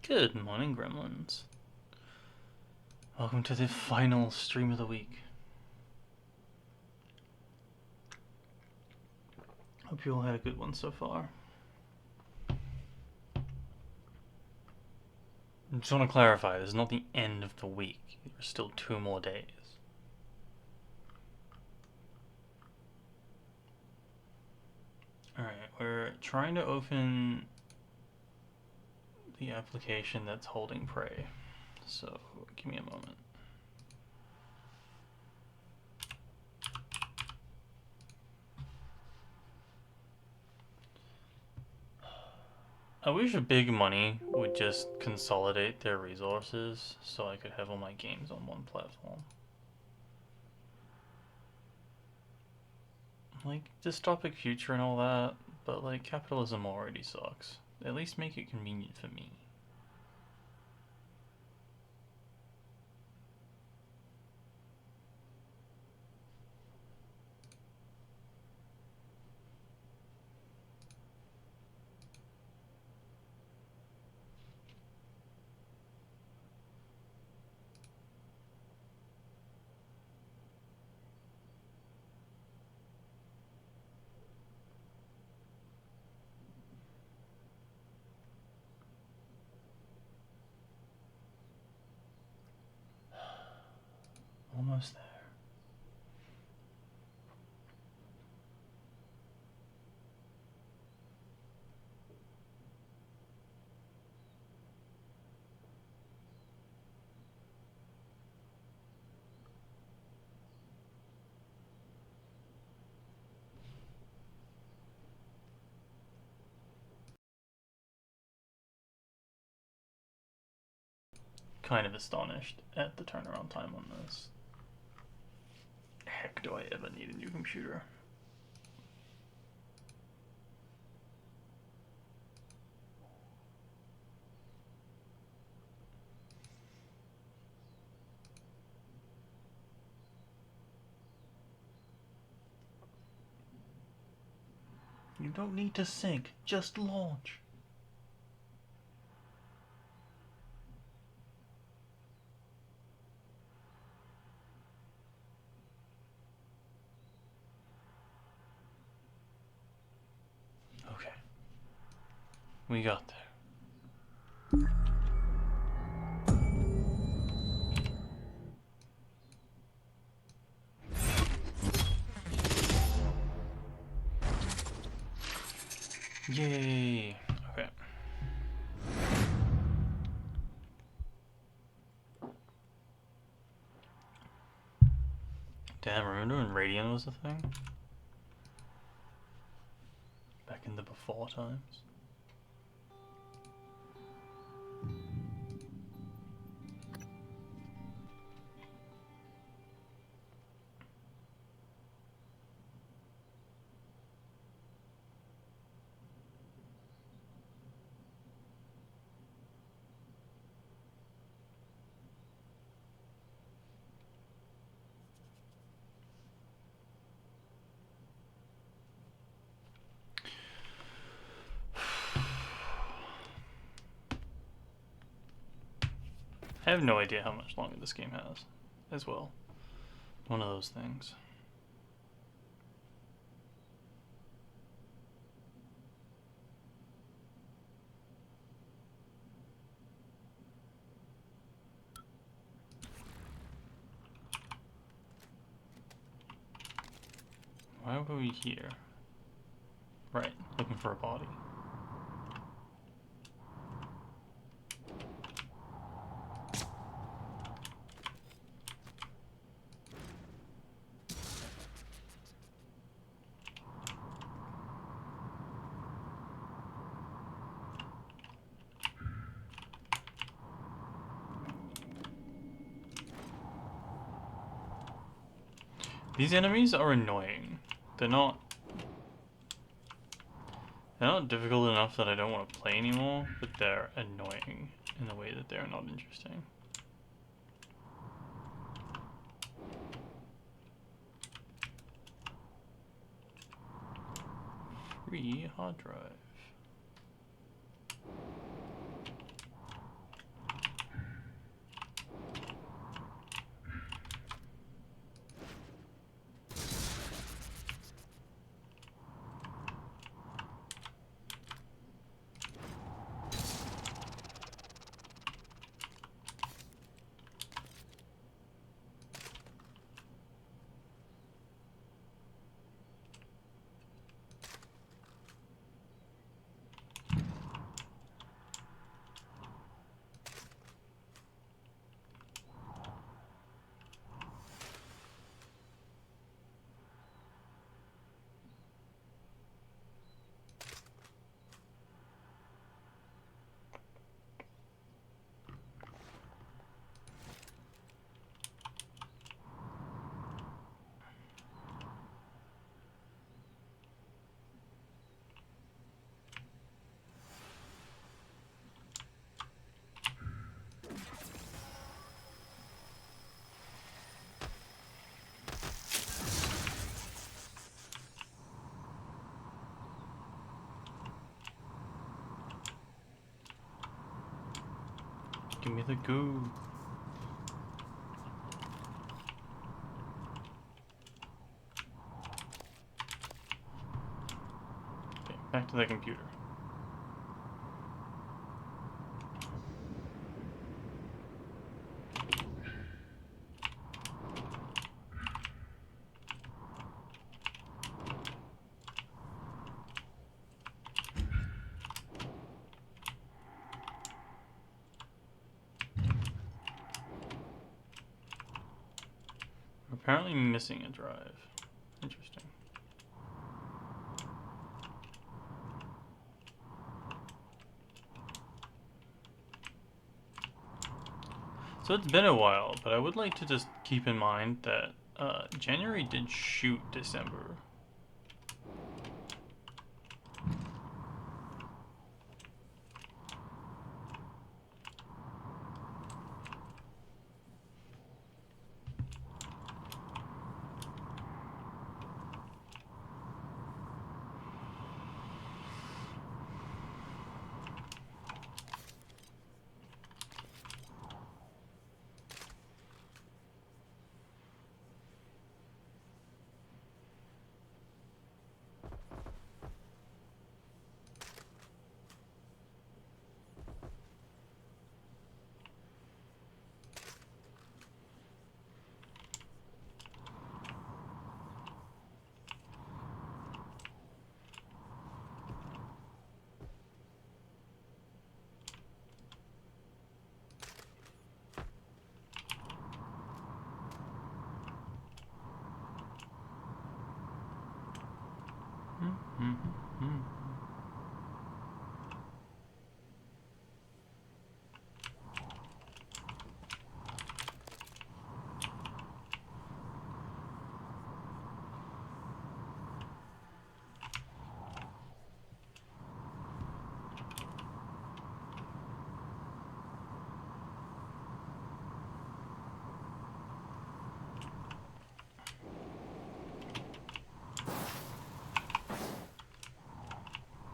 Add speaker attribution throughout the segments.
Speaker 1: Good morning, Gremlins. Welcome to the final stream of the week. Hope you all had a good one so far. I just want to clarify, this is not the end of the week. There's still 2 more days. Alright, we're trying to open the application that's holding prey. So, give me a moment. I wish Big Money would just consolidate their resources so I could have all my games on one platform. Like, dystopic future and all that, but like, capitalism already sucks. At least make it convenient for me. Almost there. Kind of astonished at the turnaround time on this. Heck, do I ever need a new computer? You don't need to sync, just launch. Okay. We got there. Yay! Okay. Damn, remember when Radiant was a thing? Back in the before times? I have no idea how much longer this game has, as well. One of those things. Why were we here? Right, looking for a body. These enemies are annoying. They're not difficult enough that I don't want to play anymore, but they're annoying in the way that they're not interesting. Free hard drive. Give me the goo. Okay, back to the computer. Apparently missing a drive. Interesting. So it's been a while, but I would like to just keep in mind that January did shoot December.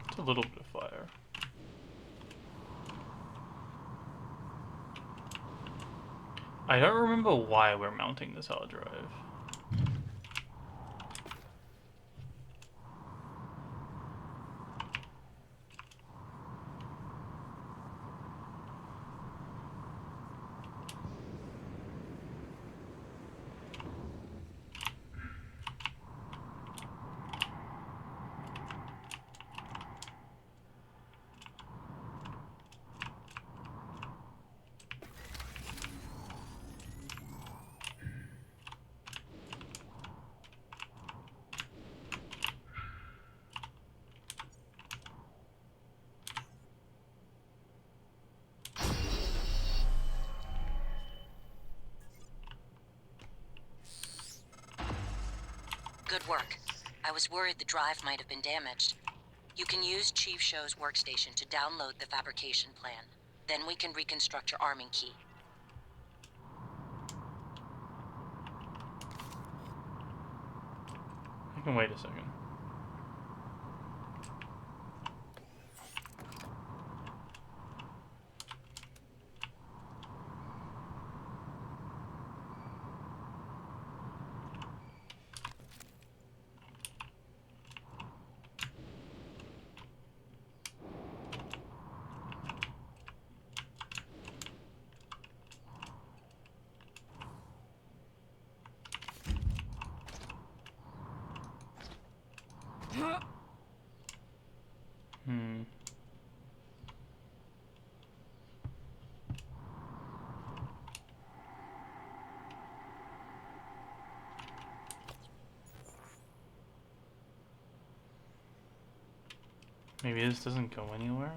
Speaker 1: It's a little bit of fire. I don't remember why we're mounting this hard drive.
Speaker 2: Good work. I was worried the drive might have been damaged. You can use Chief Show's workstation to download the fabrication plan. Then we can reconstruct your arming key.
Speaker 1: I can wait a second. Maybe this doesn't go anywhere?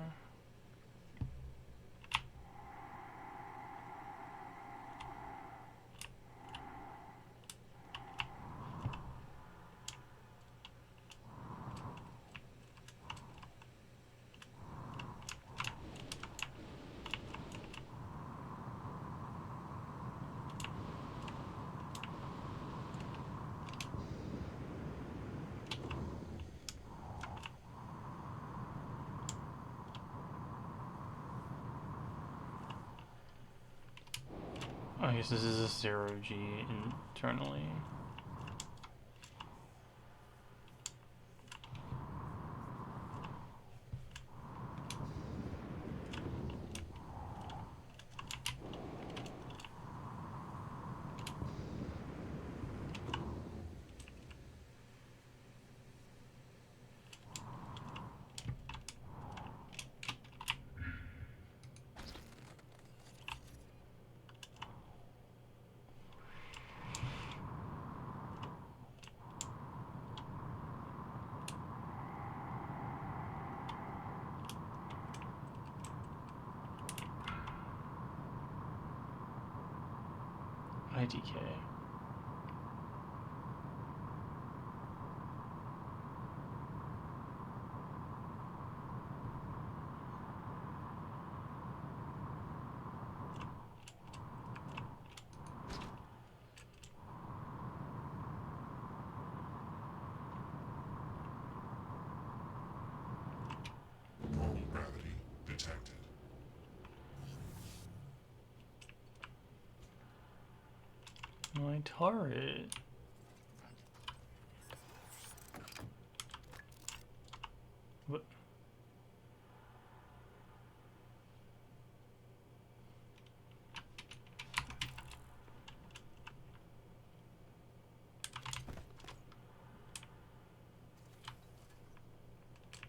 Speaker 1: I guess this is a 0G internally. IDK.
Speaker 3: Normal gravity detected.
Speaker 1: My turret. What?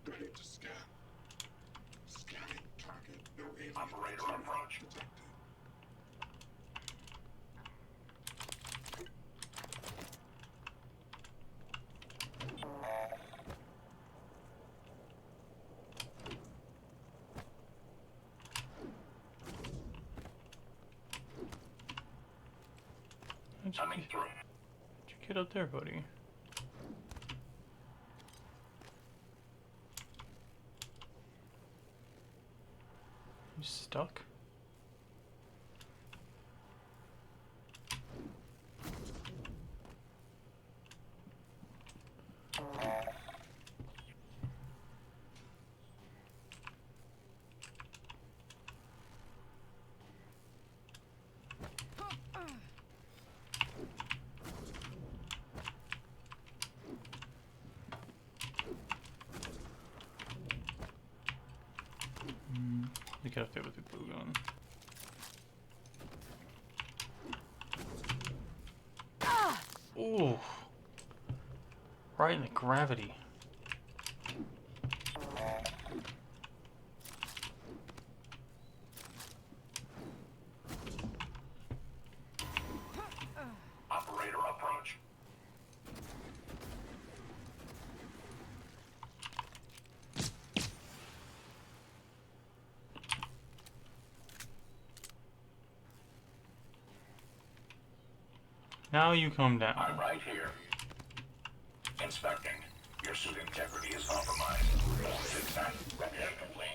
Speaker 3: Ready to scan. Scanning target. No alien operator approach detected.
Speaker 1: Coming through. How'd you get up there, buddy? You stuck? You get up there with the glue gun. Ooh. Right in the gravity.
Speaker 3: Operator approach.
Speaker 1: Now you come down.
Speaker 3: I'm right here. Inspecting. Your suit integrity is compromised. Sit back. Repair complete.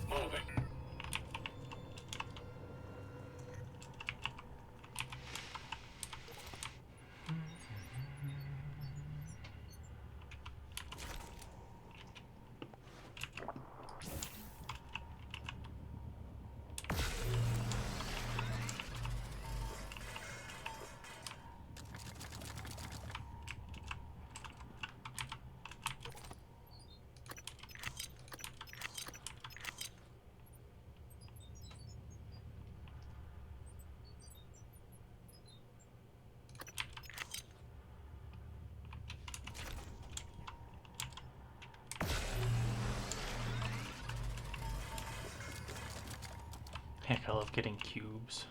Speaker 3: Moving.
Speaker 1: Heck, I love getting cubes.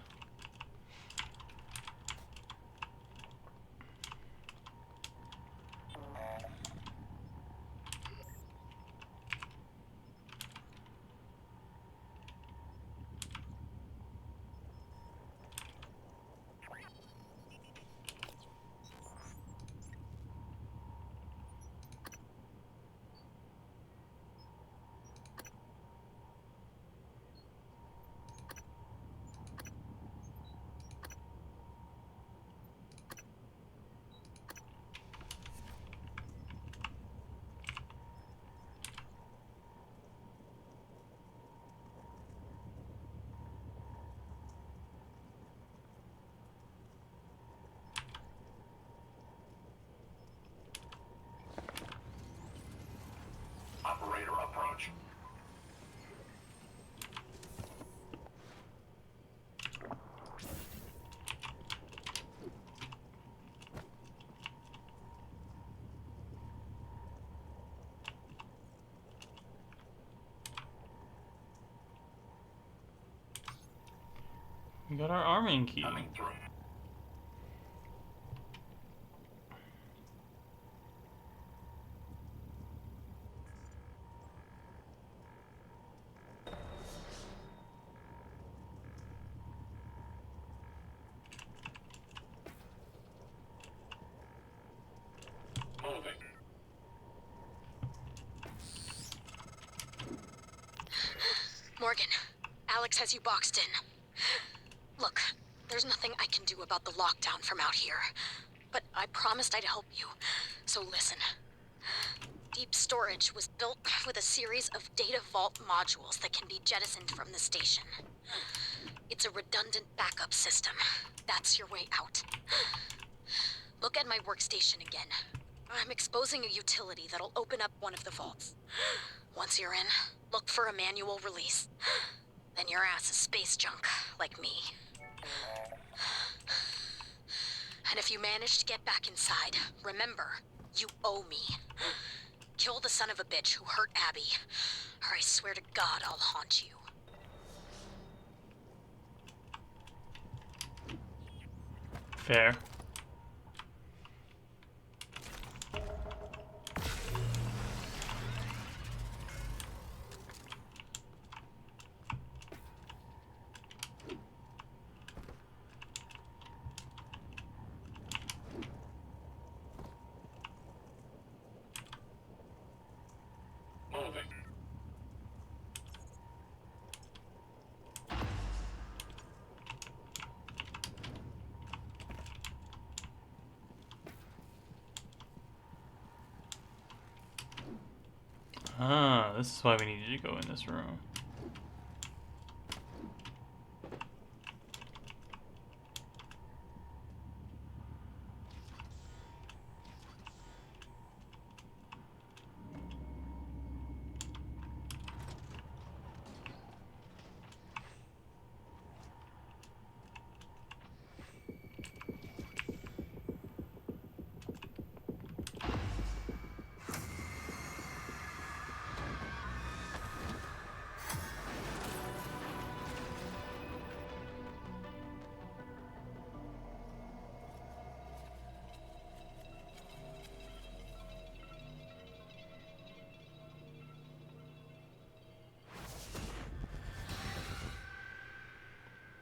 Speaker 1: We got our arming key.
Speaker 3: Coming through. Moving.
Speaker 2: Morgan, Alex has you boxed in. Look, there's nothing I can do about the lockdown from out here. But I promised I'd help you. So listen. Deep storage was built with a series of data vault modules that can be jettisoned from the station. It's a redundant backup system. That's your way out. Look at my workstation again. I'm exposing a utility that'll open up one of the vaults. Once you're in, look for a manual release. Then your ass is space junk, like me. And if you manage to get back inside, remember, you owe me. Kill the son of a bitch who hurt Abby, or I swear to God I'll haunt you.
Speaker 1: Fair.
Speaker 3: Moving.
Speaker 1: Ah, this is why we needed to go in this room.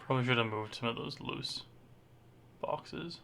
Speaker 1: Probably should have moved some of those loose boxes.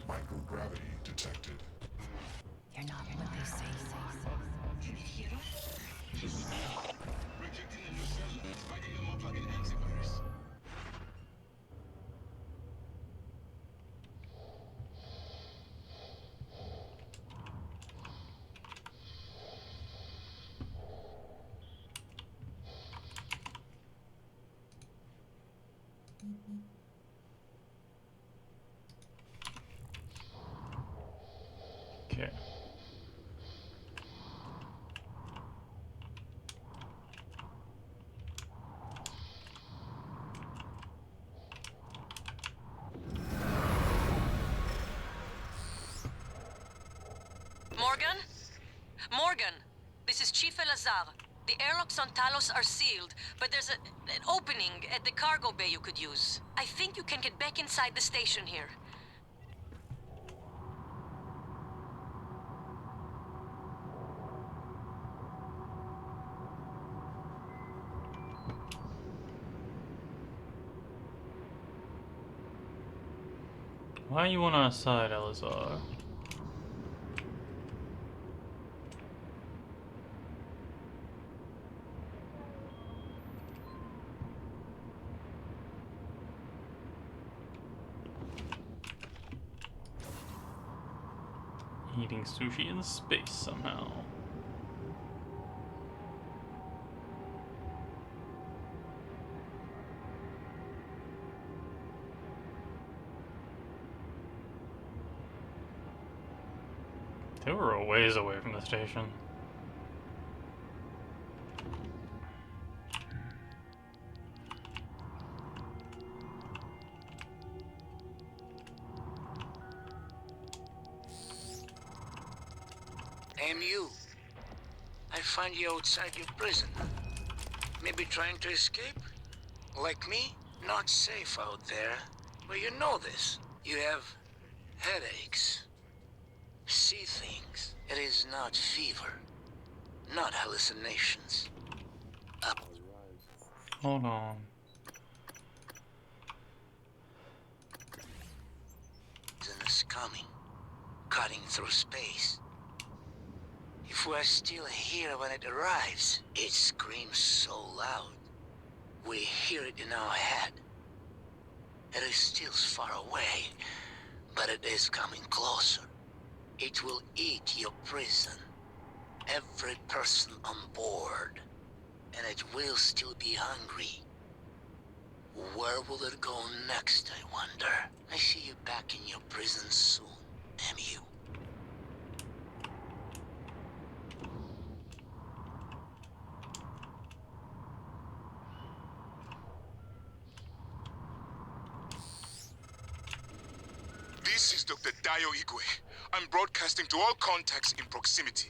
Speaker 4: Microgravity detected.
Speaker 5: You're not what they say.
Speaker 1: Okay.
Speaker 2: Morgan? Morgan! This is Chief Elazar. The airlocks on Talos are sealed, but there's an opening at the cargo bay you could use. I think you can get back inside the station here.
Speaker 1: Why are you on our side, Elazar? Eating sushi in space somehow. They were a ways away from the station.
Speaker 4: MU, I find you outside your prison. Maybe trying to escape? Like me? Not safe out there. Well, you know this. You have headaches. See things. It is not fever. Not hallucinations. Up
Speaker 1: Hold on.
Speaker 4: is coming. Cutting through space. If we're still here when it arrives, it screams so loud. We hear it in our head. It is still far away, but it is coming closer. It will eat your prison. Every person on board. And it will still be hungry. Where will it go next, I wonder? I see you back in your prison soon, MU.
Speaker 6: This is Dr. Dayo Igwe. I'm broadcasting to all contacts in proximity.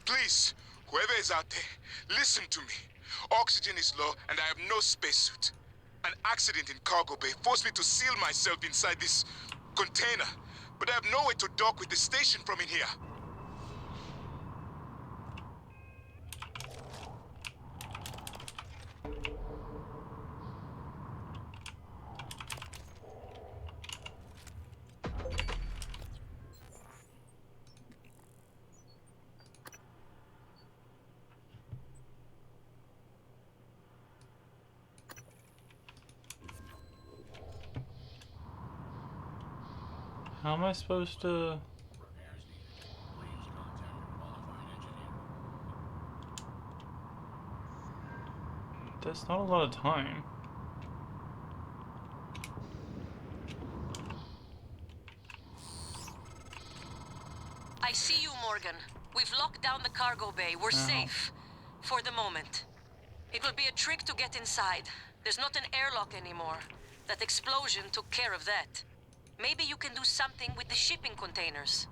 Speaker 6: Please, whoever is out there, listen to me. Oxygen is low and I have no spacesuit. An accident in cargo bay forced me to seal myself inside this container, but I have no way to dock with the station from in here.
Speaker 1: How am I supposed to... That's not a lot of time.
Speaker 7: I see you, Morgan. We've locked down the cargo bay. We're safe. For the moment. It will be a trick to get inside. There's not an airlock anymore. That explosion took care of that. Maybe you can do something with the shipping containers.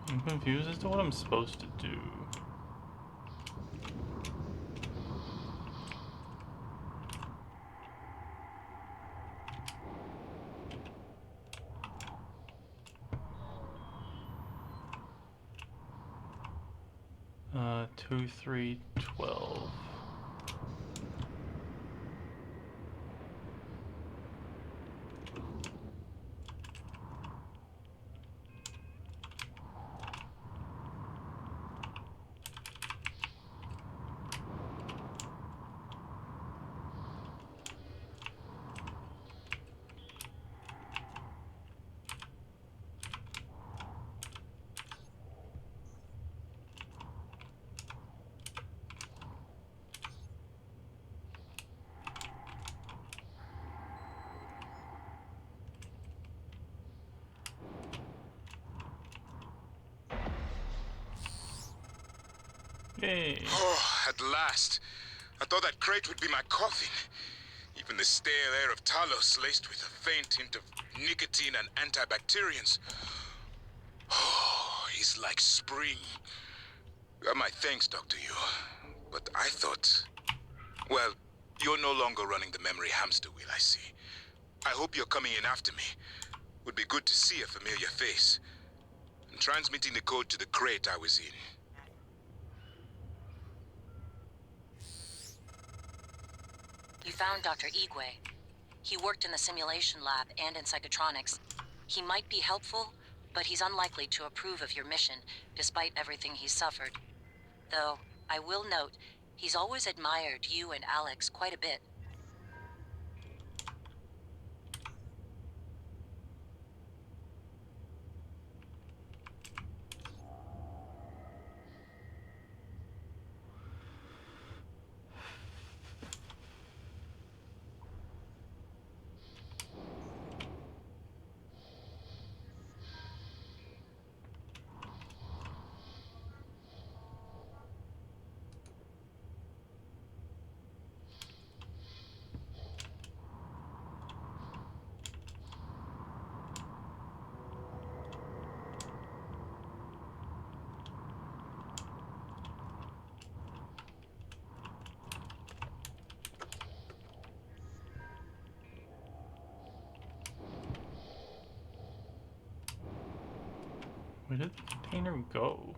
Speaker 1: I'm confused as to what I'm supposed to do. Uh, 2, 3, 12. Yay!
Speaker 6: Oh, at last. I thought that crate would be my coffin. Even the stale air of Talos laced with a faint hint of nicotine and antibacterians. Oh, it's like spring. My thanks, Dr. Yu. But I thought... Well, you're no longer running the memory hamster wheel, I see. I hope you're coming in after me. Would be good to see a familiar face. And transmitting the code to the crate I was in.
Speaker 7: You found Dr. Igwe. He worked in the simulation lab and in psychotronics. He might be helpful, but he's unlikely to approve of your mission, despite everything he's suffered. Though, I will note, he's always admired you and Alex quite a bit.
Speaker 1: Where did the container go?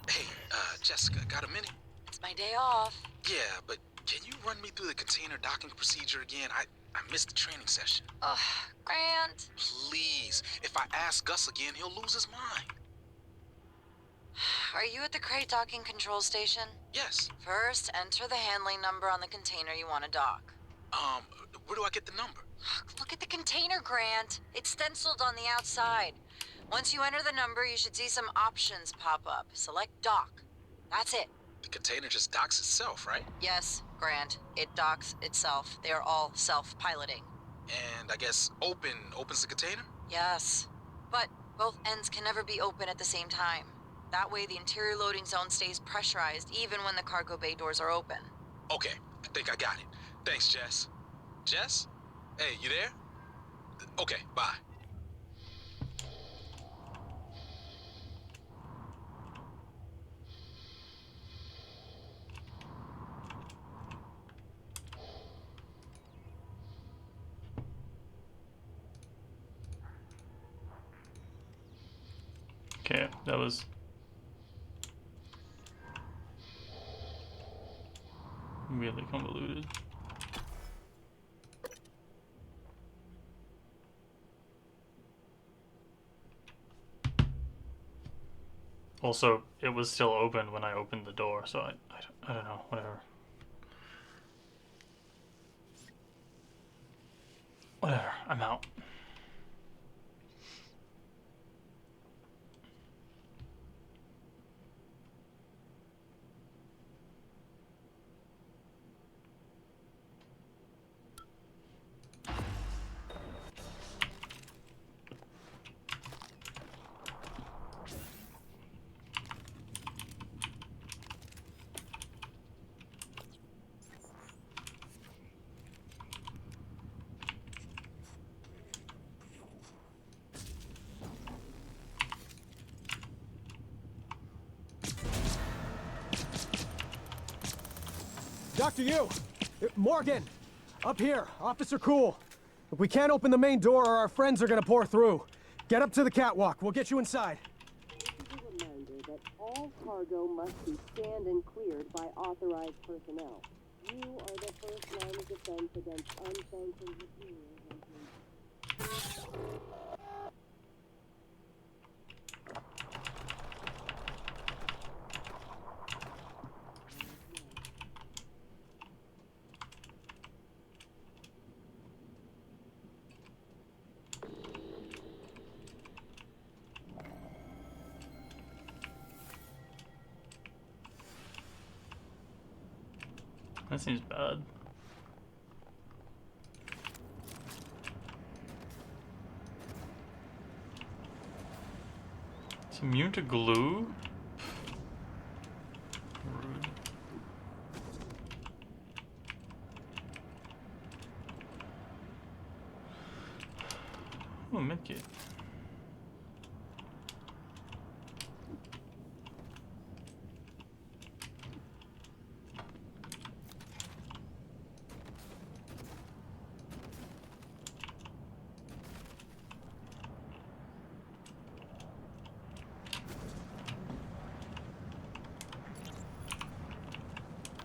Speaker 8: Hey, Jessica, got a minute?
Speaker 2: It's my day off.
Speaker 8: Yeah, but can you run me through the container docking procedure again? I missed the training session.
Speaker 2: Ugh, Grant.
Speaker 8: Please, if I ask Gus again, he'll lose his mind.
Speaker 2: Are you at the crate docking control station?
Speaker 8: Yes.
Speaker 2: First, enter the handling number on the container you want to dock.
Speaker 8: Where do I get the number?
Speaker 2: Look at the container, Grant. It's stenciled on the outside. Once you enter the number, you should see some options pop up. Select dock. That's it.
Speaker 8: The container just docks itself, right?
Speaker 2: Yes, Grant. It docks itself. They are all self-piloting.
Speaker 8: And I guess opens the container?
Speaker 2: Yes. But both ends can never be open at the same time. That way the interior loading zone stays pressurized even when the cargo bay doors are open.
Speaker 8: Okay, I think I got it. Thanks, Jess. Jess? Hey, you there? Okay, bye.
Speaker 1: Okay, that was really convoluted. Also, it was still open when I opened the door, so I don't know, whatever. Whatever, I'm out.
Speaker 9: Dr. Yu! Morgan! Up here, Officer Cool. Look, we can't open the main door or our friends are gonna pour through. Get up to the catwalk, we'll get you inside.
Speaker 10: This is a reminder that all cargo must be scanned and cleared by authorized personnel. You are the first line of defense against unsanctioned materials entering.
Speaker 1: That seems bad. It's immune to glue? Rude. Oh, medkit.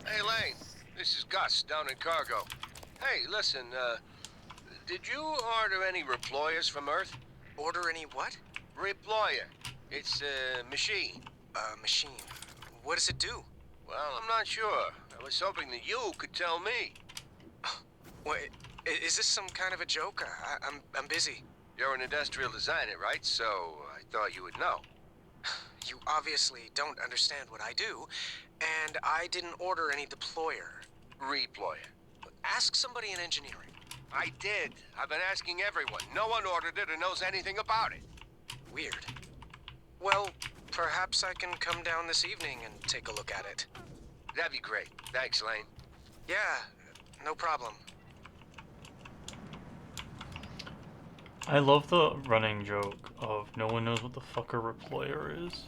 Speaker 11: Hey, Lane. This is Gus, down in cargo. Hey, listen, did you order any reployers from Earth?
Speaker 12: Order any what?
Speaker 11: Reployer. It's a machine.
Speaker 12: Machine. What does it do?
Speaker 11: Well, I'm not sure. I was hoping that you could tell me.
Speaker 12: Wait, is this some kind of a joke? I'm busy.
Speaker 11: You're an industrial designer, right? So I thought you would know.
Speaker 12: You obviously don't understand what I do, and I didn't order any deployer.
Speaker 11: Reployer.
Speaker 12: Ask somebody in engineering.
Speaker 11: I did. I've been asking everyone. No one ordered it or knows anything about it.
Speaker 12: Weird. Well, perhaps I can come down this evening and take a look at it.
Speaker 11: That'd be great. Thanks, Lane.
Speaker 12: Yeah, no problem.
Speaker 1: I love the running joke of no one knows what the fuck a reployer is.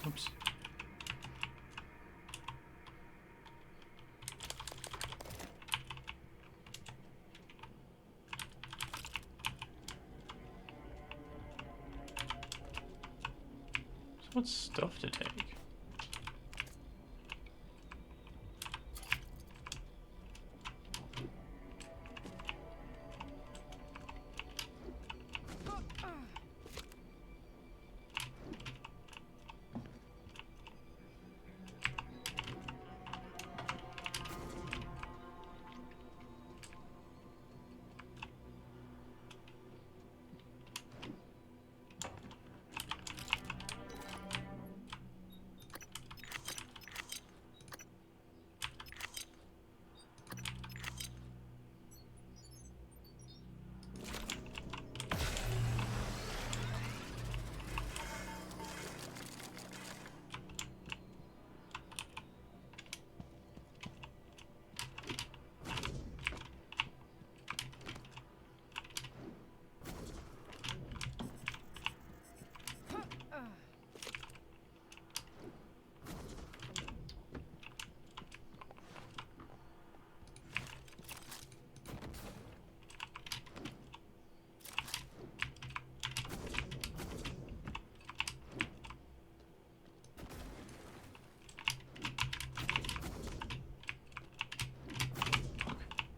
Speaker 1: Oops. So much stuff to take.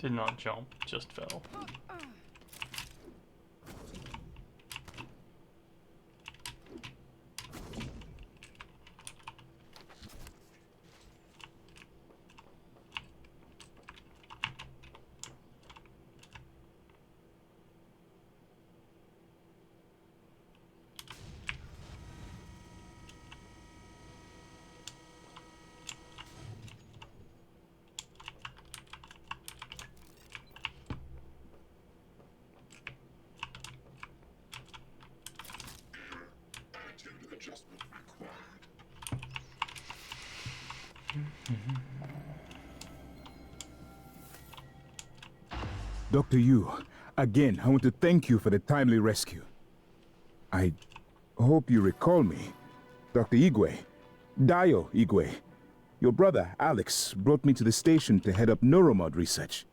Speaker 1: Did not jump, just fell.
Speaker 13: Dr. Yu, again, I want to thank you for the timely rescue. I hope you recall me. Dr. Igwe, Dio Igwe. Your brother, Alex, brought me to the station to head up neuromod research.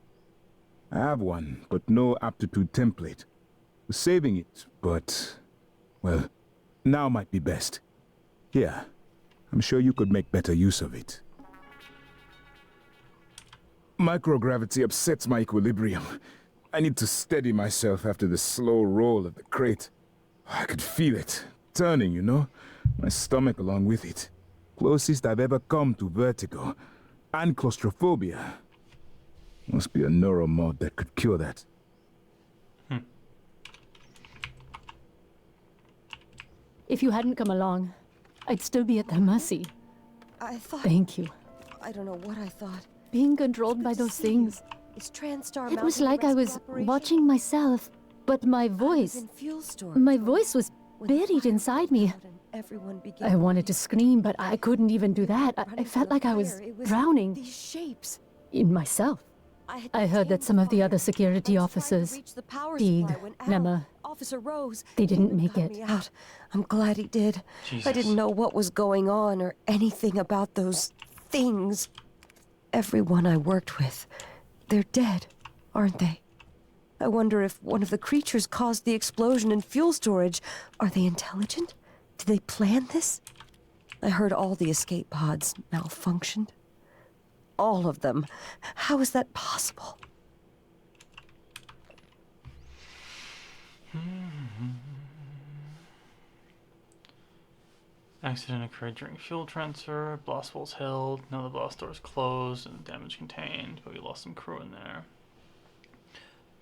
Speaker 13: I have one, but no aptitude template. Was saving it, but... well, now might be best. Here, I'm sure you could make better use of it. Microgravity upsets my equilibrium. I need to steady myself after the slow roll of the crate. I could feel it, turning, you know? My stomach along with it. Closest I've ever come to vertigo. And claustrophobia. Must be a neuromod that could cure that.
Speaker 5: If you hadn't come along, I'd still be at their mercy.
Speaker 10: I thought...
Speaker 5: Thank you.
Speaker 10: I don't know what I thought.
Speaker 5: Being controlled by those things...
Speaker 10: Is TranStar
Speaker 5: It was
Speaker 10: mounting
Speaker 5: like
Speaker 10: the
Speaker 5: I
Speaker 10: rescue
Speaker 5: was
Speaker 10: operation?
Speaker 5: watching myself, but my voice...
Speaker 10: in fuel storage.
Speaker 5: My voice was buried inside me.
Speaker 10: Everyone began
Speaker 5: I wanted to scream, but I couldn't even do that. I felt like I was drowning.
Speaker 10: These shapes.
Speaker 5: In myself. I heard that some of the other security officers, Teague, Nema,
Speaker 10: Officer Rose,
Speaker 5: they didn't make
Speaker 10: got
Speaker 5: it.
Speaker 10: me out. I'm glad he did.
Speaker 1: Jesus.
Speaker 10: I didn't know what was going on or anything about those things. Everyone I worked with, they're dead, aren't they? I wonder if one of the creatures caused the explosion in fuel storage. Are they intelligent? Did they plan this? I heard all the escape pods malfunctioned. All of them. How is that possible?
Speaker 1: Accident occurred during fuel transfer. Blast walls held. Now the blast door is closed and the damage contained, but we lost some crew in there.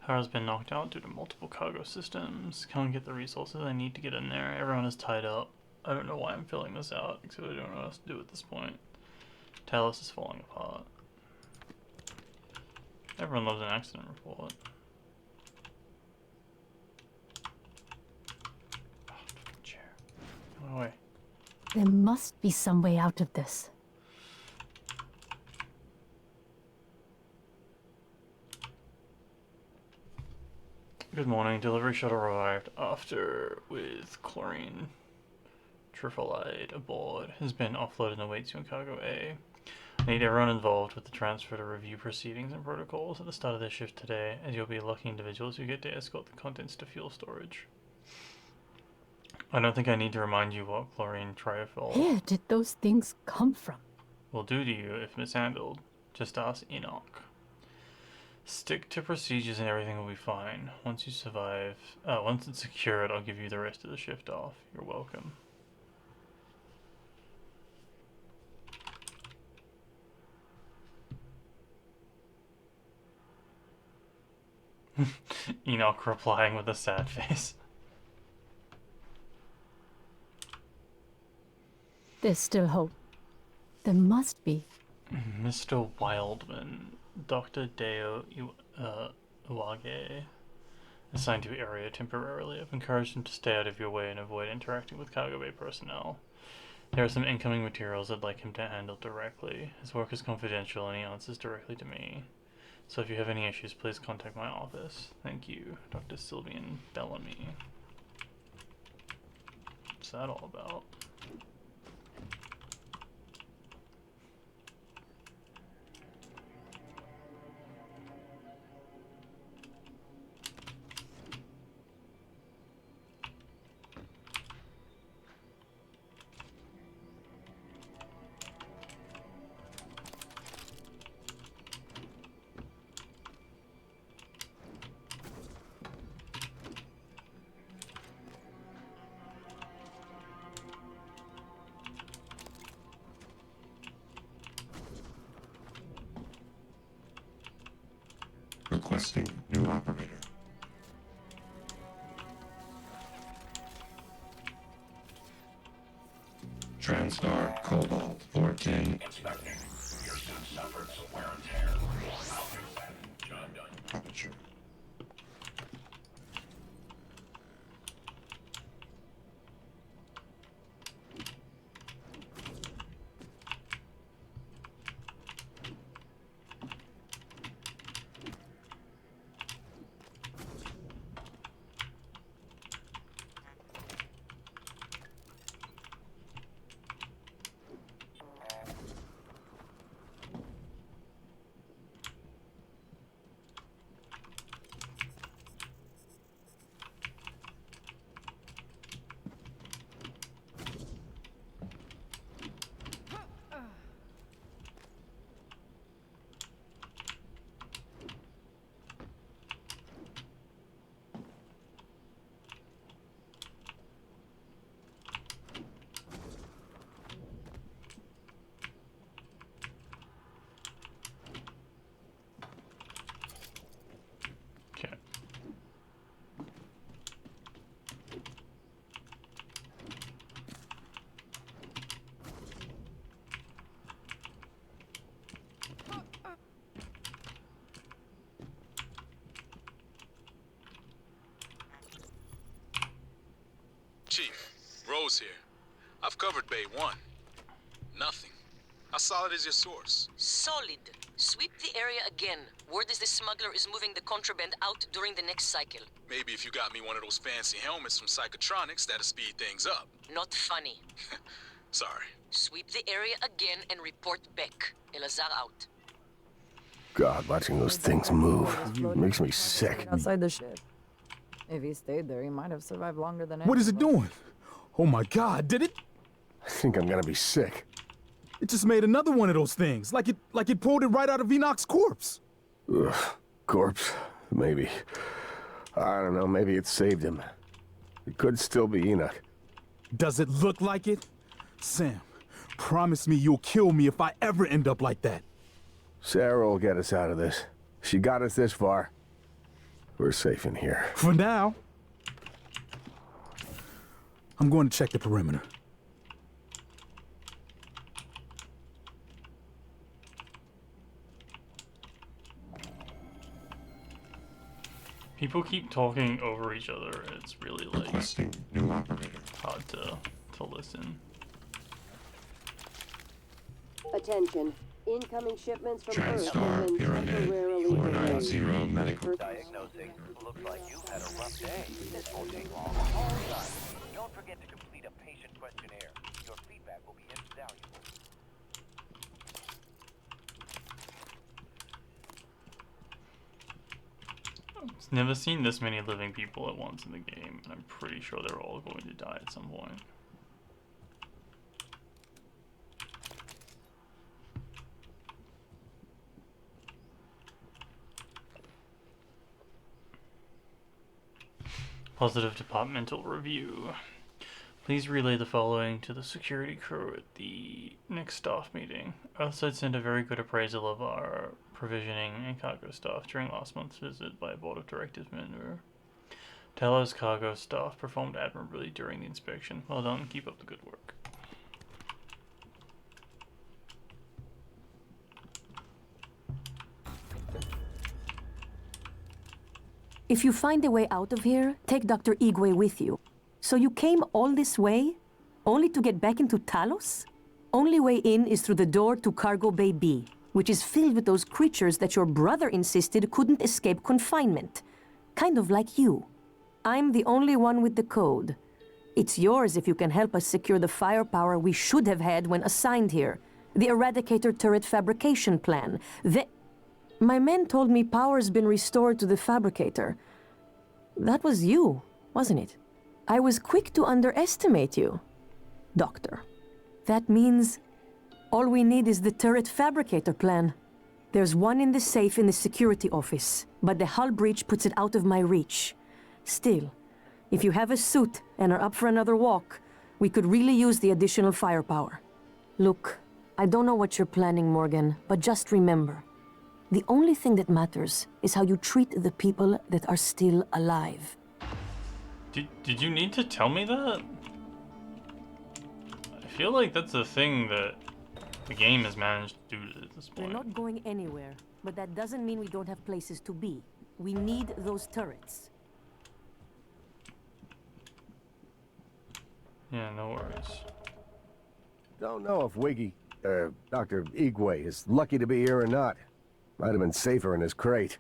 Speaker 1: Power has been knocked out due to multiple cargo systems. Can't get the resources I need to get in there. Everyone is tied up. I don't know why I'm filling this out, because I don't know what else to do at this point. Talos is falling apart. Everyone loves an accident report. Oh, fucking chair. Go away.
Speaker 5: There must be some way out of this.
Speaker 1: Good morning. Delivery shuttle arrived after with chlorine trifluoride aboard. Has been offloaded and awaits you in cargo A. I need everyone involved with the transfer to review proceedings and protocols at the start of their shift today, as you'll be lucky individuals who get to escort the contents to fuel storage. I don't think I need to remind you what chlorine trifluoride
Speaker 5: Where did those things come from?
Speaker 1: will do to you if mishandled. Just ask Enoch. Stick to procedures and everything will be fine. Once you survive, once it's secured, I'll give you the rest of the shift off. You're welcome. Enoch replying with a sad face.
Speaker 5: There's still hope. There must be.
Speaker 1: Mr. Wildman, Dr. Deo Uwage, assigned to your area temporarily. I've encouraged him to stay out of your way and avoid interacting with cargo bay personnel. There are some incoming materials I'd like him to handle directly. His work is confidential and he answers directly to me. So if you have any issues, please contact my office. Thank you, Dr. Sylvian Bellamy. What's that all about?
Speaker 3: Requesting new operator. TranStar Cobalt 14.
Speaker 6: Inspecting. Your suit suffered some wear and tear. I'll fix that. Job done.
Speaker 3: Aperture.
Speaker 8: Chief, Rose here. I've covered Bay 1. Nothing. How solid is your source?
Speaker 7: Solid. Sweep the area again. Word is the smuggler is moving the contraband out during the next cycle.
Speaker 8: Maybe if you got me one of those fancy helmets from Psychotronics, that'll speed things up.
Speaker 7: Not funny.
Speaker 8: Sorry.
Speaker 7: Sweep the area again and report back. Elazar out.
Speaker 11: God, watching those things move makes me sick.
Speaker 14: Outside the ship. If he stayed there, he might have survived longer than
Speaker 13: What is it doing? Oh my God, did it?
Speaker 11: I think I'm gonna be sick.
Speaker 13: It just made another one of those things, like it pulled it right out of Enoch's corpse.
Speaker 11: Ugh, corpse? Maybe. I don't know, maybe it saved him. It could still be Enoch.
Speaker 13: Does it look like it? Sam, promise me you'll kill me if I ever end up like that.
Speaker 11: Sarah will get us out of this. She got us this far. We're safe in here.
Speaker 13: For now. I'm going to check the perimeter.
Speaker 1: People keep talking over each other. It's really like
Speaker 3: Requesting new operator.
Speaker 1: hard to listen.
Speaker 10: Attention. Incoming shipments from Earth have
Speaker 3: TranStar
Speaker 10: been
Speaker 3: Pyramid
Speaker 10: temporarily
Speaker 3: 490 medical.
Speaker 15: Diagnosing. Looks like you've had a rough day. This won't take long. All done. Don't forget to complete a patient questionnaire. Your feedback will be invaluable.
Speaker 1: I've never seen this many living people at once in the game, and I'm pretty sure they're all going to die at some point. Positive departmental review. Please relay the following to the security crew at the next staff meeting. Earthside sent a very good appraisal of our provisioning and cargo staff during last month's visit by a board of directors member. Talos cargo staff performed admirably during the inspection. Well done, keep up the good work.
Speaker 16: If you find a way out of here, take Dr. Igwe with you. So you came all this way, only to get back into Talos? Only way in is through the door to Cargo Bay B, which is filled with those creatures that your brother insisted couldn't escape confinement. Kind of like you. I'm the only one with the code. It's yours if you can help us secure the firepower we should have had when assigned here. The Eradicator turret fabrication plan. My men told me power's been restored to the fabricator. That was you, wasn't it? I was quick to underestimate you, Doctor. That means all we need is the turret fabricator plan. There's one in the safe in the security office, but the hull breach puts it out of my reach. Still, if you have a suit and are up for another walk, we could really use the additional firepower. Look, I don't know what you're planning, Morgan, but just remember, The only thing that matters is how you treat the people that are still alive.
Speaker 1: Did you need to tell me that? I feel like that's the thing that the game has managed to do at this point.
Speaker 16: We're not going anywhere, but that doesn't mean we don't have places to be. We need those turrets.
Speaker 1: Yeah, no worries.
Speaker 17: Don't know if Dr. Igwe is lucky to be here or not. Might have been safer in his crate.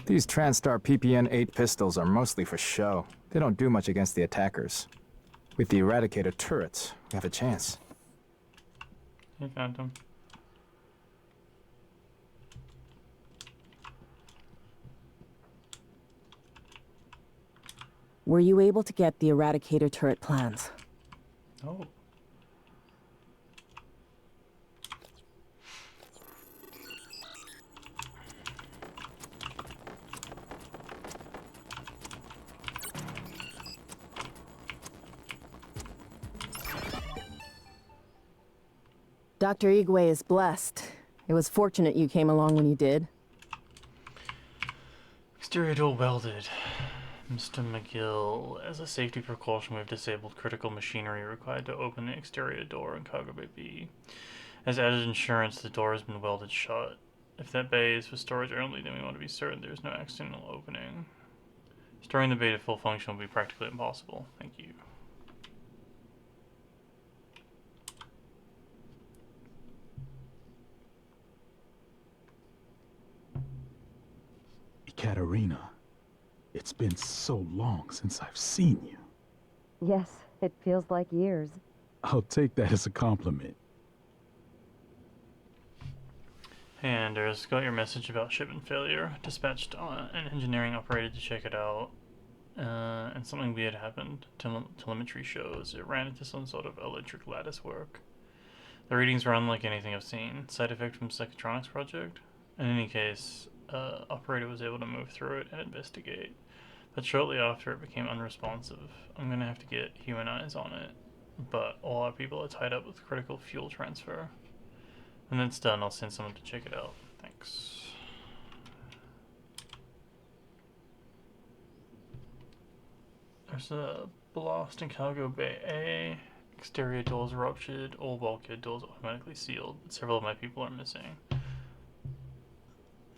Speaker 18: These TranStar PPN-8 pistols are mostly for show. They don't do much against the attackers. With the Eradicator turrets, we have a chance.
Speaker 1: Hey, Phantom.
Speaker 10: Were you able to get the Eradicator turret plans?
Speaker 1: Oh.
Speaker 10: Dr. Igwe is blessed. It was fortunate you came along when you did.
Speaker 1: Exterior door welded. Mr. McGill, as a safety precaution, we've disabled critical machinery required to open the exterior door in Cargo Bay B. As added insurance, the door has been welded shut. If that bay is for storage only, then we want to be certain there is no accidental opening. Restoring the bay to full function will be practically impossible. Thank you.
Speaker 13: Katerina, it's been so long since I've seen you.
Speaker 10: Yes, it feels like years.
Speaker 13: I'll take that as a compliment.
Speaker 1: Hey Anders, got your message about shipment failure. Dispatched an engineering operator to check it out. And something weird happened. Telemetry shows it ran into some sort of electric lattice work. The readings were unlike anything I've seen. Side effect from Psychotronics project? In any case, operator was able to move through it and investigate. But shortly after it became unresponsive. I'm gonna have to get human eyes on it. But all our people are tied up with critical fuel transfer. When that's done, I'll send someone to check it out. Thanks. There's a blast in Cargo Bay A. Exterior doors ruptured. All bulkhead doors automatically sealed. Several of my people are missing.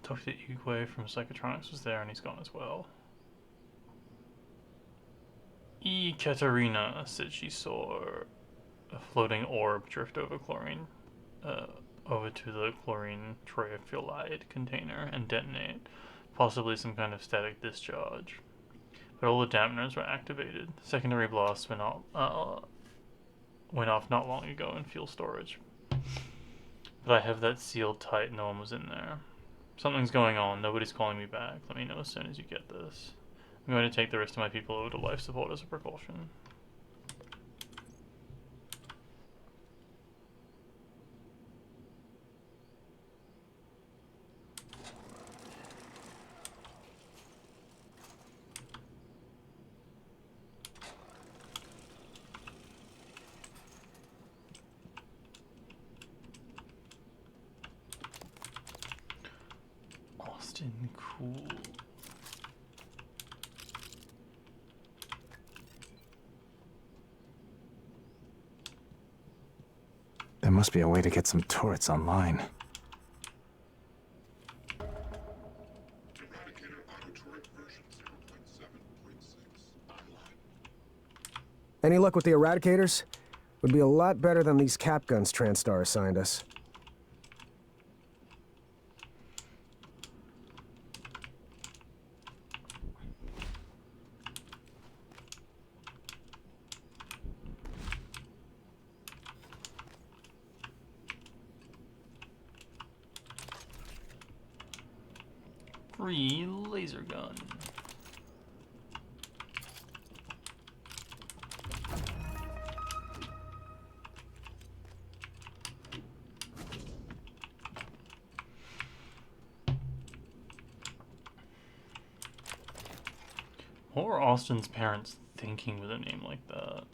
Speaker 1: Dr. Igwe from Psychotronics was there and he's gone as well. Katerina said she saw a floating orb drift over over to the chlorine triphylide container and detonate, possibly some kind of static discharge. But all the dampeners were activated. Secondary blasts went off not long ago in fuel storage. But I have that sealed tight, no one was in there. Something's going on, nobody's calling me back. Let me know as soon as you get this. I'm going to take the rest of my people over to life support as a precaution. Austin, cool.
Speaker 18: There must be a way to get some turrets online.
Speaker 9: Any luck with the Eradicators? Would be a lot better than these cap guns TranStar assigned us.
Speaker 1: Free laser gun. What were Austin's parents thinking with a name like that?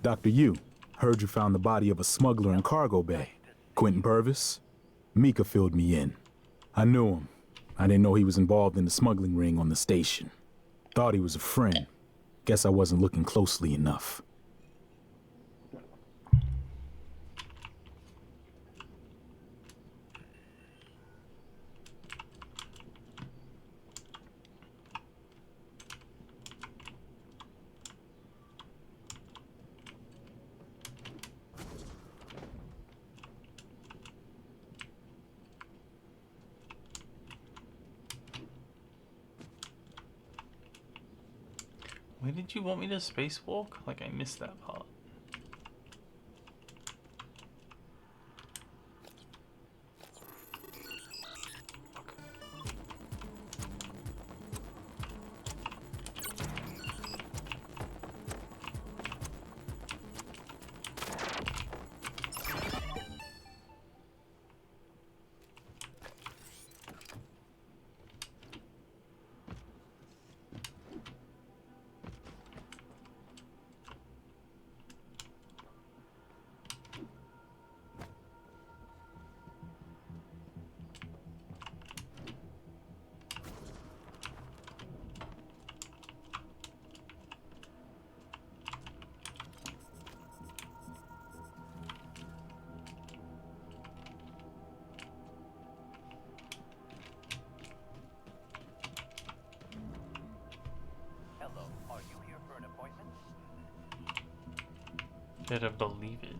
Speaker 13: Dr. Yu, heard you found the body of a smuggler in Cargo Bay. Quentin Purvis? Mika filled me in. I knew him. I didn't know he was involved in the smuggling ring on the station. Thought he was a friend. Guess I wasn't looking closely enough.
Speaker 1: Where did you want me to spacewalk? Like, I missed that part.
Speaker 15: Hello, are you here for an appointment?
Speaker 1: Better believe it.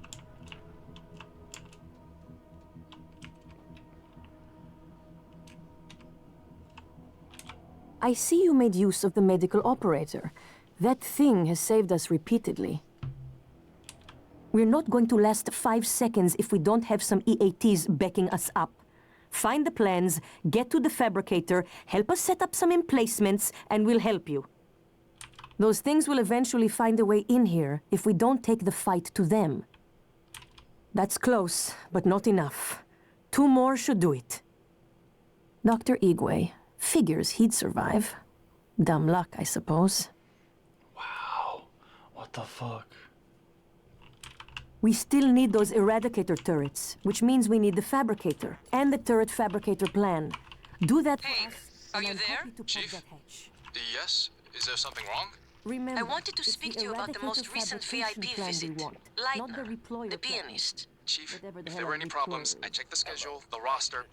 Speaker 16: I see you made use of the medical operator. That thing has saved us repeatedly. We're not going to last 5 seconds if we don't have some EATs backing us up. Find the plans, get to the fabricator, help us set up some emplacements, and we'll help you. Those things will eventually find a way in here if we don't take the fight to them. That's close, but not enough. 2 more should do it. Dr. Igwe. Figures he'd survive. Dumb luck, I suppose.
Speaker 1: Wow. What the fuck?
Speaker 16: We still need those Eradicator turrets, which means we need the Fabricator and the turret Fabricator plan. Do that for us.
Speaker 7: Are you there?
Speaker 18: Chief? Yes? Is there something wrong?
Speaker 16: Remember,
Speaker 7: I wanted to speak to you about the most recent VIP visit. Leitner, the pianist.
Speaker 18: Chief, if there were any problems, I checked the schedule, the roster.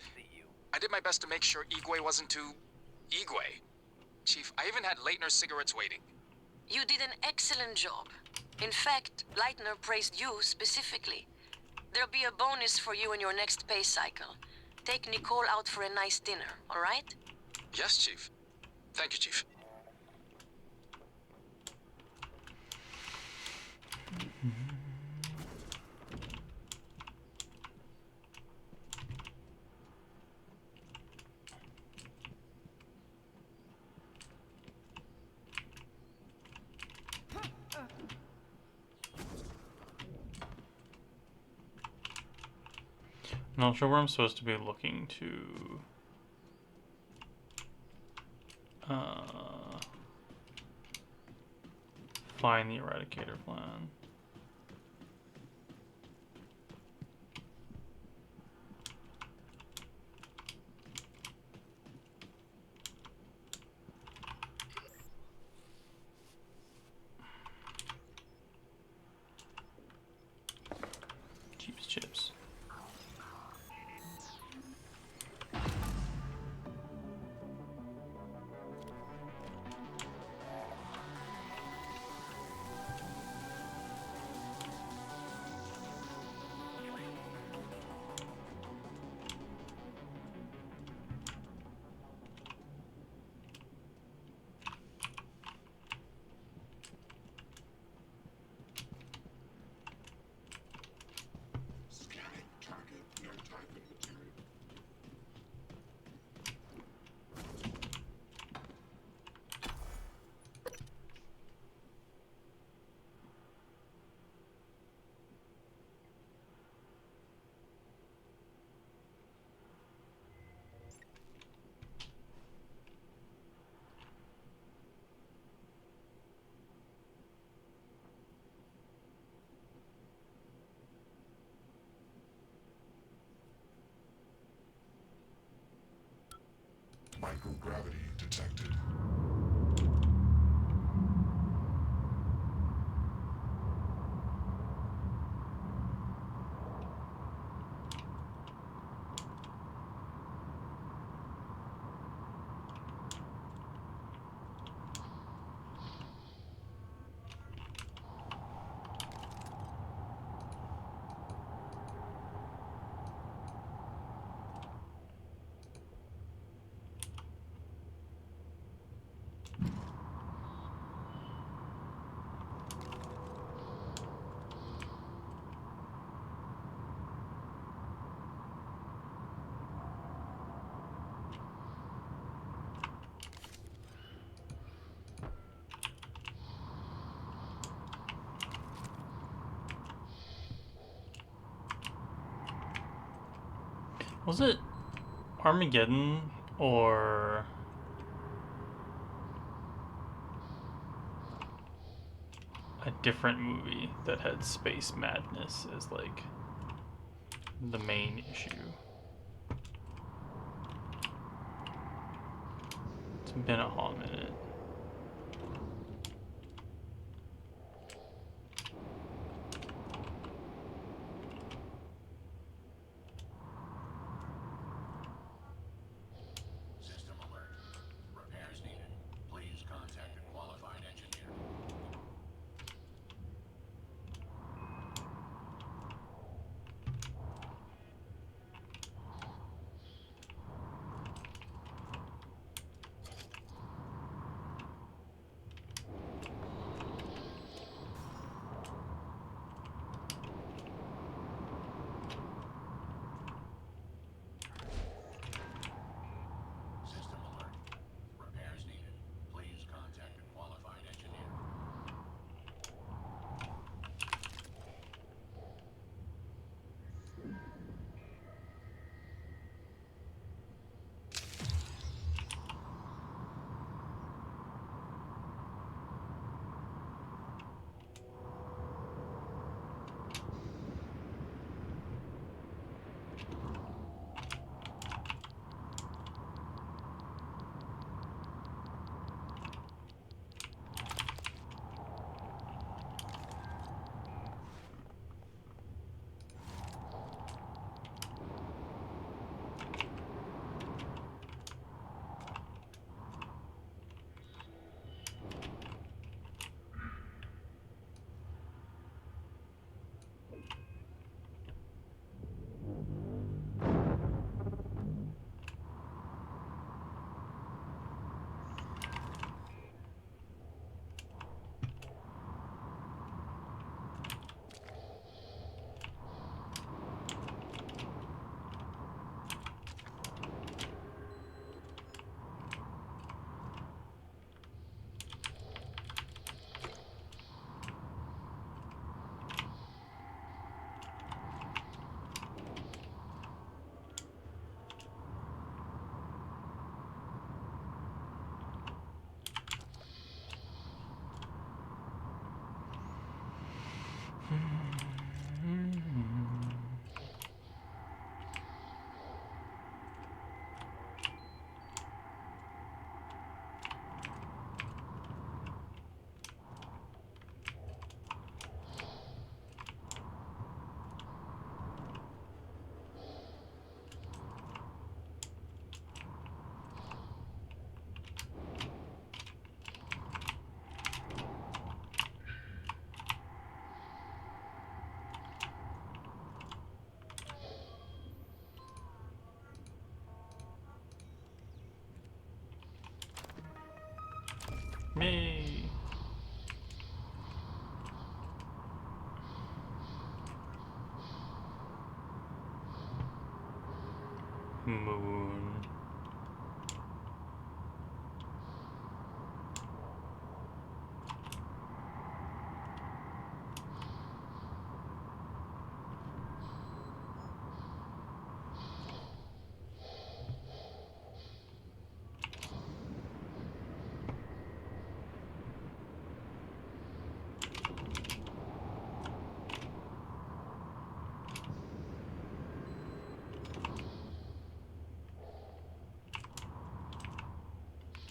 Speaker 18: I did my best to make sure Igwe wasn't too... Igwe? Chief, I even had Leitner's cigarettes waiting.
Speaker 7: You did an excellent job. In fact, Leitner praised you specifically. There'll be a bonus for you in your next pay cycle. Take Nicole out for a nice dinner, all right?
Speaker 18: Yes, Chief. Thank you, Chief.
Speaker 1: Not sure where I'm supposed to be looking to find the Eradicator plan. Jeeps chips.
Speaker 6: Microgravity detected.
Speaker 1: Was it Armageddon or a different movie that had space madness as like the main issue? It's been a hot minute.
Speaker 3: System alert. Repairs needed. Please contact a qualified engineer. System alert. Repairs needed. Please contact a qualified engineer.
Speaker 1: Me. Moon.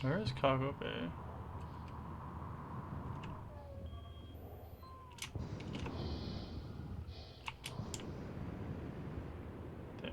Speaker 1: Where is Cargo Bay? There.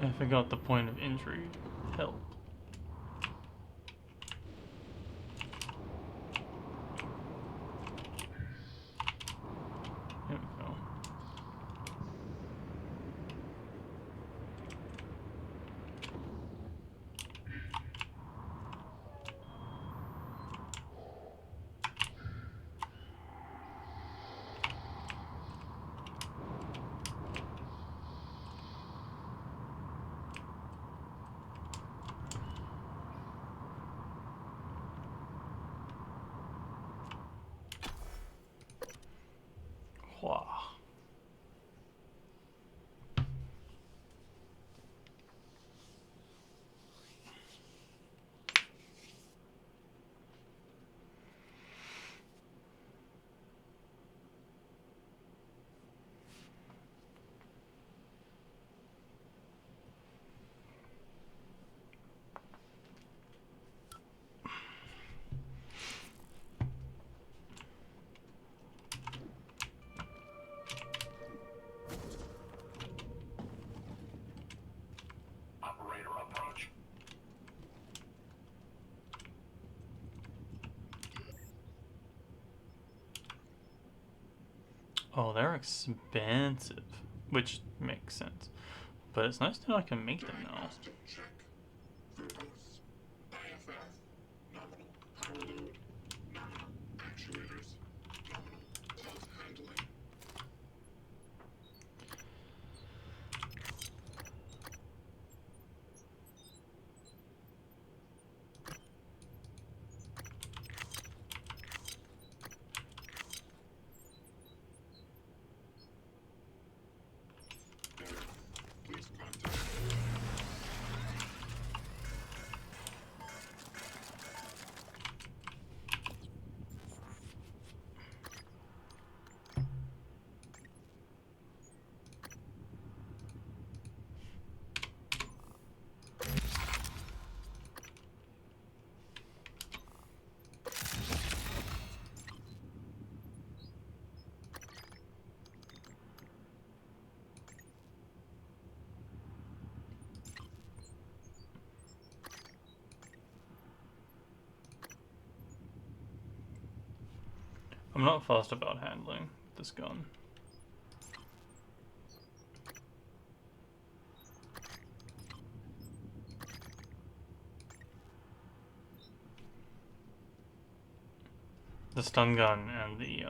Speaker 1: I forgot the point of injury. Help. There we go. Wow.
Speaker 3: Operator approach.
Speaker 1: Oh, they're expensive, which makes sense. But it's nice to know I can make them now. I'm not fussed about handling this gun. The stun gun and the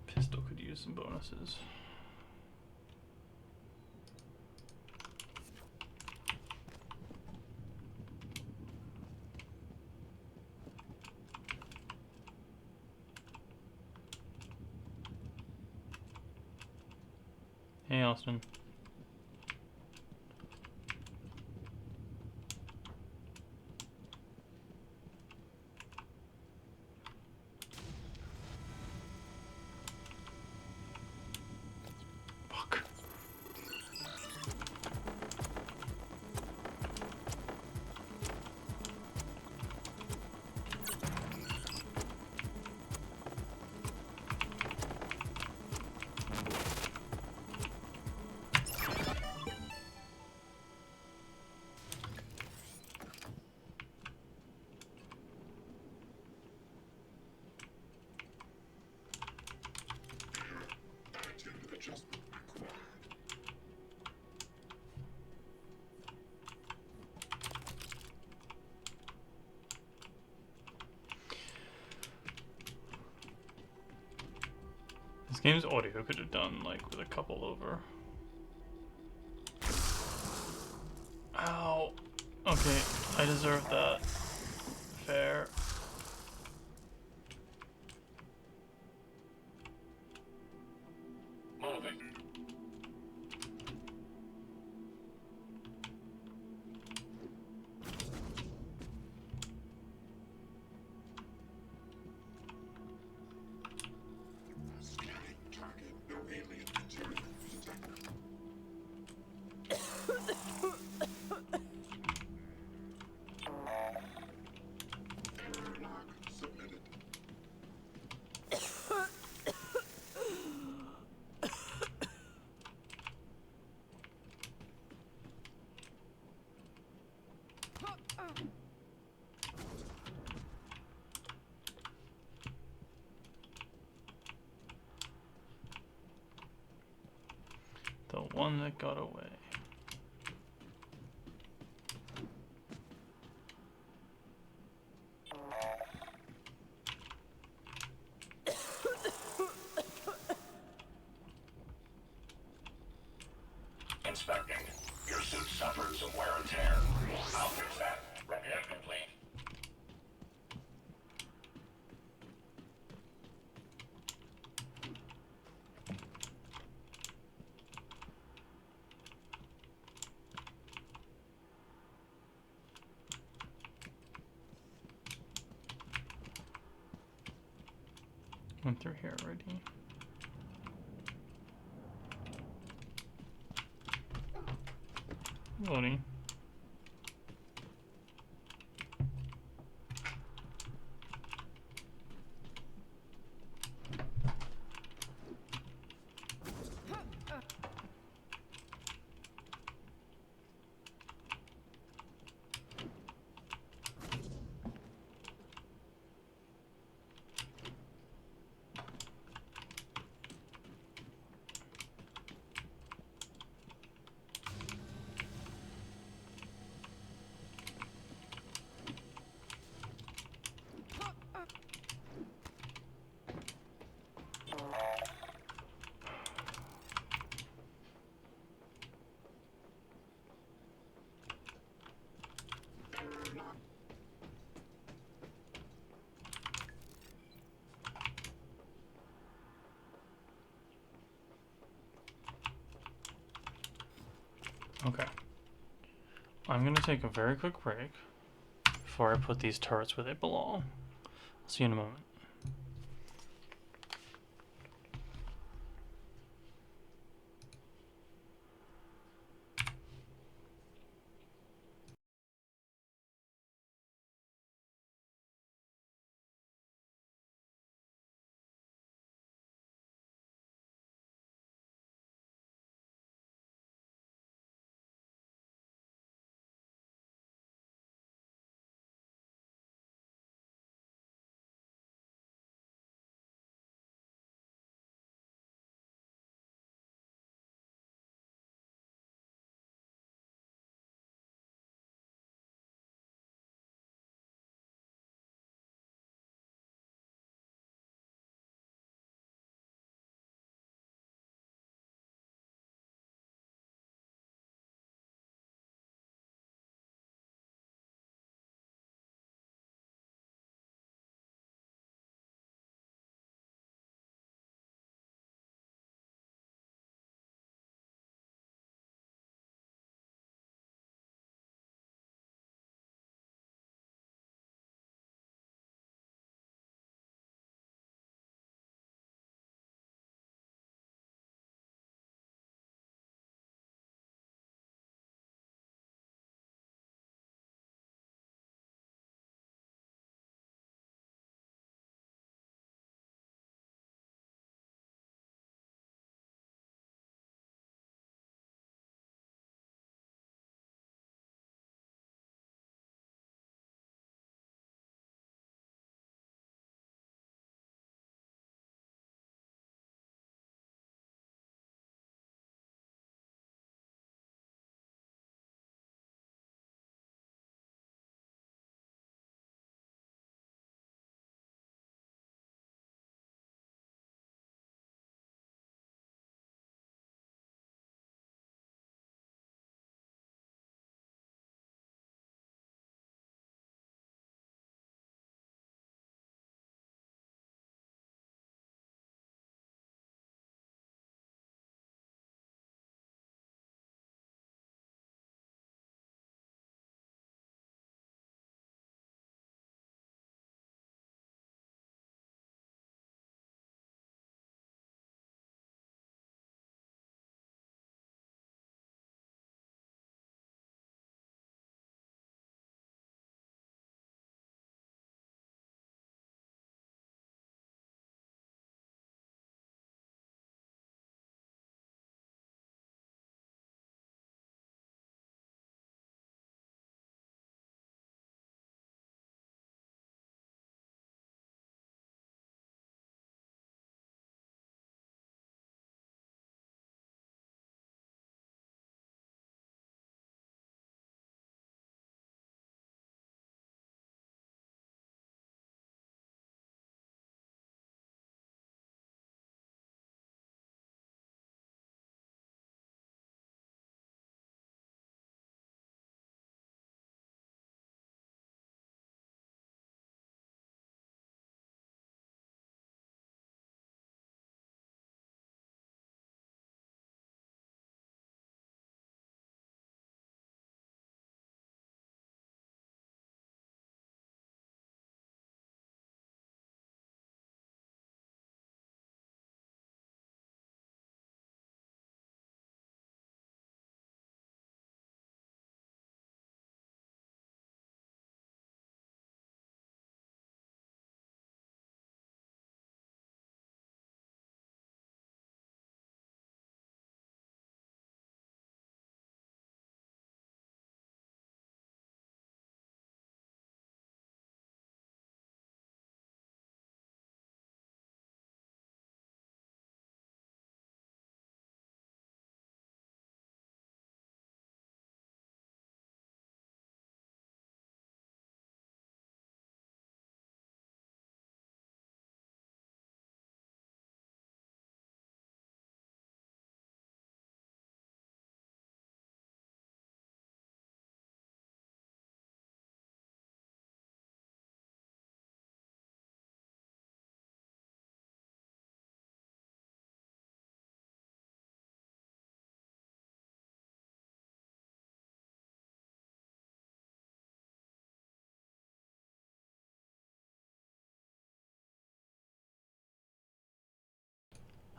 Speaker 1: pistol could use some bonuses. Hey, Austin. Fuck. This game's audio could have done like with a couple over. Ow. Okay, I deserve that. Fair.
Speaker 3: Moving. Target, no alien material detected. Log submitted.
Speaker 1: The one that got away.
Speaker 3: Inspecting. Your suit suffered some wear and tear. I'll fix that. Repair complete.
Speaker 1: Went through here already. Loading. Okay. I'm gonna take a very quick break before I put these turrets where they belong. I'll see you in a moment.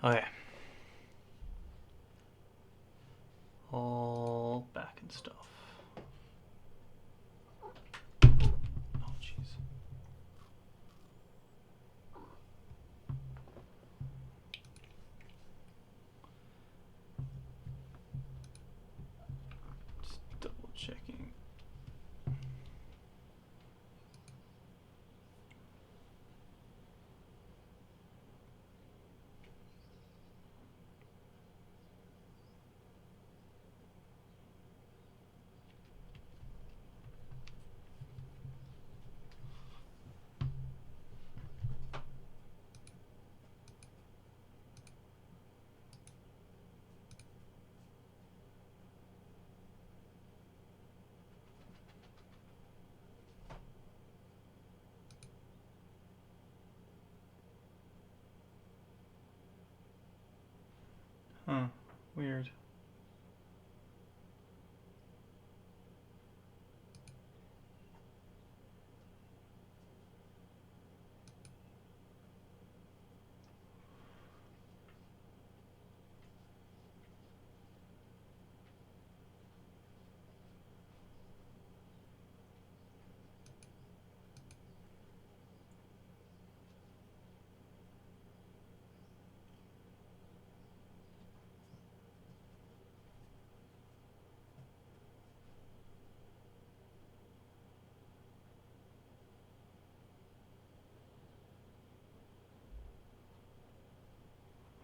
Speaker 1: Okay. All back and stuff. Oh, jeez. Just double checking. Huh. Weird.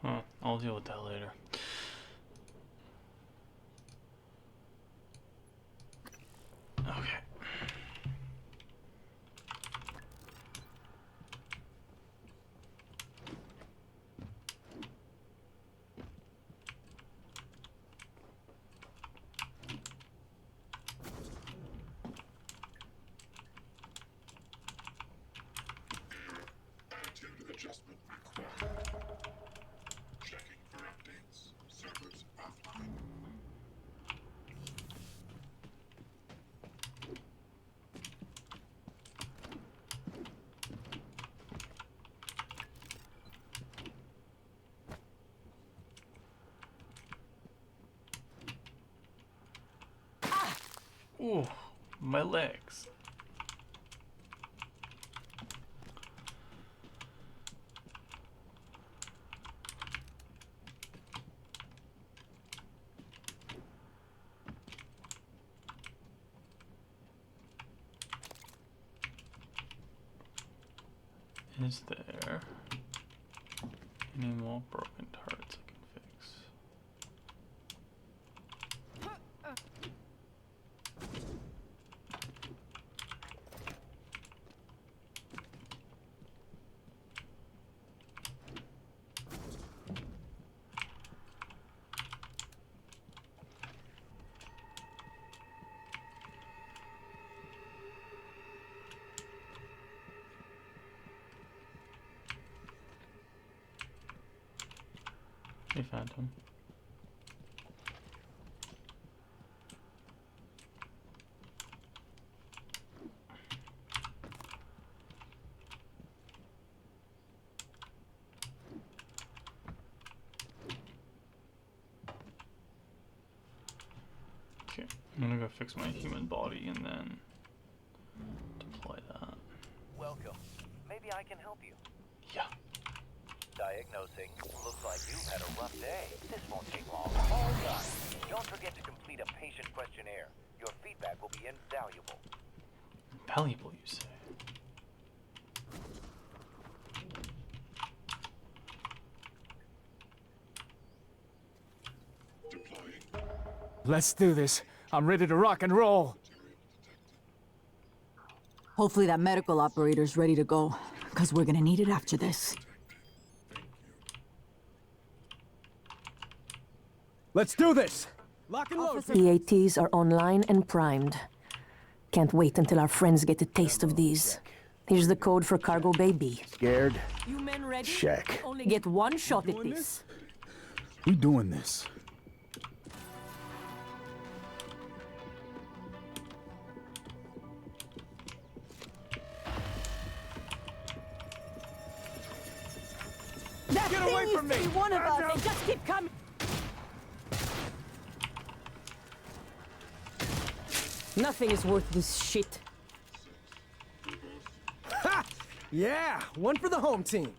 Speaker 1: Huh. I'll deal with that later. Okay.
Speaker 6: Attitude adjustment required. Checking for updates. Servers offline.
Speaker 1: Ooh, my legs. Is there any more broken parts I can fix? Hey, Phantom. Okay, I'm gonna go fix my human body and then deploy that.
Speaker 15: Welcome. Maybe I can help you.
Speaker 1: Yeah.
Speaker 15: Diagnosing. Looks like you've had a rough day. This won't take long. All done. Don't forget to complete a patient questionnaire. Your feedback will be invaluable.
Speaker 1: Valuable, you say?
Speaker 9: Let's do this. I'm ready to rock and roll.
Speaker 14: Hopefully that medical operator's ready to go, because we're gonna need it after this.
Speaker 9: Let's do this! Lock and load!
Speaker 16: EATs are online and primed. Can't wait until our friends get a taste of these. Here's the code for Cargo Bay B.
Speaker 17: Scared?
Speaker 16: You men ready?
Speaker 17: Check.
Speaker 16: Only get one shot at this.
Speaker 13: We doing this.
Speaker 9: That
Speaker 19: Get
Speaker 9: thing
Speaker 19: away
Speaker 9: used
Speaker 19: from
Speaker 9: to
Speaker 19: me!
Speaker 9: be one of
Speaker 19: Hands
Speaker 9: us.
Speaker 19: up!
Speaker 9: They just keep coming.
Speaker 16: Nothing is worth this shit.
Speaker 9: Ha! Yeah, one for the home team.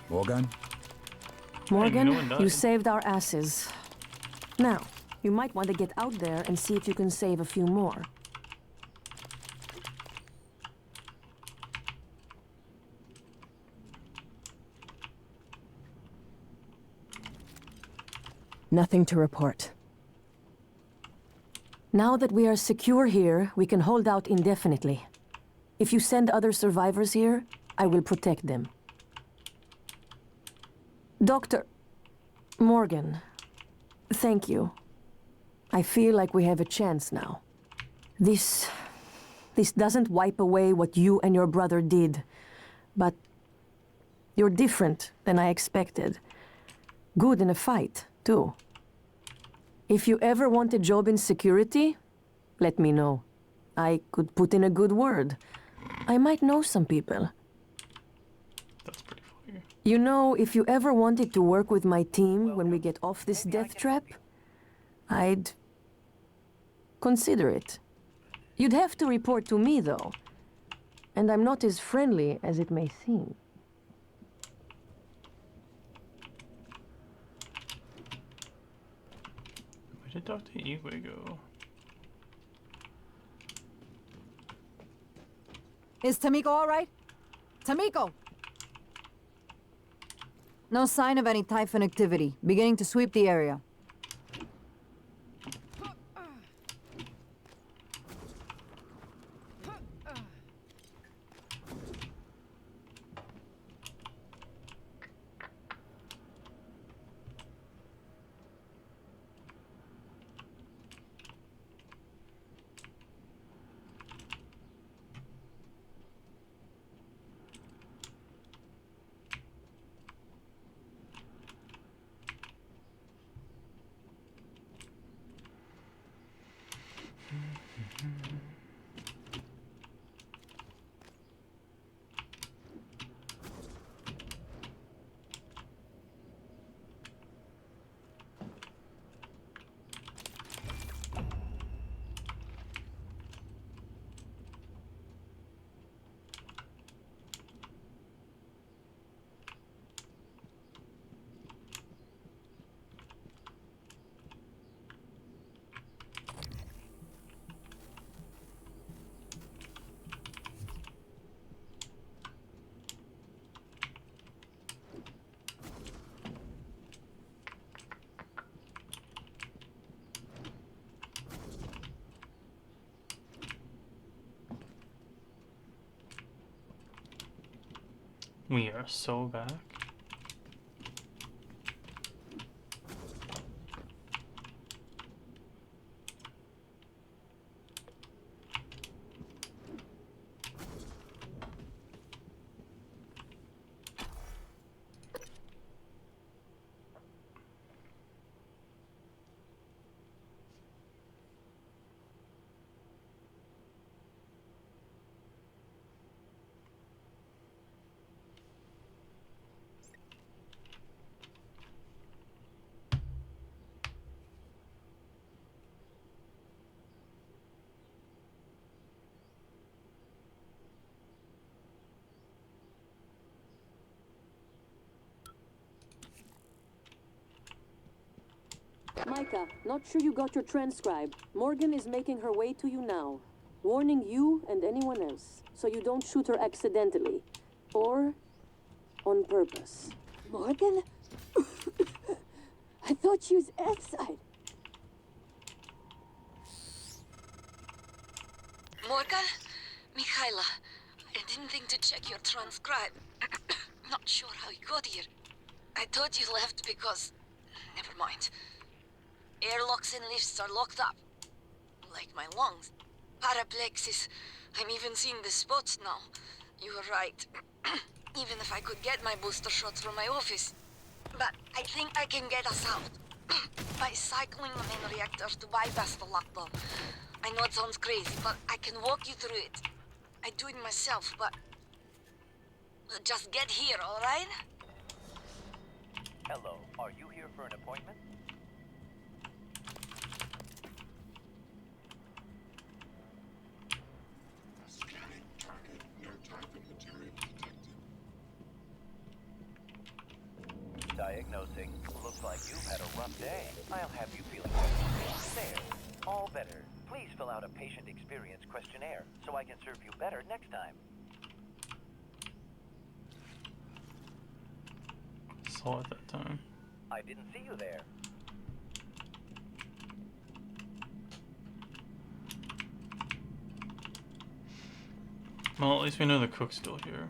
Speaker 13: Morgan?
Speaker 16: Morgan,
Speaker 1: no one died.
Speaker 16: you saved our asses. Now, you might want to get out there and see if you can save a few more.
Speaker 14: Nothing to report.
Speaker 16: Now that we are secure here, we can hold out indefinitely. If you send other survivors here, I will protect them. Dr. Morgan, thank you. I feel like we have a chance now. This doesn't wipe away what you and your brother did, but you're different than I expected. Good in a fight, too. If you ever want a job in security, let me know. I could put in a good word. I might know some people.
Speaker 1: That's pretty funny.
Speaker 16: You know, if you ever wanted to work with my team when we get off this death trap, I'd consider it. You'd have to report to me, though. And I'm not as friendly as it may seem.
Speaker 1: Where did Dr. Igwe go?
Speaker 14: Is Tamiko all right? Tamiko! No sign of any Typhon activity. Beginning to sweep the area.
Speaker 1: We are so back.
Speaker 7: Micah, not sure you got your transcribe. Morgan is making her way to you now. Warning you and anyone else, so you don't shoot her accidentally. Or on purpose.
Speaker 10: Morgan? I thought she was outside.
Speaker 2: Morgan? Mikhaila, I didn't think to check your transcribe. Not sure how you got here. I thought you left because... Never mind. Airlocks and lifts are locked up. Like my lungs. Paraplexis. I'm even seeing the spots now. You were right. Even if I could get my booster shots from my office. But I think I can get us out. By cycling the main reactor to bypass the lockdown. I know it sounds crazy, but I can walk you through it. I do it myself, but... Just get here, alright?
Speaker 15: Hello, are you here for an appointment?
Speaker 3: Scanning target. No type of material detected.
Speaker 15: Diagnosing. Looks like you've had a rough day. I'll have you feeling better. There. All better. Please fill out a patient experience questionnaire so I can serve you better next time.
Speaker 1: Saw it that time.
Speaker 15: I didn't see you there.
Speaker 1: Well, at least we know the cook's still here.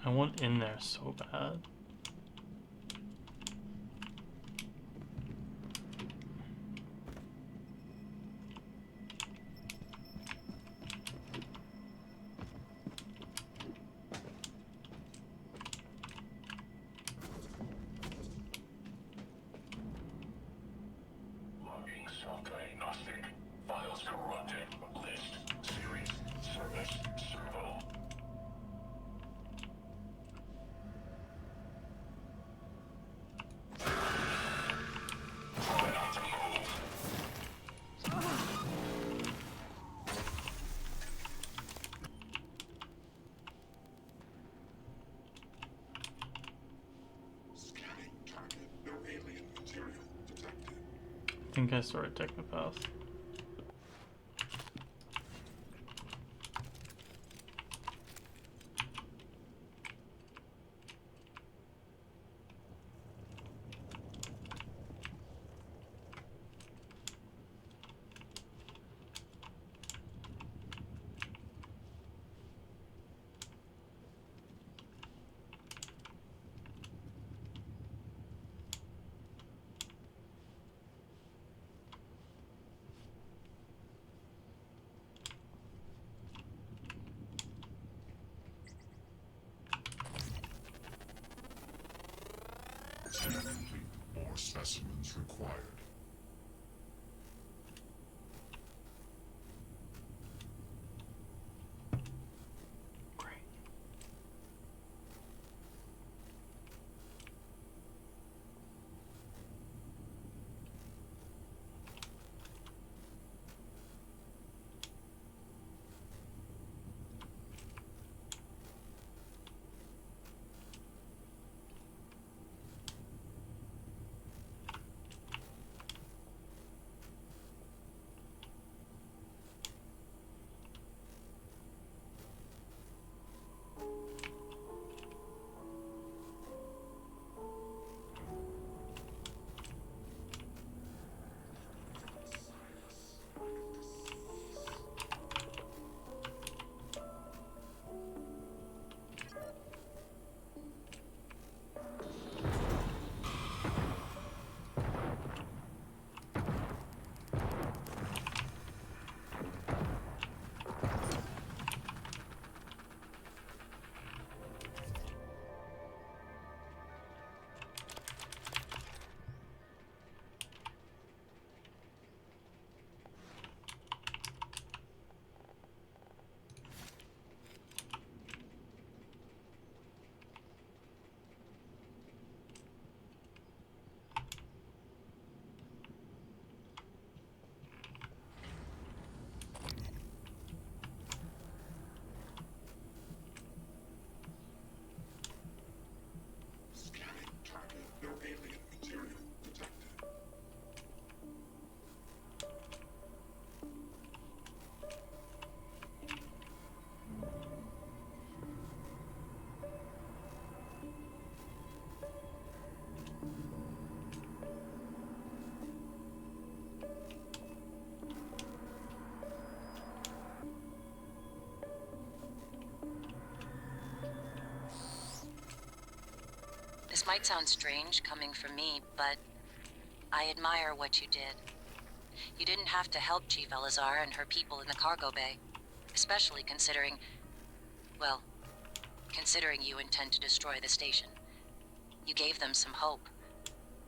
Speaker 1: I want in there so bad.
Speaker 3: Logging software agnostic. Files corrupted. List. Series. Service. Servo. Scanning target. No alien material detected.
Speaker 1: I think I started Technopath.
Speaker 3: Scan complete. More specimens required.
Speaker 2: might sound strange coming from me, but I admire what you did. You didn't have to help Chief Elazar and her people in the cargo bay, especially considering, well, considering you intend to destroy the station. You gave them some hope,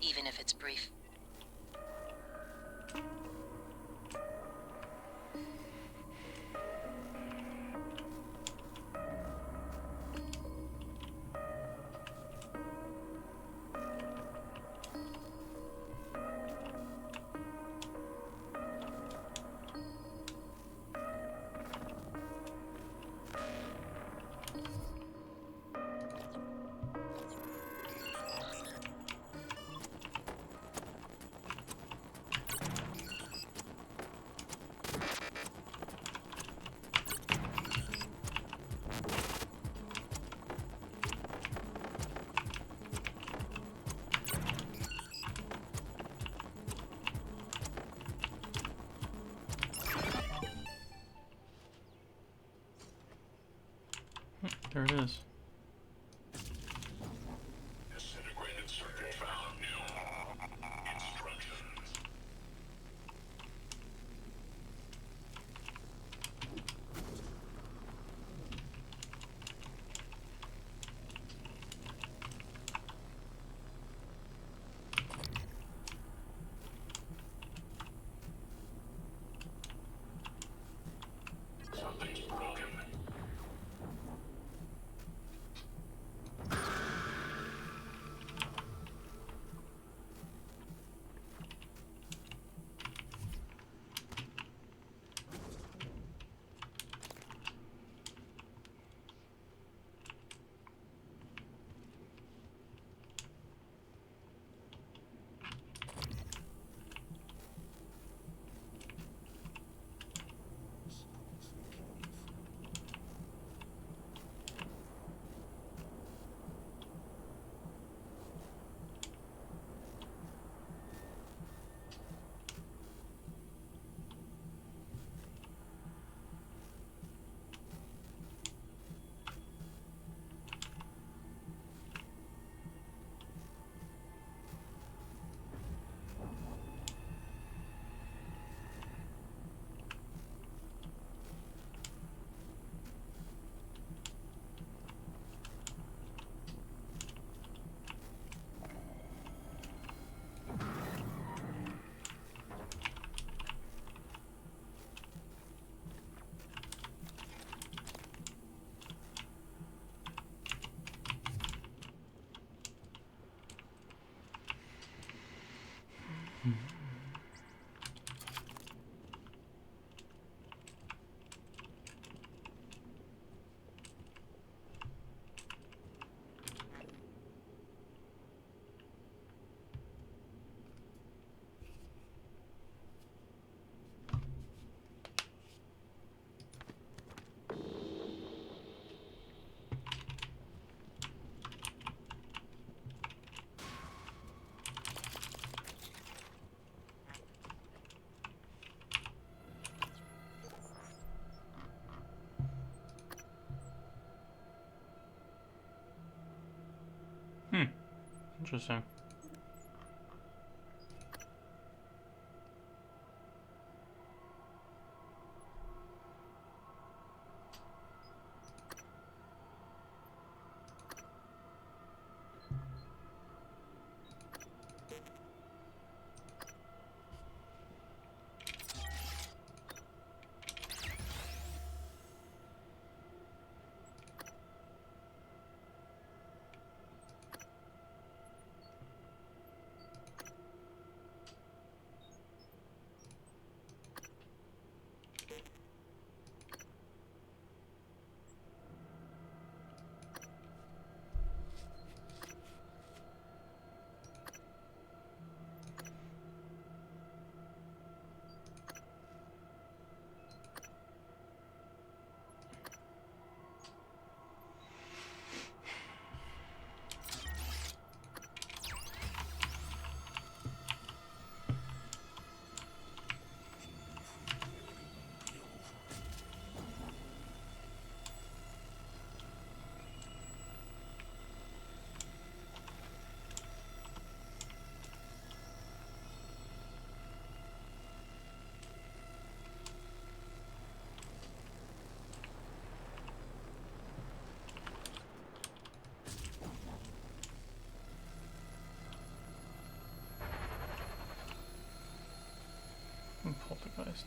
Speaker 2: even if it's brief.
Speaker 1: There it is.
Speaker 3: Disintegrated circuit found. Instructions. Something's broken.
Speaker 1: Interesting. Poltergeist.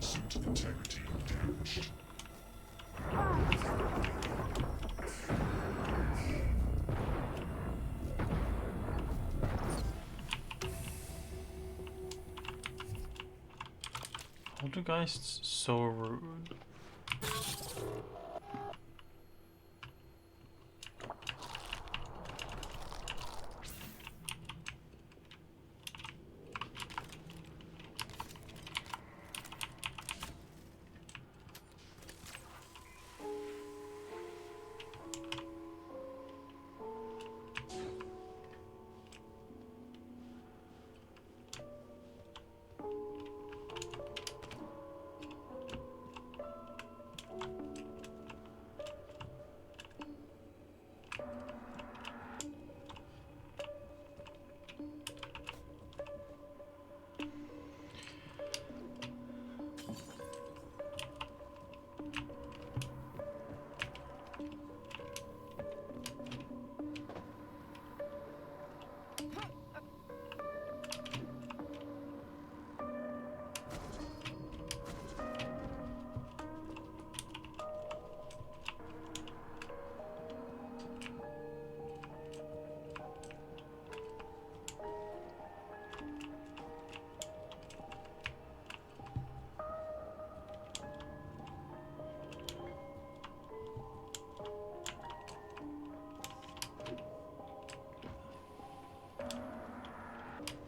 Speaker 3: Suit integrity damaged.
Speaker 1: Poltergeist's so rude.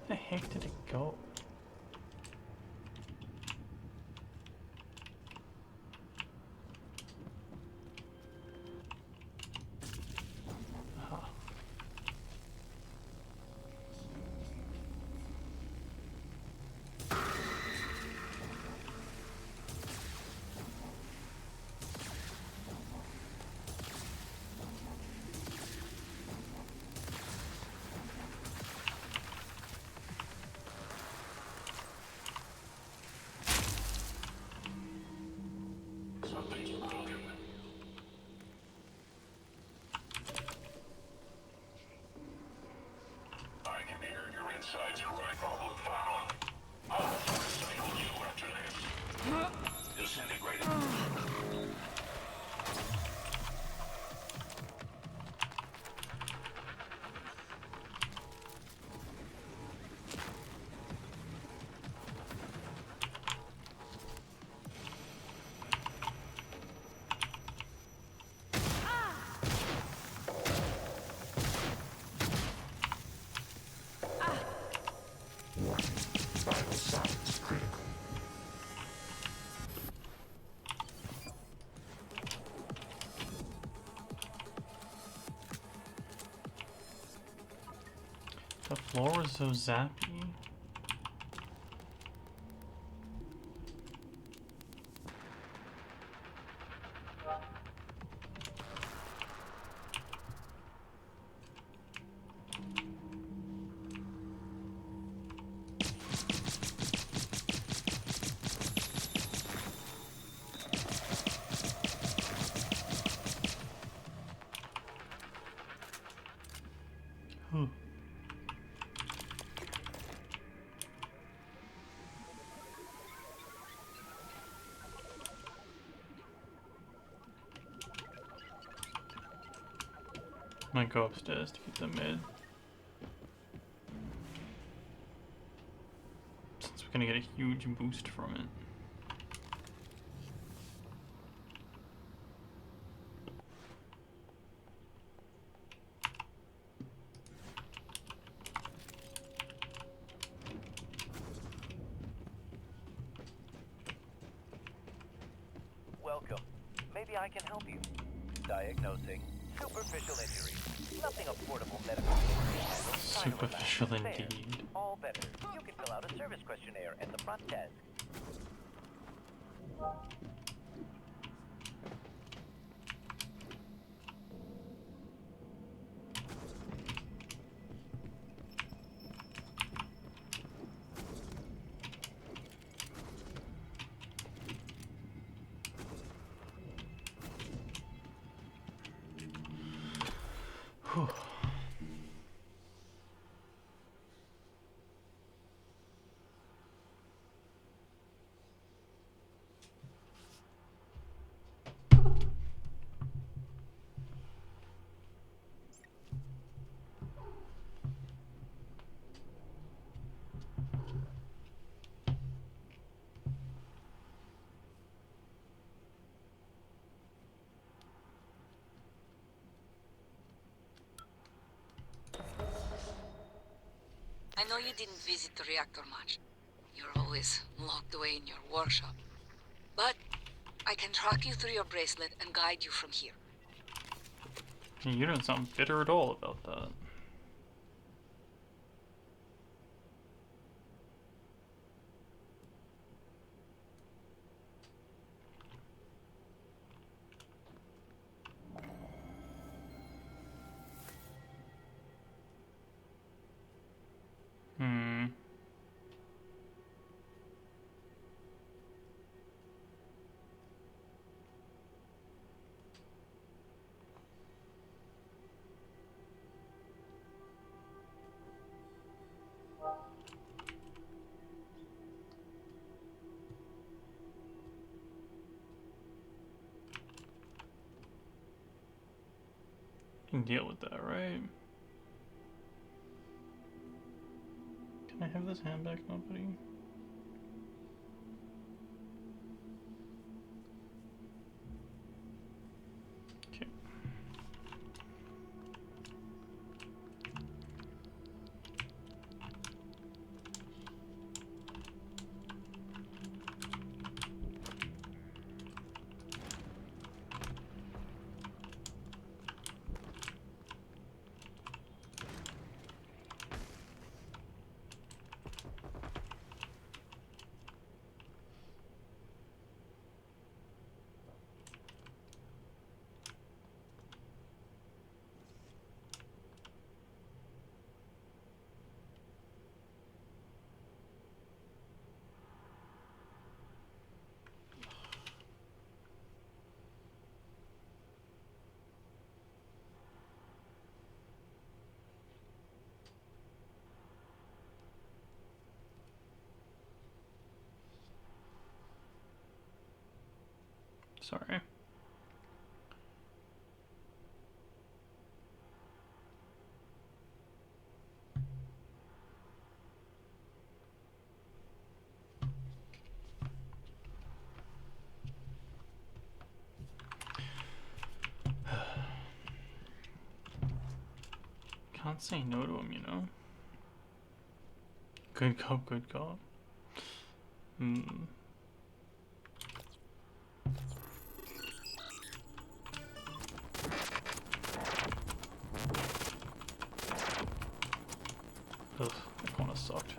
Speaker 1: Where the heck did it go? Aha.
Speaker 3: Something's broken. I can hear your insides crying problem found. I'll recycle you after this. Disintegrated. Vital signs critical.
Speaker 1: The floor was so zappy. Huh. Might go upstairs to keep them mid. Since we're gonna get a huge boost from it.
Speaker 15: Welcome. Maybe I can help you. Diagnosing superficial injury. Nothing a portable medical kit can handle.
Speaker 1: Superficial
Speaker 15: There.
Speaker 1: indeed.
Speaker 15: All better. You can fill out a service questionnaire at the front desk.
Speaker 19: know you didn't visit the reactor much. You're always locked away in your workshop. But I can track you through your bracelet and guide you from here.
Speaker 1: You don't sound bitter at all about that. Can deal with that, right? Can I have this hand back, nobody? Okay. Sorry. Can't say no to him, you know? Good cop, good cop. Ugh, that corner sucked.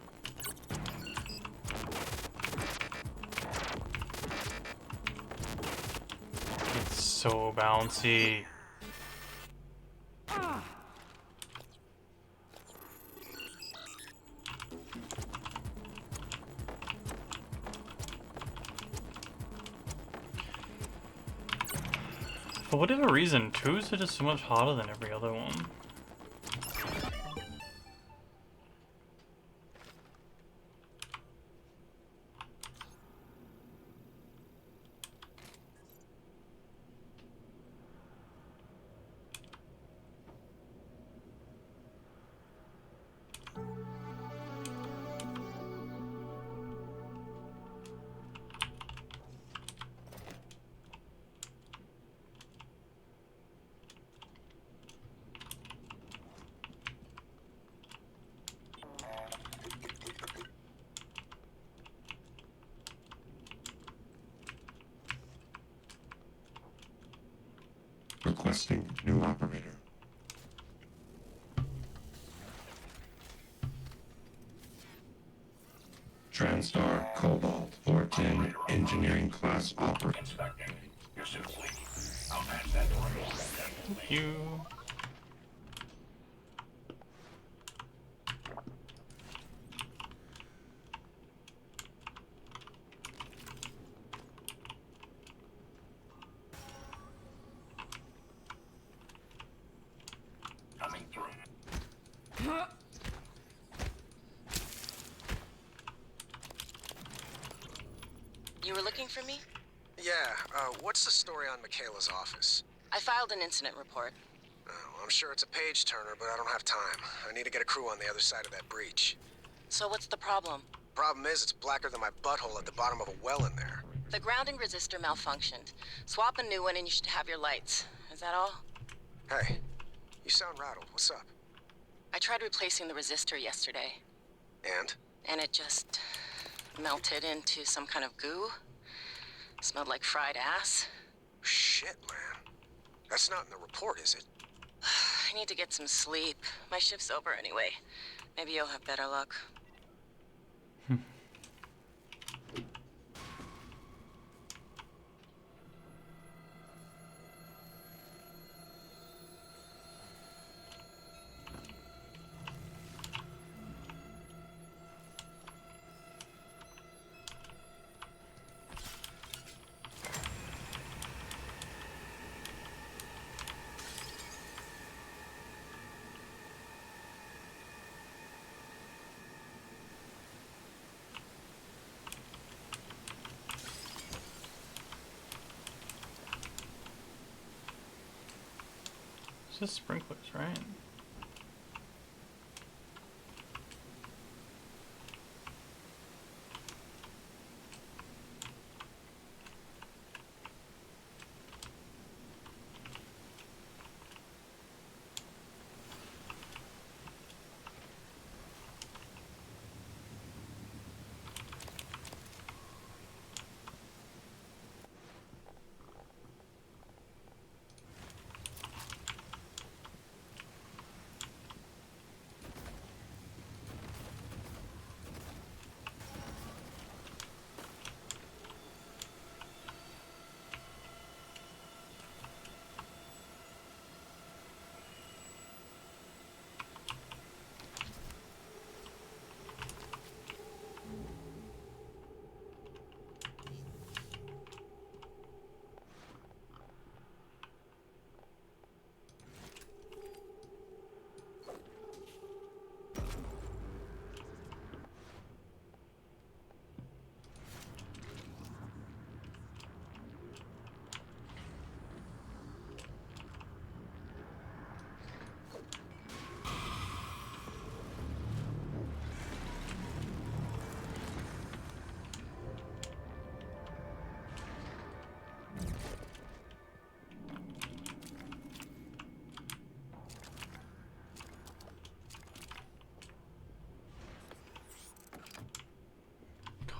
Speaker 1: It's so bouncy. For whatever reason, 2s are just so much harder than every other one.
Speaker 20: Requesting new operator. TranStar Cobalt 410 Engineering Class Operator.
Speaker 3: Inspecting. Your suit's leaking. I'll patch that door.
Speaker 1: Thank you.
Speaker 3: Coming through.
Speaker 2: You were looking for me?
Speaker 12: Yeah, what's the story on Michaela's office?
Speaker 2: I filed an incident report.
Speaker 12: Oh, I'm sure it's a page-turner, but I don't have time. I need to get a crew on the other side of that breach.
Speaker 2: So what's the problem?
Speaker 12: Problem is, it's blacker than my butthole at the bottom of a well in there.
Speaker 2: The grounding resistor malfunctioned. Swap a new one and you should have your lights. Is that all?
Speaker 12: Hey, you sound rattled. What's up?
Speaker 2: I tried replacing the resistor yesterday.
Speaker 12: And?
Speaker 2: And it just melted into some kind of goo. Smelled like fried ass.
Speaker 12: Shit, man. That's not in the report, is it?
Speaker 2: I need to get some sleep. My shift's over anyway. Maybe you'll have better luck.
Speaker 1: It's just sprinklers, right?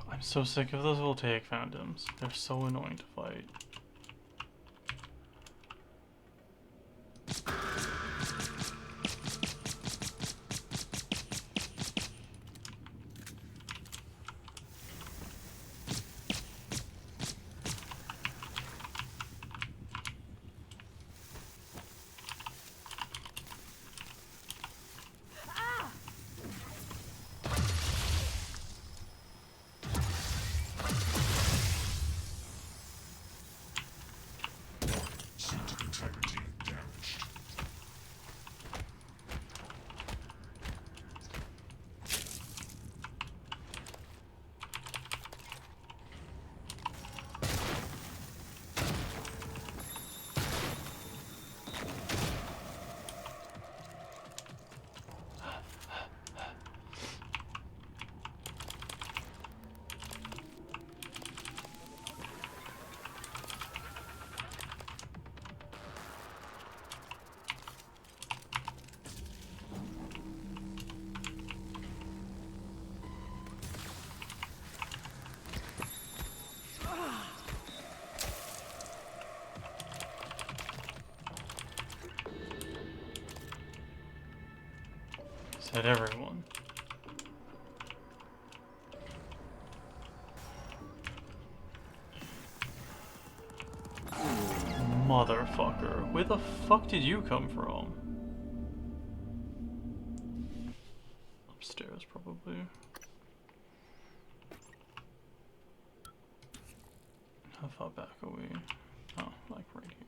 Speaker 1: I'm so sick of those voltaic phantoms. They're so annoying to fight. Said everyone. Motherfucker, where the fuck did you come from? Upstairs, probably. How far back are we? Oh, like right here.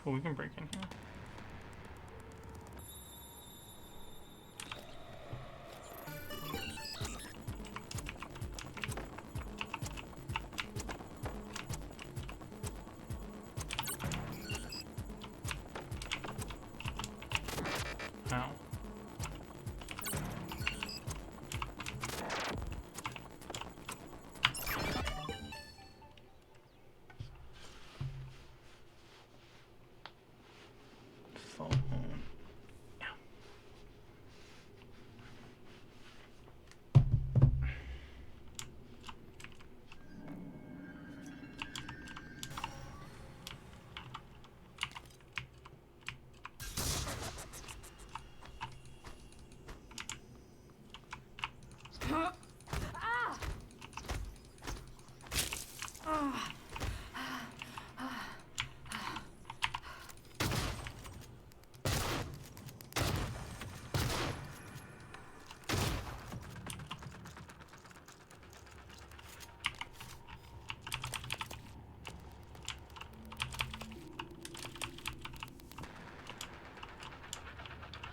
Speaker 1: Well, we can break in here. Ow. Phone.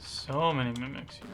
Speaker 1: So many mimics here.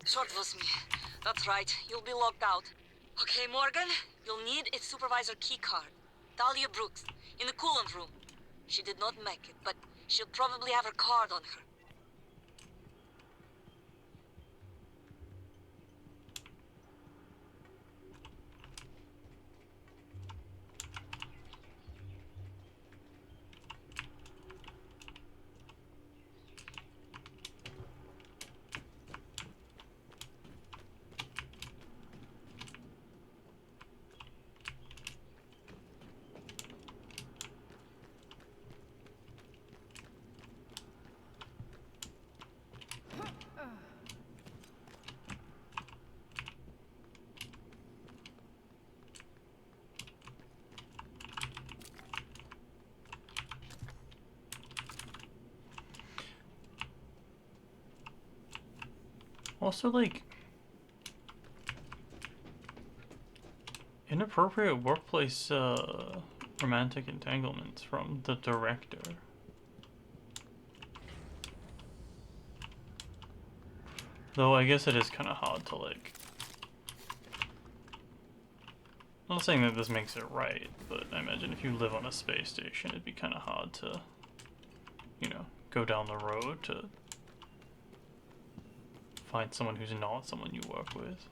Speaker 7: So it was me. That's right. You'll be locked out. Okay, Morgan, you'll need a supervisor keycard. Dahlia Brooks, in the coolant room. She did not make it, but she'll probably have her card on her.
Speaker 1: Also, like, inappropriate workplace romantic entanglements from the director. Though I guess it is kind of hard to, like, I'm not saying that this makes it right, but I imagine if you live on a space station, it'd be kind of hard to, you know, go down the road to find someone who's not someone you work with.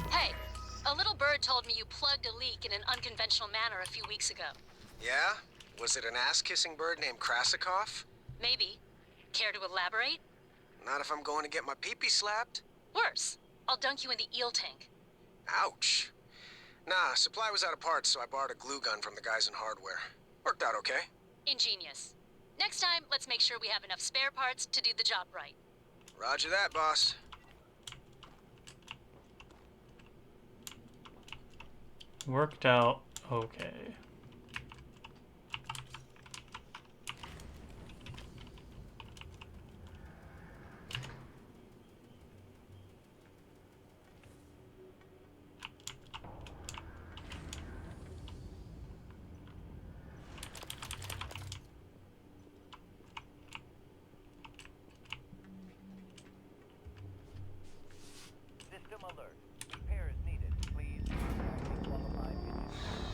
Speaker 2: Hey, a little bird told me you plugged a leak in an unconventional manner a few weeks ago.
Speaker 12: Yeah? Was it an ass-kissing bird named Krasikov?
Speaker 2: Maybe. Care to elaborate?
Speaker 12: Not if I'm going to get my pee-pee slapped.
Speaker 2: Worse. I'll dunk you in the eel tank.
Speaker 12: Ouch. Nah, supply was out of parts, so I borrowed a glue gun from the guys in hardware. Worked out okay.
Speaker 2: Ingenious. Next time, let's make sure we have enough spare parts to do the job right.
Speaker 12: Roger that, boss.
Speaker 1: Worked out okay.
Speaker 15: System alert. Repairs needed. Please contact a qualified engineer.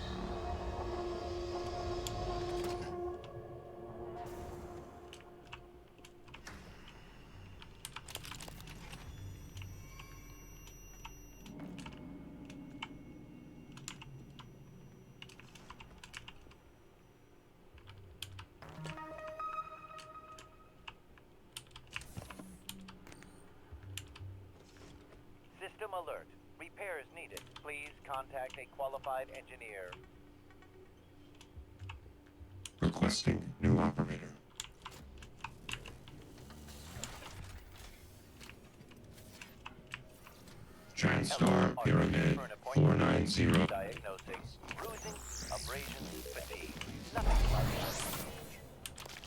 Speaker 15: System alert. Repairs needed. Please contact a qualified engineer.
Speaker 20: Requesting new operator. TranStar Pyramid 490.
Speaker 15: Diagnosing bruising, abrasion, fatigue. Nothing like that.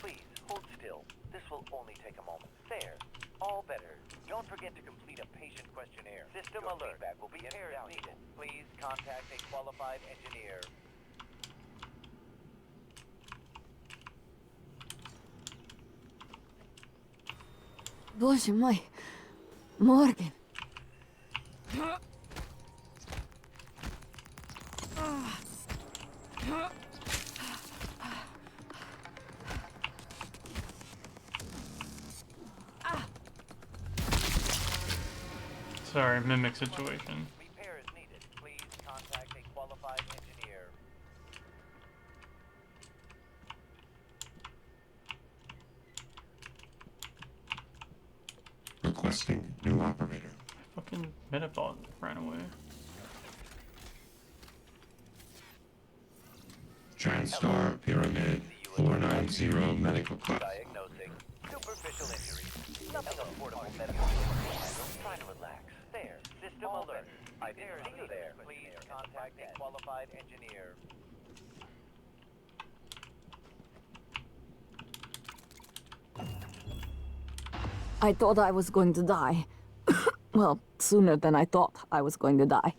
Speaker 15: Please hold still. This will only take a moment. There. All better. Don't forget to complete a patient questionnaire. System alert. Feedback will be needed. Please contact a qualified engineer.
Speaker 14: Боже мой, Морган.
Speaker 1: Sorry, mimic situation.
Speaker 15: Repairs needed. Please contact a qualified engineer.
Speaker 20: Requesting new operator.
Speaker 1: Fucking Metabot ran away.
Speaker 20: TranStar Pyramid 490 medical class.
Speaker 15: Diagnosing superficial injuries. Nothing affordable medical handle. Try to relax. There. System alert. I dare see you there. Please contact a qualified engineer.
Speaker 14: I thought I was going to die. Well, sooner than I thought I was going to die.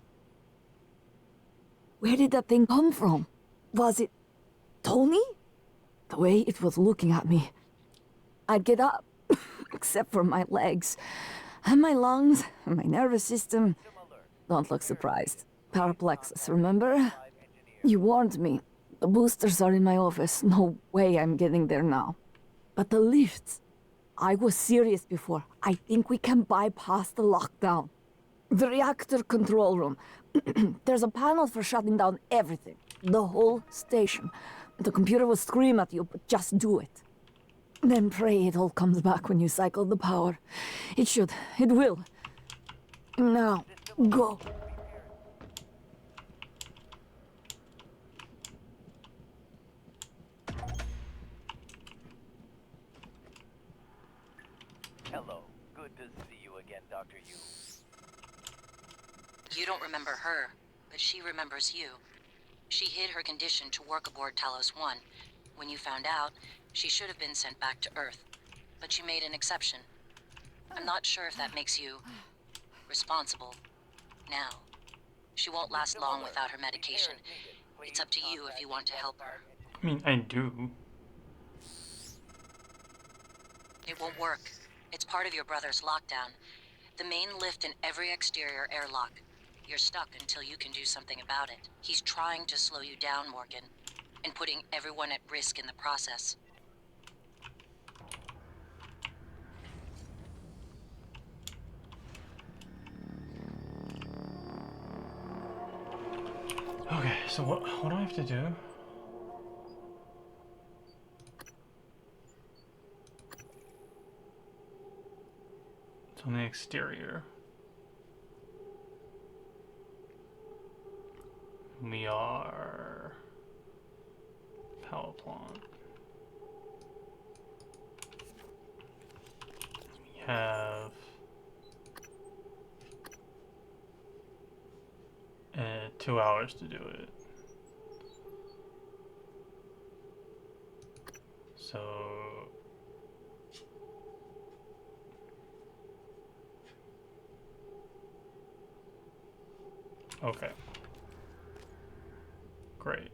Speaker 14: Where did that thing come from? Was it Tony? The way it was looking at me. I'd get up, except for my legs, and my lungs, and my nervous system. Don't look surprised. Paraplexus, remember? You warned me. The boosters are in my office. No way I'm getting there now. But the lifts... I was serious before. I think we can bypass the lockdown. The reactor control room. There's a panel for shutting down everything. The whole station. The computer will scream at you, but just do it. Then pray it all comes back when you cycle the power. It should. It will. Now, go.
Speaker 15: Hello. Good to see you again, Dr. Yu.
Speaker 2: You don't remember her, but she remembers you. She hid her condition to work aboard Talos 1. When you found out, she should have been sent back to Earth. But she made an exception. I'm not sure if that makes you... responsible. Now. She won't last long without her medication. It's up to you if you want to help her.
Speaker 1: I mean, I do.
Speaker 2: It won't work. It's part of your brother's lockdown. The main lift in every exterior airlock. You're stuck until you can do something about it. He's trying to slow you down, Morgan, and putting everyone at risk in the process.
Speaker 1: Okay, so what do I have to do? It's on the exterior. We are power plant. We have 2 hours to do it. So okay. Great.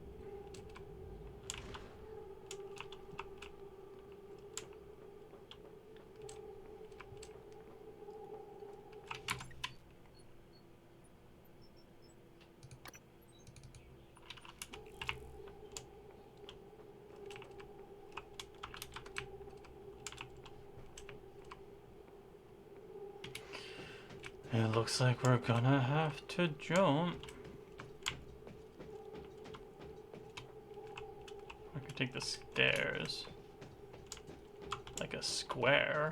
Speaker 1: It looks like we're gonna have to jump. I could take the stairs like a square.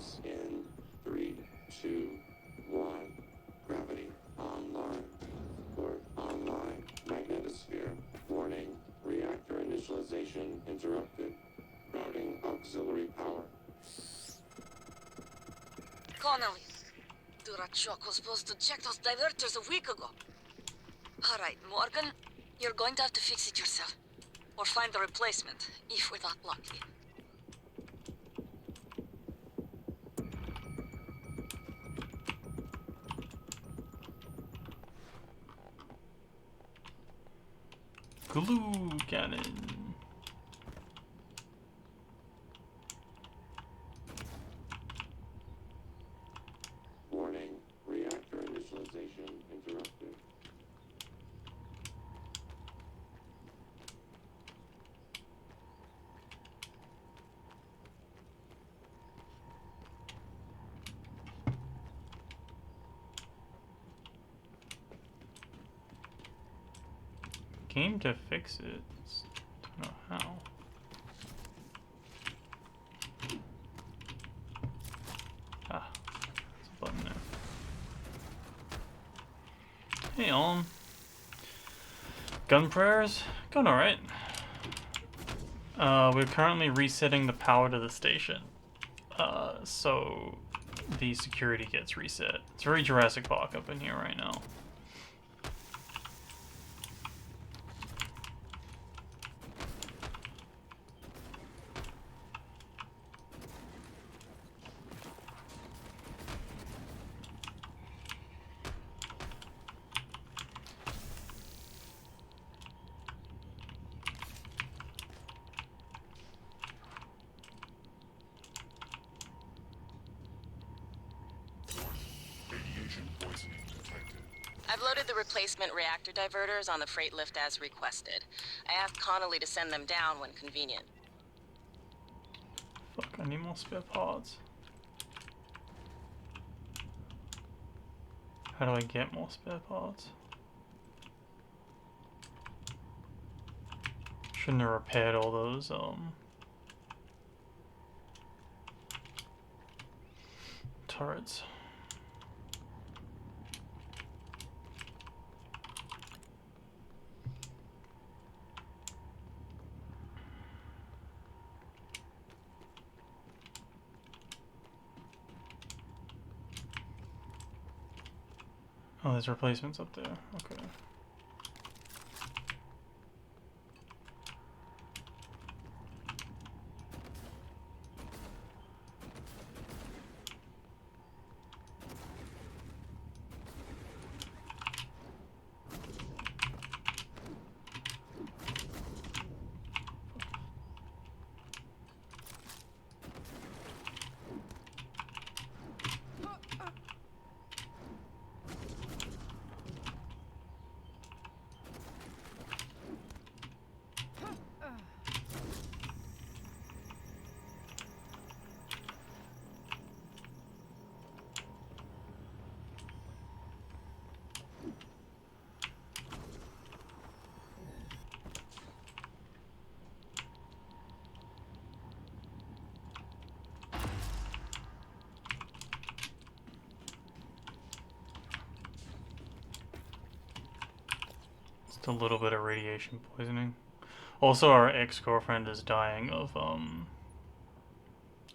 Speaker 20: Sequence in 3, 2, 1. Gravity online. Port online. Magnetosphere. Warning. Reactor initialization interrupted. Routing auxiliary power.
Speaker 19: Connolly, Durachok was supposed to check those diverters a week ago. Alright, Morgan, you're going to have to fix it yourself. Or find the replacement, if we're that lucky.
Speaker 1: Glue cannon.
Speaker 20: Warning. Reactor initialization interrupted.
Speaker 1: Game to fix it. Don't know how. Ah, there's a button there. Hey, gun prayers? Going alright. We're currently resetting the power to the station. So the security gets reset. It's very Jurassic Park up in here right now.
Speaker 2: I've loaded the replacement reactor diverters on the freight lift as requested. I asked Connolly to send them down when convenient.
Speaker 1: Fuck, I need more spare parts. How do I get more spare parts? Shouldn't have repaired all those, turrets. Oh, there's replacements up there. Okay. Just a little bit of radiation poisoning. Also, our ex-girlfriend is dying of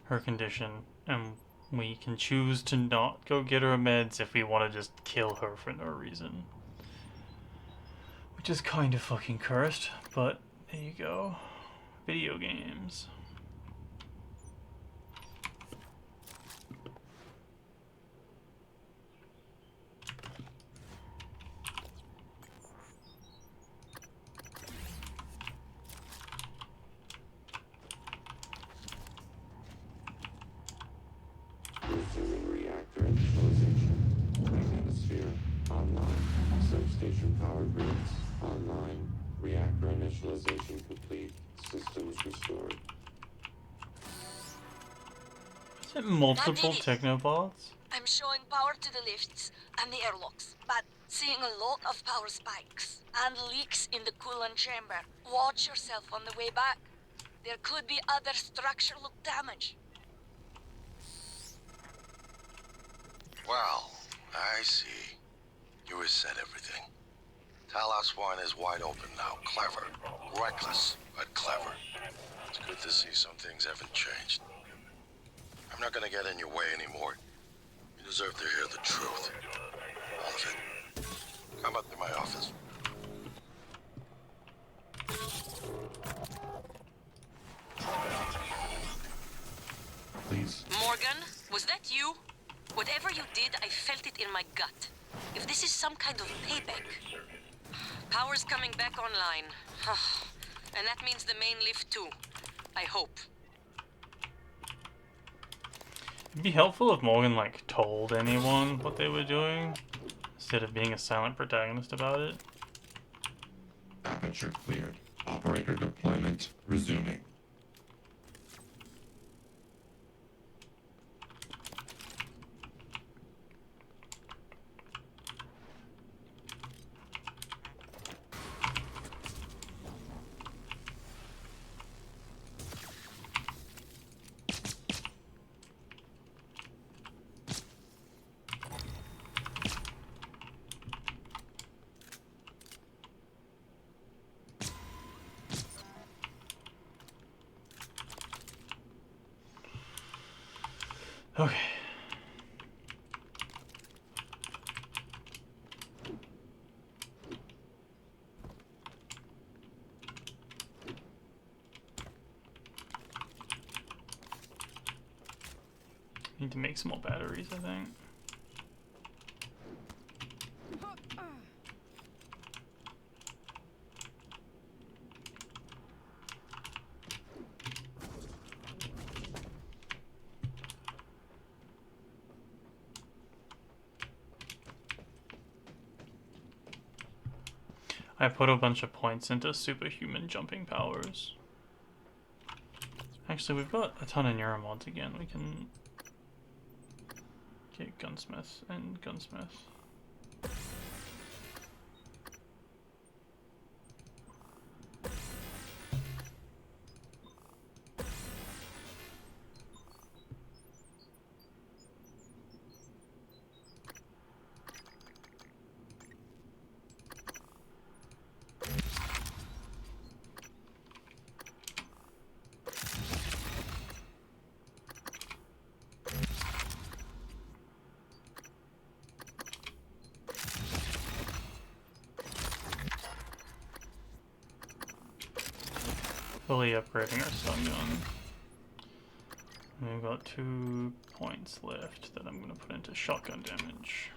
Speaker 1: her condition, and we can choose to not go get her meds if we want to just kill her for no reason. Which is kind of fucking cursed, but there you go. Video games.
Speaker 20: Resuming reactor initialization. Magnetosphere online. Substation power grids online. Reactor initialization complete. Systems restored.
Speaker 1: Is it multiple technobots?
Speaker 2: I'm showing power to the lifts and the airlocks, but seeing a lot of power spikes and leaks in the coolant chamber. Watch yourself on the way back. There could be other structural damage.
Speaker 21: Well, I see. You reset everything. Talos 1 is wide open now. Clever. Reckless, but clever. It's good to see some things haven't changed. I'm not gonna get in your way anymore. You deserve to hear the truth. All of it. Come up to my office.
Speaker 20: Please.
Speaker 7: Morgan, was that you? Whatever you did, I felt it in my gut. If this is some kind of payback. Power's coming back online. And that means the main lift too. I hope.
Speaker 1: It'd be helpful if Morgan, like, told anyone what they were doing, instead of being a silent protagonist about it.
Speaker 20: Aperture cleared. Operator deployment resuming.
Speaker 1: Okay. Need to make some more batteries, I think. I put a bunch of points into superhuman jumping powers. Actually, we've got a ton of neuromods again. We can get gunsmiths and gunsmiths. Fully upgrading our stun gun. And we've got 2 points left that I'm going to put into shotgun damage.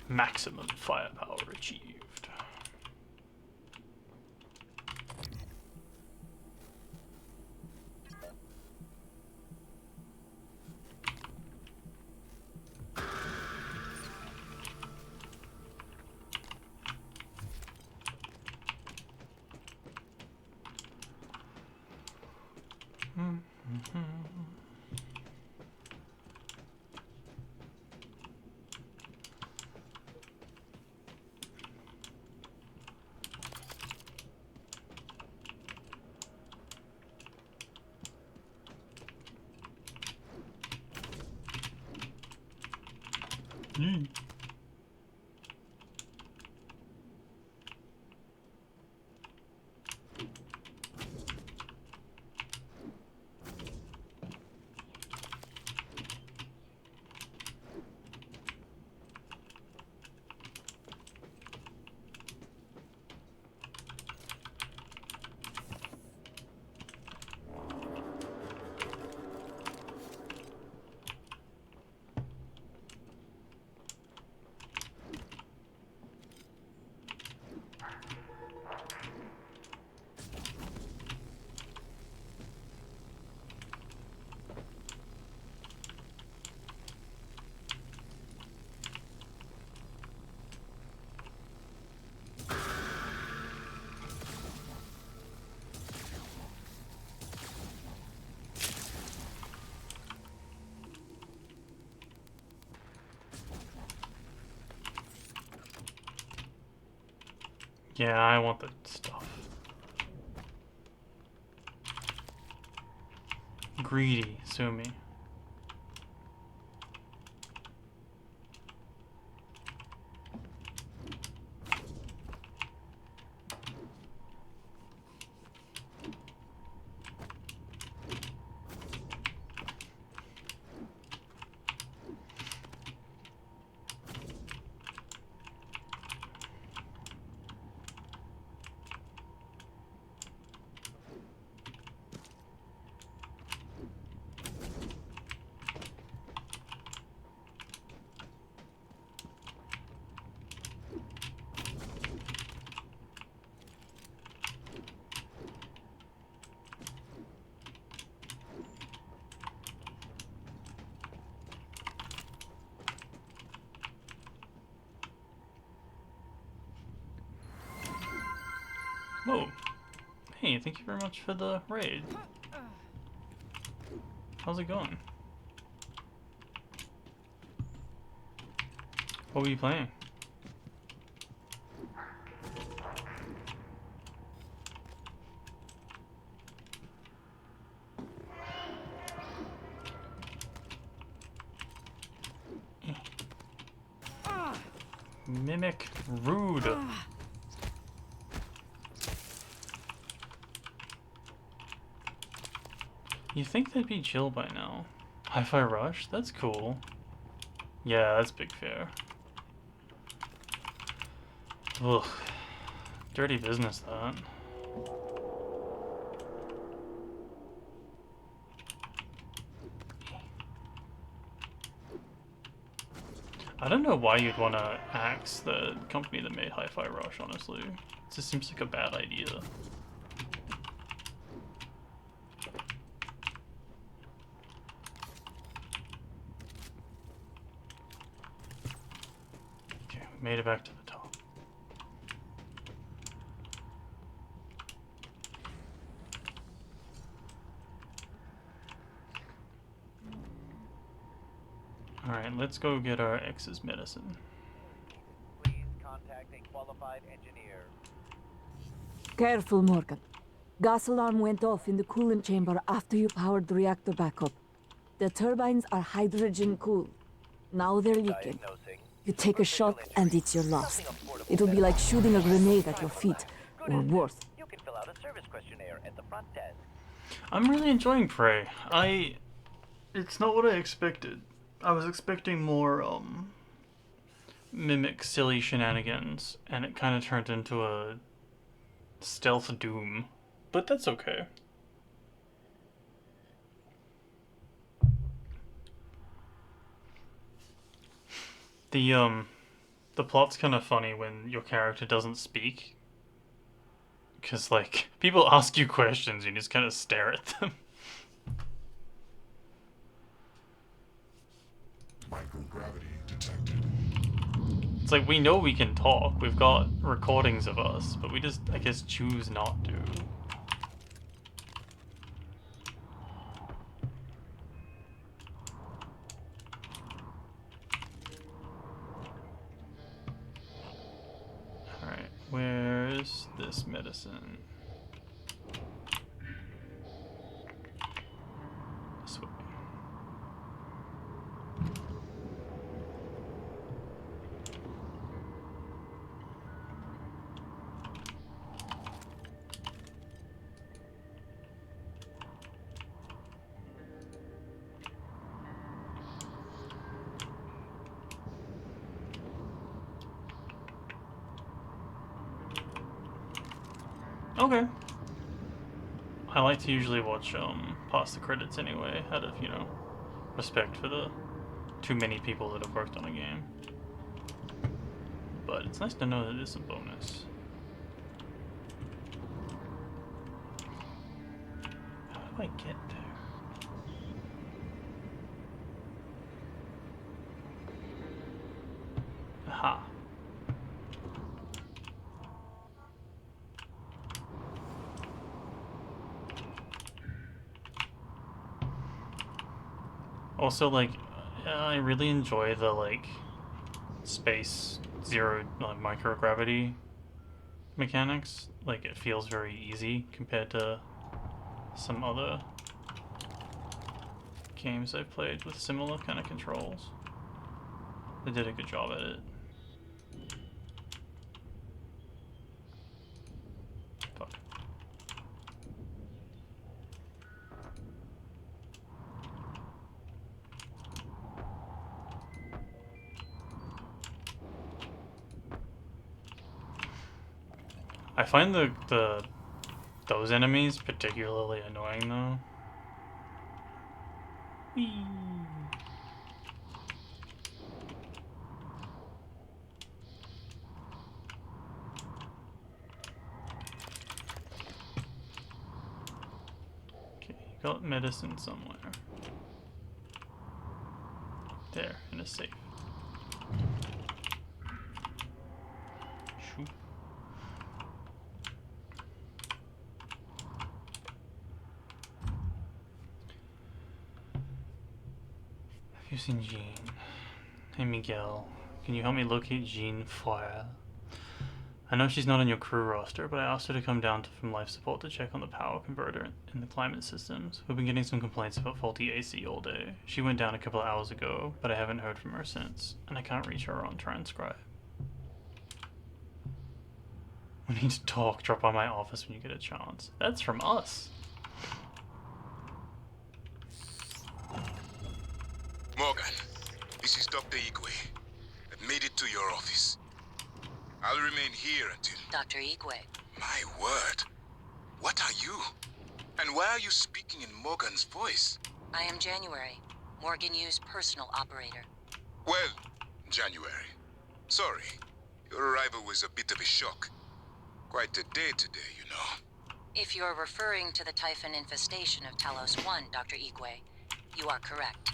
Speaker 1: Maximum firepower achieved. Yeah, I want the stuff. greedy, sue me. Whoa. Hey, thank you very much for the raid. How's it going? What were you playing? Mimic rude. You think they'd be chill by now? Hi-Fi Rush? That's cool. Yeah, that's big fair. Ugh. Dirty business, that. I don't know why you'd want to axe the company that made Hi-Fi Rush, honestly. It just seems like a bad idea. Okay, we made it back to the top. Alright, let's go get our ex's medicine.
Speaker 15: Please contact a qualified engineer.
Speaker 14: Careful, Morgan. Gas alarm went off in the coolant chamber after you powered the reactor back up. The turbines are hydrogen cooled. Now they're leaking. You take a shot and it's your loss. It'll be like shooting a grenade at your feet, or worse.
Speaker 15: You can fill out a service questionnaire at the front desk.
Speaker 1: I'm really enjoying Prey. It's not what I expected. I was expecting more, mimic silly shenanigans, and it kind of turned into a stealth Doom. But that's okay. The plot's kind of funny when your character doesn't speak. Because, like, people ask you questions and you just kind of stare at them.
Speaker 20: Microgravity detected.
Speaker 1: It's like, we know we can talk. We've got recordings of us, but we just, I guess, choose not to. Alright, where's this medicine? This way. Okay. I like to usually watch past the credits anyway, out of, you know, respect for the too many people that have worked on a game. But it's nice to know that it's a bonus. How do I get there? Aha. Also, like, I really enjoy the, like, space zero, like, microgravity mechanics. Like, it feels very easy compared to some other games I've played with similar kind of controls. They did a good job at it. Fuck. I find those enemies particularly annoying though. Whee. Okay, you got medicine somewhere. There, in a safe. Shoot. Have you seen Jean? Hey Miguel, can you help me locate Jean Foyer? I know she's not on your crew roster, but I asked her to come down from life support to check on the power converter in the climate systems. We've been getting some complaints about faulty AC all day. She went down a couple of hours ago, but I haven't heard from her since, and I can't reach her on transcribe. We need to talk. Drop by my office when you get a chance. That's from us.
Speaker 6: Morgan, this is Dr. Igwe. I've made it to your office. I'll remain here until...
Speaker 2: Dr. Igwe.
Speaker 6: My word. What are you? And why are you speaking in Morgan's voice?
Speaker 2: I am January, Morgan Yu's personal operator.
Speaker 6: Well, January. Sorry. Your arrival was a bit of a shock. Quite a day today, you know.
Speaker 2: If you're referring to the Typhon infestation of Talos 1, Dr. Igwe, you are correct.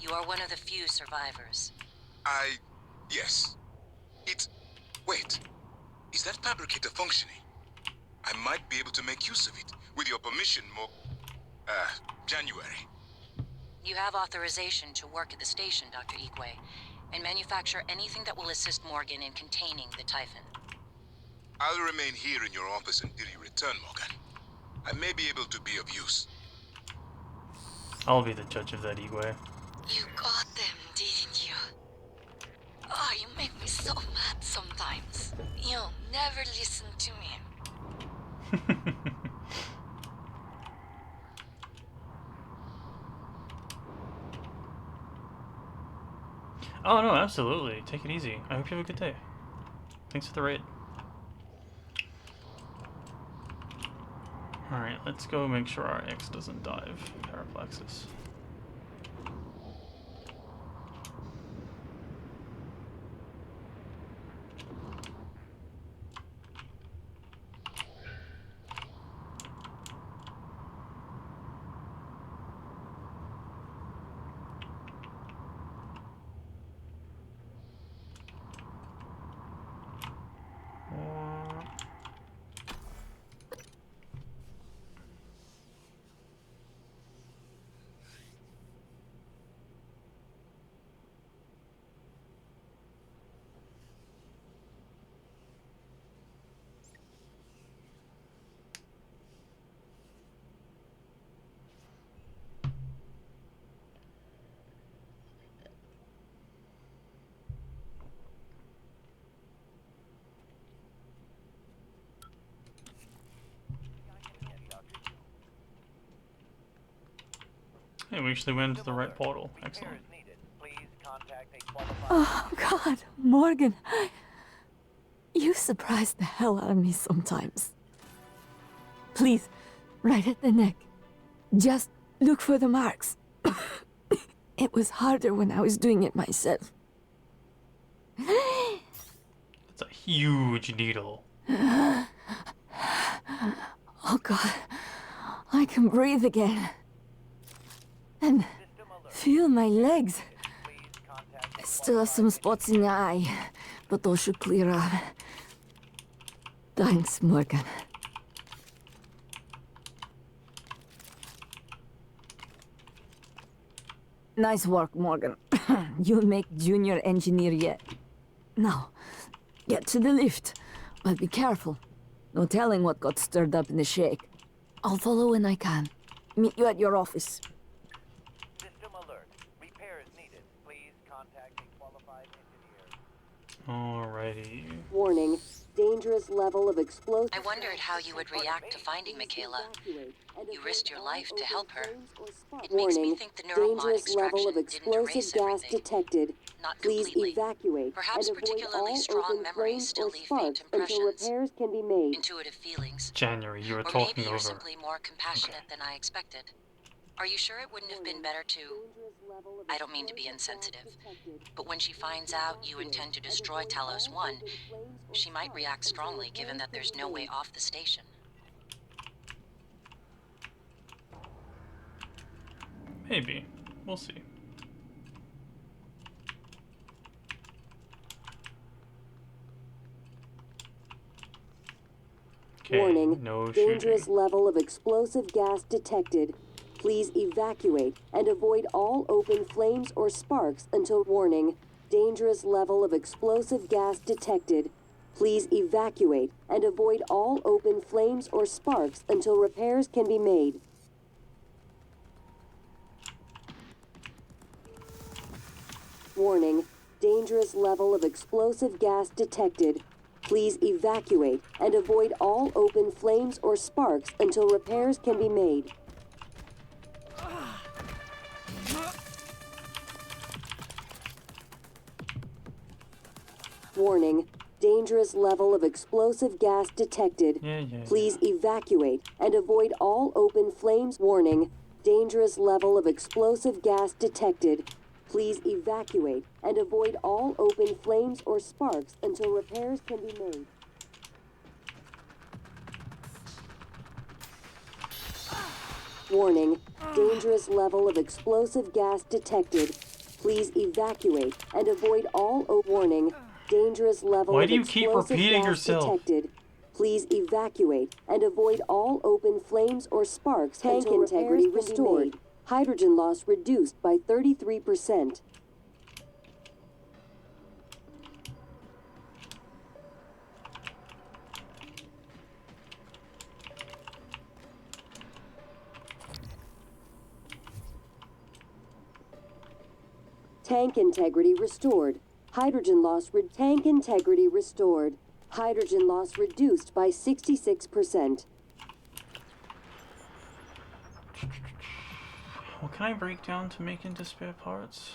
Speaker 2: You are one of the few survivors.
Speaker 6: Yes. Wait. Is that fabricator functioning? I might be able to make use of it. With your permission, January.
Speaker 2: You have authorization to work at the station, Dr. Igwe, and manufacture anything that will assist Morgan in containing the Typhon.
Speaker 6: I'll remain here in your office until you return, Morgan. I may be able to be of use.
Speaker 1: I'll be the judge of that, Igwe.
Speaker 19: You got them, didn't you? Oh, you make me so mad sometimes. You never listen to me.
Speaker 1: Oh no, absolutely. Take it easy. I hope you have a good day. Thanks for the raid. Alright, let's go make sure our X doesn't dive. Paraplexus. Hey, we actually went into the right portal. Excellent.
Speaker 14: Oh, God, Morgan. You surprise the hell out of me sometimes. Please, right at the neck. Just look for the marks. It was harder when I was doing it myself.
Speaker 1: It's a huge needle.
Speaker 14: Oh, God. I can breathe again. And feel my legs. I still have some spots in the eye, but those should clear up. Thanks, Morgan. Nice work, Morgan. You'll make junior engineer yet. Now, get to the lift, but be careful. No telling what got stirred up in the shake. I'll follow when I can. Meet you at your office.
Speaker 1: Alrighty.
Speaker 10: Warning, dangerous level of explosive...
Speaker 7: I wondered how you would react to finding Michaela. You risked your life to help her. It makes me think the neural mod
Speaker 10: dangerous level of
Speaker 7: extraction didn't erase
Speaker 10: explosive gas
Speaker 7: everything.
Speaker 10: detected.
Speaker 7: Not
Speaker 10: Please
Speaker 7: completely.
Speaker 10: evacuate
Speaker 7: Perhaps
Speaker 10: and avoid
Speaker 7: particularly
Speaker 10: all
Speaker 7: strong
Speaker 10: open
Speaker 7: memories
Speaker 10: flames
Speaker 7: still
Speaker 10: or
Speaker 7: leave
Speaker 10: sparks
Speaker 7: faint
Speaker 10: until
Speaker 7: impressions.
Speaker 10: repairs can be made.
Speaker 7: Intuitive feelings.
Speaker 1: January, you were
Speaker 7: Or
Speaker 1: talking
Speaker 7: maybe you're
Speaker 1: over.
Speaker 7: simply more compassionate than I expected. Are you sure it wouldn't have been better to... I don't mean to be insensitive, but when she finds out you intend to destroy Talos 1, she might react strongly given that there's no way off the station.
Speaker 1: Maybe. We'll see. Okay,
Speaker 10: Warning,
Speaker 1: no
Speaker 10: dangerous
Speaker 1: shooting.
Speaker 10: level of explosive gas detected. Please evacuate and avoid all open flames or sparks until warning. Dangerous level of explosive gas detected. Please evacuate and avoid all open flames or sparks until repairs can be made. Warning, dangerous level of explosive gas detected. Please evacuate and avoid all open flames or sparks until repairs can be made. Warning, dangerous level of explosive gas detected. Please evacuate and avoid all open flames. Warning, dangerous level of explosive gas detected. Please evacuate and avoid all open flames or sparks until repairs can be made. Warning, dangerous level of explosive gas detected. Please evacuate and avoid all warning. Dangerous level
Speaker 1: Why
Speaker 10: of
Speaker 1: do you keep
Speaker 10: explosive
Speaker 1: repeating
Speaker 10: gas
Speaker 1: yourself?
Speaker 10: detected. Please evacuate and avoid all open flames or sparks. Tank integrity restored. Hydrogen loss reduced by 33%. Tank integrity restored. Hydrogen loss tank integrity restored. Hydrogen loss reduced by 66%.
Speaker 1: What can I break down to make into spare parts?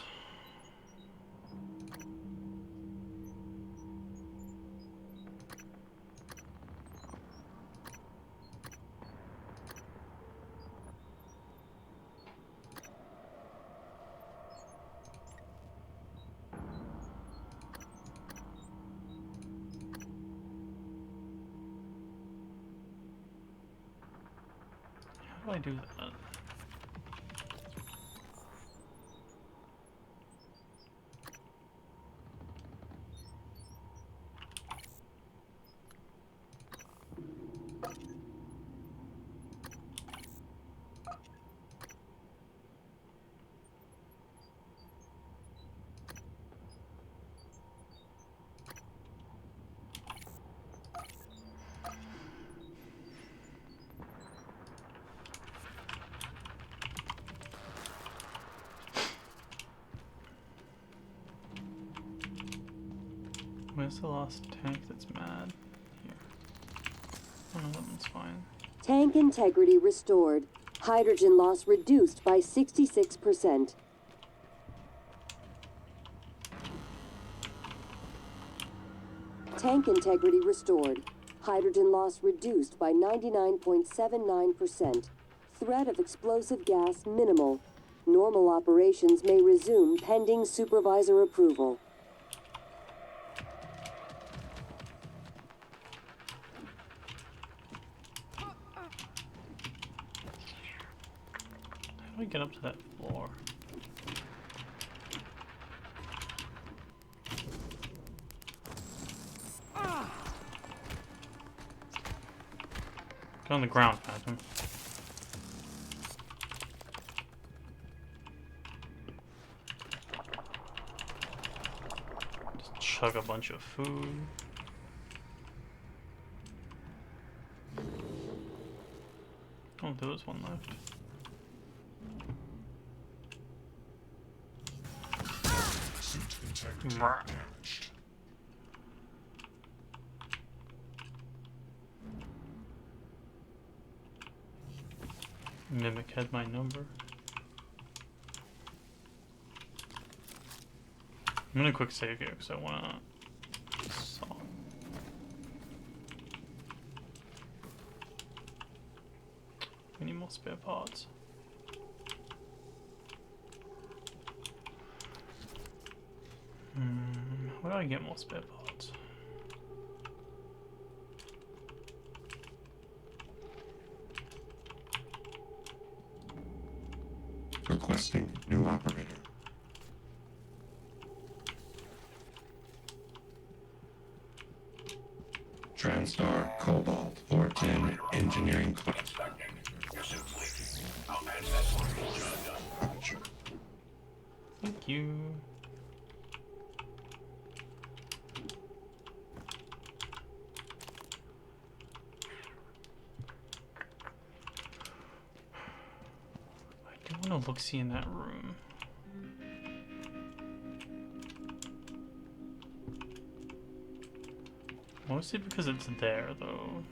Speaker 1: How do I do that? Where's the last tank that's mad? Here. Oh no, that one's fine.
Speaker 10: Tank integrity restored. Hydrogen loss reduced by 66%. Tank integrity restored. Hydrogen loss reduced by 99.79%. Threat of explosive gas minimal. Normal operations may resume pending supervisor approval.
Speaker 1: How do I get up to that floor? Get on the ground, Phantom. Just chug a bunch of food. Oh, there was one left.
Speaker 20: Suit integrity damaged.
Speaker 1: Mimic had my number. I'm gonna quick save here because I wanna solve. We need more spare parts. Where do I get more spare parts?
Speaker 20: Requesting new operator. TranStar Cobalt 410 Engineering Class.
Speaker 3: Inspecting. Your suit's leaking. I'll patch that for you. Job done.
Speaker 1: Thank you. I do want to look-see in that room. Mostly because it's there, though.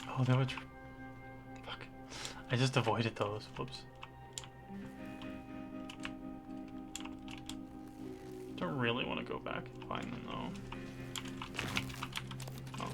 Speaker 1: Oh, they were. Fuck. I just avoided those. Whoops. Don't really want to go back and find them, though. Oh.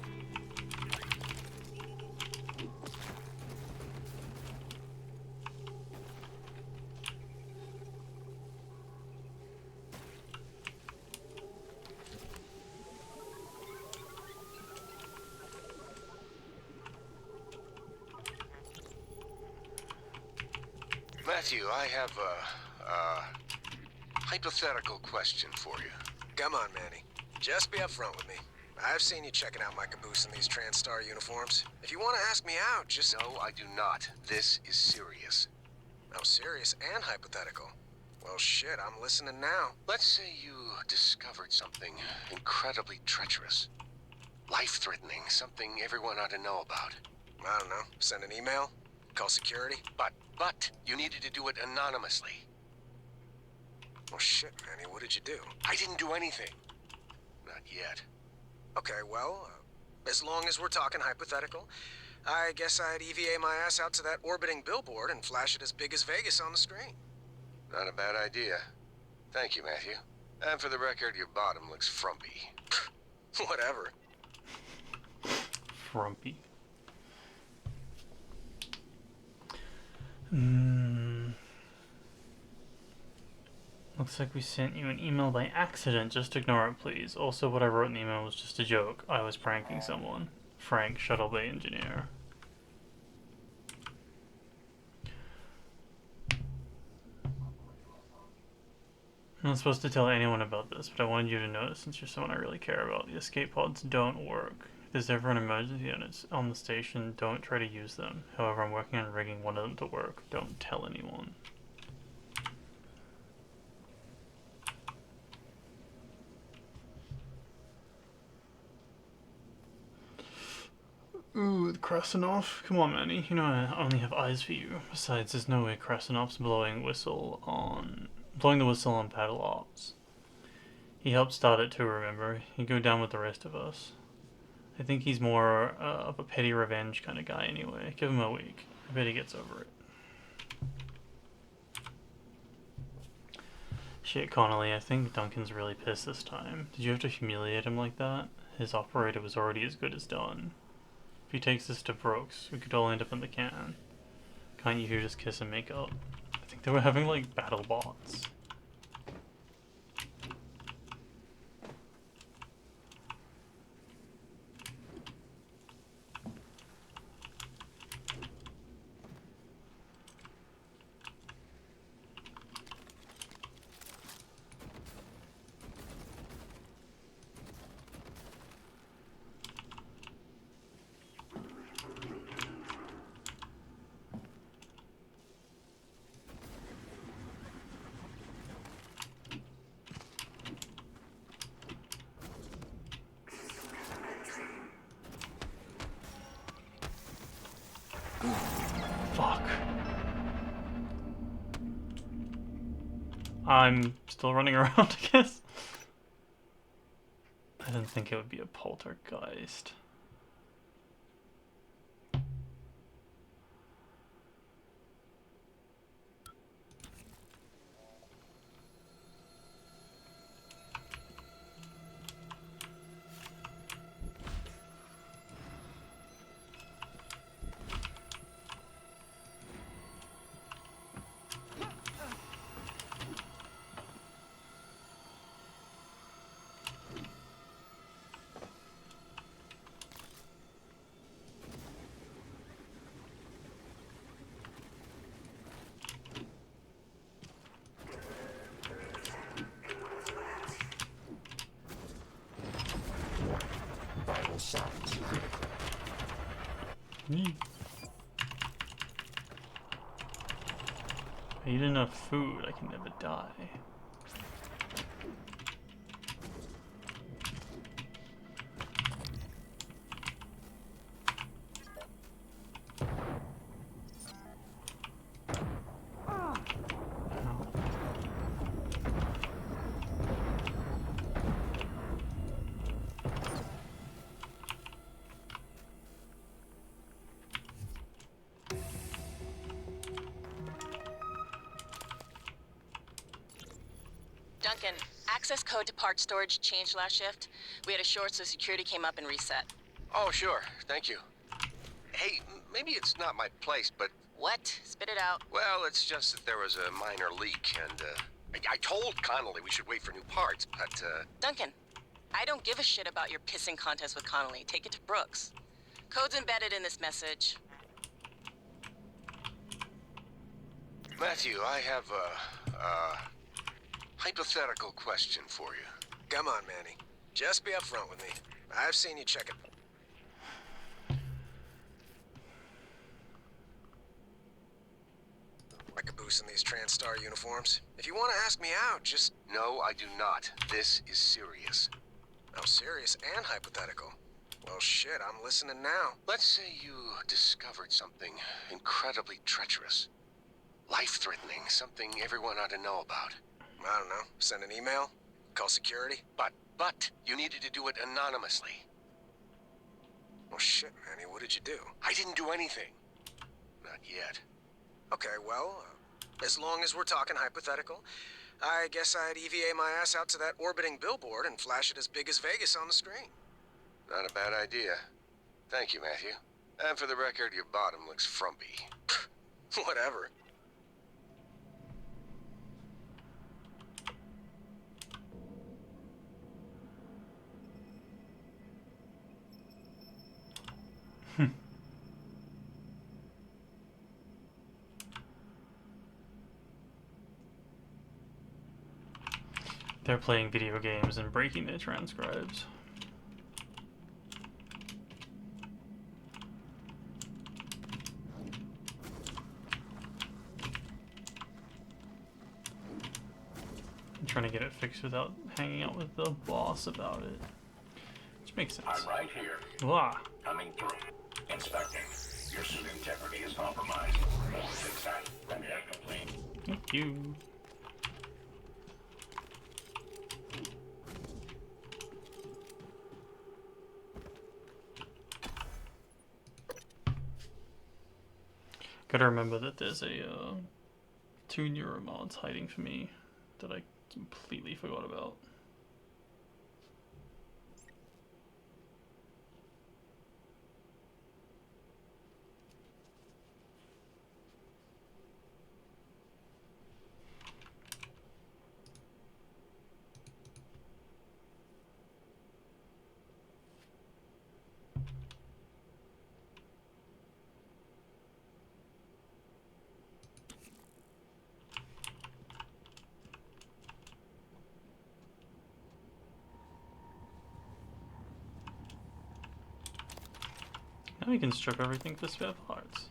Speaker 11: Matthew, I have a hypothetical question for you.
Speaker 12: Come on, Manny. Just be upfront with me. I've seen you checking out my caboose in these TranStar uniforms. If you want to ask me out, just...
Speaker 11: No, I do not. This is serious.
Speaker 12: Oh, serious and hypothetical. Well, shit, I'm listening now.
Speaker 11: Let's say you discovered something incredibly treacherous. Life-threatening, something everyone ought to know about.
Speaker 12: I don't know. Send an email? Call security?
Speaker 11: But you needed to do it anonymously.
Speaker 12: Well, shit, Manny, what did you do?
Speaker 11: I didn't do anything. Not yet.
Speaker 12: Okay, well, as long as we're talking hypothetical, I guess I'd EVA my ass out to that orbiting billboard and flash it as big as Vegas on the screen.
Speaker 11: Not a bad idea. Thank you, Matthew. And for the record, your bottom looks frumpy.
Speaker 12: Whatever.
Speaker 1: Frumpy. Looks like we sent you an email by accident. Just ignore it, please. Also, what I wrote in the email was just a joke. I was pranking someone. Frank, Shuttle Bay Engineer. I'm not supposed to tell anyone about this, but I wanted you to know, since you're someone I really care about, the escape pods don't work. If there's ever an emergency and it's on the station, don't try to use them. However, I'm working on rigging one of them to work. Don't tell anyone. Ooh, the Krasinov? Come on, Manny. You know I only have eyes for you. Besides, there's no way Krasinov's blowing the whistle on paddle ops. He helped start it too, remember? He'd go down with the rest of us. I think he's more of a petty revenge kind of guy anyway. Give him a week. I bet he gets over it. Shit, Connolly, I think Duncan's really pissed this time. Did you have to humiliate him like that? His operator was already as good as done. If he takes this to Brooks, we could all end up in the can. Can't you just kiss and make up? I think they were having, like, battle bots. Fuck. I'm still running around, I guess. I didn't think it would be a poltergeist.
Speaker 20: Vital signs critical.
Speaker 1: I eat enough food, I can never die.
Speaker 2: Duncan, access code to part storage changed last shift. We had a short, so security came up and reset.
Speaker 11: Oh, sure. Thank you. Hey, maybe it's not my place, but...
Speaker 2: What? Spit it out.
Speaker 11: Well, it's just that there was a minor leak, and, I told Connolly we should wait for new parts, but,
Speaker 2: Duncan, I don't give a shit about your pissing contest with Connolly. Take it to Brooks. Code's embedded in this message.
Speaker 11: Matthew, I have a hypothetical question for you.
Speaker 12: Come on, Manny. Just be upfront with me. I've seen you check it. Like a boost in these TranStar uniforms. If you want to ask me out, just...
Speaker 11: No, I do not. This is serious.
Speaker 12: Oh, serious and hypothetical. Well, shit, I'm listening now.
Speaker 11: Let's say you discovered something incredibly treacherous. Life-threatening, something everyone ought to know about.
Speaker 12: I don't know. Send an email? Call security?
Speaker 11: But, you needed to do it anonymously.
Speaker 12: Well, shit, Manny, what did you do?
Speaker 11: I didn't do anything. Not yet.
Speaker 12: Okay, well, as long as we're talking hypothetical, I guess I'd EVA my ass out to that orbiting billboard and flash it as big as Vegas on the screen.
Speaker 11: Not a bad idea. Thank you, Matthew. And for the record, your bottom looks frumpy.
Speaker 12: Whatever.
Speaker 1: They're playing video games and breaking their transcribes. I'm trying to get it fixed without hanging out with the boss about it. Which makes sense.
Speaker 3: I'm right here.
Speaker 1: Wah.
Speaker 3: Coming through. Inspecting. Your suit integrity is compromised. Fix that. Repair complete.
Speaker 1: Thank you. Gotta remember that there's a 2 neuromods hiding for me that I completely forgot about. Now we can strip everything for spare parts.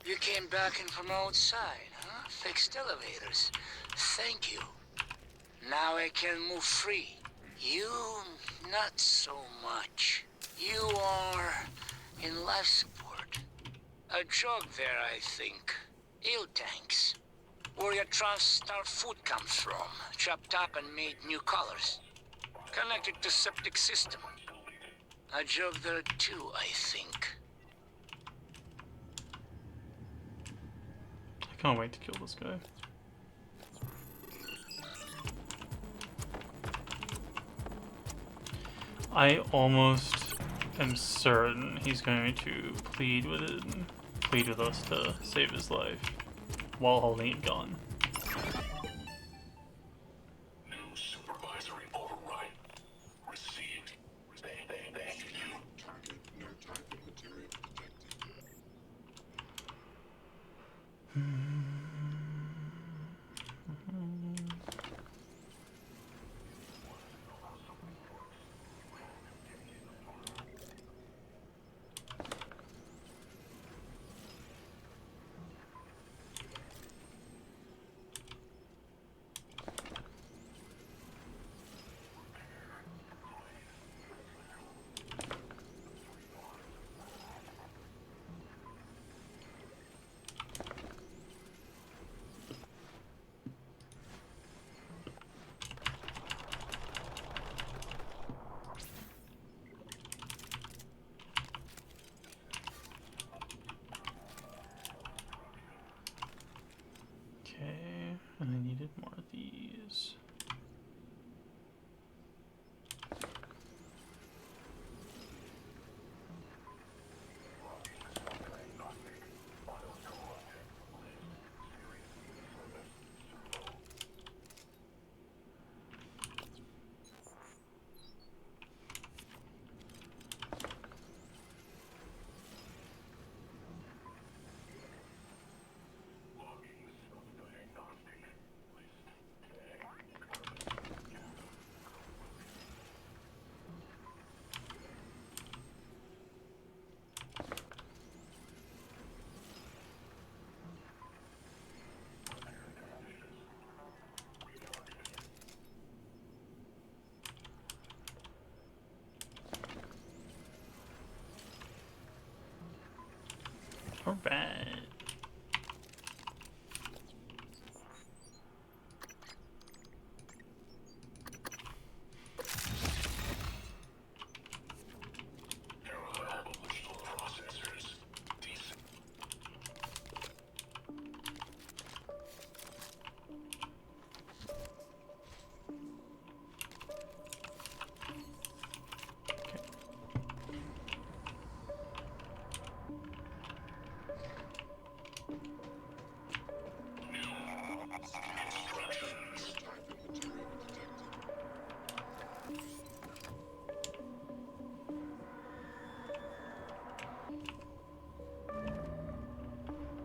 Speaker 4: You came back in from outside, huh? Fixed elevators. Thank you. Now I can move free. You, not so much. You are in life support. A joke there, I think. Ill tanks. where your trans-star food comes from, chopped up and made new colors. Connected to septic system. A joke there too, I think.
Speaker 1: I can't wait to kill this guy. I almost am certain he's going to plead with us to save his life while holding a gun.
Speaker 3: New supervisory override received. Thank you. Target, no target material detected.
Speaker 1: Okay, and I needed more of these. All right.
Speaker 3: Processors.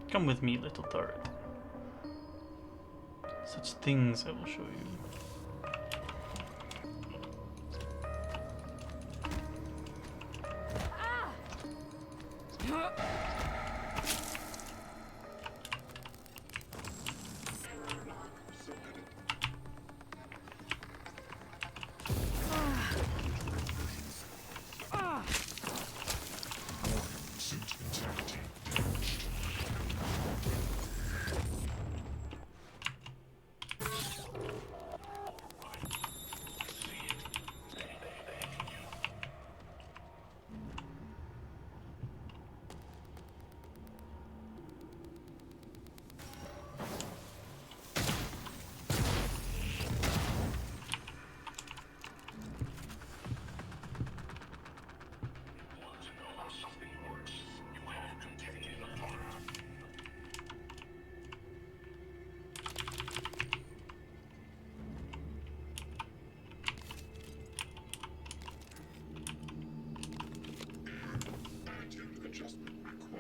Speaker 1: Come with me, little turret. Such things I will show you.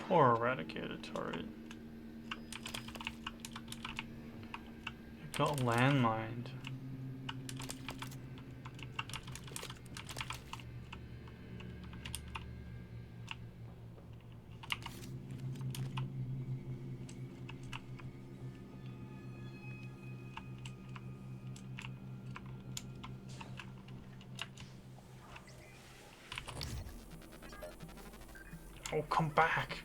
Speaker 1: Poor eradicated turret. It got landmined. Oh, come back.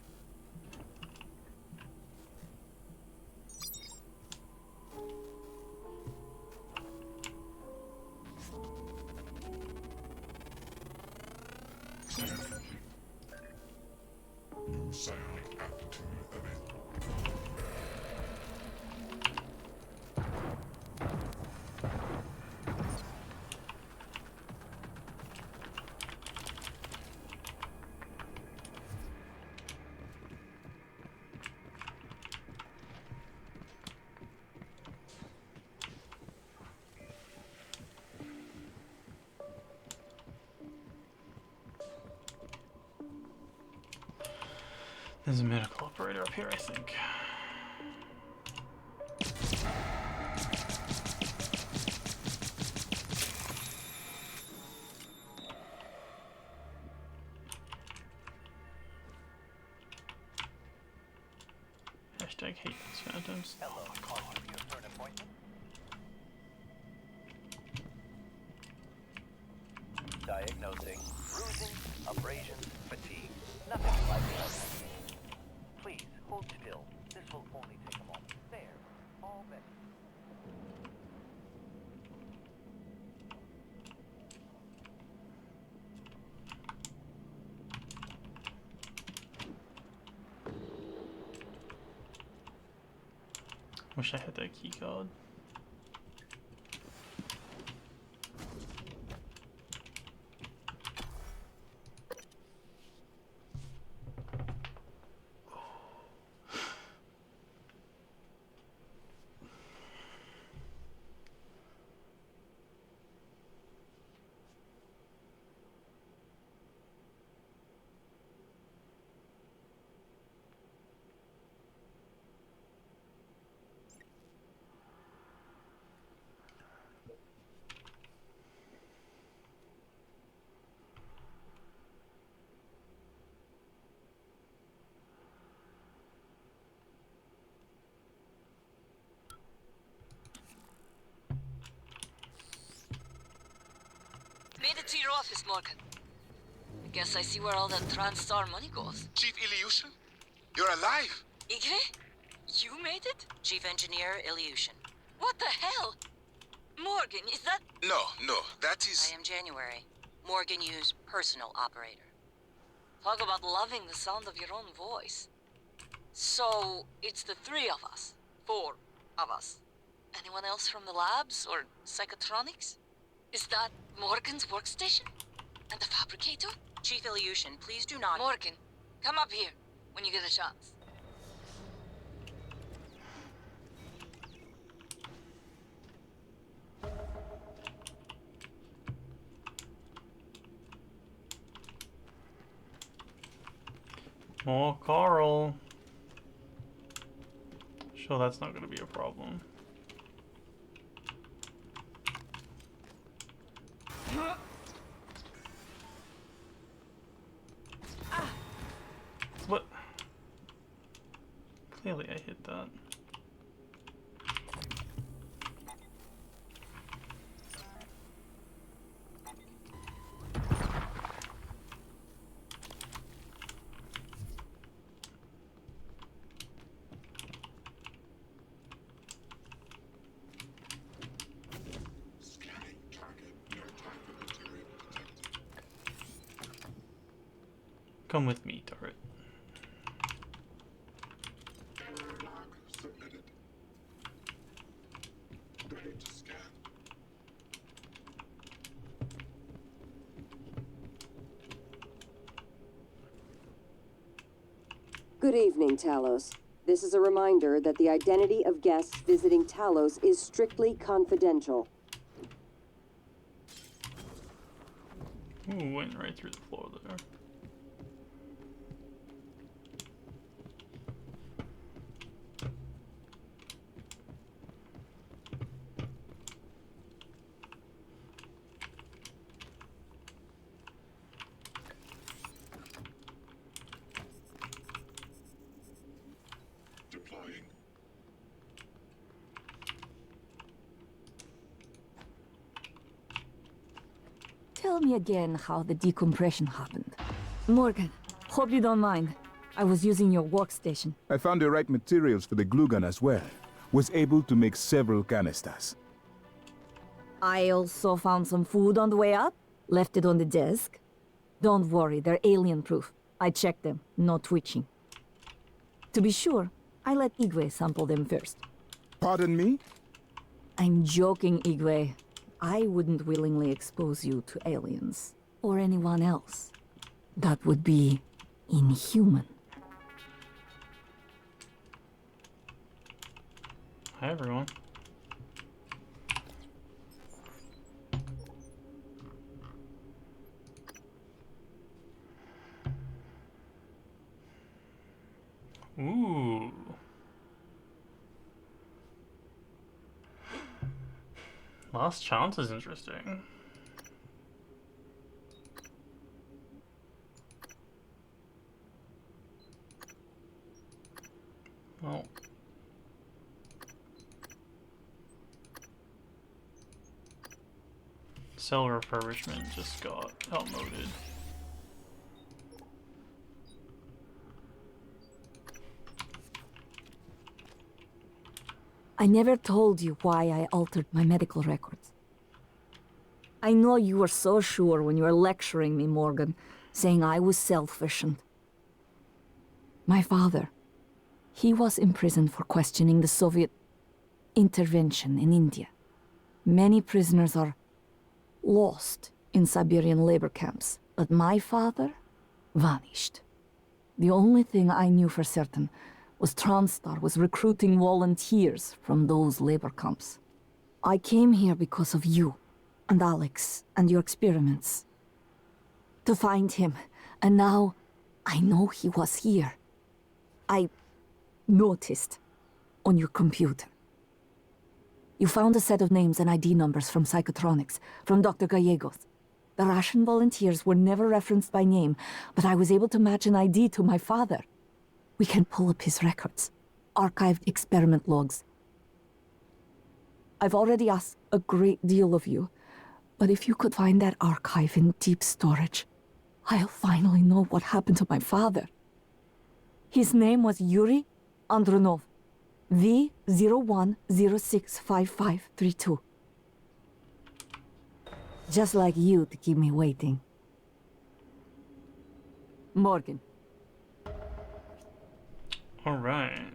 Speaker 3: New psionic aptitude available.
Speaker 1: There's a medical operator up here, I think. Hashtag hate these phantoms.
Speaker 15: Hello, calling you for an appointment. Diagnosing bruising, abrasions, fatigue. Nothing like that. Please hold still. This will only take a moment. There. All better.
Speaker 1: Wish I had that key card.
Speaker 19: Made it to your office, Morgan. I guess I see where all that TranStar money goes.
Speaker 6: Chief Ilyushin? You're alive!
Speaker 19: Igwe? You made it?
Speaker 5: Chief Engineer Ilyushin.
Speaker 19: What the hell? Morgan, is that...
Speaker 6: No, that is...
Speaker 5: I am January. Morgan Yu's personal operator.
Speaker 19: Talk about loving the sound of your own voice. So, it's the three of us. Four of us. Anyone else from the labs or psychotronics? Is that Morgan's workstation? And the fabricator?
Speaker 5: Chief Ilyushin, please do not...
Speaker 19: Morgan, come up here when you get a chance.
Speaker 1: More Carl. Sure, that's not going to be a problem. What? Clearly I hit that. Come with me, turret.
Speaker 3: Submitted. Ready to scan.
Speaker 10: Good evening, Talos. This is a reminder that the identity of guests visiting Talos is strictly confidential.
Speaker 1: Ooh, went right through the floor there.
Speaker 3: Deploying.
Speaker 14: Tell me again how the decompression happened. Morgan, hope you don't mind. I was using your workstation.
Speaker 13: I found the right materials for the glue gun as well. Was able to make several canisters.
Speaker 14: I also found some food on the way up. Left it on the desk. Don't worry, they're alien-proof. I checked them, no twitching. To be sure, I let Igwe sample them first.
Speaker 13: Pardon me?
Speaker 14: I'm joking, Igwe. I wouldn't willingly expose you to aliens. Or anyone else. That would be inhuman.
Speaker 1: Hi, everyone. Ooh. Last chance is interesting. Well. Cell refurbishment just got outmoded.
Speaker 14: I never told you why I altered my medical records. I know you were so sure when you were lecturing me, Morgan, saying I was selfish and... My father, he was imprisoned for questioning the Soviet intervention in India. Many prisoners are lost in Siberian labor camps, but my father vanished. The only thing I knew for certain was TranStar was recruiting volunteers from those labor camps. I came here because of you, and Alex, and your experiments. To find him, and now I know he was here. I noticed on your computer. You found a set of names and ID numbers from Psychotronics, from Dr. Gallegos. The Russian volunteers were never referenced by name, but I was able to match an ID to my father. We can pull up his records, archived experiment logs. I've already asked a great deal of you, but if you could find that archive in deep storage, I'll finally know what happened to my father. His name was Yuri Andronov, V01065532. Just like you to keep me waiting. Morgan.
Speaker 1: All right.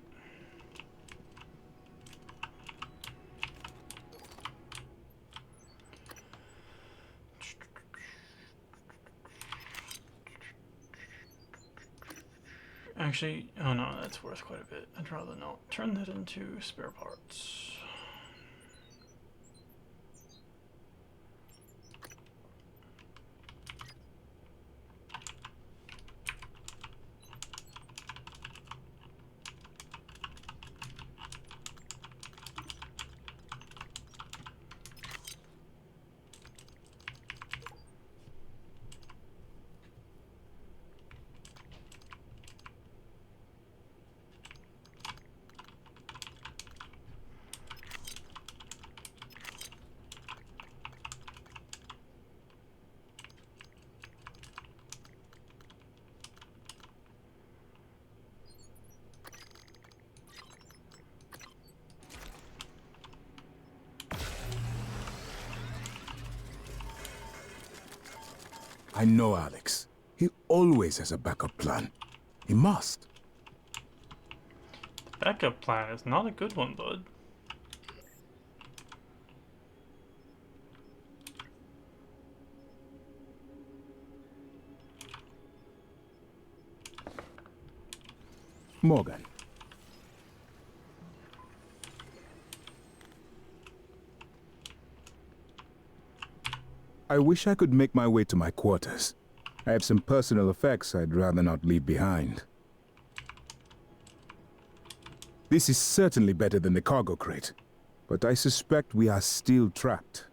Speaker 1: Actually, oh no, that's worth quite a bit. I'd rather not turn that into spare parts.
Speaker 13: I know Alex. He always has a backup plan. He must.
Speaker 1: The backup plan is not a good one, bud.
Speaker 13: Morgan. I wish I could make my way to my quarters. I have some personal effects I'd rather not leave behind. This is certainly better than the cargo crate, but I suspect we are still trapped.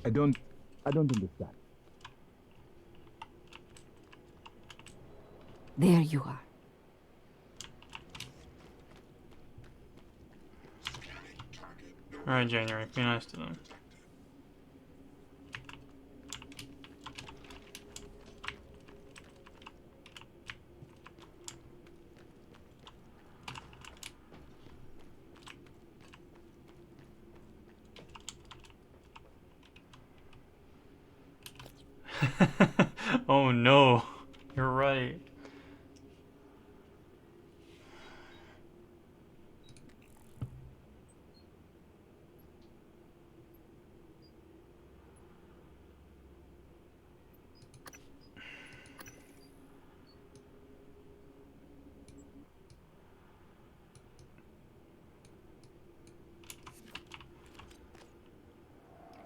Speaker 13: I don't understand.
Speaker 14: There you are.
Speaker 1: Alright, January, be nice to them. Oh no, you're right.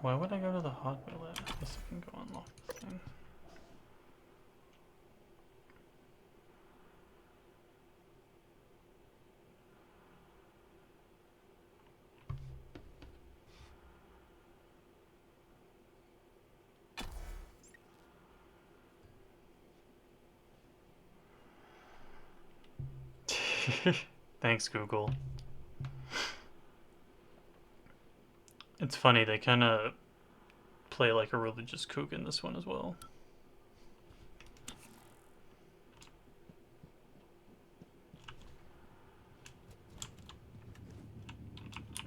Speaker 1: Why would I go to the hardware lab? I guess I can go unlock this thing. Thanks, Google. It's funny, they kind of play like a religious kook in this one as well.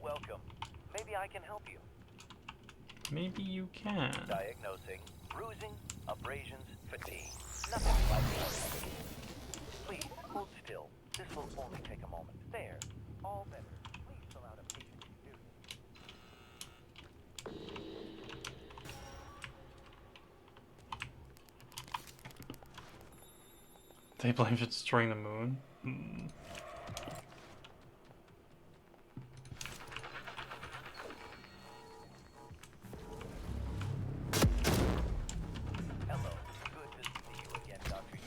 Speaker 15: Welcome. Maybe I can help you.
Speaker 1: Maybe you can.
Speaker 15: Diagnosing bruising, abrasions, fatigue. Nothing like Please hold still. This will only take a moment. There. All better. Please fill out a patient experience.
Speaker 1: They blame for destroying the moon? Hmm.
Speaker 15: Hello. Good to see you again, Dr.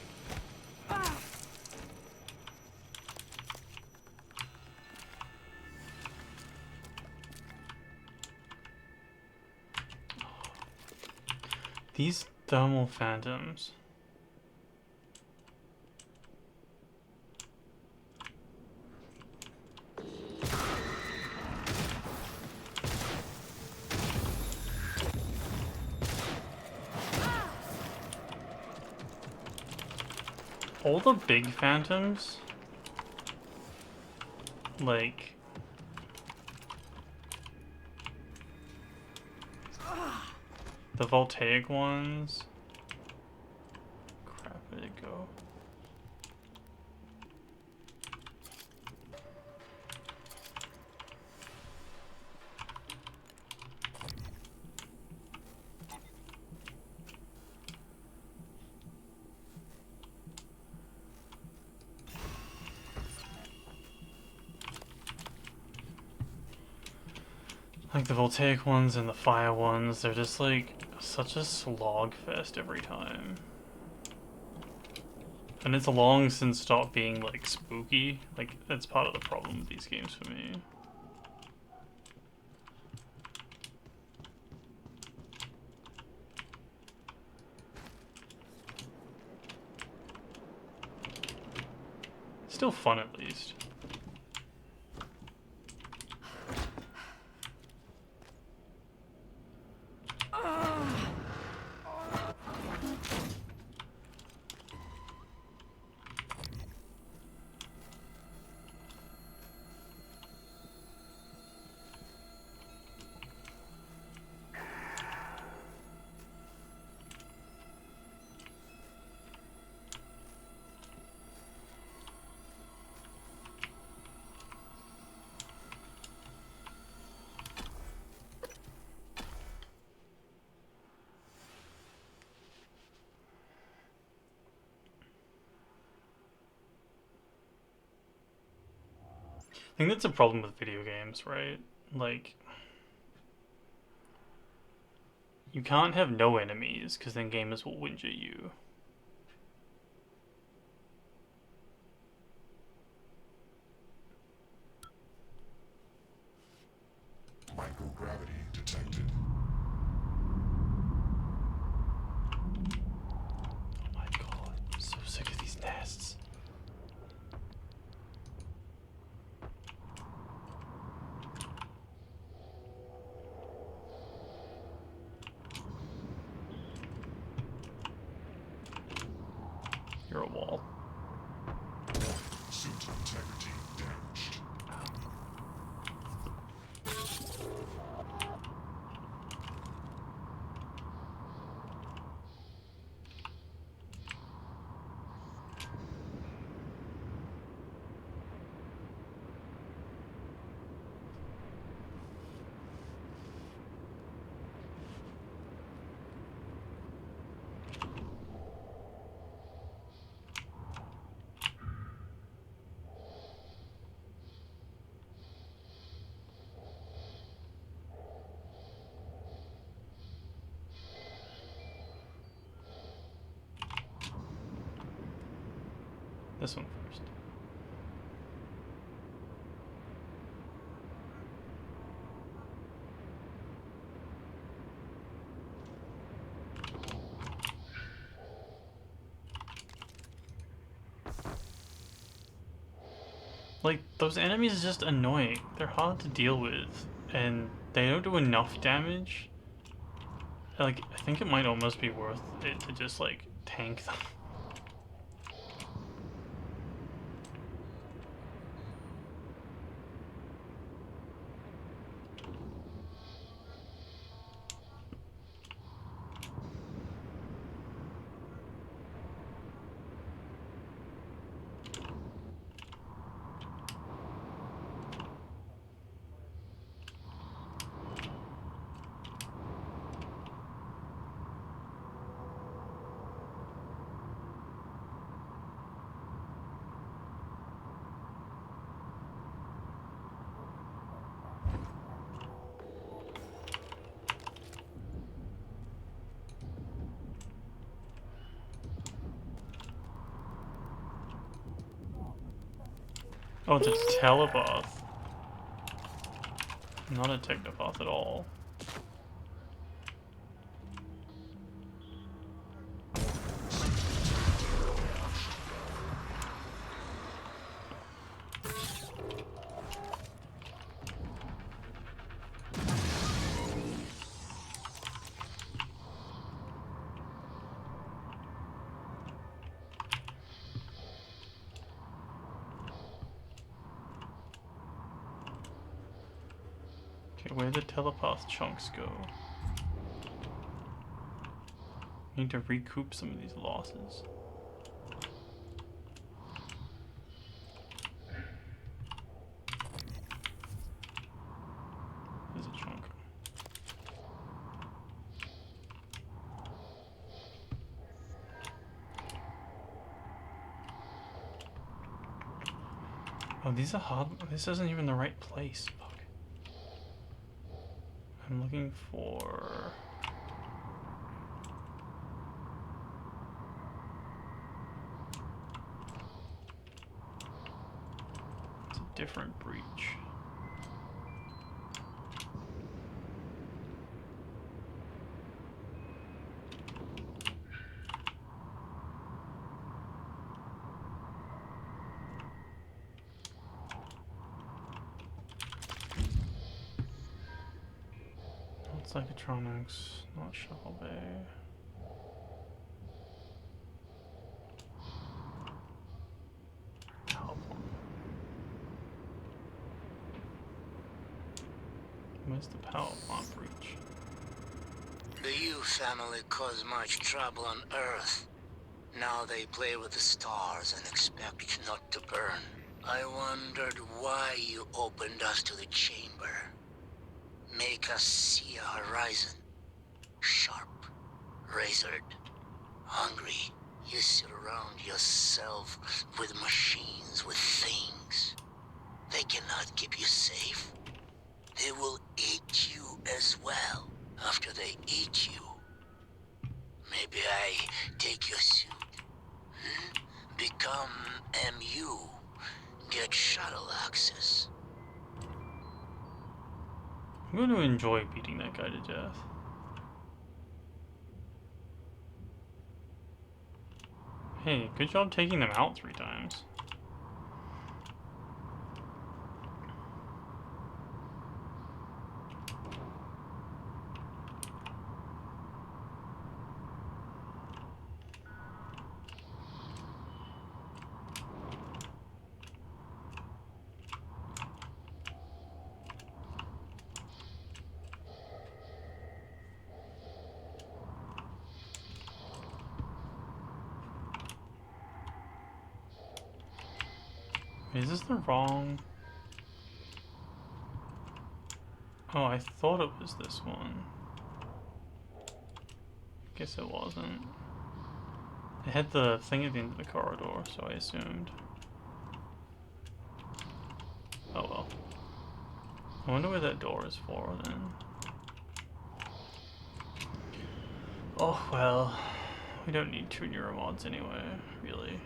Speaker 1: These thermal phantoms. All the big phantoms, like, the voltaic ones. Crap, where'd it go? Like the voltaic ones and the fire ones, they're just like such a slog fest every time. And it's long since stopped being like spooky. Like that's part of the problem with these games for me. Still fun at least. I think that's a problem with video games, right? Like, you can't have no enemies, because then gamers will whinge at you.
Speaker 3: Microgravity detected.
Speaker 1: Oh my god, I'm so sick of these nests. You're a wall.
Speaker 3: Suit integrity damaged.
Speaker 1: This one first. Like, those enemies are just annoying. They're hard to deal with, and they don't do enough damage. Like, I think it might almost be worth it to just, like, tank them. Oh, it's a telepath. Not a technopath at all. Okay, where the telepath chunks go? Need to recoup some of these losses. There's a chunk. Oh, these are hard. This isn't even the right place. Fuck. I'm looking for... It's a different breach. Psychotronics, not Shovel Bay. Power plant. Where's the power plant breach?
Speaker 4: The Yu family caused much trouble on Earth. Now they play with the stars and expect not to burn. I wondered why you opened us to the chamber. Make us see a horizon. Sharp, razored, hungry. You sit around yourself with machines, with things. They cannot keep you safe. They will eat you as well after they eat you. Maybe I take your suit. Become MU. Get shuttle access.
Speaker 1: I'm going to enjoy beating that guy to death. Hey, good job taking them out 3 times. Is this the wrong... Oh, I thought it was this one. Guess it wasn't. It had the thing at the end of the corridor, so I assumed. Oh well. I wonder where that door is for then. Oh well. We don't need 2 neuromods anyway, really.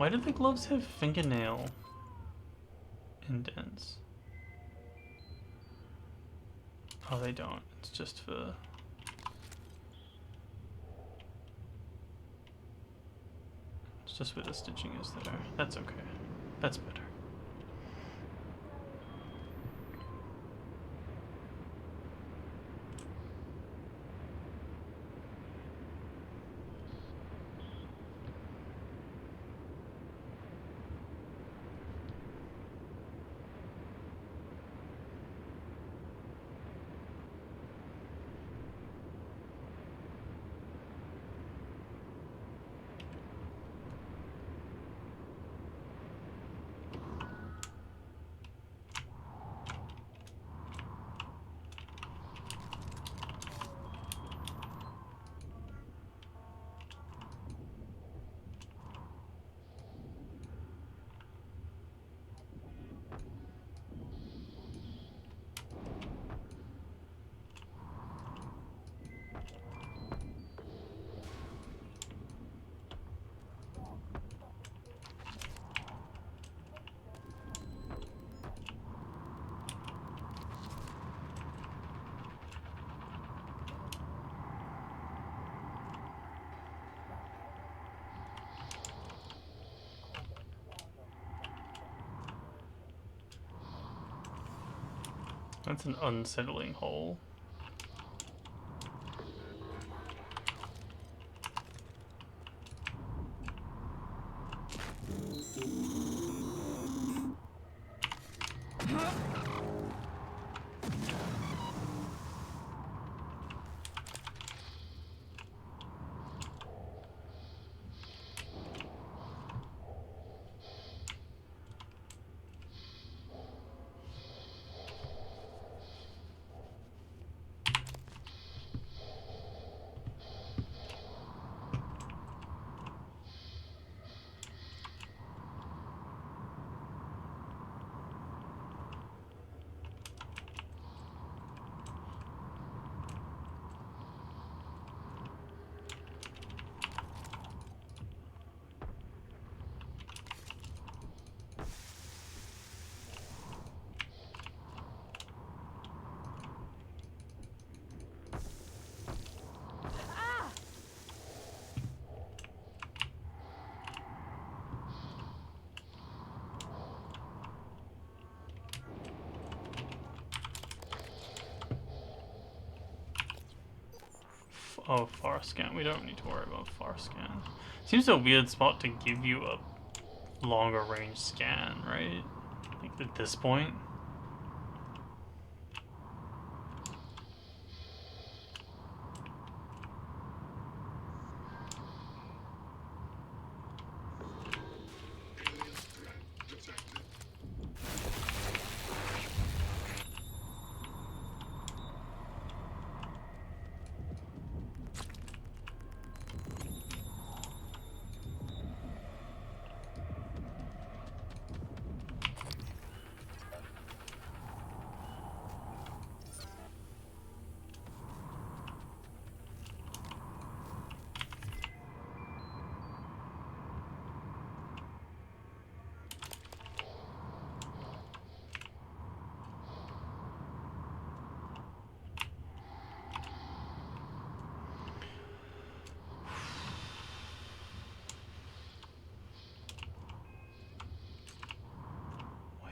Speaker 1: Why do the gloves have fingernail indents? Oh, they don't. It's just for... It's just where the stitching is there. That's okay. That's better. That's an unsettling hole. Oh, far scan. We don't need to worry about far scan. Seems a weird spot to give you a longer range scan, right? Like at this point.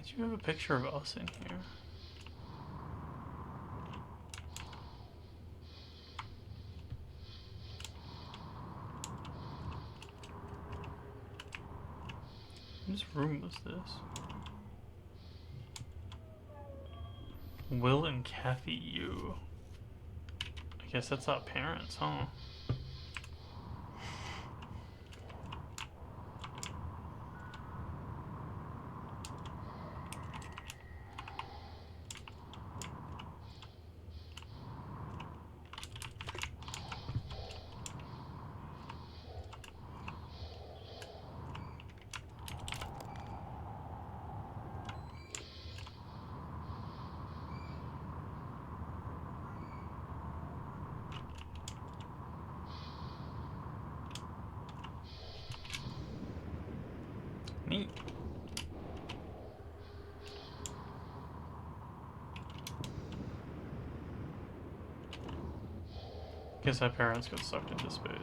Speaker 1: Why'd you have a picture of us in here? Whose room was this? Will and Kathy Yu. I guess that's our parents, huh? Guess our parents got sucked into space.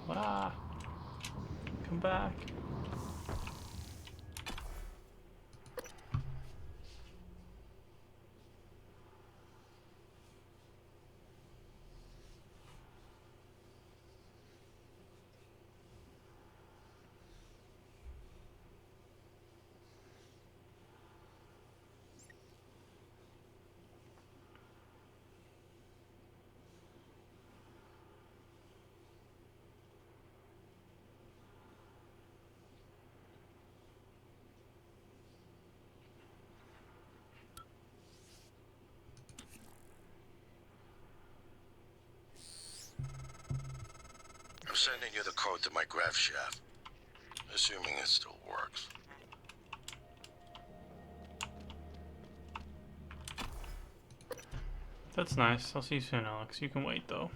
Speaker 1: Ah, come back.
Speaker 21: I'm sending you the code to my grav shaft, assuming it still works.
Speaker 1: That's nice. I'll see you soon, Alex. You can wait, though.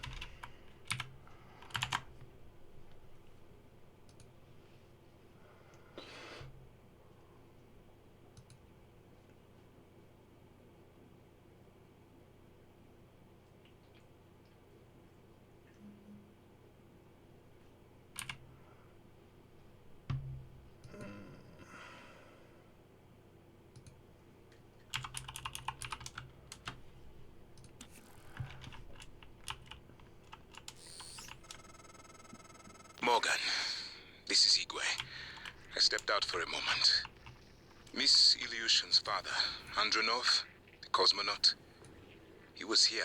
Speaker 6: Morgan, this is Igwe. I stepped out for a moment. Miss Ilyushin's father, Andronov, the cosmonaut, he was here.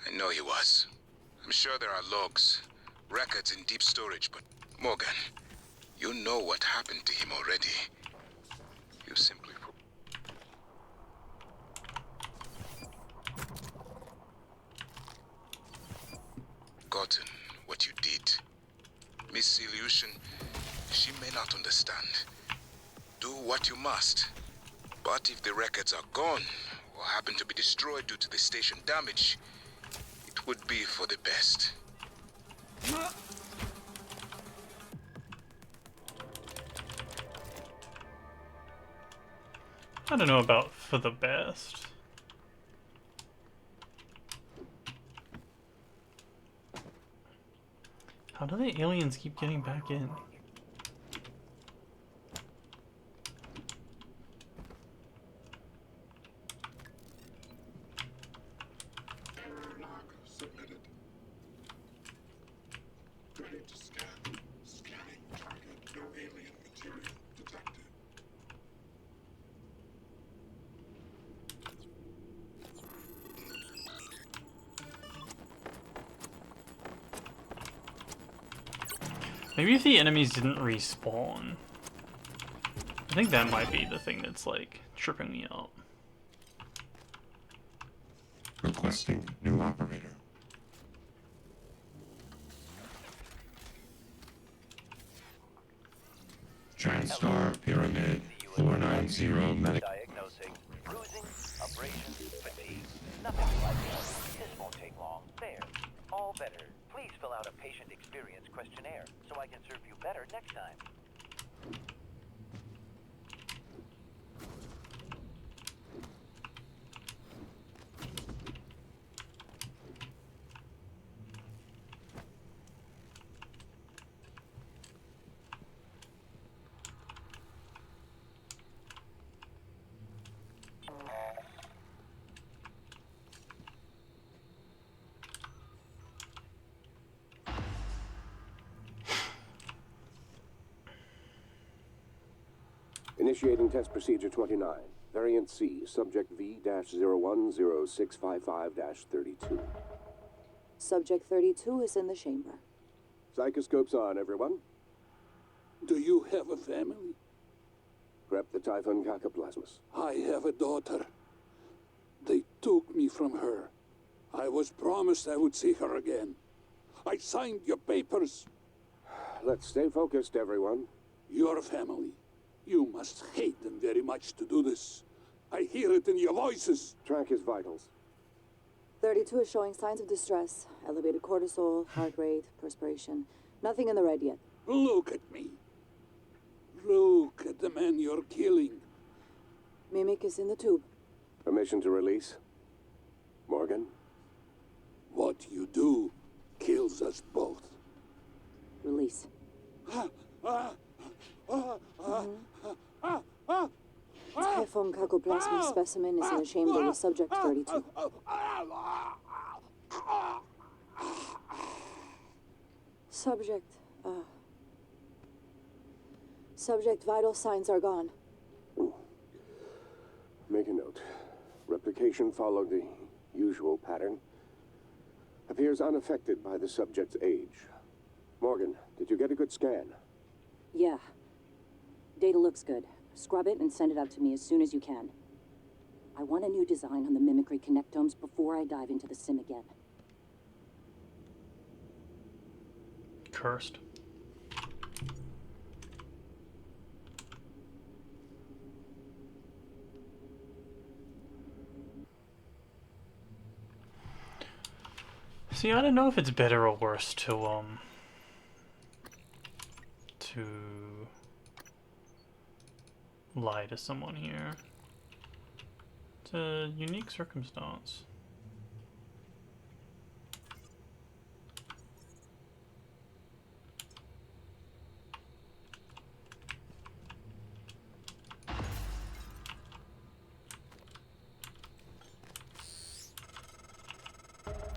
Speaker 6: I know he was. I'm sure there are logs, records in deep storage, but Morgan, you know what happened to him already. You simply forgotten what you did. Miss Ilyushin, she may not understand. Do what you must. But if the records are gone, or happen to be destroyed due to the station damage, it would be for the best.
Speaker 1: I don't know about for the best. How do the aliens keep getting back in?
Speaker 3: Submitted. Ready to scan. Scanning target. No alien material detected.
Speaker 1: Maybe if the enemies didn't respawn. I think that might be the thing that's like tripping me up.
Speaker 3: Requesting new operator. TranStar Pyramid 490 medical.
Speaker 15: Diagnosing bruising, abrasion, fatigue. Nothing like that. This won't take long. There. All better. Please fill out a patient experience questionnaire so I can serve you better next time.
Speaker 8: Initiating test procedure 29. Variant C, subject V-010655-32.
Speaker 10: Subject 32 is in the chamber.
Speaker 8: Psychoscope's on, everyone.
Speaker 18: Do you have a family?
Speaker 8: Prep the Typhon Cacoplasmus.
Speaker 18: I have a daughter. They took me from her. I was promised I would see her again. I signed your papers.
Speaker 8: Let's stay focused, everyone.
Speaker 18: Your family. You must hate them very much to do this. I hear it in your voices.
Speaker 8: Track his vitals.
Speaker 10: 32 is showing signs of distress. Elevated cortisol, heart rate, perspiration. Nothing in the red yet.
Speaker 18: Look at me. Look at the man you're killing.
Speaker 10: Mimic is in the tube.
Speaker 8: Permission to release? Morgan?
Speaker 18: What you do kills us both.
Speaker 10: Release. Typhon Cacoplasmus specimen is in a chamber with subject 32. Subject vital signs are gone.
Speaker 8: Make a note. Replication followed the usual pattern. Appears unaffected by the subject's age. Morgan, did you get a good scan?
Speaker 22: Yeah. Data looks good. Scrub it and send it out to me as soon as you can. I want a new design on the mimicry connectomes before I dive into the sim again.
Speaker 1: Cursed. See, I don't know if it's better or worse to lie to someone here. It's a unique circumstance.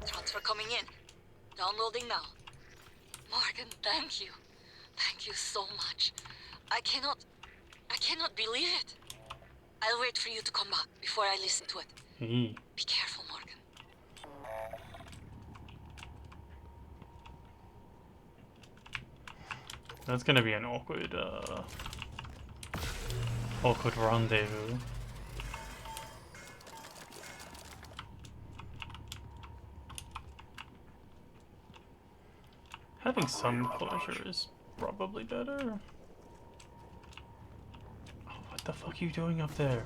Speaker 19: Transfer coming in. Downloading now. Morgan, thank you. Thank you so much. I cannot believe it. I'll wait for you to come back before I listen to it. Be careful, Morgan.
Speaker 1: That's gonna be an awkward rendezvous. Having some closure is probably better. Oh, what the fuck are you doing up there?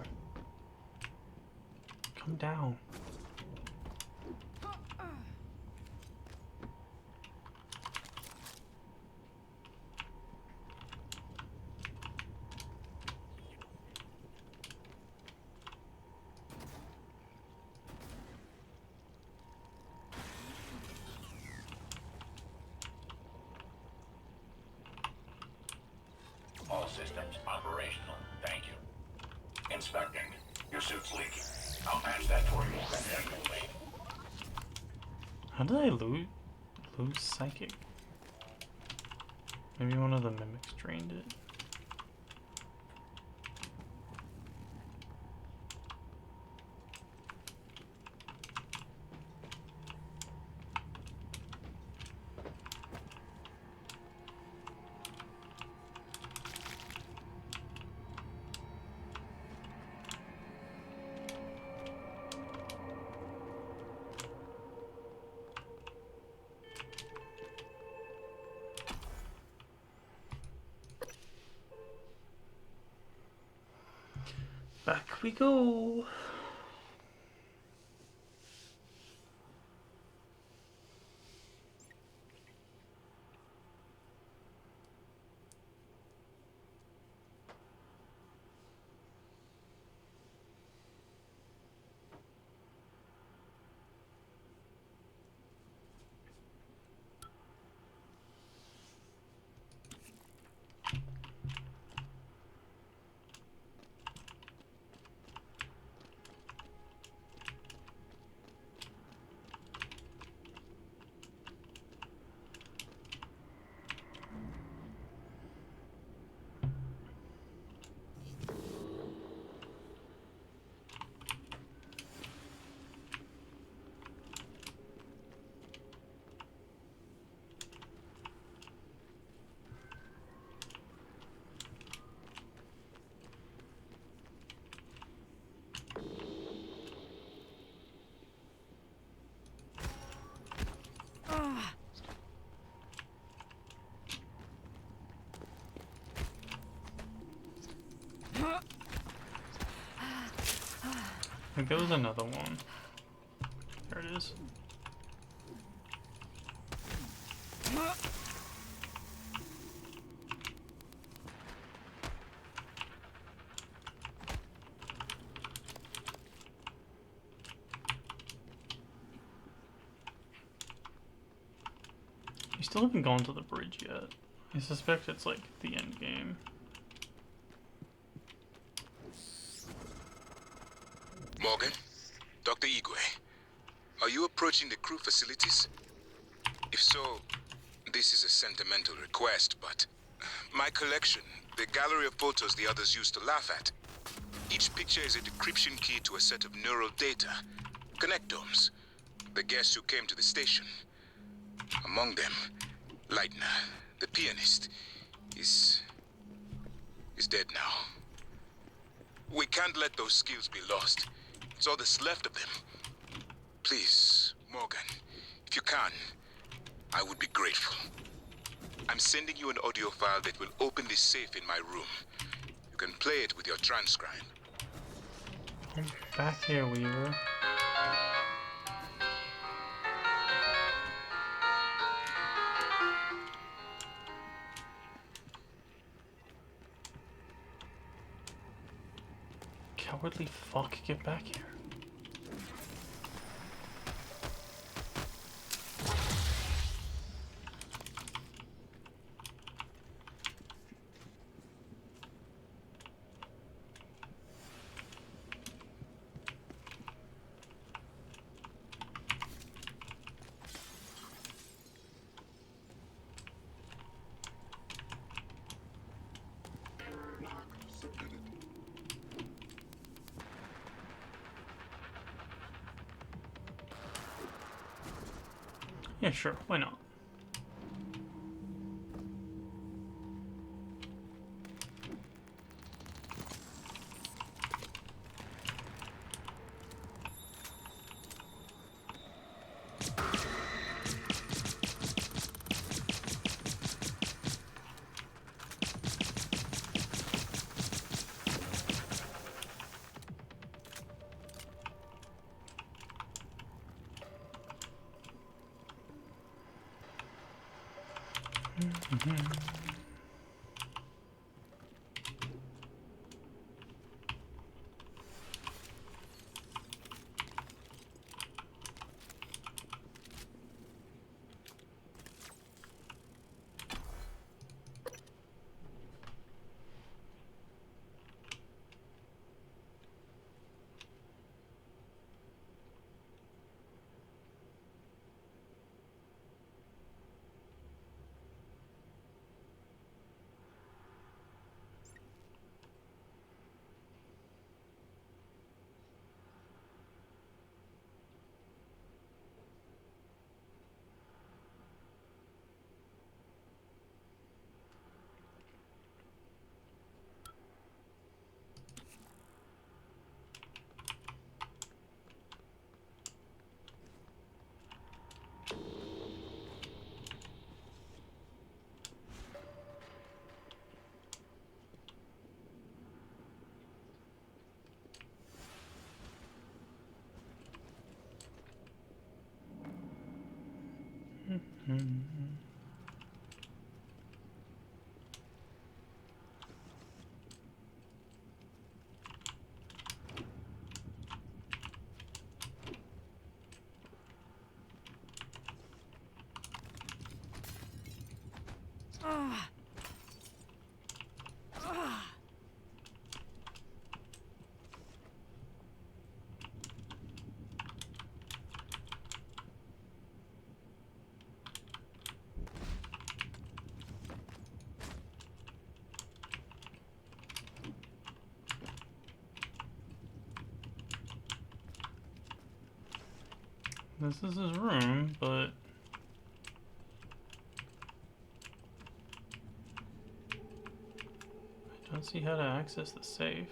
Speaker 1: Come down.
Speaker 3: All systems operational. Thank you. Inspecting. Your suit's leaking. I'll patch that for you immediately.
Speaker 1: How did I lose psychic? Maybe one of the mimics drained it. Back we go. I think there was another one. There it is. We still haven't gone to the bridge yet. I suspect it's like the end game.
Speaker 6: Morgan, Dr. Igwe, are you approaching the crew facilities? If so, this is a sentimental request, but my collection, the gallery of photos the others used to laugh at. Each picture is a decryption key to a set of neural data, connectomes, the guests who came to the station. Among them, Leitner, the pianist, is dead now. We can't let those skills be lost. It's all that's left of them. Please, Morgan, if you can, I would be grateful. I'm sending you an audio file that will open this safe in my room. You can play it with your transcribe.
Speaker 1: I'm back here, Weaver. Cowardly fuck, get back here. Yeah, sure, why not? This is his room, but I don't see how to access the safe.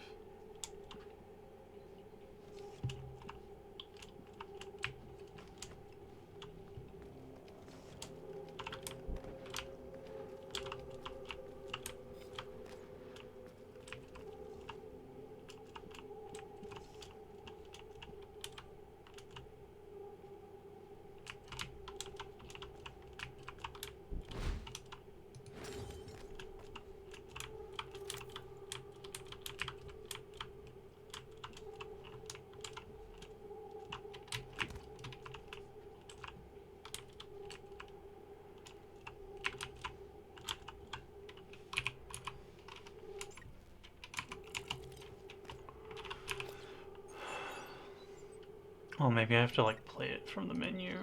Speaker 1: Oh, maybe I have to like play it from the menu.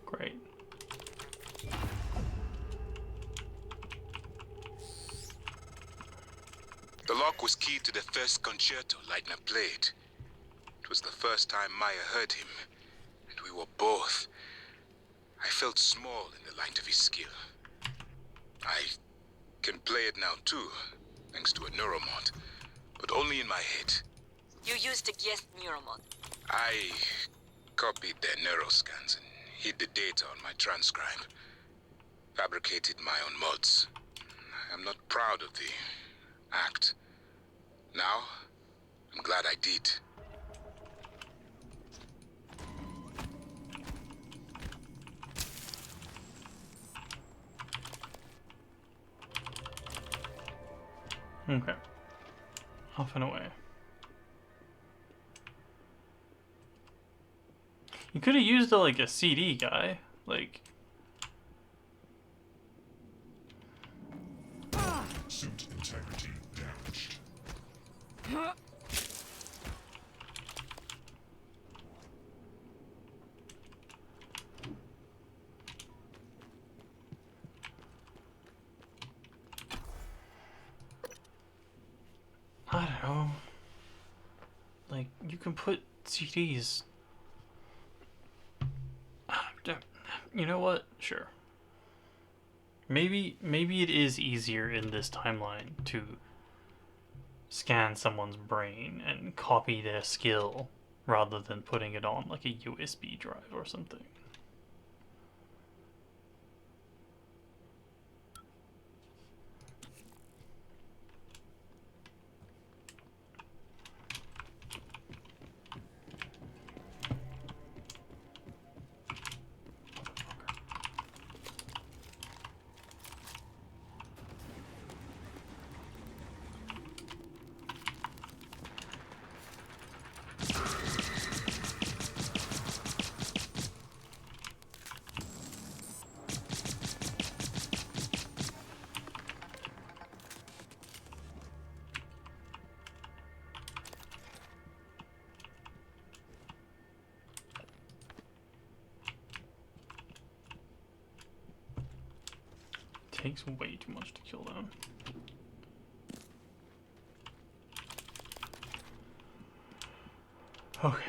Speaker 1: Great.
Speaker 6: The lock was key to the first concerto Leitner played. It was the first time Maya heard him, and we were both. I felt small in the light of his skill. I can play it now too, thanks to a neuromod, but only in my head.
Speaker 19: You used a guest neuromod.
Speaker 6: I copied their neuroscans and hid the data on my transcribe. Fabricated my own mods. I'm not proud of the act. Now, I'm glad I did.
Speaker 1: Okay. Off and away. You could have used like a CD guy, like.
Speaker 3: Suit integrity damaged.
Speaker 1: I don't know. Like, you can put CDs. You know what? Sure. Maybe it is easier in this timeline to scan someone's brain and copy their skill rather than putting it on like a USB drive or something. Takes way too much to kill them. Okay.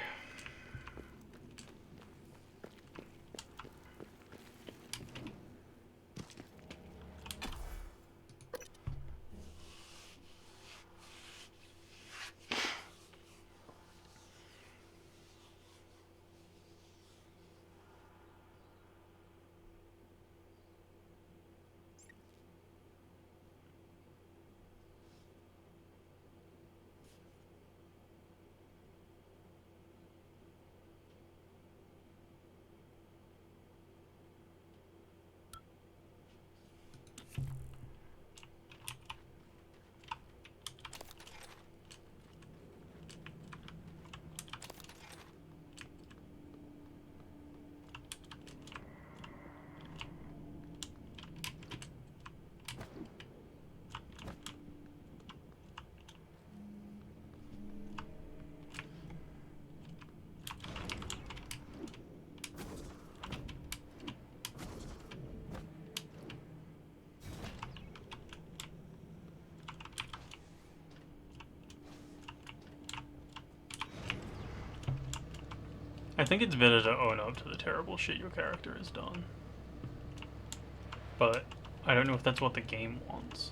Speaker 1: I think it's better to own up to the terrible shit your character has done. But I don't know if that's what the game wants.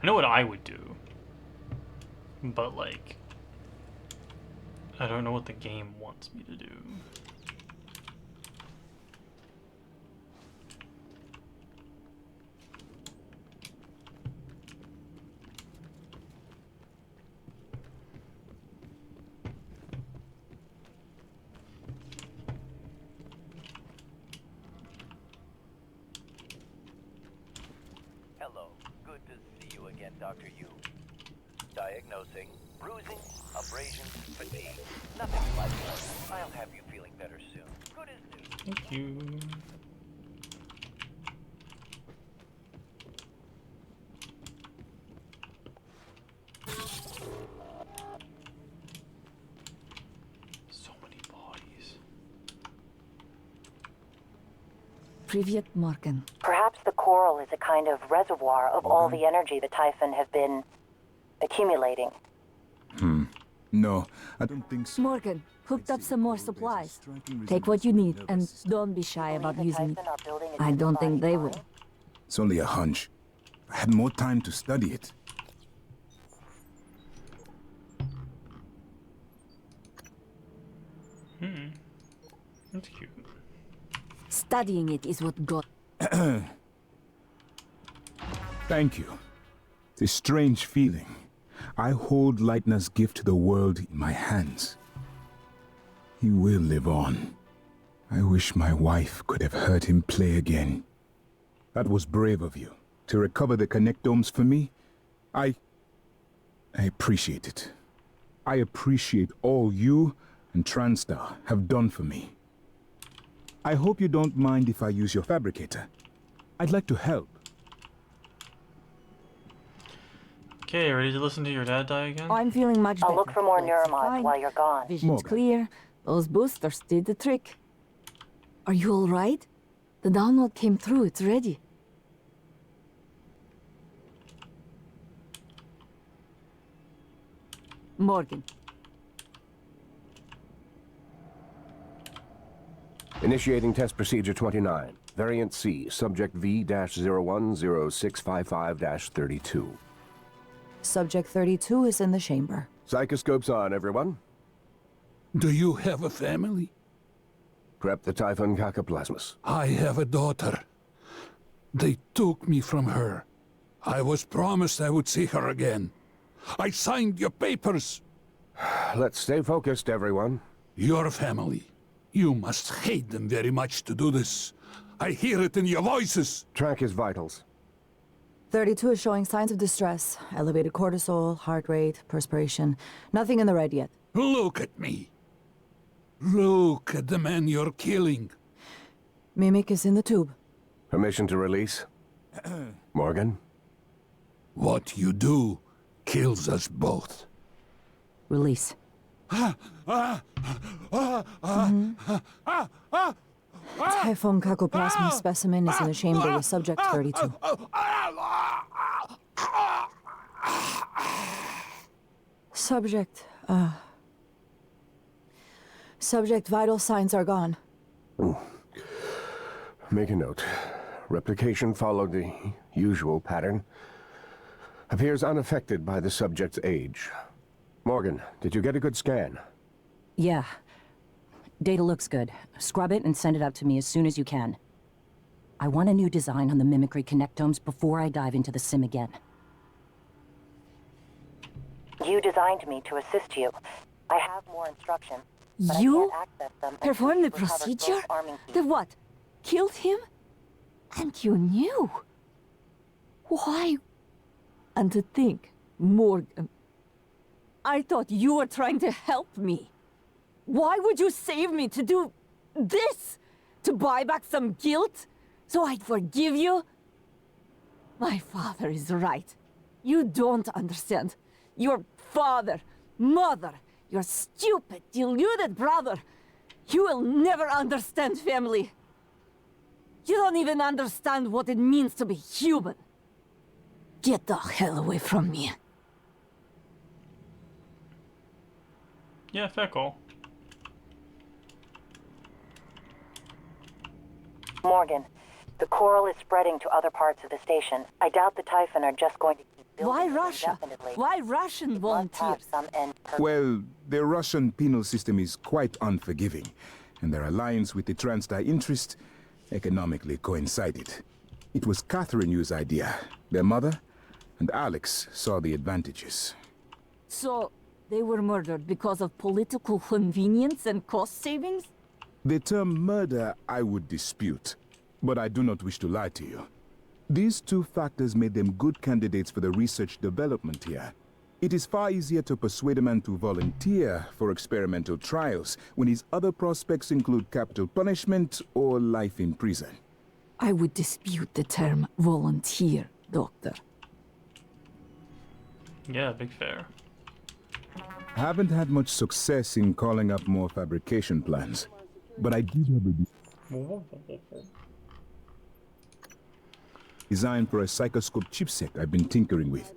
Speaker 1: I know what I would do. But like, I don't know what the game wants me to do.
Speaker 15: again, Dr. Yu. Diagnosing bruising, abrasions, fatigue. Nothing lifeless. I'll have you feeling better soon. Good as new.
Speaker 1: Thank you. So many bodies.
Speaker 14: Privyet, Morgan.
Speaker 22: Perhaps the coral is a kind of reservoir of all the energy the Typhon have been accumulating.
Speaker 13: No, I don't think so.
Speaker 14: Morgan, hooked up some more supplies. Take what you need, and don't be shy about using it. I don't think they will.
Speaker 13: It's only a hunch. I had more time to study it.
Speaker 1: That's cute.
Speaker 14: Studying it is what got...
Speaker 13: Thank you. It's a strange feeling. I hold Leitner's gift to the world in my hands. He will live on. I wish my wife could have heard him play again. That was brave of you. To recover the connectomes for me, I appreciate it. I appreciate all you and Transtar have done for me. I hope you don't mind if I use your fabricator. I'd like to help.
Speaker 1: Okay, ready to listen to your dad die again?
Speaker 14: I'm feeling much better.
Speaker 22: I'll look for more
Speaker 14: Legs are
Speaker 22: neuromods
Speaker 14: fine.
Speaker 22: while you're gone.
Speaker 14: Vision's clear. Those boosters did the trick. Are you all right? The download came through. It's ready. Morgan.
Speaker 8: Initiating test procedure 29. Variant C, subject V-010655-32.
Speaker 14: Subject 32 is in the chamber.
Speaker 8: Psychoscopes on, everyone.
Speaker 18: Do you have a family?
Speaker 8: Prep the Typhon Cacoplasmus.
Speaker 18: I have a daughter. They took me from her. I was promised I would see her again. I signed your papers.
Speaker 8: Let's stay focused, everyone.
Speaker 18: Your family. You must hate them very much to do this. I hear it in your voices.
Speaker 8: Track his vitals.
Speaker 14: 32 is showing signs of distress. Elevated cortisol, heart rate, perspiration. Nothing in the red yet.
Speaker 18: Look at me. Look at the man you're killing.
Speaker 14: Mimic is in the tube.
Speaker 8: Permission to release? Morgan?
Speaker 18: What you do kills us both.
Speaker 14: Release. Typhon Cacoplasma specimen is in the chamber with subject 32. Subject vital signs are gone.
Speaker 8: Make a note. Replication followed the usual pattern. Appears unaffected by the subject's age. Morgan, did you get a good scan?
Speaker 22: Yeah. Data looks good. Scrub it and send it out to me as soon as you can. I want a new design on the mimicry connectomes before I dive into the sim again. You designed me to assist you. I have more instructions.
Speaker 14: You performed the procedure? The what? Killed him? And you knew? Why? And to think, Morgan, I thought you were trying to help me. Why would you save me to do this? To buy back some guilt? So I'd forgive you? My father is right. You don't understand. Your father, mother, your stupid, deluded brother. You will never understand family. You don't even understand what it means to be human. Get the hell away from me.
Speaker 1: Yeah, fair call.
Speaker 22: Morgan, the coral is spreading to other parts of the station. I doubt the Typhon are just going to keep building
Speaker 14: Why
Speaker 22: it
Speaker 14: Russia?
Speaker 22: indefinitely.
Speaker 14: Why Russian volunteers?
Speaker 13: Well, the Russian penal system is quite unforgiving, and their alliance with the Transtar interest economically coincided. It was Catherine Yu's idea. Their mother and Alex saw the advantages.
Speaker 14: So, they were murdered because of political convenience and cost savings?
Speaker 13: The term murder I would dispute, but I do not wish to lie to you. These two factors made them good candidates for the research development here. It is far easier to persuade a man to volunteer for experimental trials when his other prospects include capital punishment or life in prison.
Speaker 14: I would dispute the term volunteer, Doctor.
Speaker 1: Yeah, big fair.
Speaker 13: Haven't had much success in calling up more fabrication plans, but I did have a design for a psychoscope chipset I've been tinkering with.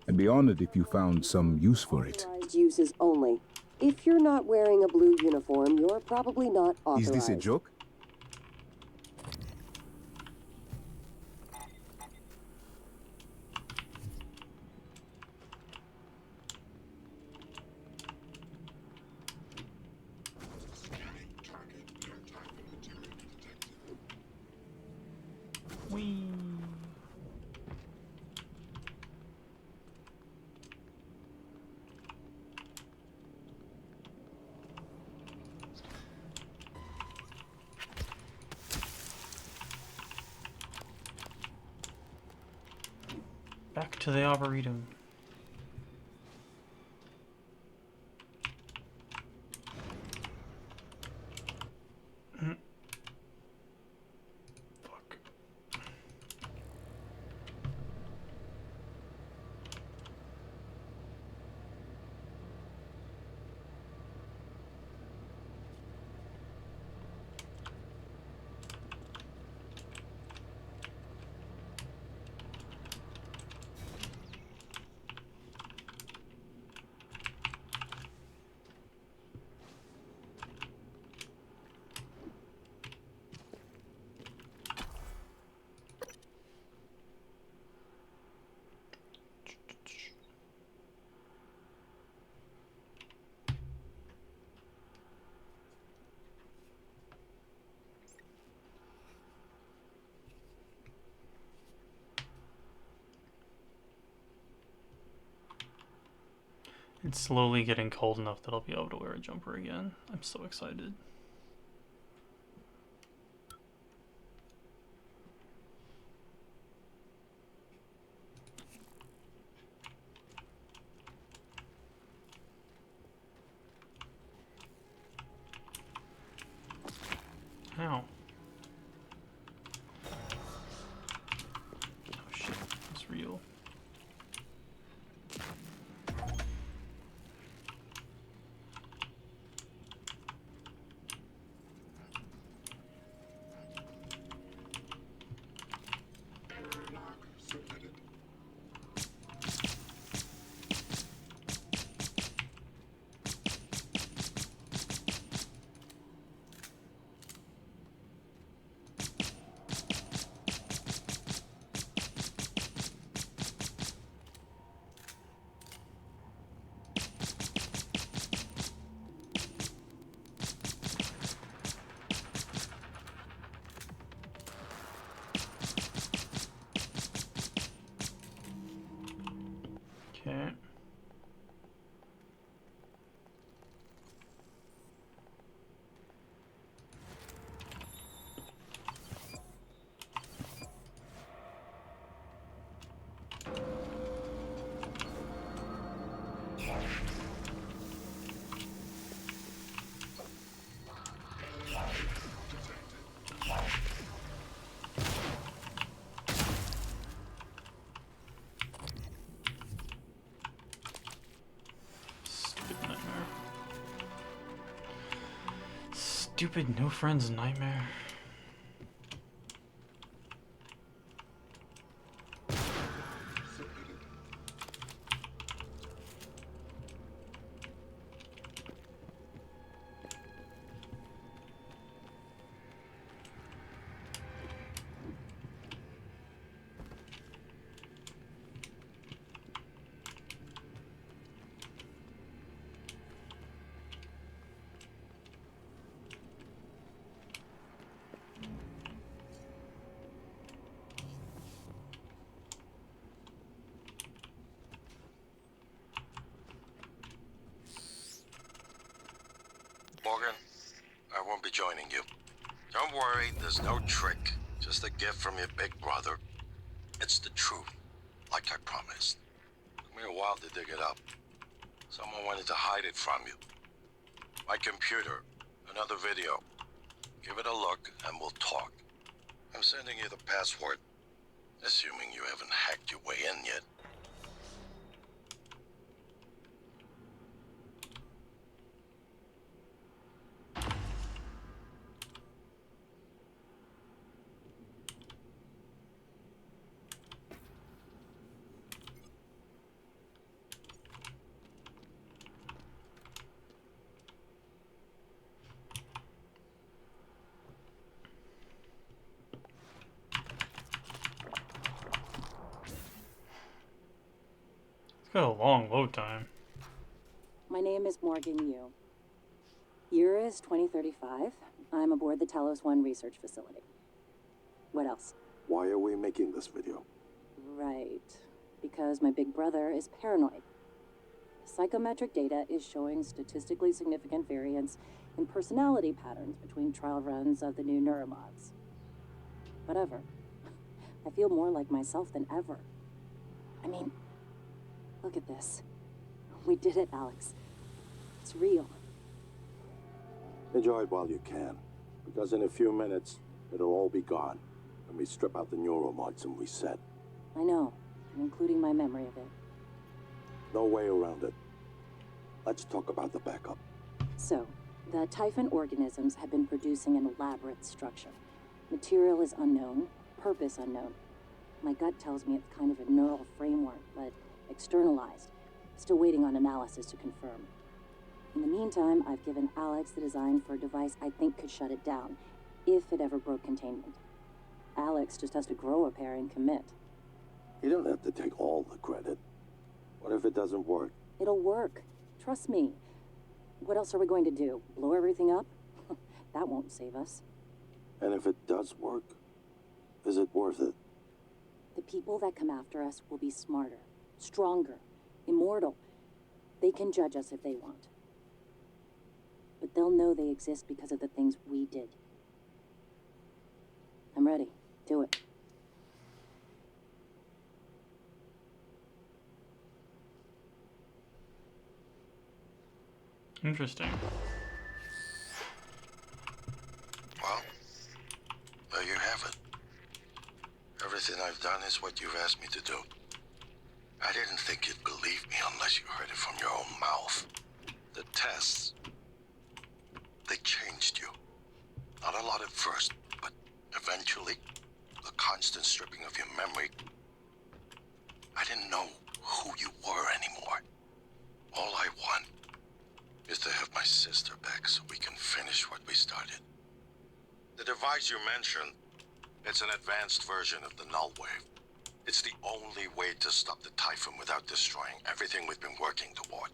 Speaker 13: I'd be honored if you found some use for it.
Speaker 10: Authorized uses only. If you're not wearing a blue uniform, you're probably not authorized.
Speaker 13: Is this a joke?
Speaker 1: Whee! Back to the Arboretum. Fuck. It's slowly getting cold enough that I'll be able to wear a jumper again. I'm so excited. Ow. Oh shit, it's real. Okay. Stupid nightmare. Stupid no friends nightmare.
Speaker 21: Morgan, I won't be joining you. Don't worry, there's no trick. Just a gift from your big brother. It's the truth, like I promised. Took me a while to dig it up. Someone wanted to hide it from you. My computer, another video. Give it a look and we'll talk. I'm sending you the password, assuming you haven't hacked your way in yet.
Speaker 1: It's got a long load time.
Speaker 22: My name is Morgan Yu. Year is 2035. I'm aboard the Talos 1 research facility. What else?
Speaker 21: Why are we making this video?
Speaker 22: Right. Because my big brother is paranoid. Psychometric data is showing statistically significant variance in personality patterns between trial runs of the new neuromods. Whatever. I feel more like myself than ever. I mean, look at this. We did it, Alex. It's real.
Speaker 21: Enjoy it while you can, because in a few minutes, it'll all be gone. When we strip out the neuromods and reset.
Speaker 22: I know, including my memory of it.
Speaker 21: No way around it. Let's talk about the backup.
Speaker 22: So, the Typhon organisms have been producing an elaborate structure. Material is unknown, purpose unknown. My gut tells me it's kind of a neural framework, but externalized. Still waiting on analysis to confirm. In the meantime, I've given Alex the design for a device I think could shut it down, if it ever broke containment. Alex just has to grow a pair and commit.
Speaker 21: You don't have to take all the credit. What if it doesn't work?
Speaker 22: It'll work. Trust me. What else are we going to do? Blow everything up? That won't save us.
Speaker 21: And if it does work, is it worth it?
Speaker 22: The people that come after us will be smarter, stronger, immortal. They can judge us if they want. But they'll know they exist because of the things we did. I'm ready. Do it.
Speaker 1: Interesting.
Speaker 21: Well, there you have it. Everything I've done is what you've asked me to do. I didn't think you'd believe me unless you heard it from your own mouth. The tests, they changed you. Not a lot at first, but eventually, the constant stripping of your memory. I didn't know who you were anymore. All I want is to have my sister back so we can finish what we started. The device you mentioned, it's an advanced version of the null wave. It's the only way to stop the Typhon without destroying everything we've been working toward.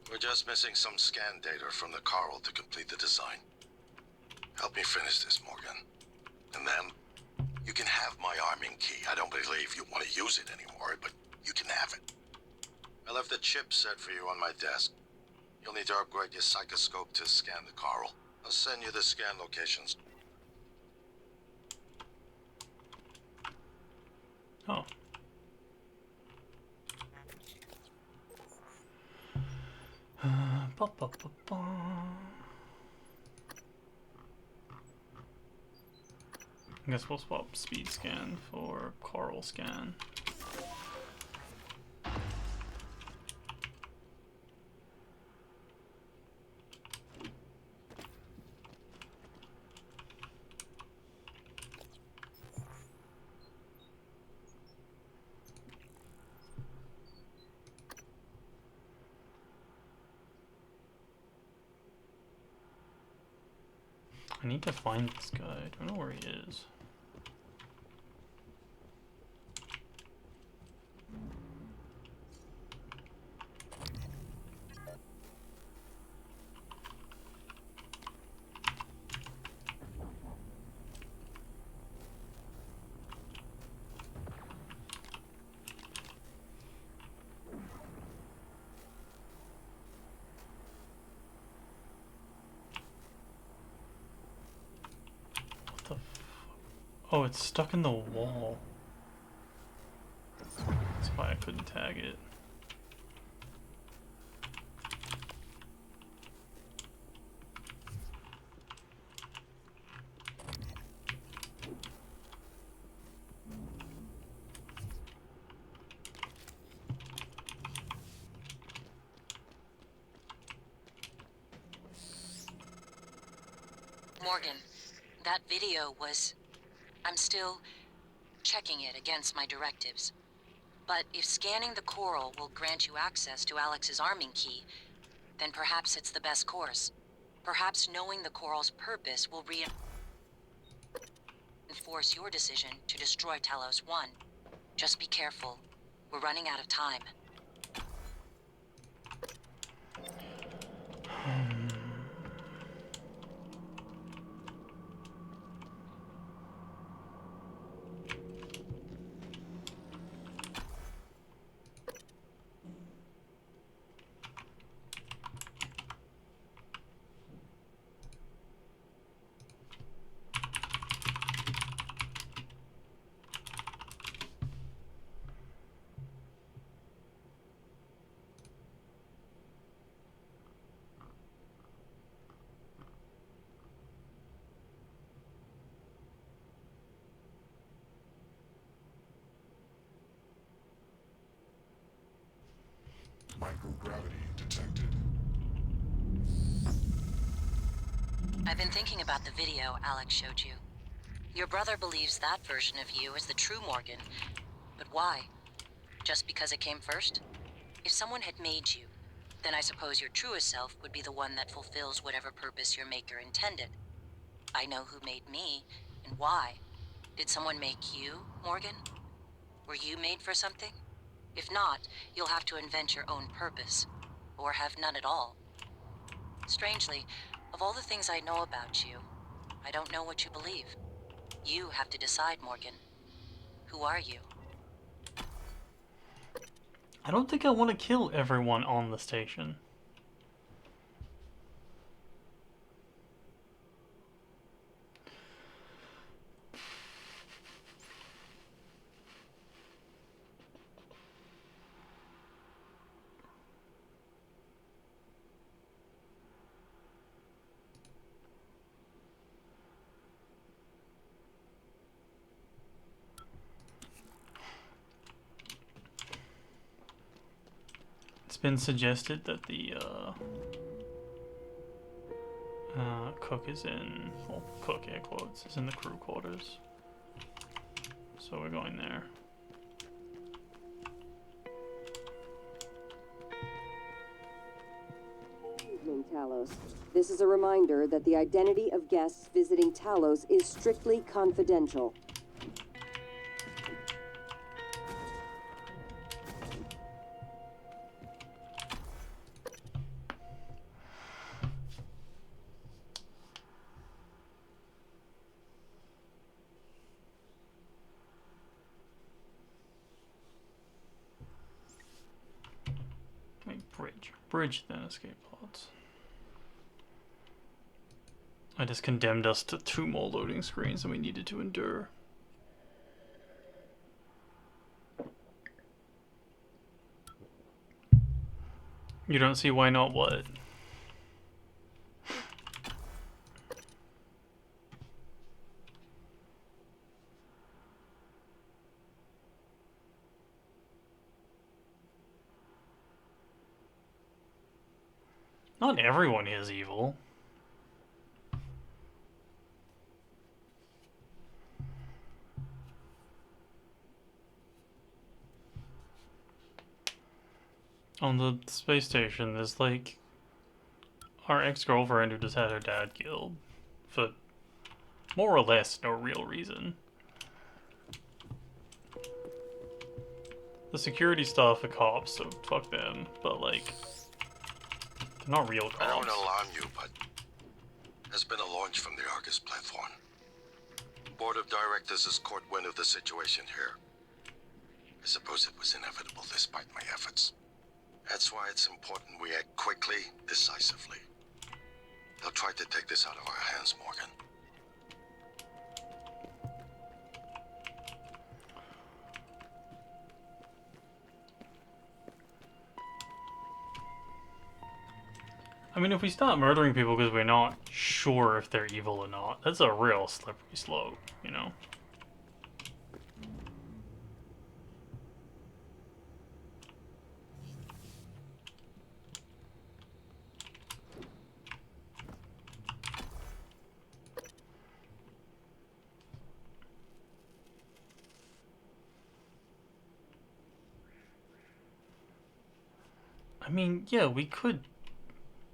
Speaker 21: We're just missing some scan data from the coral to complete the design. Help me finish this, Morgan. And then, you can have my arming key. I don't believe you want to use it anymore, but you can have it. I left the chip set for you on my desk. You'll need to upgrade your psychoscope to scan the coral. I'll send you the scan locations.
Speaker 1: Oh. Ba, ba, ba, ba. I guess we'll swap speed scan for coral scan. I need to find this guy. I don't know where he is. Oh, it's stuck in the wall. why I couldn't tag it.
Speaker 2: Morgan, that video was... I'm still checking it against my directives. But if scanning the coral will grant you access to Alex's arming key, then perhaps it's the best course. Perhaps knowing the coral's purpose will reinforce your decision to destroy Talos 1. Just be careful. We're running out of time.
Speaker 3: Microgravity detected.
Speaker 2: I've been thinking about the video Alex showed you. Your brother believes that version of you is the true Morgan. But why? Just because it came first? If someone had made you, then I suppose your truest self would be the one that fulfills whatever purpose your maker intended. I know who made me, and why. Did someone make you, Morgan? Were you made for something? If not, you'll have to invent your own purpose. Or have none at all. Strangely, of all the things I know about you, I don't know what you believe. You have to decide, Morgan. Who are you?
Speaker 1: I don't think I want to kill everyone on the station. It's been suggested that the cook is in, well, cook air quotes, is in the crew quarters. So we're going there.
Speaker 10: Evening, Talos. This is a reminder that the identity of guests visiting Talos is strictly confidential.
Speaker 1: Wait, bridge, then escape pods. I just condemned us to 2 more loading screens than we needed to endure. You don't see why not what? Not everyone is evil. On the space station, there's like our ex-girlfriend who just had her dad killed for more or less no real reason. The security staff are cops, so fuck them, but like, they're not real cops.
Speaker 21: I don't alarm you, but there's been a launch from the Argus platform. Board of Directors has caught wind of the situation here. I suppose it was inevitable despite my efforts. That's why it's important we act quickly, decisively. They'll try to take this out of our hands, Morgan.
Speaker 1: mean, if we start murdering people because we're not sure if they're evil or not, that's a real slippery slope, you know? I mean, yeah, we could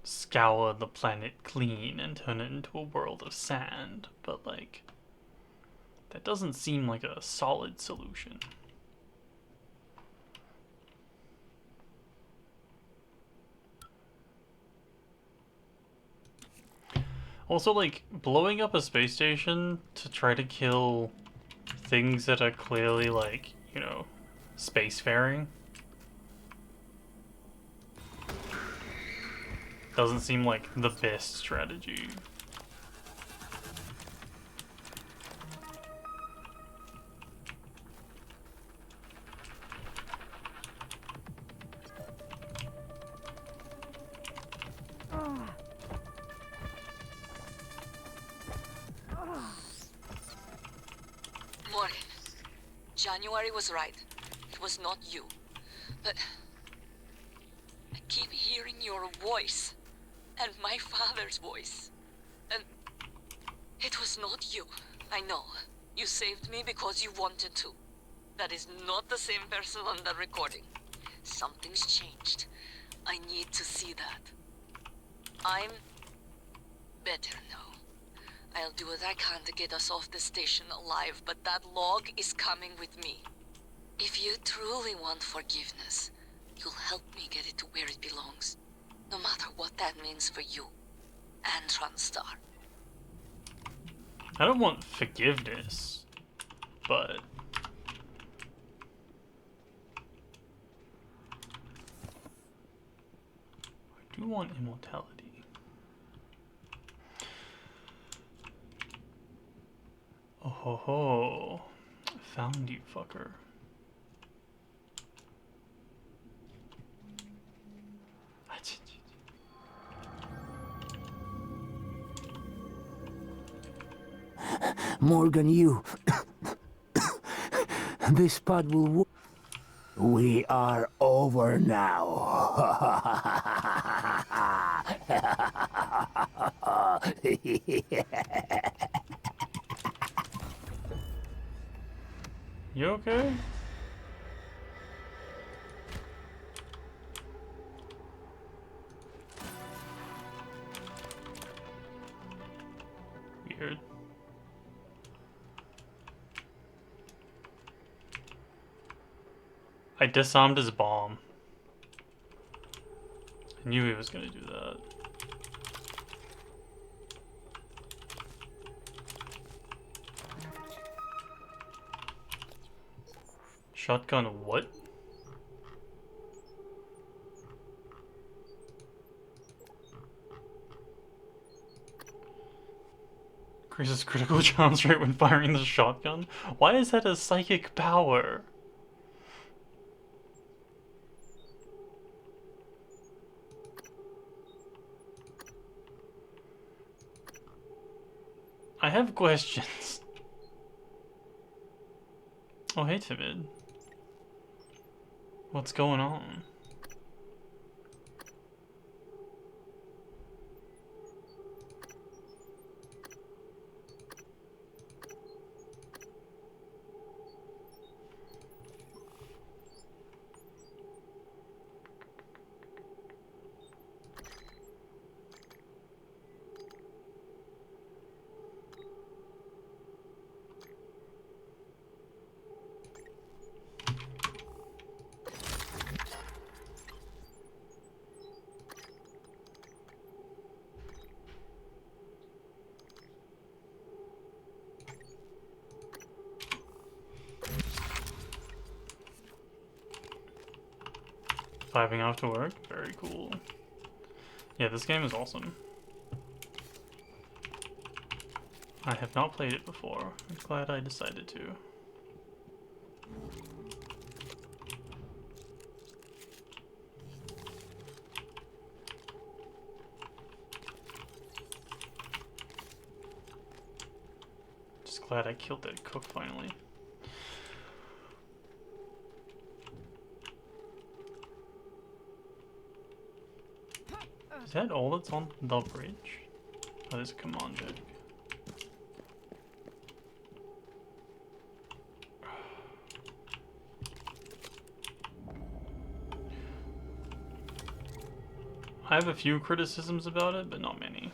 Speaker 1: scour the planet clean and turn it into a world of sand, but like, that doesn't seem like a solid solution. Also, like, blowing up a space station to try to kill things that are clearly, like, you know, spacefaring doesn't seem like the best strategy.
Speaker 19: Morgan, January was right. It was not you. But I keep hearing your voice and my father's voice. And it was not you. I know. You saved me because you wanted to. That is not the same person on the recording. Something's changed. I need to see that. I'm better now. I'll do what I can to get us off the station alive, but that log is coming with me. If you truly want forgiveness, you'll help me get it to where it belongs. No matter what that means for you and Transtar.
Speaker 1: I don't want forgiveness, but I do want immortality. Oh ho ho. Found you, fucker.
Speaker 4: Morgan, you. This pod will. We are over now.
Speaker 1: You okay? Weird. I disarmed his bomb. I knew he was gonna do that. Shotgun what? Increases critical chance rate when firing the shotgun? Why is that a psychic power? I have questions. Oh, hey, Timid. What's going on? Vibing after work? Very cool. Yeah, this game is awesome. I have not played it before. I'm glad I decided to. Just glad I killed that cook finally. Is that all that's on the bridge? Oh, there's a command deck. I have a few criticisms about it, but not many.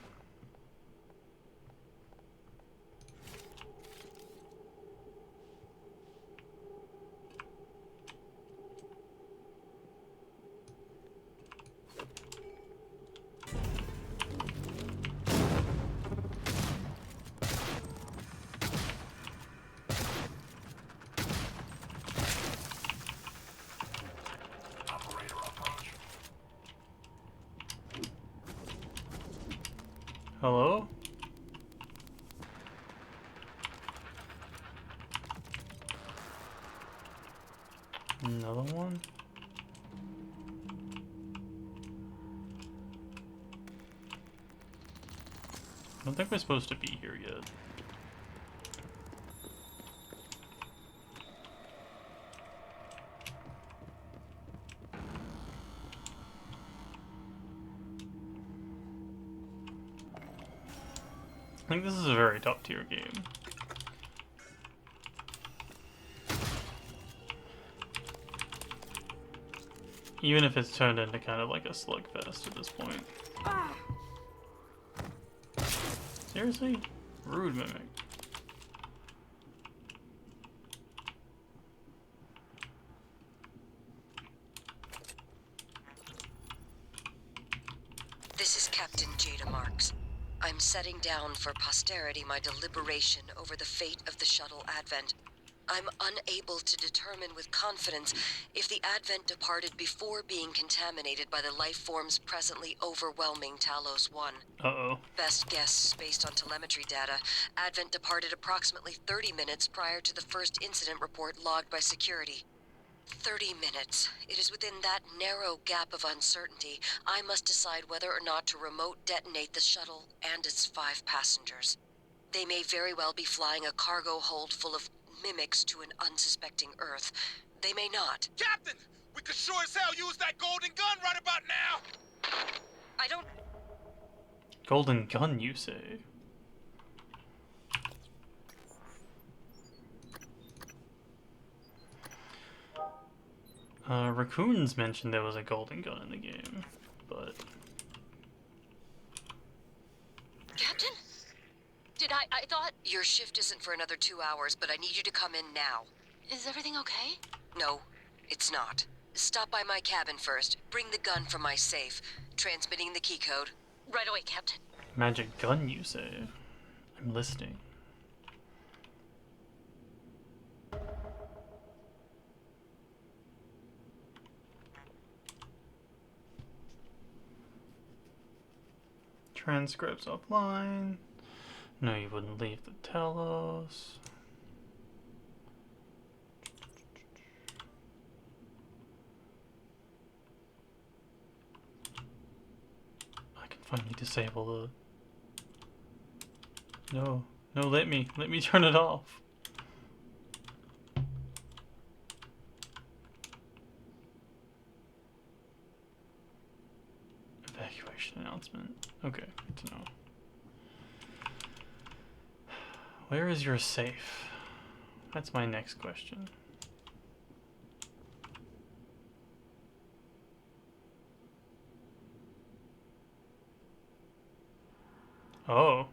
Speaker 1: Hello? Another one? I don't think we're supposed to be here yet. I think this is a very top tier game. Even if it's turned into kind of like a slugfest at this point. Seriously? Rude mimic.
Speaker 9: This is Captain Jada Marks. I'm setting down for posterity my deliberation over the fate of the shuttle Advent. I'm unable to determine with confidence if the Advent departed before being contaminated by the life forms presently overwhelming Talos 1.
Speaker 1: Uh-oh.
Speaker 9: Best guess, based on telemetry data, Advent departed approximately 30 minutes prior to the first incident report logged by security. 30 minutes. It is within that narrow gap of uncertainty I must decide whether or not to remote detonate the shuttle and its 5 passengers. They may very well be flying a cargo hold full of mimics to an unsuspecting Earth. They may not.
Speaker 6: Captain! We could sure as hell use that golden gun right about now!
Speaker 9: I don't...
Speaker 1: Golden gun, you say? Raccoons mentioned there was a golden gun in the game, but...
Speaker 9: Captain? I thought... Your shift isn't for another 2 hours, but I need you to come in now.
Speaker 2: Is everything okay?
Speaker 9: No, it's not. Stop by my cabin first. Bring the gun from my safe. Transmitting the key code.
Speaker 2: Right away, Captain.
Speaker 1: Magic gun, you say? I'm listening. Transcripts offline. No, you wouldn't leave the Telos. I can finally disable the... No, let me turn it off. Evacuation announcement. Okay, good to know. Where is your safe? That's my next question. Oh.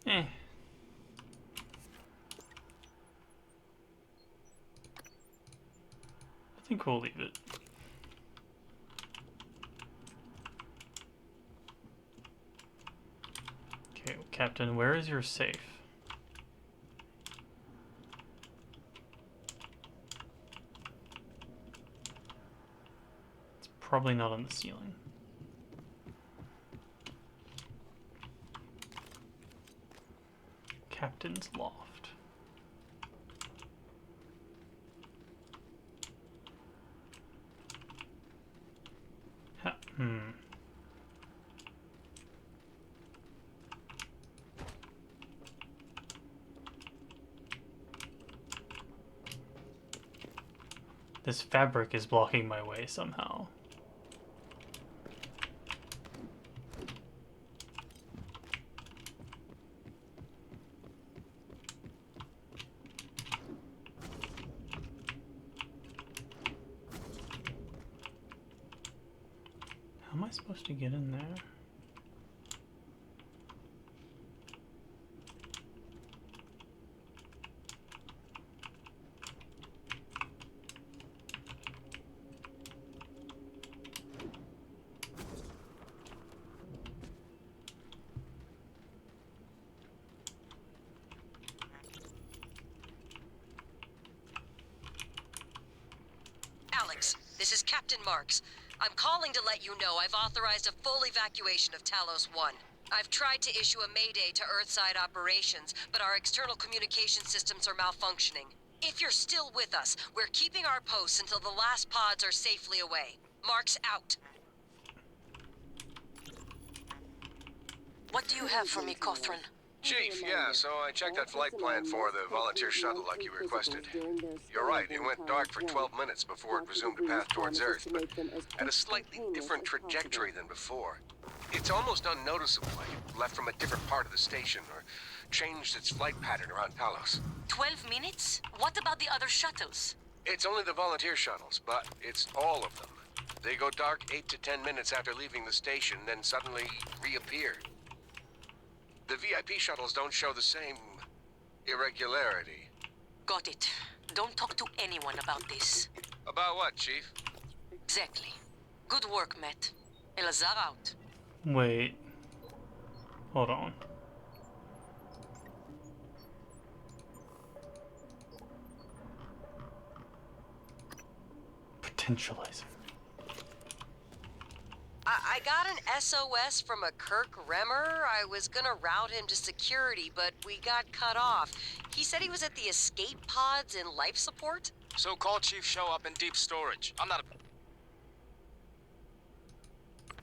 Speaker 1: Eh. I think we'll leave it. Okay, Captain, where is your safe? probably not on the ceiling. Captain's loft. This fabric is blocking my way somehow. How am I supposed to get in there?
Speaker 9: Alex, this is Captain Marks. I'm calling to let you know I've authorized a full evacuation of Talos 1. I've tried to issue a mayday to Earthside operations, but our external communication systems are malfunctioning. If you're still with us, we're keeping our posts until the last pods are safely away. Marks out.
Speaker 7: What do you have for me, Cawthron?
Speaker 11: Chief, yeah, so I checked that flight plan for the volunteer shuttle like you requested. You're right, it went dark for 12 minutes before it resumed a path towards Earth, but at a slightly different trajectory than before. It's almost unnoticeable, like it left from a different part of the station or changed its flight pattern around Talos.
Speaker 7: 12 minutes? What about the other shuttles?
Speaker 11: It's only the volunteer shuttles, but it's all of them. They go dark 8 to 10 minutes after leaving the station, then suddenly reappear. The VIP shuttles don't show the same irregularity.
Speaker 7: Got it. Don't talk to anyone about this.
Speaker 11: About what, Chief?
Speaker 7: Exactly. Good work, Matt. Elazar out.
Speaker 1: Wait. Hold on. Potentializer.
Speaker 9: I got an SOS from a Kirk Remmer. I was gonna route him to security, but we got cut off. He said he was at the escape pods in life support.
Speaker 12: So call Chief Show up in deep storage. I'm not a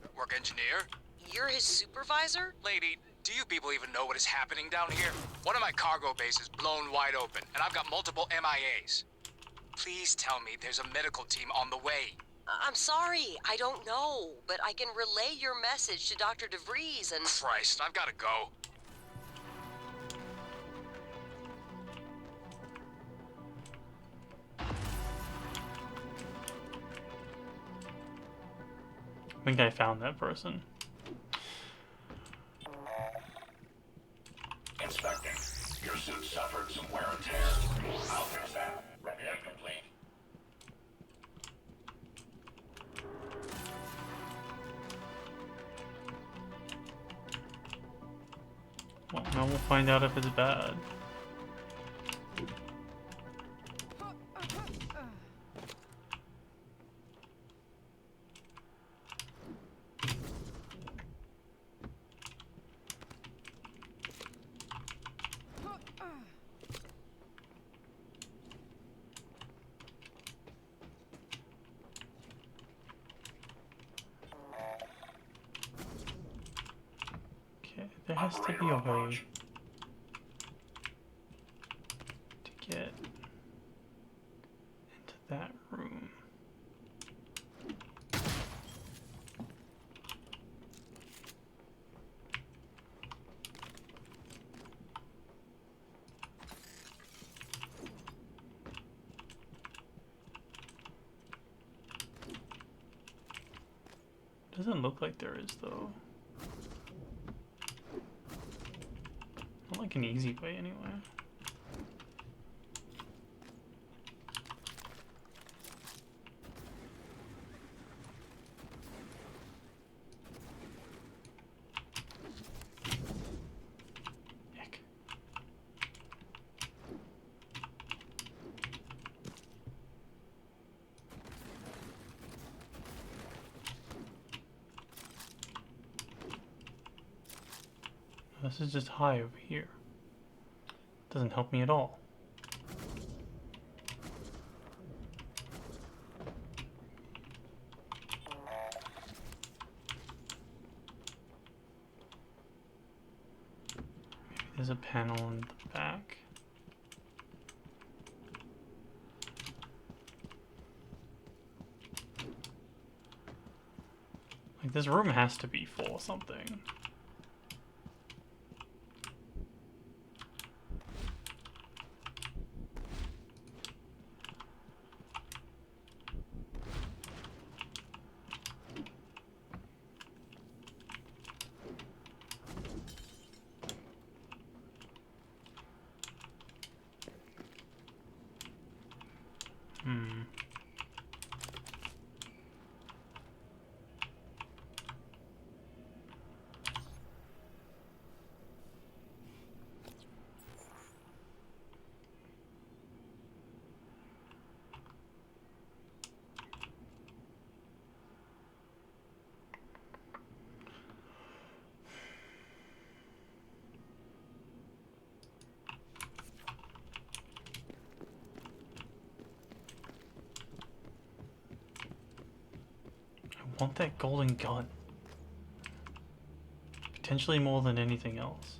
Speaker 12: network engineer.
Speaker 9: You're his supervisor?
Speaker 12: Lady, do you people even know what is happening down here? One of my cargo bays is blown wide open, and I've got multiple MIAs. Please tell me there's a medical team on the way.
Speaker 9: I'm sorry, I don't know, but I can relay your message to Dr. DeVries and...
Speaker 12: Christ, I've gotta go.
Speaker 1: I think I found that person.
Speaker 3: Inspecting. Your suit suffered some wear and tear. I'll fix that. Repair complete.
Speaker 1: Well, now we'll find out if it's bad. There has to be a way to get into that room. Doesn't look like there is, though. Not like an easy way, anyway. Heck. This is just high over here. Doesn't help me at all. Maybe there's a panel in the back. Like, this room has to be for something. I want that golden gun. Potentially more than anything else.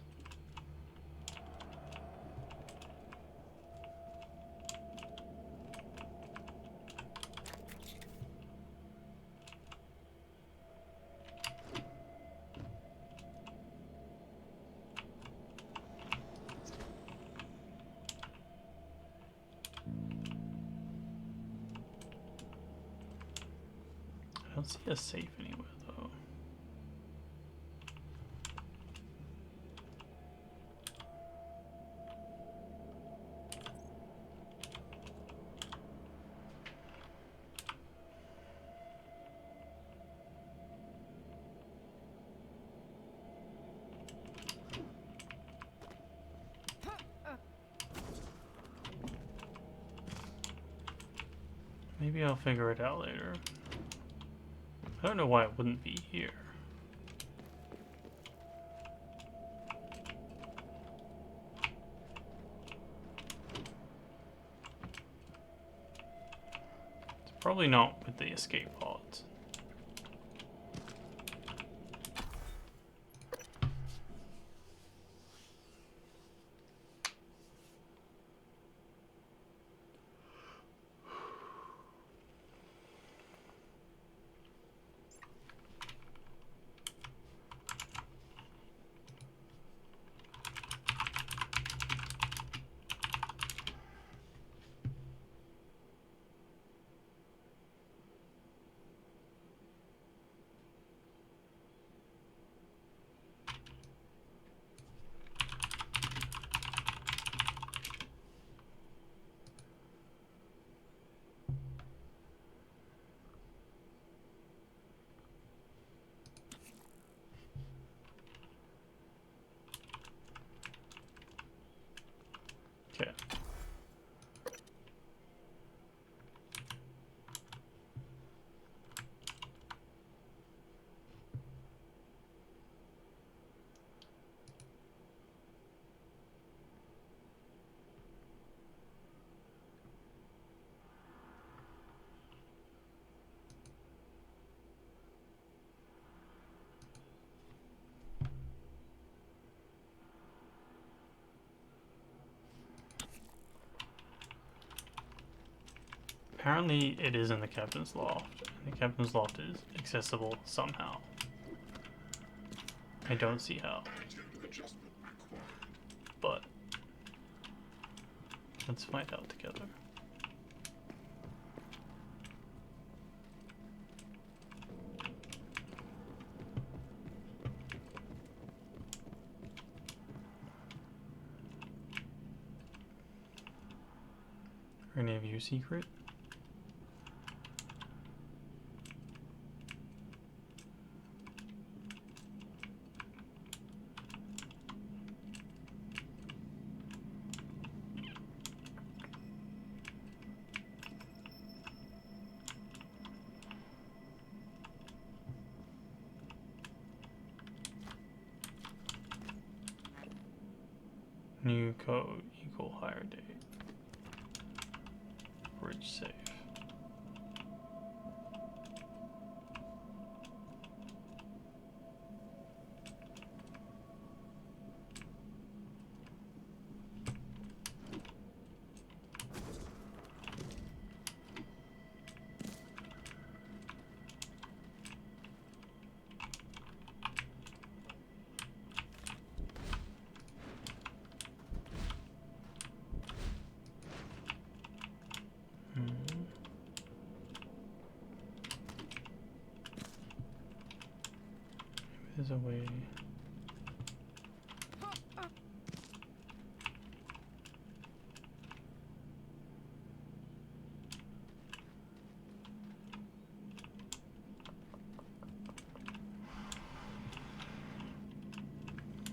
Speaker 1: I don't see a safe anywhere though. Maybe I'll figure it out later. I don't know why it wouldn't be here. It's probably not with the escape pods. Okay. Apparently it is in the captain's loft, and the captain's loft is accessible somehow. I don't see how. But let's find out together. Are any of you secret? New code equal hire date. Bridge safe. There's a way.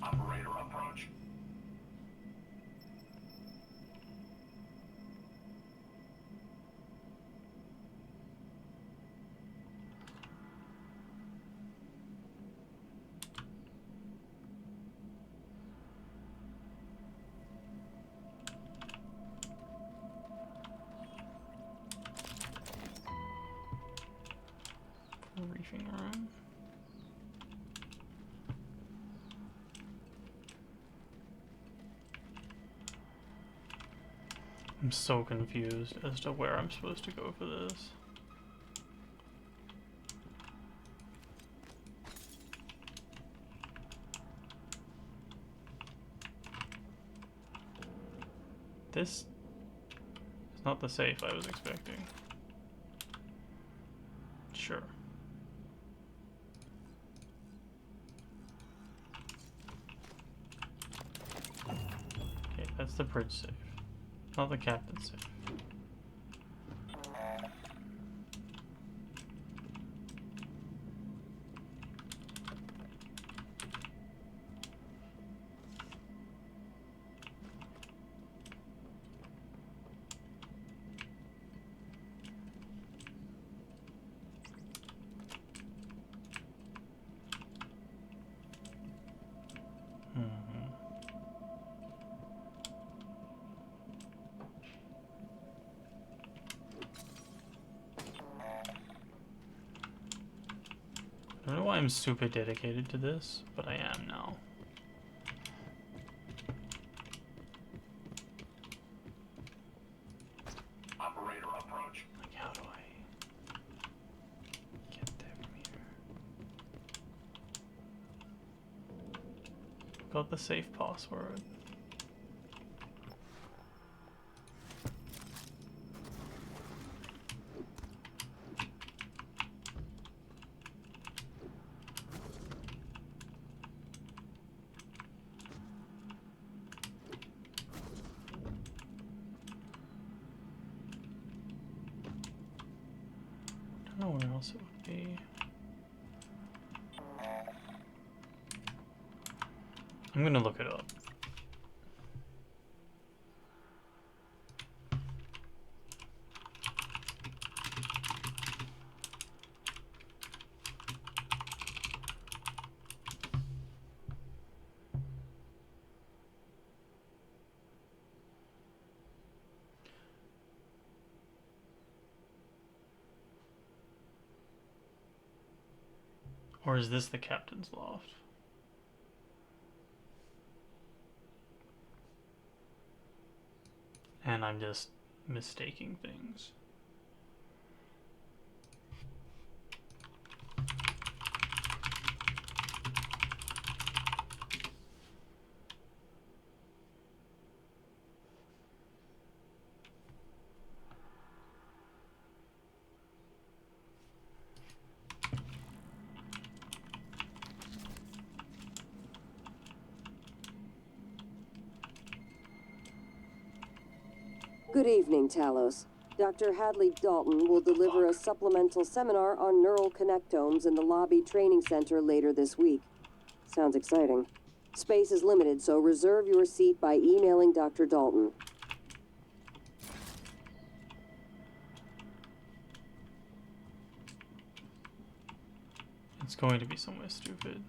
Speaker 3: Operator approach.
Speaker 1: Briefing room. I'm so confused as to where I'm supposed to go for this. This is not the safe I was expecting. Sure. Okay, that's the bridge safe. Not the captain's safe. I don't know why I'm super dedicated to this, but I am now.
Speaker 3: Operator approach.
Speaker 1: Like, how do I get there from here? Got the safe password. I don't know where else it would be. I'm gonna look it up. Or is this the captain's loft? And I'm just mistaking things.
Speaker 10: Good evening, Talos. Dr. Hadley Dalton will deliver a supplemental seminar on neural connectomes in the lobby training center later this week. Sounds exciting. Space is limited, so reserve your seat by emailing Dr. Dalton.
Speaker 1: It's going to be somewhere stupid.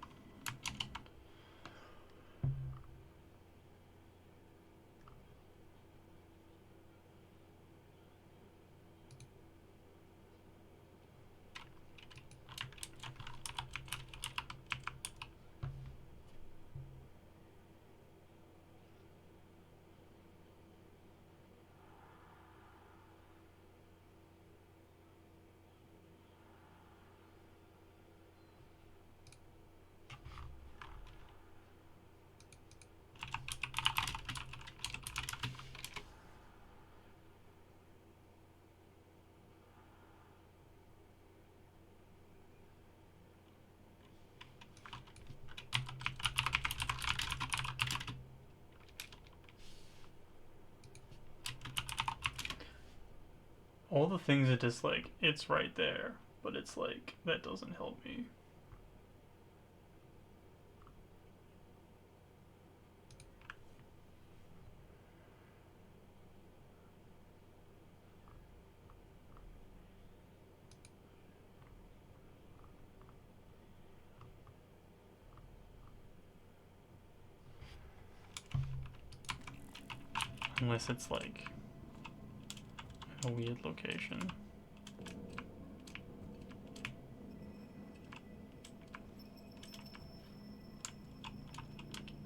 Speaker 1: All the things are just like, it's right there, but it's like, that doesn't help me. Unless it's like a weird location.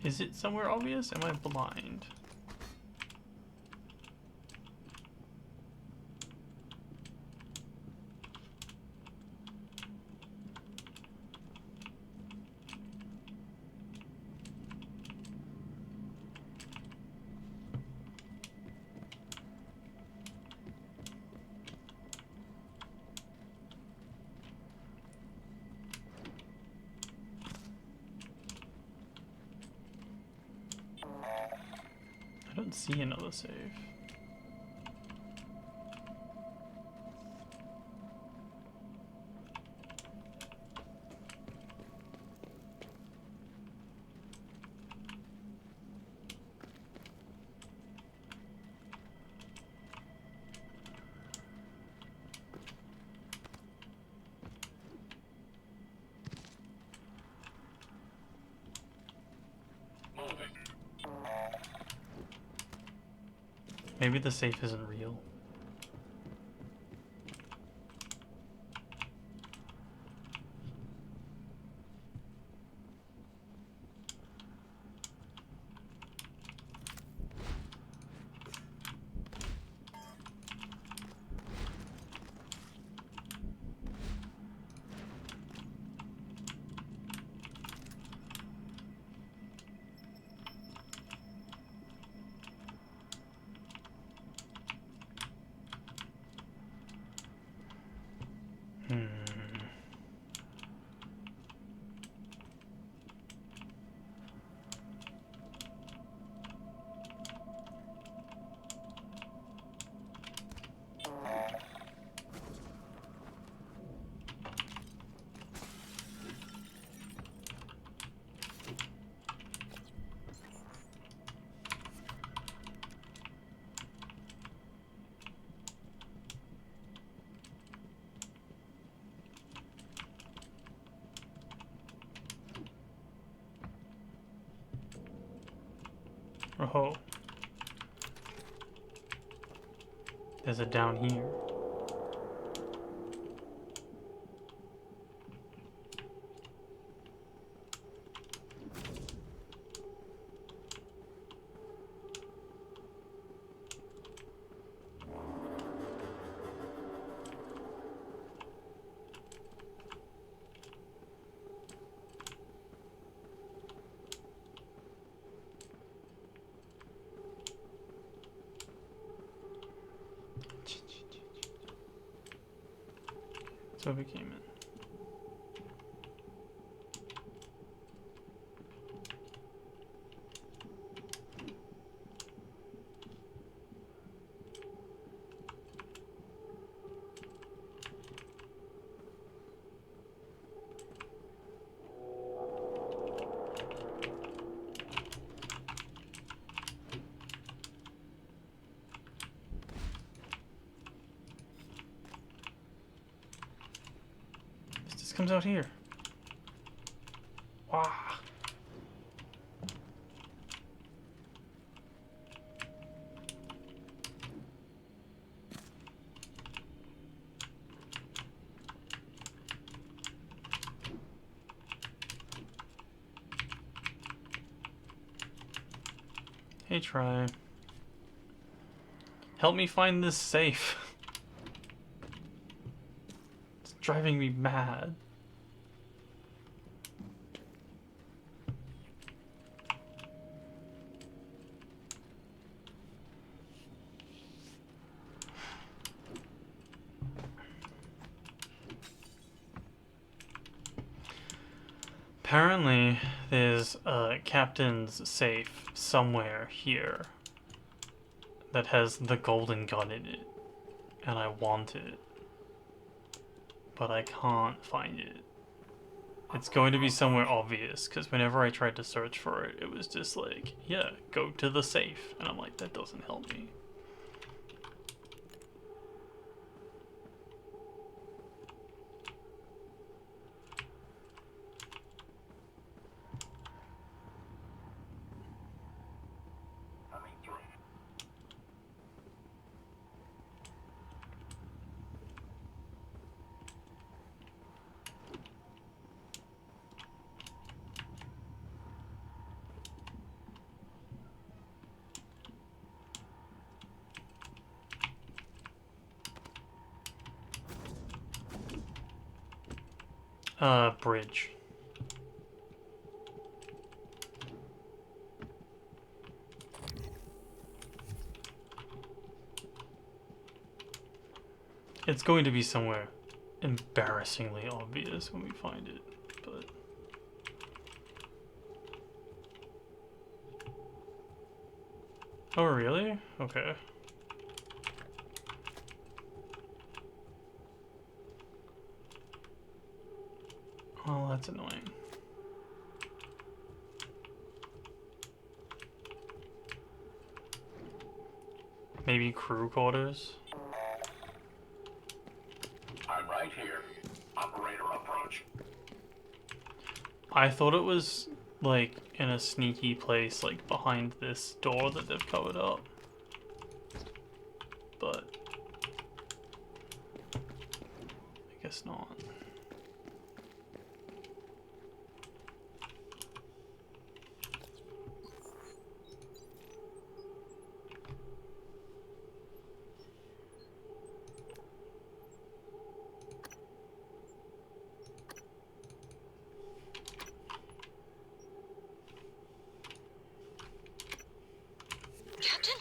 Speaker 1: Is it somewhere obvious? Am I blind? I don't see another save. Maybe the safe isn't real. Oh. There's a down here. So we came in. This comes out here. Wow. Hey, try. Help me find this safe. It's driving me mad. Apparently, there's a captain's safe somewhere here that has the golden gun in it. and I want it, but I can't find it. It's going to be somewhere obvious, because whenever I tried to search for it, it was just like, yeah, go to the safe. And I'm like, that doesn't help me. Bridge. It's going to be somewhere embarrassingly obvious when we find it, but... Oh, really? Okay. Oh, that's annoying. Maybe crew quarters?
Speaker 3: I'm right here. Operator approach.
Speaker 1: I thought it was, like, in a sneaky place, like, behind this door that they've covered up. But... I guess not.
Speaker 2: Captain?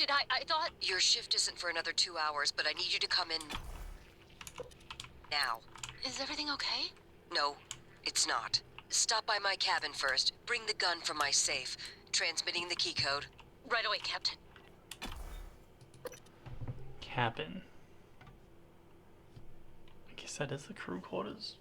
Speaker 2: I thought...
Speaker 9: Your shift isn't for another 2 hours, but I need you to come in now.
Speaker 2: Is everything okay?
Speaker 9: No, it's not. Stop by my cabin first. Bring the gun from my safe. Transmitting the key code.
Speaker 2: Right away, Captain.
Speaker 1: Cabin. I guess that is the crew quarters.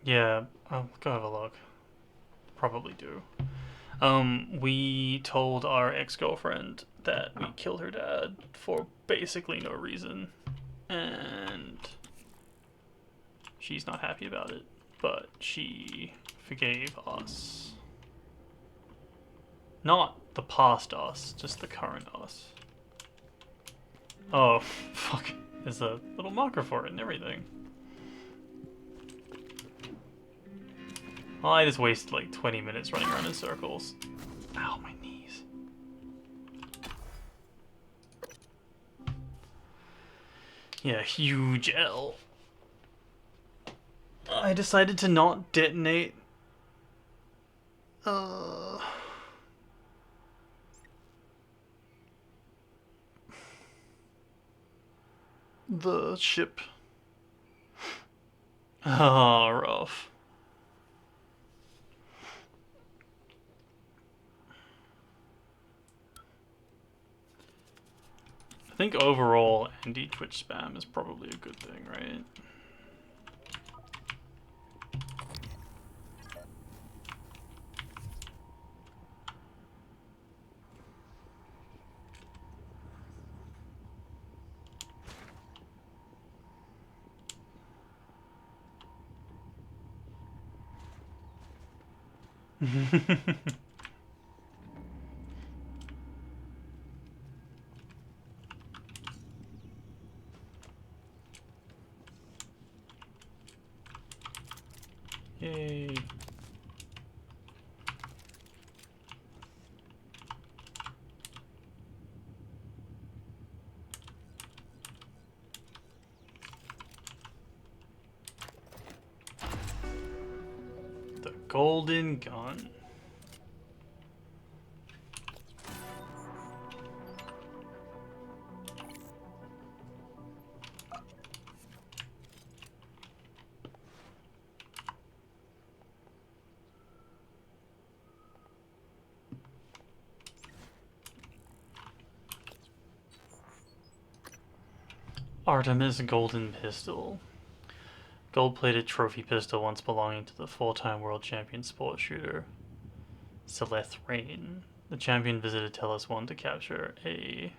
Speaker 1: Yeah, I'll go have a look. Probably do. We told our ex-girlfriend that we killed her dad for basically no reason. And she's not happy about it, but she forgave us. Not the past us, just the current us. Oh, fuck. There's a little marker for it and everything. Well, I just wasted like 20 minutes running around in circles. Ow, my knees. Yeah, huge L. I decided to not detonate. The ship. Ah, rough. I think overall anti-Twitch spam is probably a good thing, right? Yay. The golden gun. Artemis Golden Pistol. Gold-plated trophy pistol once belonging to the four-time world champion sport shooter Celeste Rain. The champion visited Tellus 1 to capture a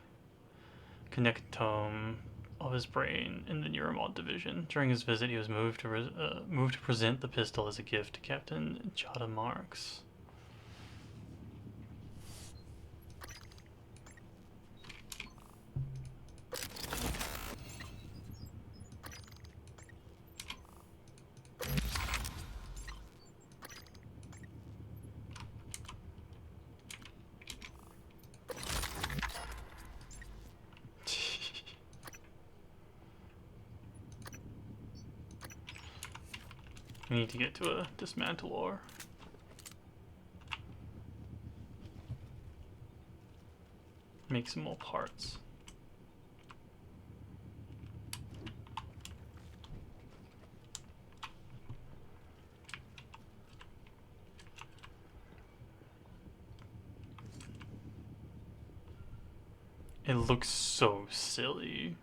Speaker 1: connectome of his brain in the Neuromod division. During his visit, he was moved to present the pistol as a gift to Captain Jada Marks. We need to get to a dismantle ore. Make some more parts. It looks so silly.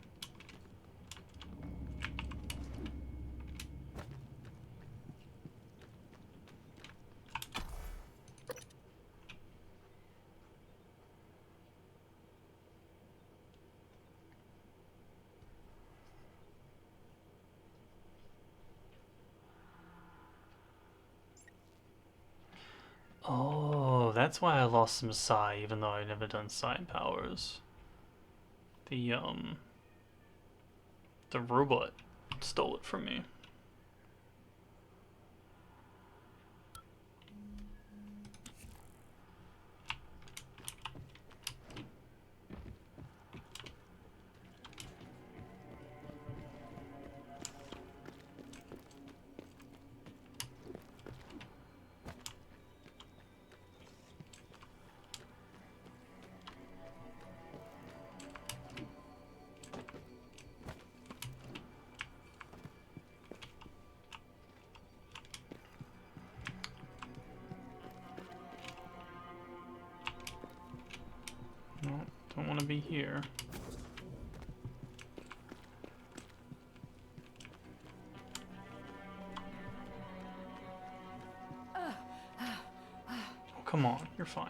Speaker 1: Oh, that's why I lost some psi, even though I've never done psi powers. The robot stole it from me. No, don't want to be here. Oh, come on, you're fine.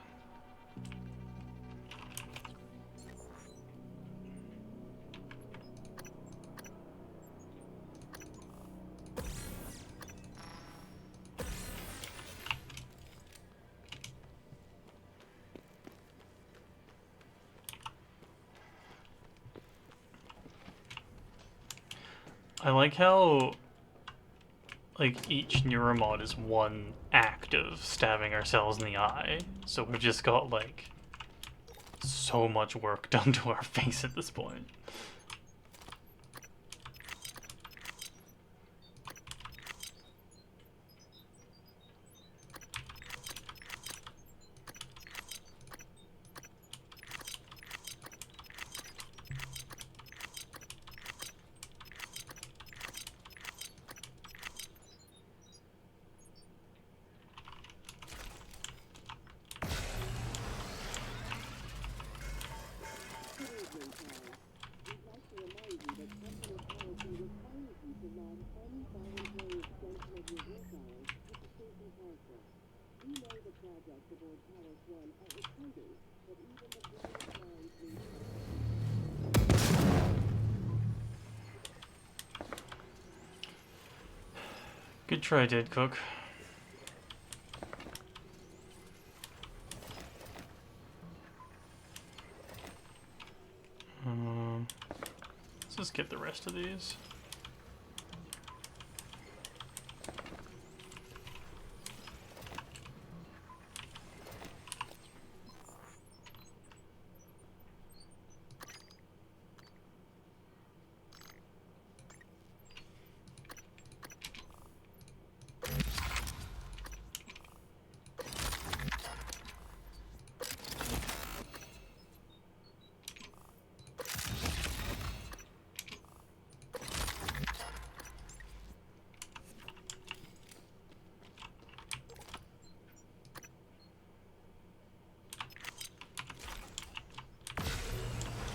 Speaker 1: I like how, like, each neuromod is one act of stabbing ourselves in the eye. So we've just got, like, so much work done to our face at this point. Good try, Dead Cook. Let's just get the rest of these.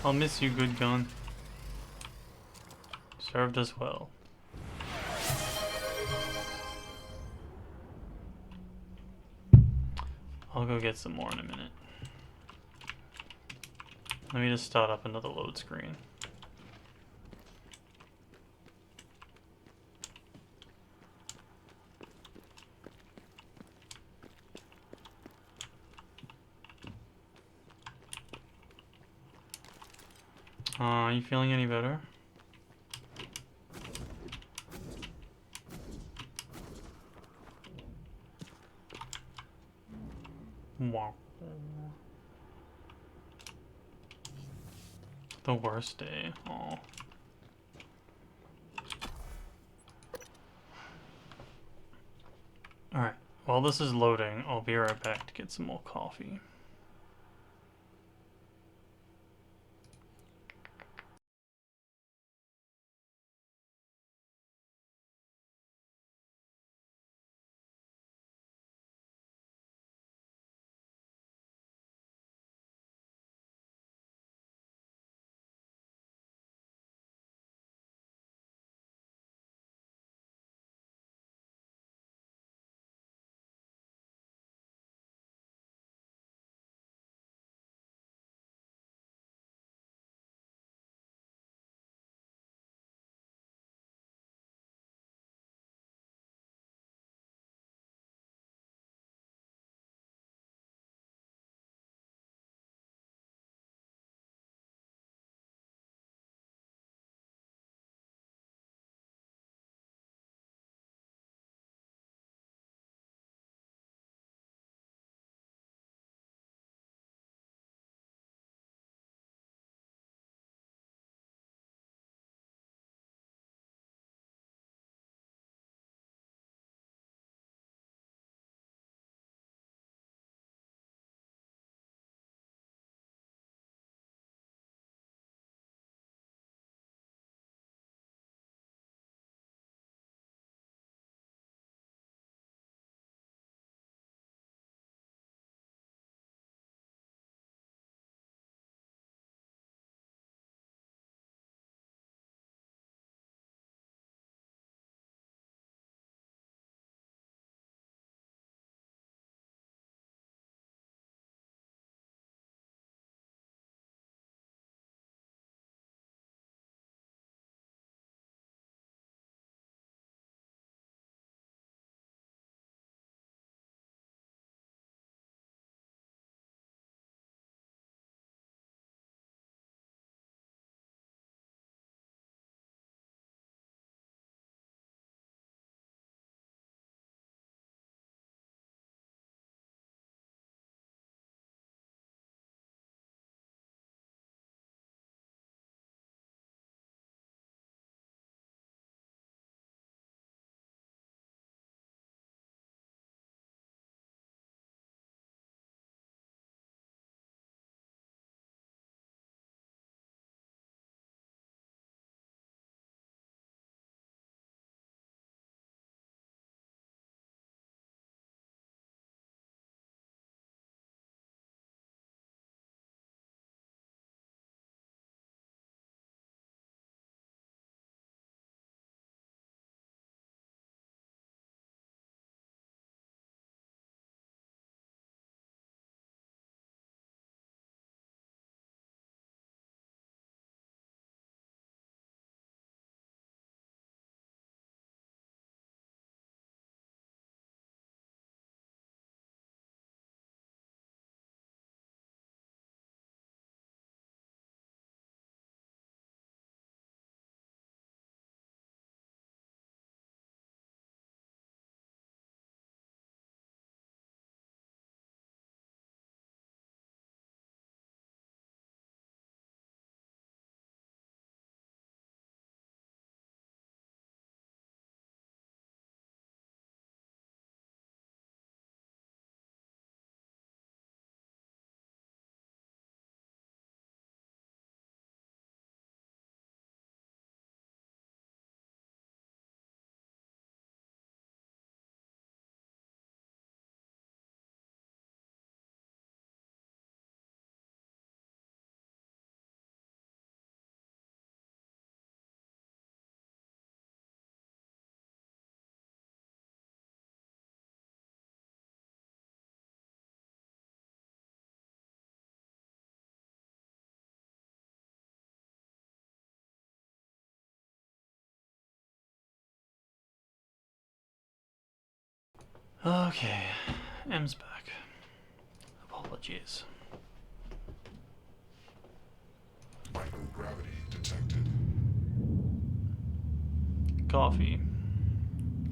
Speaker 1: I'll miss you, good gun. Served us well. I'll go get some more in a minute. Let me just start up another load screen. Are you feeling any better? Wow. The worst day. Oh. Alright, while this is loading, I'll be right back to get some more coffee. Okay, M's back. Apologies.
Speaker 6: Microgravity detected.
Speaker 1: Coffee.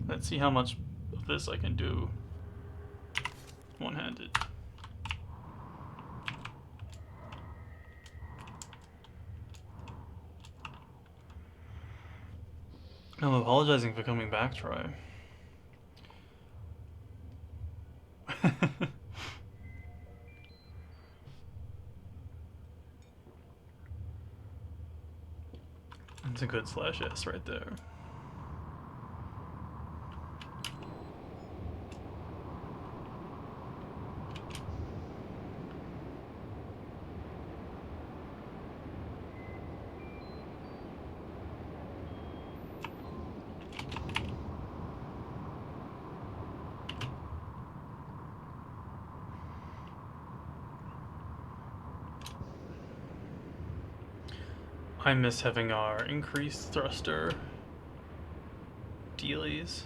Speaker 1: Let's see how much of this I can do one-handed. I'm apologizing for coming back, Troy. That's a good /S right there. I miss having our increased thruster dealies.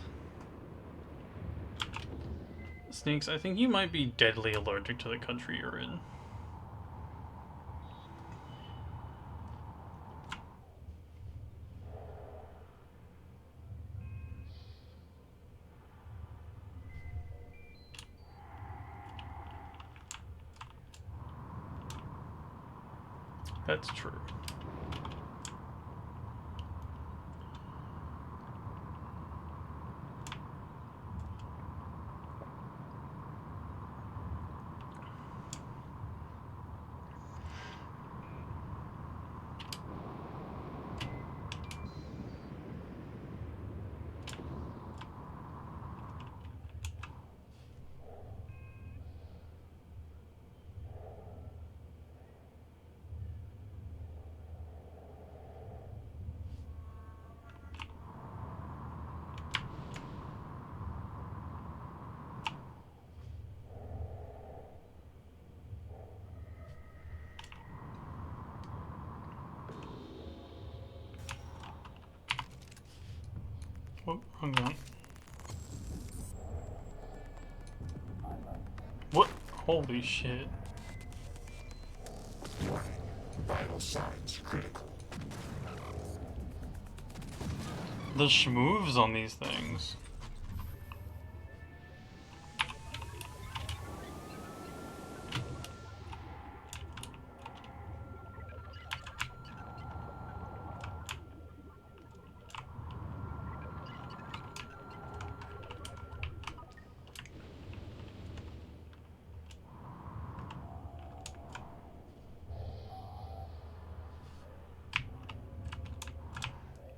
Speaker 1: Snakes, I think you might be deadly allergic to the country you're in. That's true. Oh, hang on. What? Holy shit.
Speaker 6: Vital signs critical.
Speaker 1: The schmoves on these things.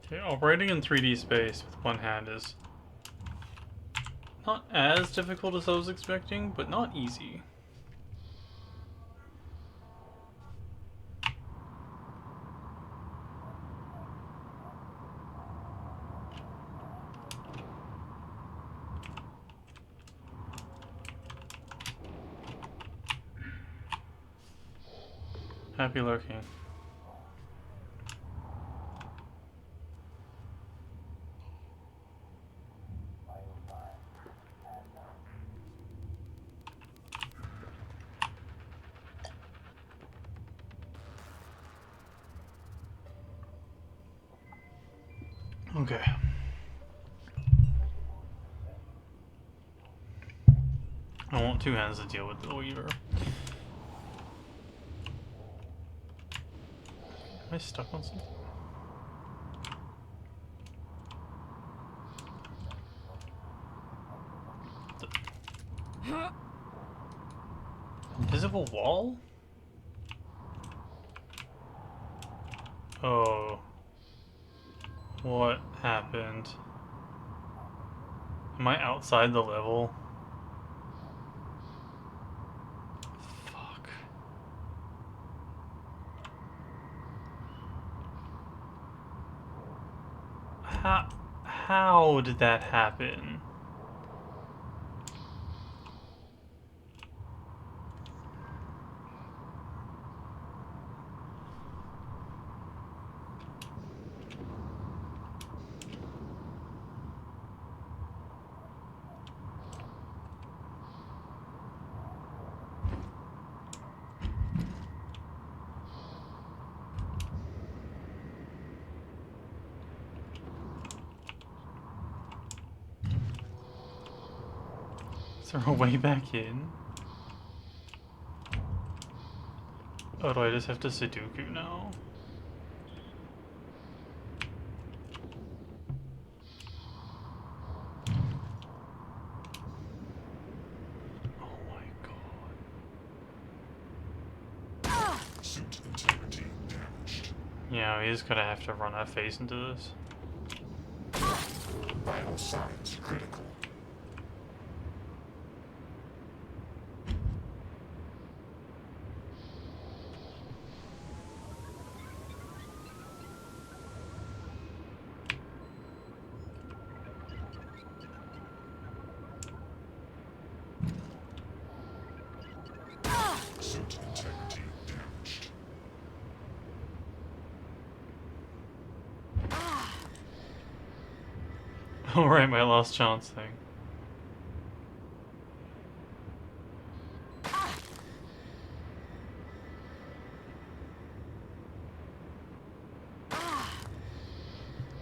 Speaker 1: Okay, operating in 3D space with one hand is not as difficult as I was expecting, but not easy. Happy lurking. Okay. I want two hands to deal with the Weaver. Am I stuck on something? Invisible wall? Oh. What happened? Am I outside the level? Fuck. How did that happen? Is there a way back in? Oh, do I just have to Sudoku now? Oh my god.
Speaker 3: Suit integrity damaged.
Speaker 1: Yeah, he's gonna have to run our face into this.
Speaker 3: Vital signs critical. Suit integrity damaged.
Speaker 1: Alright, my last chance thing.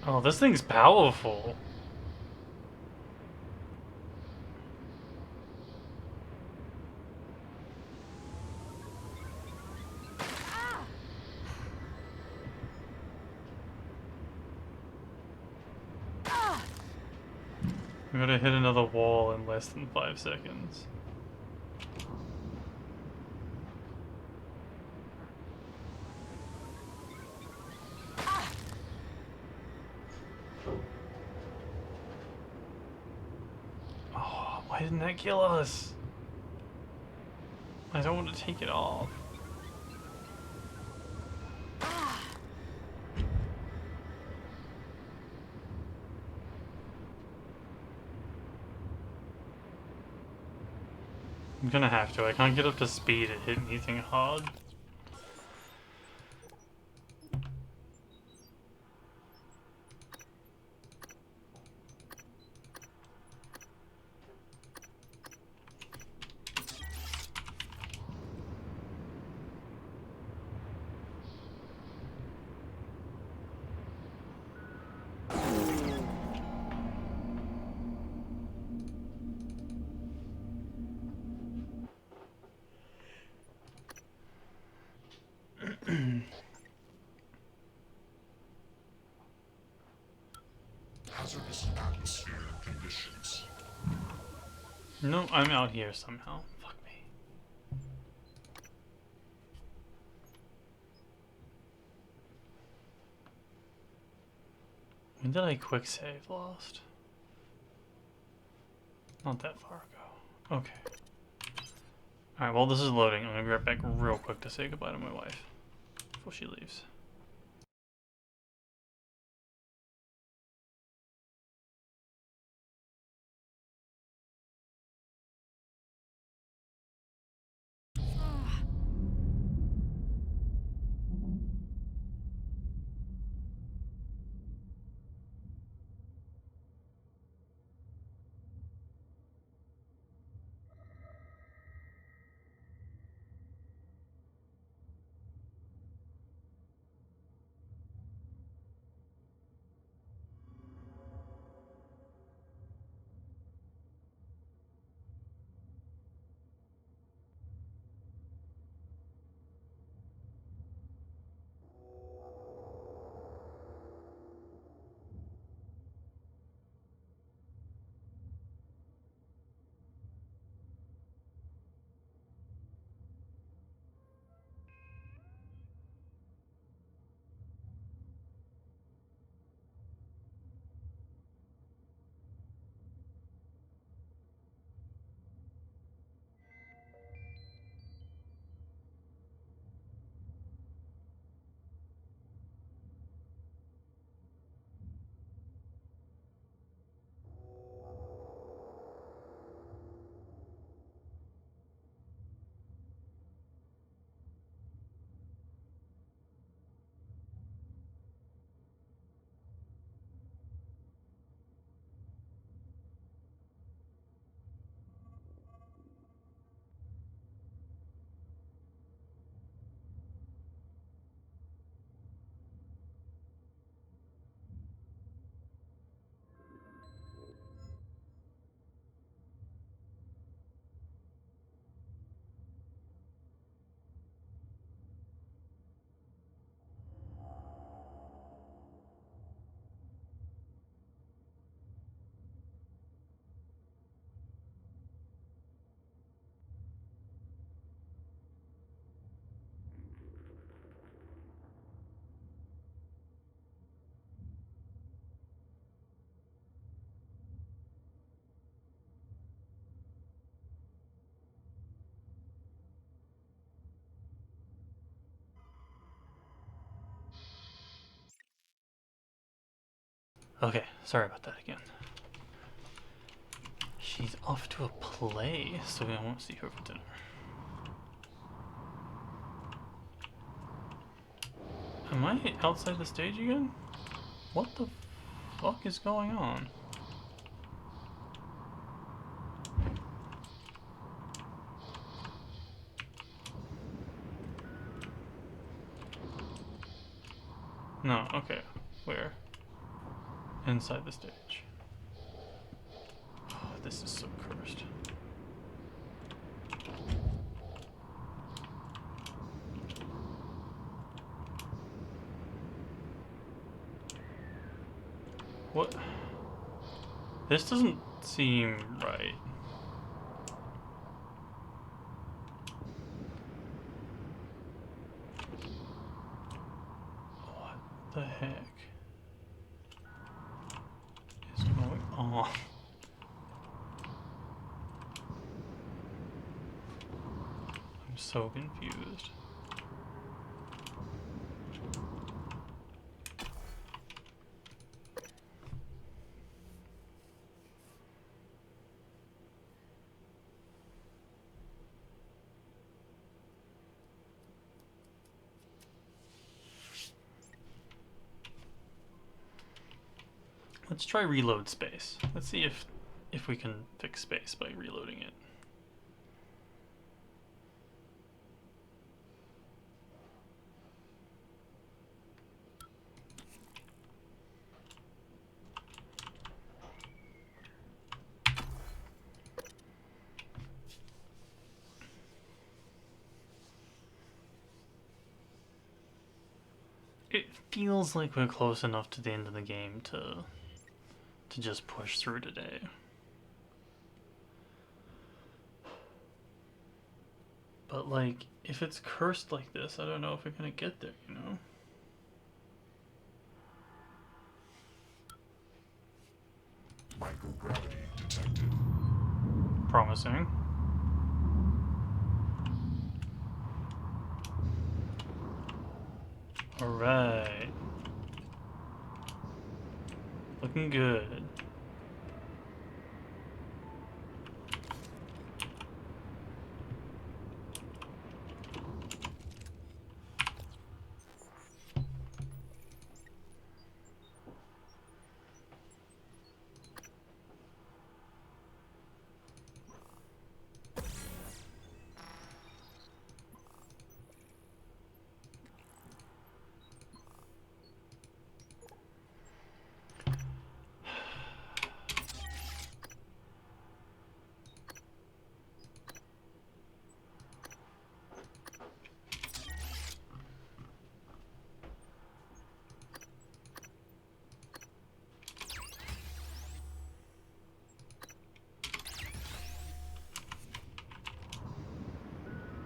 Speaker 1: Oh, this thing's powerful. I'm gonna hit another wall in less than 5 seconds. Oh, why didn't that kill us? I don't want to take it off. I'm gonna have to. I can't get up to speed and hit anything hard.
Speaker 3: Hazardous atmosphere conditions.
Speaker 1: No, I'm out here somehow. Fuck me. When did I quick save last? Not that far ago. Okay. Alright, while this is loading, I'm gonna grab back real quick to say goodbye to my wife before she leaves. Okay, sorry about that again. She's off to a play, so we won't see her for dinner. Am I outside the stage again? What the fuck is going on? No, okay. Where? Inside the stage. Oh, this is so cursed. What? This doesn't seem right. What the heck is going on? I'm so confused. Let's try reload space. Let's see if we can fix space by reloading it. It feels like we're close enough to the end of the game to just push through today. But like, if it's cursed like this, I don't know if we're gonna get there, you know?
Speaker 3: Microgravity detected.
Speaker 1: Promising. Alright. Looking good.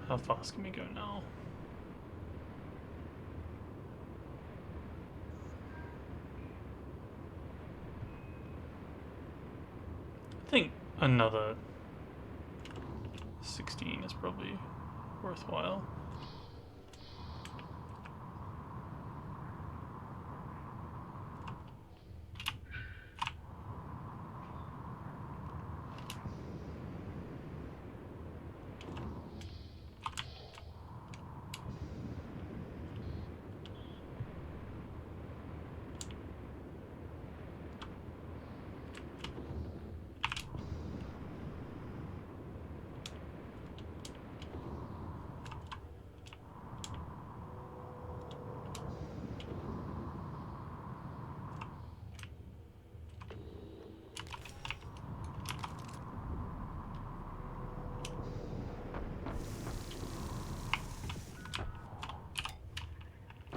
Speaker 1: How fast can we go now? I think another 16 is probably worthwhile.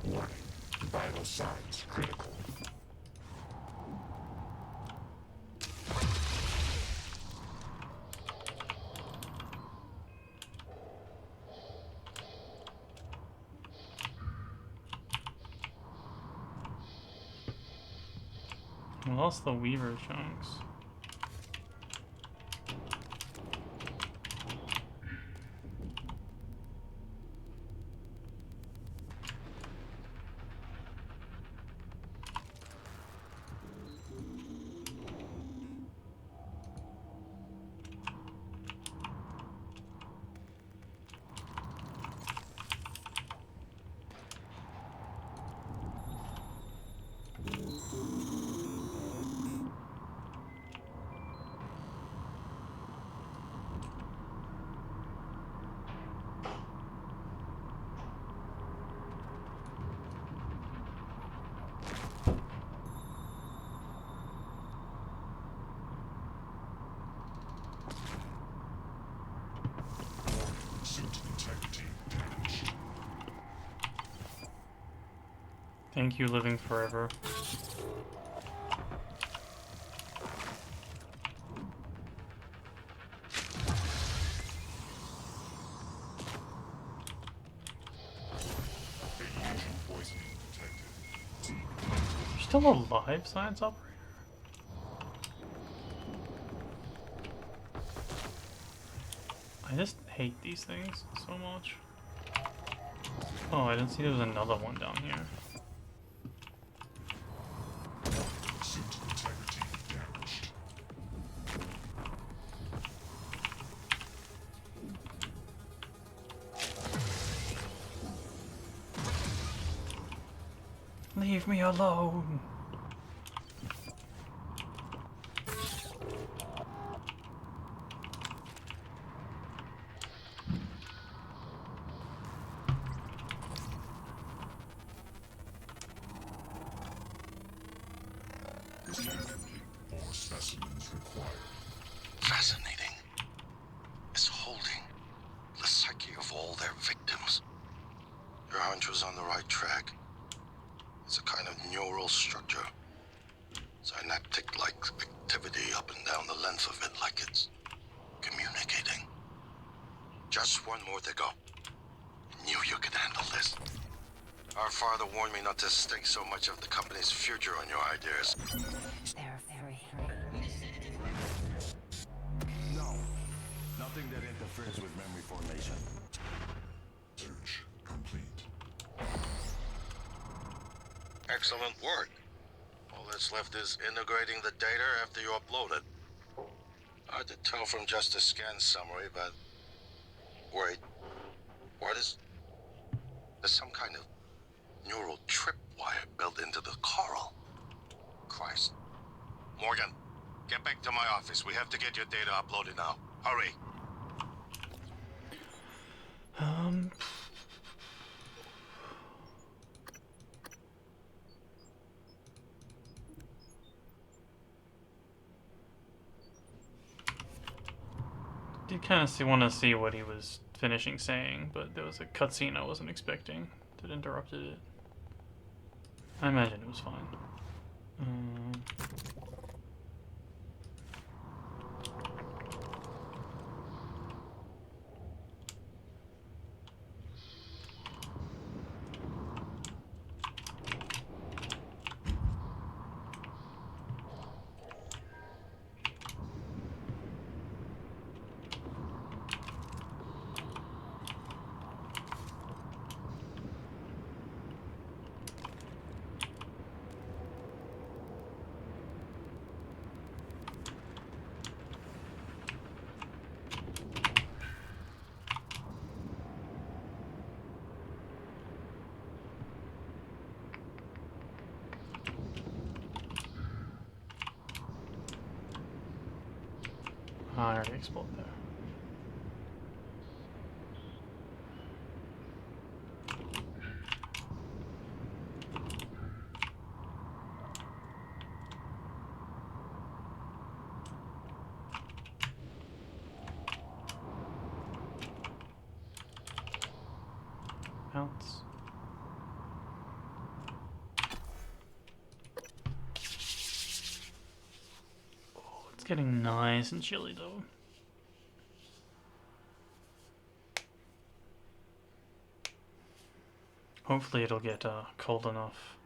Speaker 3: Warning. Vital signs critical.
Speaker 1: I lost the Weaver chunks. Thank you, living forever. You're still alive, science operator? I just hate these things so much. Oh, I didn't see there was another one down here. Leave me alone!
Speaker 21: Fascinating. It's holding the psyche of all their victims. Your hunch was on the right track. It's a kind of neural structure. Synaptic-like activity up and down the length of it, like it's communicating. Just one more to go. Knew you could handle this. Our father warned me not to stake so much of the company's future on your ideas.
Speaker 15: They're very
Speaker 3: No. Nothing that interferes with memory formation. Search complete.
Speaker 21: Excellent work. All that's left is integrating the data after you upload it. Hard to tell from just a scan summary, but... Wait. What is... There's some kind of neural tripwire built into the coral. Christ. Morgan, get back to my office. We have to get your data uploaded now. Hurry.
Speaker 1: Did kind of want to see what he was finishing saying, but there was a cutscene I wasn't expecting that interrupted it. I imagine it was fine. I already explored there. Bounce. Oh, it's getting nice and chilly though. Hopefully it'll get cold enough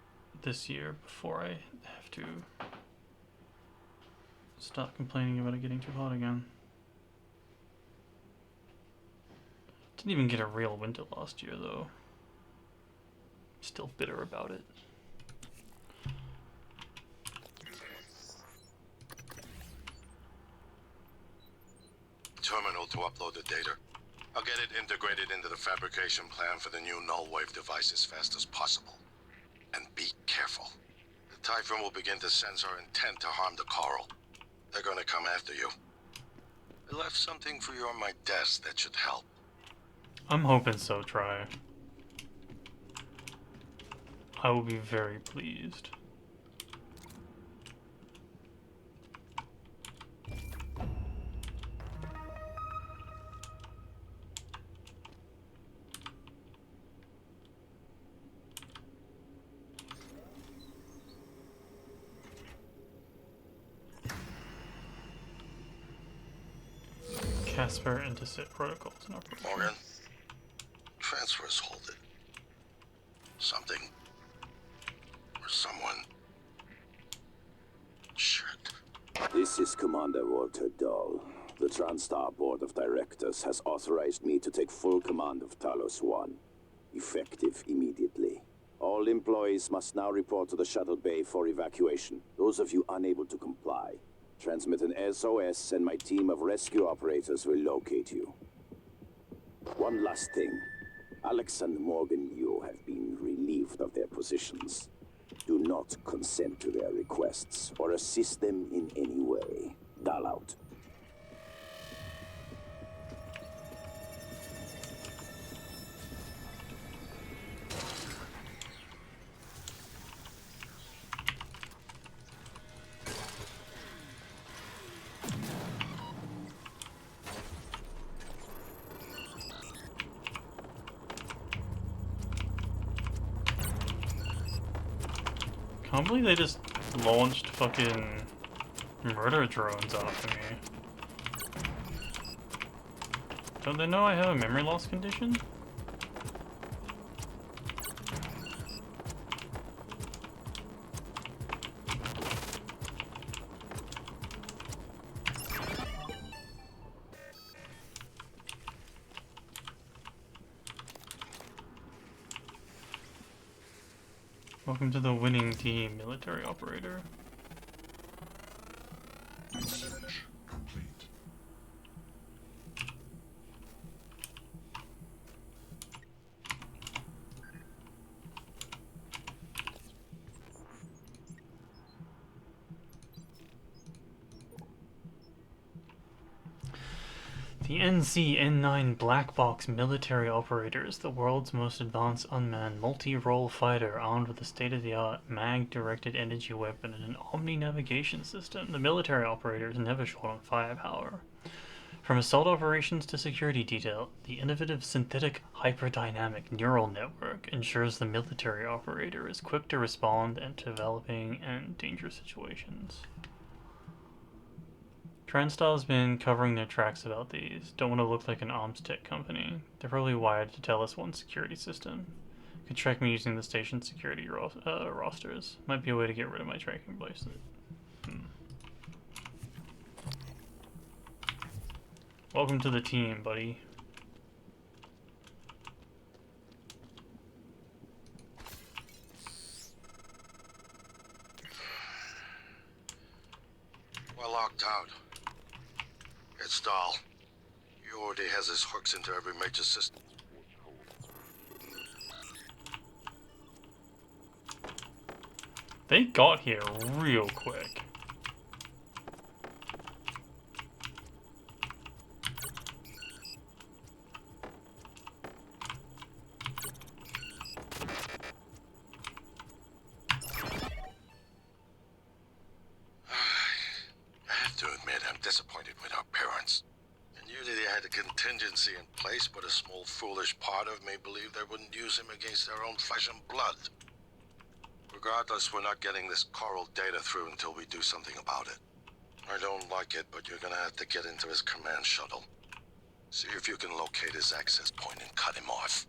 Speaker 1: this year before I have to start complaining about it getting too hot again. Didn't even get a real winter last year though. Still bitter about it.
Speaker 21: Terminal to upload the data. I'll get it integrated into the fabrication plan for the new null wave device as fast as possible. And be careful. The Typhon will begin to sense our intent to harm the coral. They're gonna come after you. I left something for you on my desk that should help.
Speaker 1: I'm hoping so, Try. I will be very pleased. Casper Intercept protocols in operation.
Speaker 21: Morgan, transfers halted. Something or someone. Shit.
Speaker 8: This is Commander Walter Dahl. The TranStar Board of Directors has authorized me to take full command of Talos 1, effective immediately. All employees must now report to the shuttle bay for evacuation. Those of you unable to comply, transmit an SOS and my team of rescue operators will locate you. One last thing. Alex and Morgan Yu have been relieved of their positions. Do not consent to their requests or assist them in any way. Dahl out.
Speaker 1: Can't believe they just launched fucking murder drones after me. Don't they know I have a memory loss condition? Welcome to the winning team, military operator.
Speaker 3: Search complete.
Speaker 1: The NC-N9 Black Box military operator is the world's most advanced unmanned multi-role fighter armed with a state-of-the-art mag-directed energy weapon and an omni-navigation system. The military operator is never short on firepower. From assault operations to security detail, the innovative synthetic hyperdynamic neural network ensures the military operator is quick to respond and developing in dangerous situations. TranStar's been covering their tracks about these. Don't want to look like an arms tech company. They're probably wired to Talos 1 security system. Could track me using the station security rosters. Might be a way to get rid of my tracking bracelet. Welcome to the team, buddy.
Speaker 21: We're locked out. It's Dahl. He already has his hooks into every major system.
Speaker 1: They got here real quick.
Speaker 21: I have to admit, I'm disappointed with our parents. I knew that they had a contingency in place, but a small foolish part of me believed they wouldn't use him against their own flesh and blood. Regardless, we're not getting this coral data through until we do something about it. I don't like it, but you're gonna have to get into his command shuttle. See if you can locate his access point and cut him off.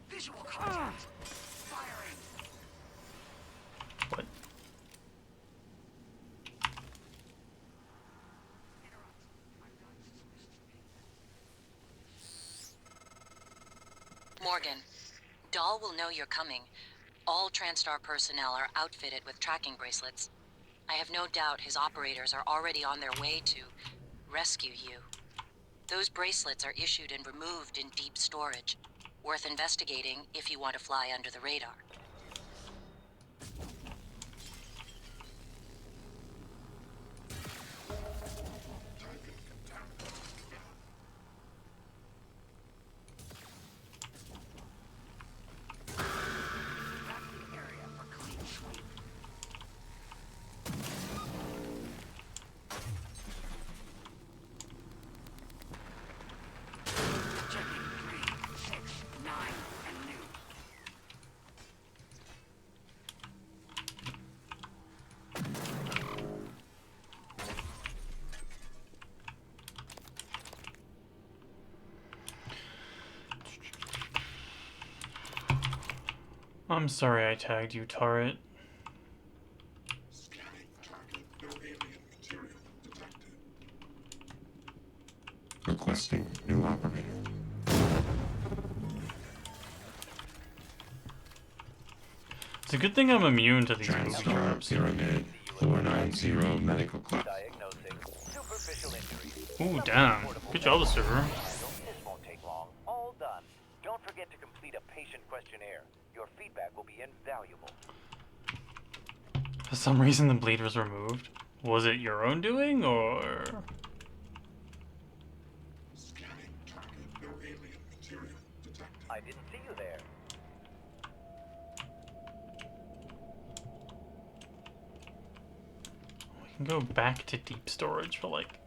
Speaker 4: Visual contact. Firing.
Speaker 1: What?
Speaker 5: Morgan, Dahl will know you're coming. All TranStar personnel are outfitted with tracking bracelets. I have no doubt his operators are already on their way to rescue you. Those bracelets are issued and removed in deep storage. Worth investigating if you want to fly under the radar.
Speaker 1: I'm sorry I tagged you, turret.
Speaker 3: Scanning target. No alien material detected.
Speaker 20: Requesting new operator.
Speaker 1: It's a good thing I'm immune to these movie
Speaker 20: TranStar
Speaker 1: traps.
Speaker 20: Pyramid 490 medical class.
Speaker 1: Ooh, damn. Good job, the server.
Speaker 15: This won't take long. All done. Don't forget to complete a patient questionnaire. Your feedback will be invaluable.
Speaker 1: For some reason, the bleed was removed. Was it your own doing, or...?
Speaker 3: Scanning target. No alien material detected.
Speaker 15: I didn't see you there.
Speaker 1: We can go back to deep storage for, like,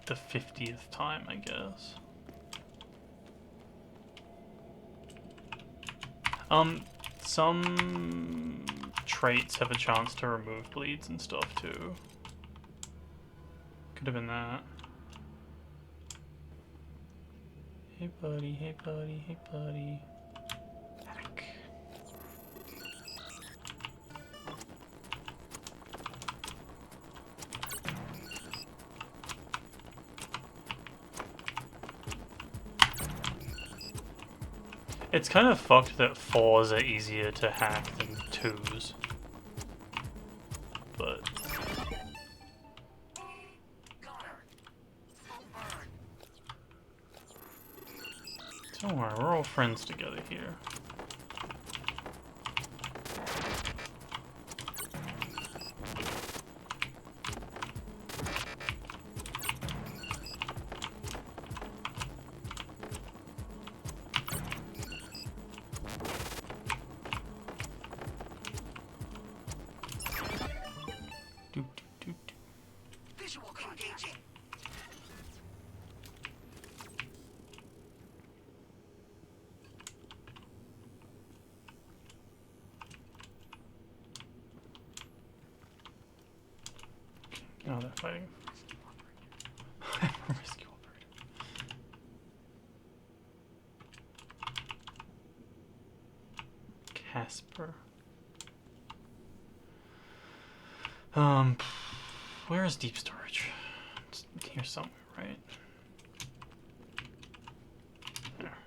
Speaker 1: the 50th time, I guess. Some traits have a chance to remove bleeds and stuff, too. Could have been that. Hey, buddy, hey, buddy, hey, buddy. Hack. It's kind of fucked that 4s are easier to hack than 2s. But... don't worry, we're all friends together here.
Speaker 4: Visual engaging.
Speaker 1: Oh, they're fighting. Rescue operator. Casper. Where is deep storage? It's here somewhere, right? There.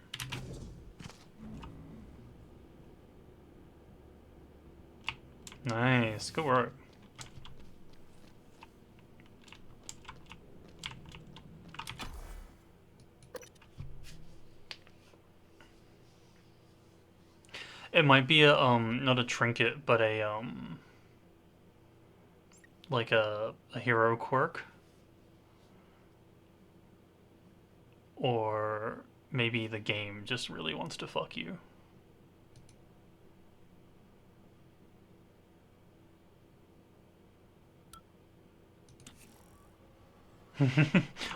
Speaker 1: Nice, good work. It might be a not a trinket, but a like a hero quirk, or maybe the game just really wants to fuck you.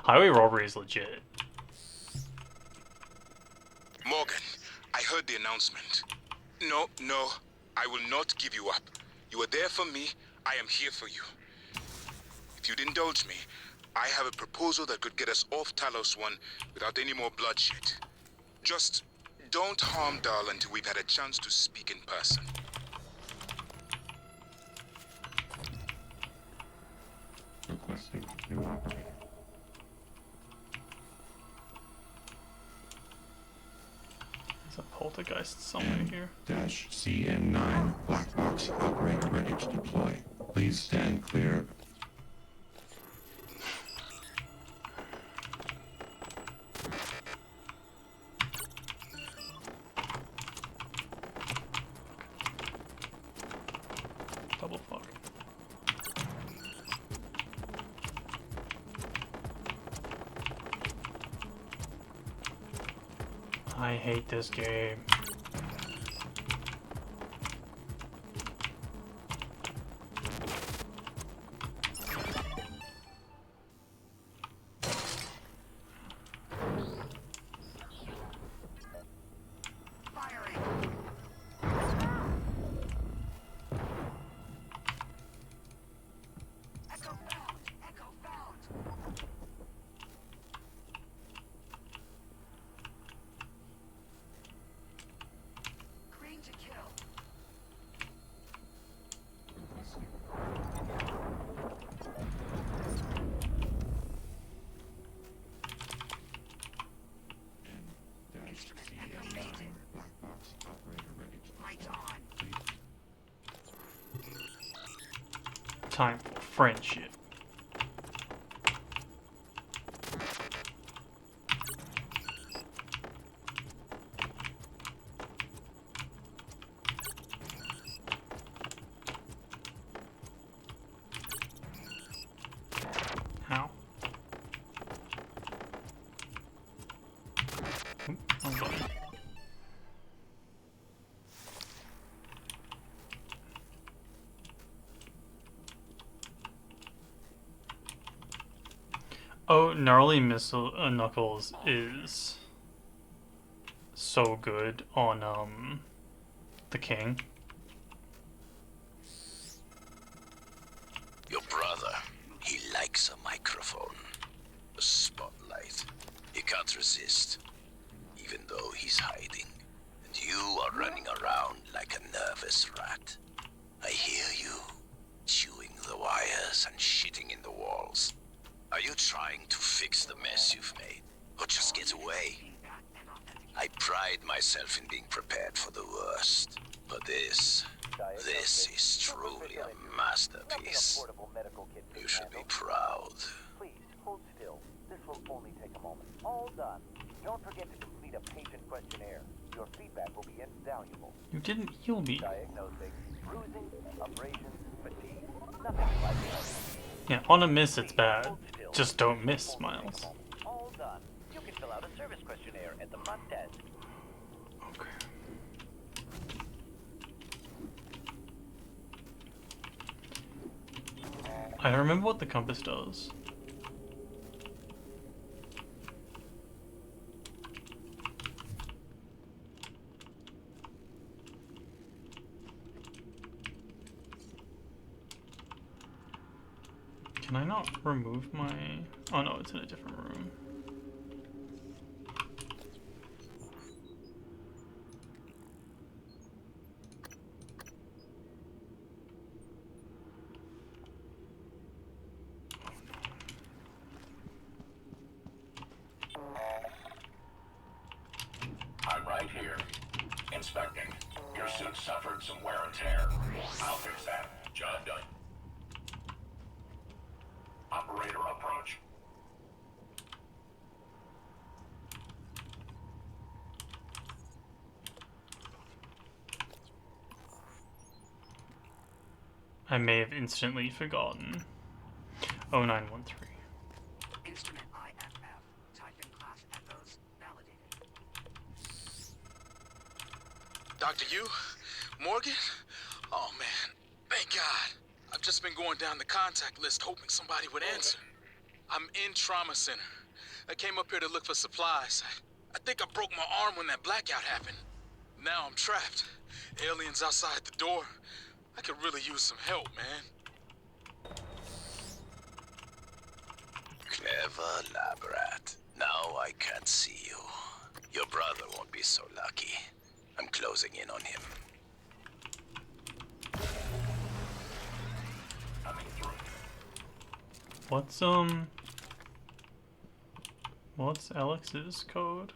Speaker 1: Highway robbery is legit.
Speaker 6: Morgan, I heard the announcement. No, I will not give you up. You are there for me. I am here for you. If you'd indulge me, I have a proposal that could get us off Talos 1 without any more bloodshed. Just don't harm Dahl until we've had a chance to speak in person.
Speaker 20: Requesting new operator.
Speaker 1: There's a poltergeist somewhere here.
Speaker 20: -CN9 black box operator ready to deploy. Please stand clear.
Speaker 1: Double fuck. I hate this game. time for friendship. How? Oh, God. Oh, gnarly missile Knuckles is so good on the King.
Speaker 8: Your brother, he likes a microphone, a spotlight. He can't resist, even though he's hiding. And you are running around like a nervous rat. I hear you, chewing the wires and shitting in the walls. Are you trying to fix the mess you've made, or just get away? I pride myself in being prepared for the worst, but this is truly a masterpiece. You should be proud.
Speaker 15: Please, hold still. This will only take a moment. All done. Don't forget to complete a patient questionnaire. Your feedback will be invaluable.
Speaker 1: You didn't heal me.
Speaker 15: Diagnosing, bruising, abrasions, fatigue, nothing like that.
Speaker 1: Yeah, on a miss it's bad. Just don't miss, Miles.
Speaker 15: All done. You can fill out a service questionnaire at the front desk.
Speaker 1: Okay. I don't remember what the compass does. Can I not remove my... Oh no, it's in a different room.
Speaker 3: I'm right here. Inspecting. Your suit suffered some wear and tear. I'll fix that. Job done. Operator approach.
Speaker 1: I may have instantly forgotten. 0913.
Speaker 4: Instrument IFF. Type in class echoes. Validated.
Speaker 6: Dr. Yu? Morgan? Oh man, thank God. I've just been going down the contact list hoping somebody would answer. I'm in trauma center. I came up here to look for supplies. I think I broke my arm when that blackout happened. Now I'm trapped. Aliens outside the door. I could really use some help, man.
Speaker 8: Clever lab rat. Now I can't see you. Your brother won't be so lucky. I'm closing in on him.
Speaker 3: Coming through.
Speaker 1: What's Alex's code?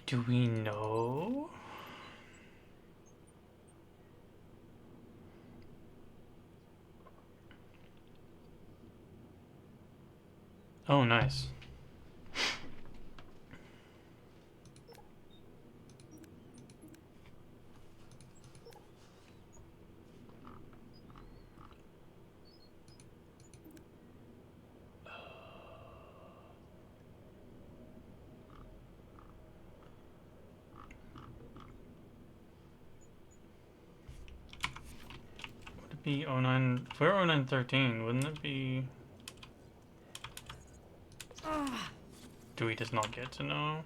Speaker 1: Do we know? Oh, nice. Would it be 09? If we're 0913, wouldn't it be? Do we just not get to know?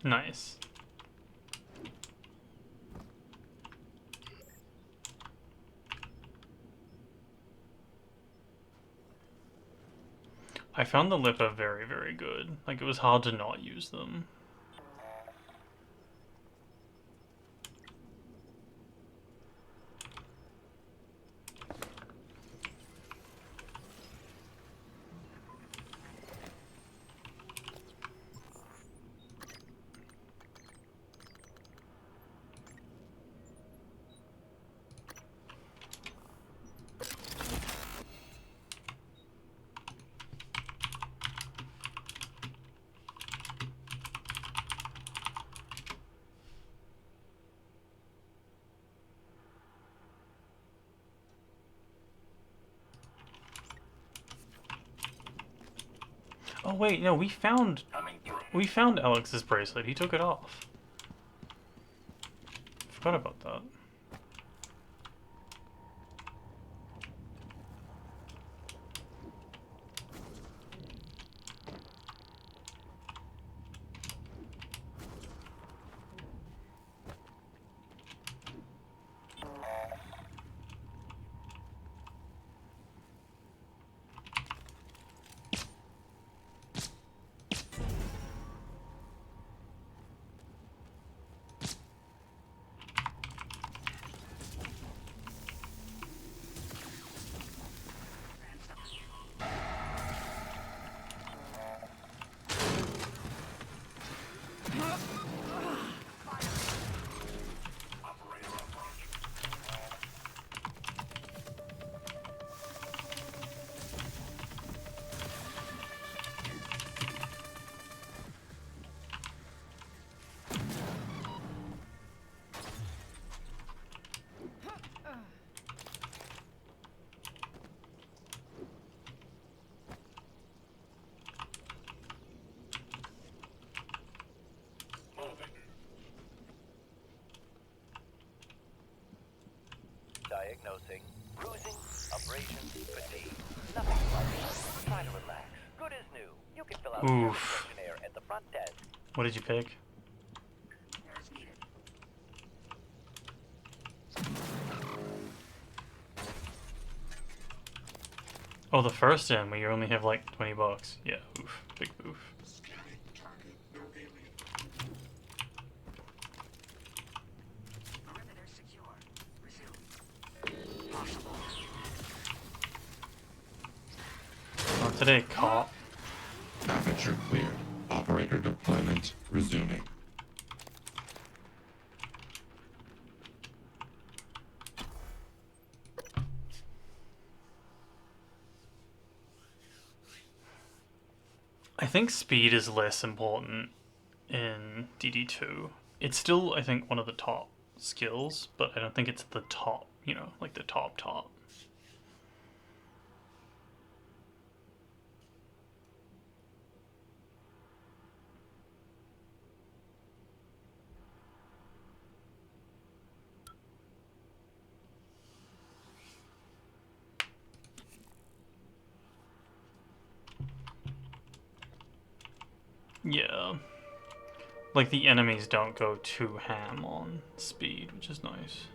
Speaker 1: Nice. I found the Lipper very, very good. Like, it was hard to not use them. Oh wait, no, we found Alex's bracelet. He took it off. Forgot about that.
Speaker 15: Diagnosing bruising, abrasion, fatigue. Nothing like. Try to relax. Good as new. You can fill out the questionnaire at the front desk.
Speaker 1: What did you pick? Oh, the first in where you only have like $20. Yeah, oof. Big oof. Not today, cop.
Speaker 20: Aperture cleared. Operator deployment resuming.
Speaker 1: I think speed is less important in DD2. It's still, I think, one of the top skills, but I don't think it's the top, you know, like the top. Yeah. Like, the enemies don't go too ham on speed, which is nice.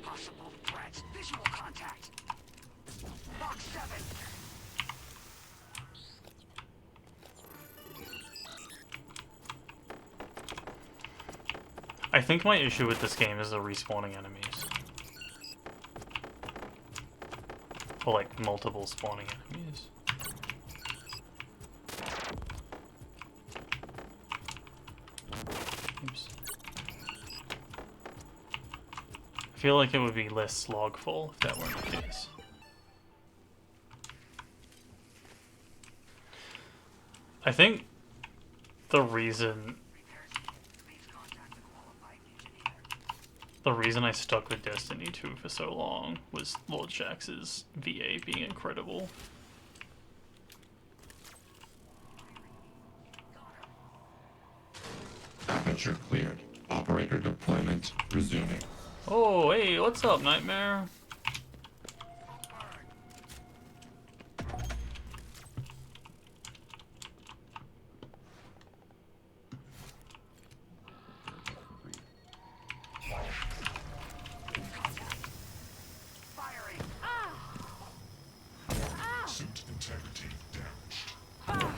Speaker 4: Possible threats. Visual contact. Box 7.
Speaker 1: I think my issue with this game is the respawning enemies. Or like multiple spawning enemies. Oops. I feel like it would be less slogful if that weren't the case. I think the reason I stuck with Destiny 2 for so long was Lord Shax's VA being incredible.
Speaker 20: Aperture cleared. Operator deployment resuming.
Speaker 1: Oh, hey, what's up, Nightmare?
Speaker 20: Suit integrity damaged.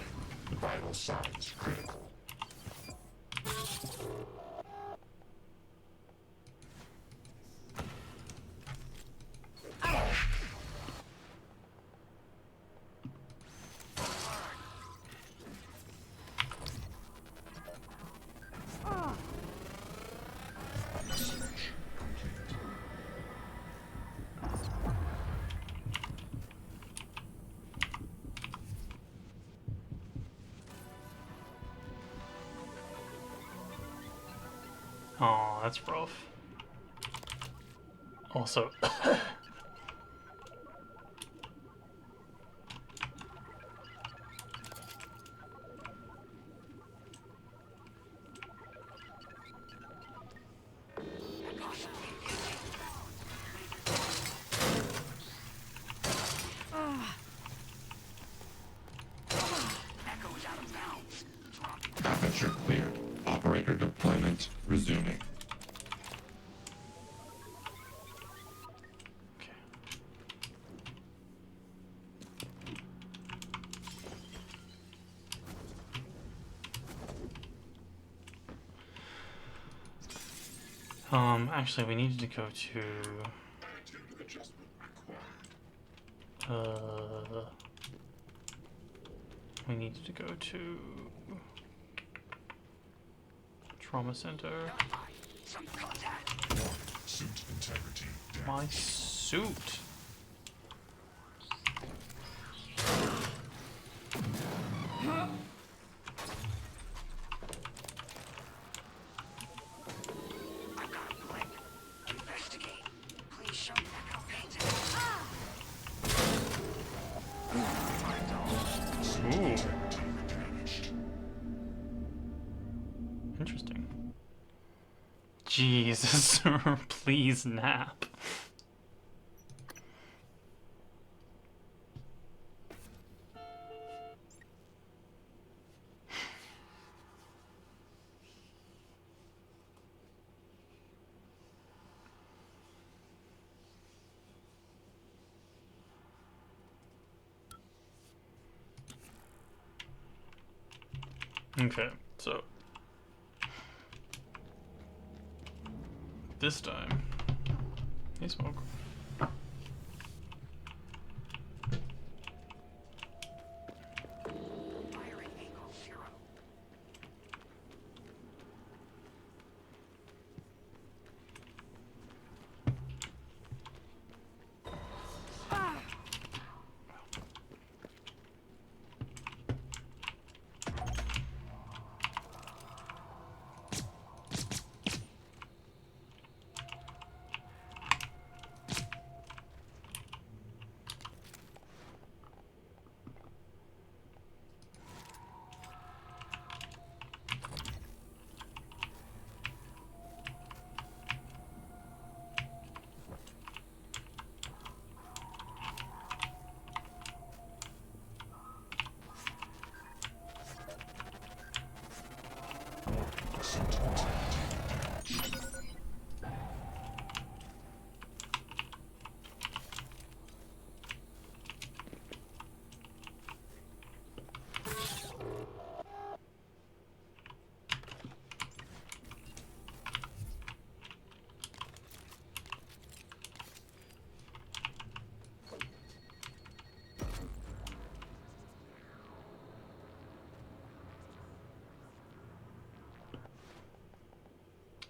Speaker 20: Vital signs critical.
Speaker 1: Oh, that's rough. Also,
Speaker 20: Aperture cleared. Operator deployment resuming.
Speaker 1: actually, we needed to go to, we needed to go to Trauma Center.
Speaker 20: Suit integrity damaged.
Speaker 1: My suit. Ooh. Interesting. Jesus, sir, please nap. Okay, so this time, hey Smoke.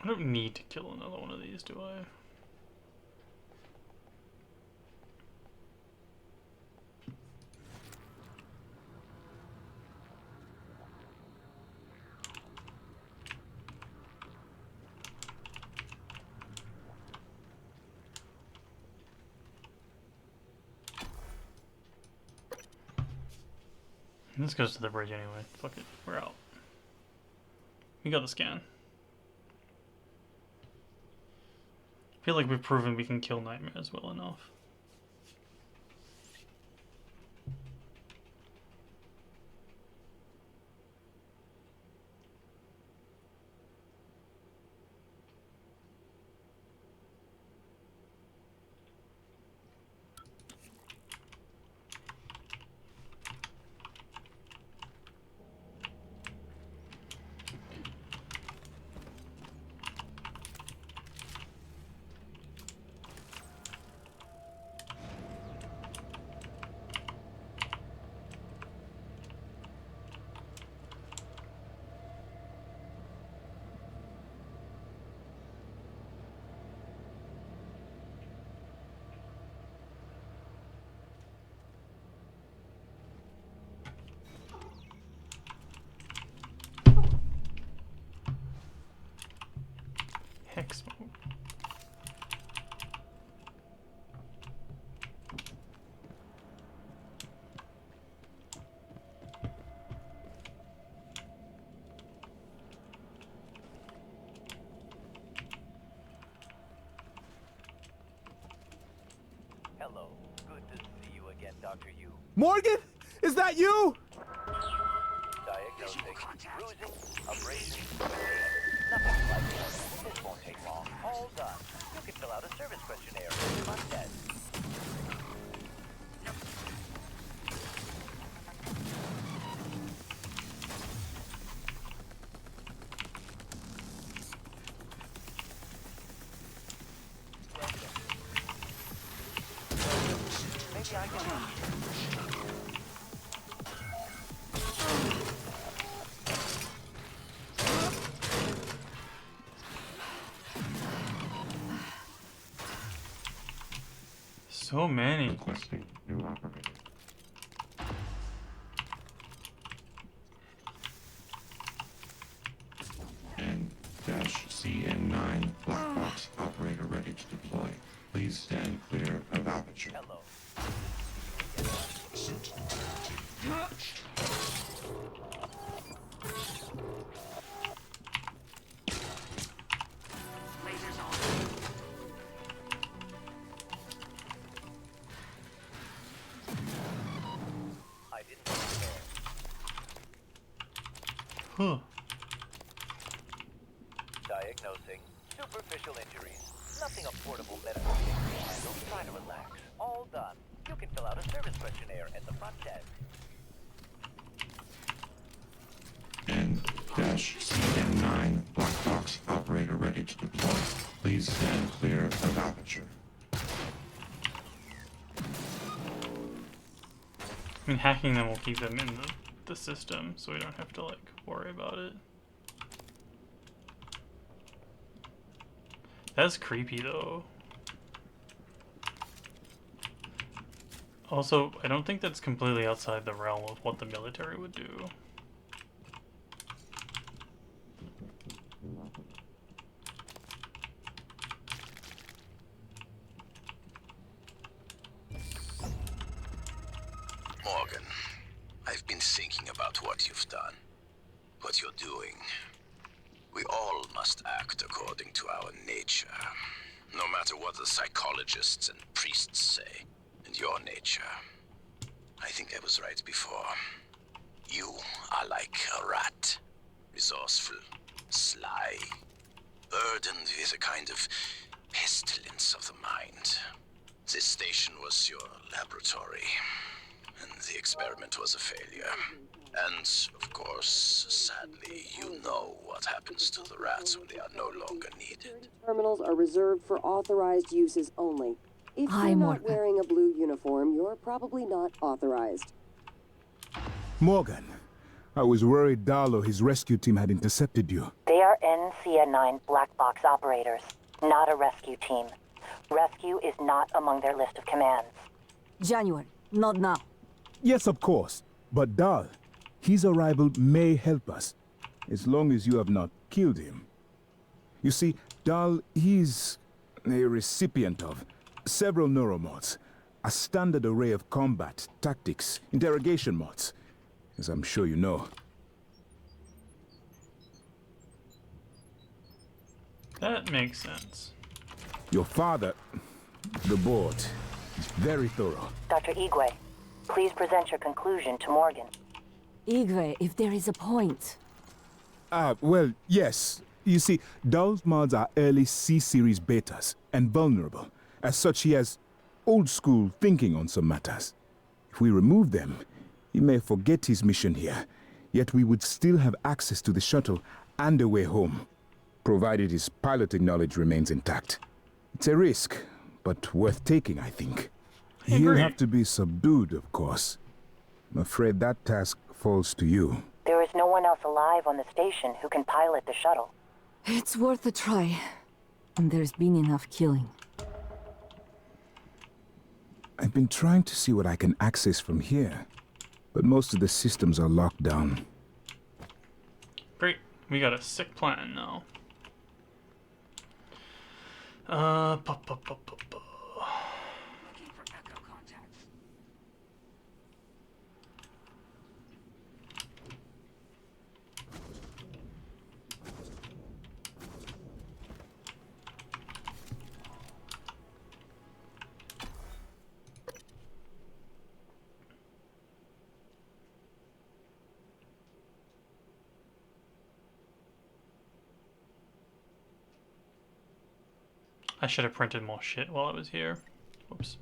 Speaker 1: I don't need to kill another one of these, do I? This goes to the bridge anyway. Fuck it. We're out. We got the scan. I feel like we've proven we can kill nightmares well enough. Hex mode.
Speaker 15: Hello. Good to see you again, Dr. Yu.
Speaker 16: Morgan? Is that you?
Speaker 15: Diagnosing, bruising, abrasion, nothing like that. This won't take long. All done. You can fill out a service questionnaire at the front desk. Maybe I can help you.
Speaker 1: So many.
Speaker 20: Requesting new operator. N-CN9 black box operator ready to deploy. Please stand clear of aperture.
Speaker 15: Hello.
Speaker 7: Lasers on.
Speaker 15: I didn't see there.
Speaker 1: Huh.
Speaker 15: Diagnosing superficial injuries. Nothing affordable medical care can handle. Try to relax. All done. You can fill out a service questionnaire at the front desk.
Speaker 20: N-CN9 black box operator ready to deploy. Please stand clear of aperture.
Speaker 1: I mean, hacking them will keep them in the system, so we don't have to, like, worry about it. That's creepy, though. Also, I don't think that's completely outside the realm of what the military would do.
Speaker 8: Morgan, I've been thinking about what you've done, what you're doing. We all must act according to our nature, no matter what the psychologists and priests say. And your nature, I think I was right before. You are like a rat, resourceful, sly, burdened with a kind of pestilence of the mind. This station was your laboratory, and the experiment was a failure. And, of course, sadly, you know what happens to the rats when they are no longer needed.
Speaker 10: Terminals are reserved for authorized uses only. If
Speaker 14: Hi,
Speaker 10: you're not
Speaker 14: Morgan.
Speaker 10: wearing a blue uniform, you're probably not authorized.
Speaker 13: Morgan, I was worried Darlo, his rescue team, had intercepted you.
Speaker 17: They are NCN9 black box operators, not a rescue team. Rescue is not among their list of commands.
Speaker 14: January, not now.
Speaker 13: Yes, of course. But Dal, his arrival may help us, as long as you have not killed him. You see, Dal, he's a recipient of several neuromods, a standard array of combat, tactics, interrogation mods, as I'm sure you know.
Speaker 1: That makes sense.
Speaker 13: Your father, the board, is very thorough.
Speaker 17: Dr. Igwe, please present your conclusion to Morgan.
Speaker 14: Igwe, if there is a point.
Speaker 13: Well, yes. You see, Dahl's mods are early C-series betas and vulnerable. As such, he has old-school thinking on some matters. If we remove them, he may forget his mission here, yet we would still have access to the shuttle and a way home, provided his piloting knowledge remains intact. It's a risk, but worth taking, I think. He'll have to be subdued, of course. I'm afraid that task falls to you.
Speaker 17: There is no one else alive on the station who can pilot the shuttle.
Speaker 14: It's worth a try. And there's been enough killing.
Speaker 13: I've been trying to see what I can access from here, but most of the systems are locked down.
Speaker 1: Great. We got a sick plan now. I should have printed more shit while I was here. Whoops.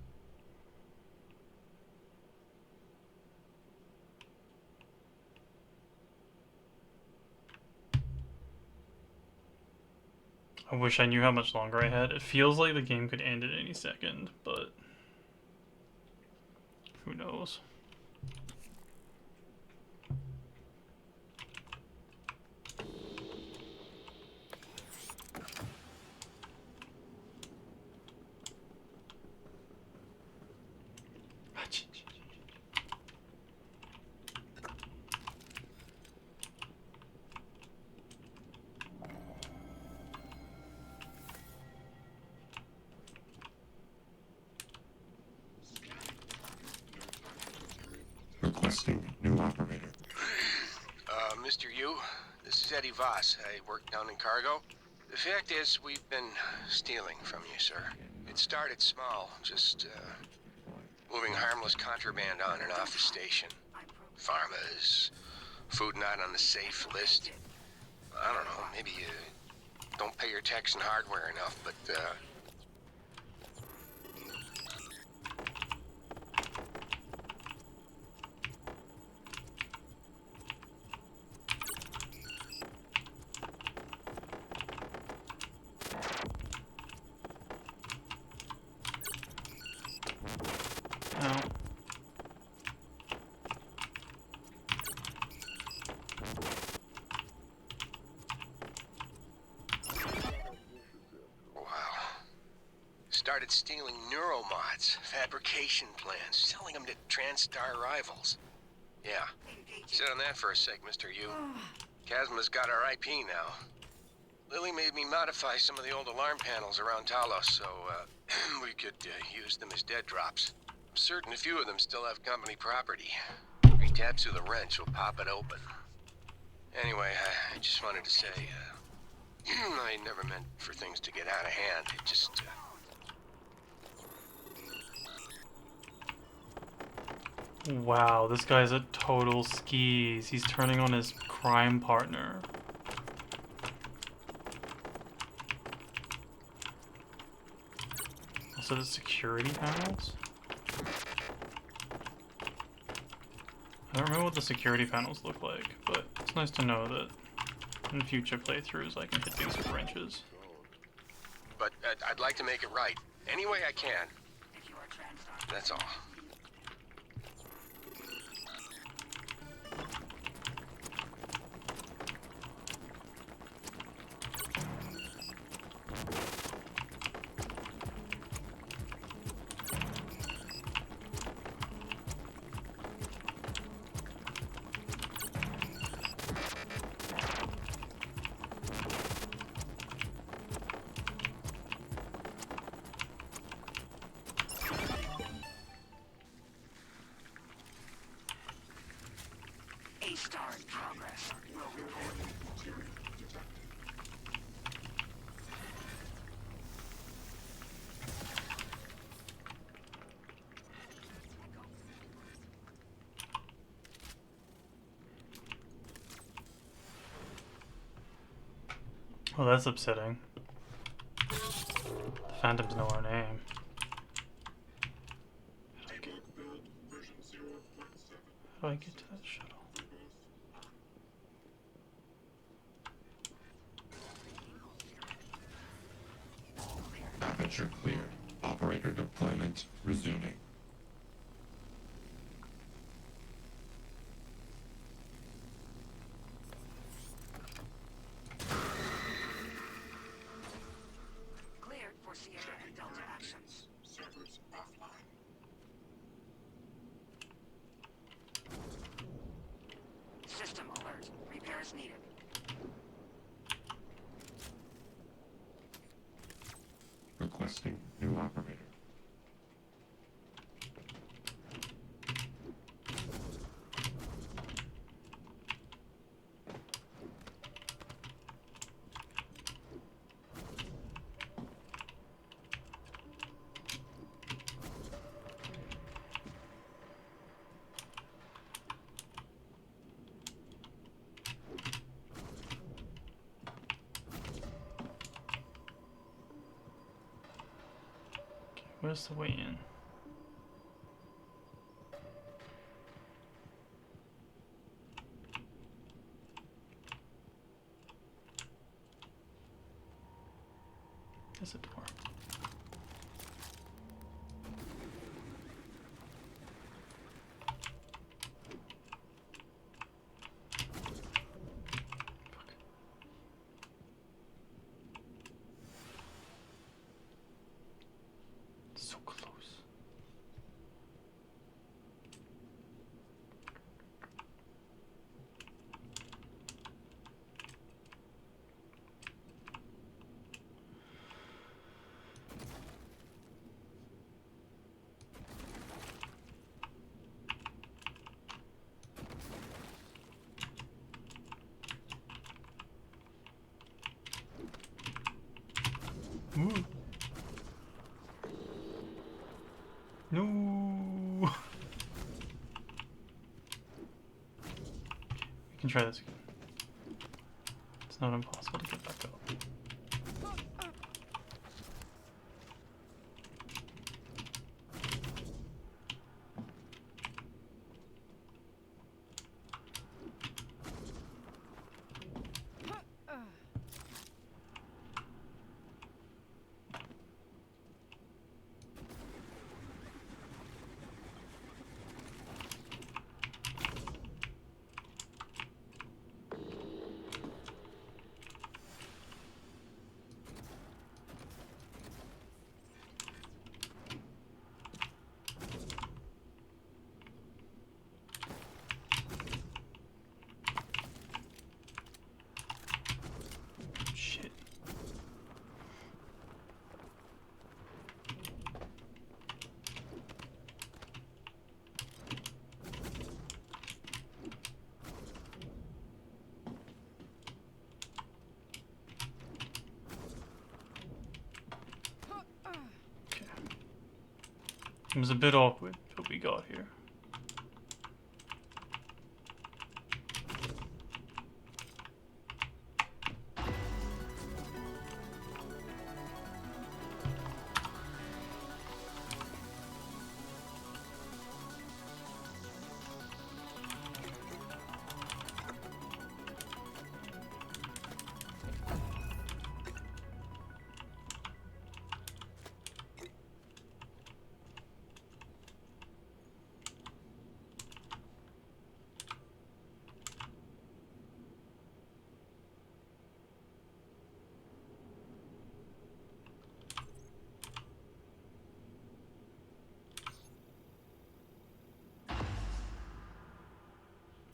Speaker 1: I wish I knew how much longer I had. It feels like the game could end at any second, but who knows?
Speaker 20: Requesting new operator.
Speaker 11: Mr. Yu, this is Eddie Voss. I work down in cargo. The fact is, we've been stealing from you, sir. It started small, just, moving harmless contraband on and off the station. Pharmas, food not on the safe list. I don't know, maybe you don't pay your techs and hardware enough, but, started stealing neuromods, fabrication plans, selling them to TranStar rivals. Yeah, sit on that for a sec, Mr. Yu. Kazma's got our IP now. Lily made me modify some of the old alarm panels around Talos so we could use them as dead drops. I'm certain a few of them still have company property. 3 taps with a wrench will pop it open. Anyway, I just wanted to say, I never meant for things to get out of hand. It just,
Speaker 1: Wow, this guy's a total skis. He's turning on his crime partner. Also the security panels? I don't remember what the security panels look like, but it's nice to know that in future playthroughs I can hit things with wrenches.
Speaker 11: But I'd like to make it right. Any way I can. That's all.
Speaker 1: Well, that's upsetting. The Phantoms know our name. How do I get to that shuttle?
Speaker 20: Aperture cleared. Operator deployment resuming.
Speaker 4: Cleared for Sierra and Delta actions.
Speaker 3: Servers offline.
Speaker 4: System alert. Repairs needed.
Speaker 20: Requesting new operator.
Speaker 1: Where's the way in? There's a door. So close. Ooh. No. We can try this again. It's not impossible to get back up. Shit. Okay. It was a bit awkward, but we got here.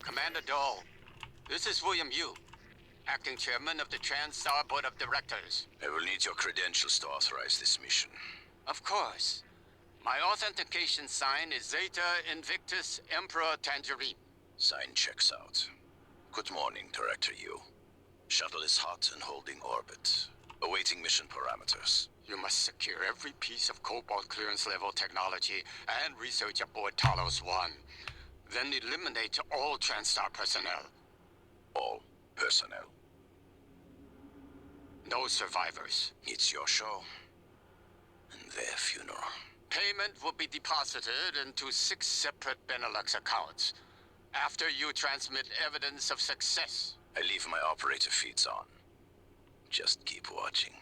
Speaker 18: Commander Dahl, this is William Yu, acting chairman of the TranStar Board of Directors.
Speaker 8: I will need your credentials to authorize this mission.
Speaker 18: Of course. My authentication sign is Zeta Invictus Emperor Tangerine.
Speaker 8: Sign checks out. Good morning, Director Yu. Shuttle is hot and holding orbit. Awaiting mission parameters.
Speaker 18: You must secure every piece of Cobalt clearance level technology and research aboard Talos 1. Then eliminate all TranStar personnel.
Speaker 8: All personnel.
Speaker 18: No survivors.
Speaker 21: It's your show. And their funeral.
Speaker 18: Payment will be deposited into 6 separate Benelux accounts after you transmit evidence of success.
Speaker 21: I leave my operator feeds on. Just keep watching.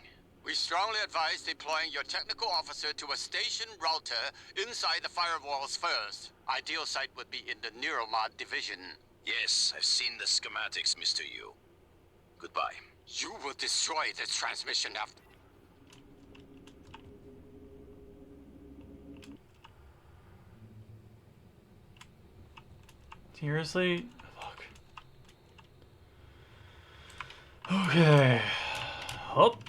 Speaker 18: We strongly advise deploying your technical officer to a station router inside the firewalls first. Ideal site would be in the Neuromod division.
Speaker 21: Yes, I've seen the schematics, Mr. Yu. Goodbye.
Speaker 18: You will destroy this transmission after...
Speaker 1: Seriously? Fuck. Okay. Up.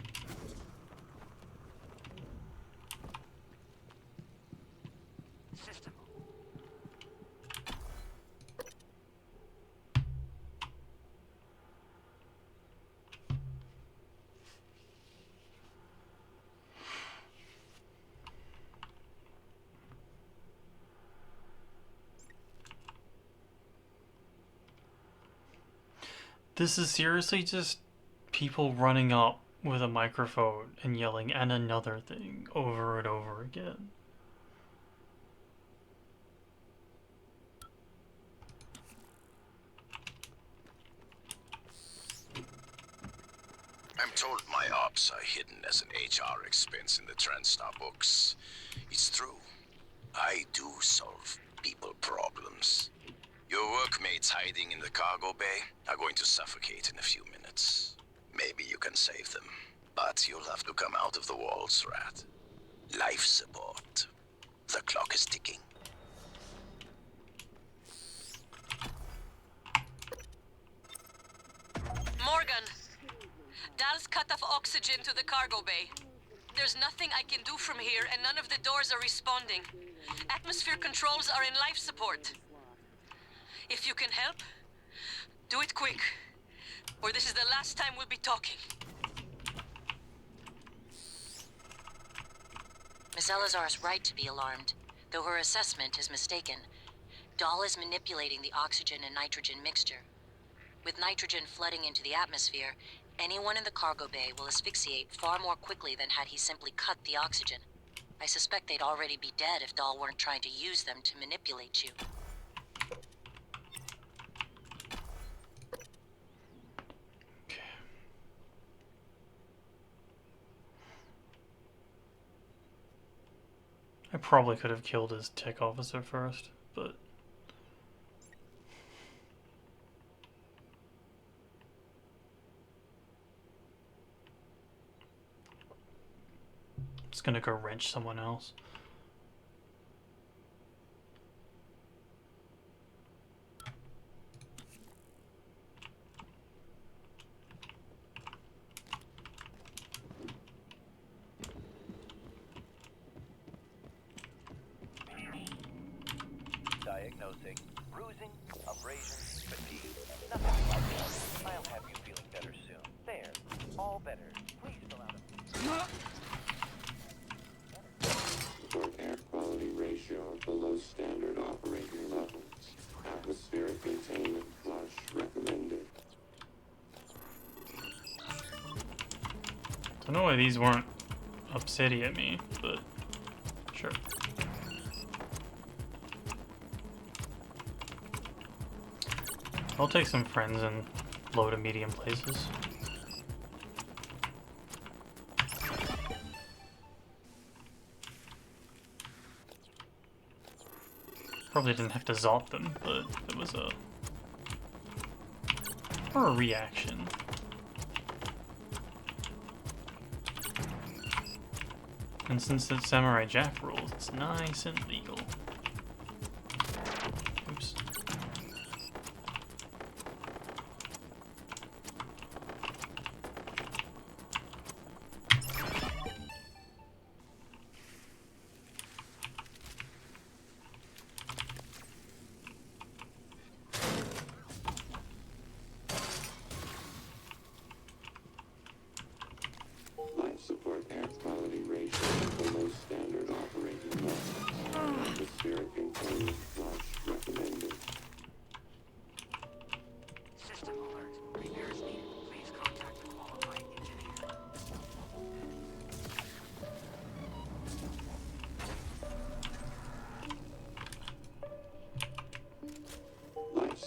Speaker 1: This is seriously just people running up with a microphone and yelling and another thing over and over again.
Speaker 21: I'm told my ops are hidden as an HR expense in the TranStar books. It's true. I do solve people problems. Your workmates hiding in the cargo bay are going to suffocate in a few minutes. Maybe you can save them, but you'll have to come out of the walls, Rat. Life support. The clock is ticking.
Speaker 7: Morgan, Dal's cut off oxygen to the cargo bay. There's nothing I can do from here, and none of the doors are responding. Atmosphere controls are in life support. If you can help, do it quick, or this is the last time we'll be talking.
Speaker 5: Miss Elazar is right to be alarmed, though her assessment is mistaken. Dahl is manipulating the oxygen and nitrogen mixture. With nitrogen flooding into the atmosphere, anyone in the cargo bay will asphyxiate far more quickly than had he simply cut the oxygen. I suspect they'd already be dead if Dahl weren't trying to use them to manipulate you.
Speaker 1: I probably could have killed his tech officer first, but... I'm just gonna go wrench someone else.
Speaker 15: Diagnosing bruising, abrasion, fatigue. Nothing like that. I'll have you feeling better soon. There. All better. Please fill out
Speaker 20: Report air quality ratio below standard operating levels. Atmospheric containment flush recommended.
Speaker 1: Don't know why these weren't upsetty at me, but sure. I'll take some friends in low to medium places. Probably didn't have to zop them, but it was a reaction. And since it's Samurai Jack rules, it's nice and legal. Oops.
Speaker 20: Life support air quality ratio below standard operating levels.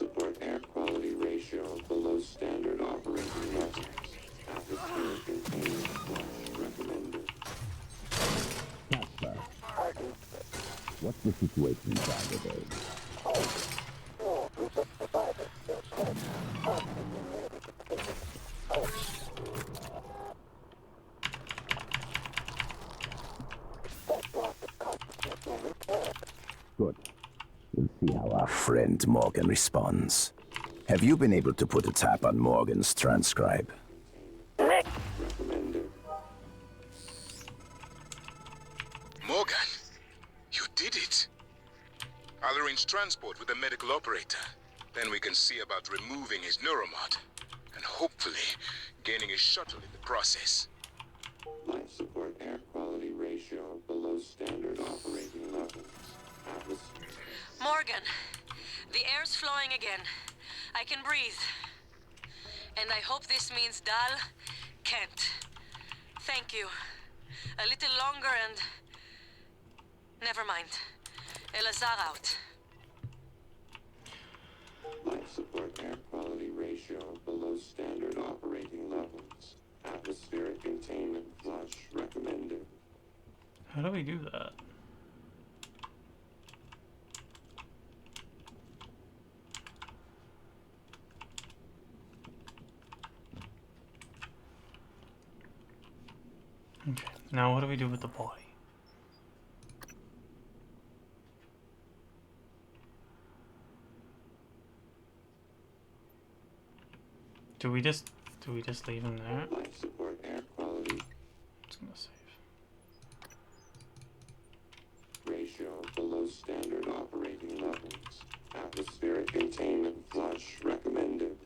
Speaker 19: support air quality ratio below standard operating levels. Atmospheric containment flush recommended.
Speaker 8: Casper, what's the situation inside today? Good. We'll see how our friend Morgan responds. Have you been able to put a tap on Morgan's transcribe?
Speaker 19: Recommended.
Speaker 6: Morgan, you did it. I'll arrange transport with the medical operator. Then we can see about removing his neuromod. And hopefully, gaining his shuttle in the process.
Speaker 19: Life support air quality ratio below standard operating levels. Atmosphere.
Speaker 7: Morgan, the air's flowing again. I can breathe. And I hope this means Dal can't. Thank you. A little longer and... Never mind. Elazar out.
Speaker 19: Life support air quality ratio below standard operating levels. Atmospheric containment flush recommended.
Speaker 1: How do we do that? Okay, now what do we do with the body? Do we just leave him there?
Speaker 19: Life support air quality
Speaker 1: It's gonna save.
Speaker 19: ratio below standard operating levels. Atmospheric containment flush recommended.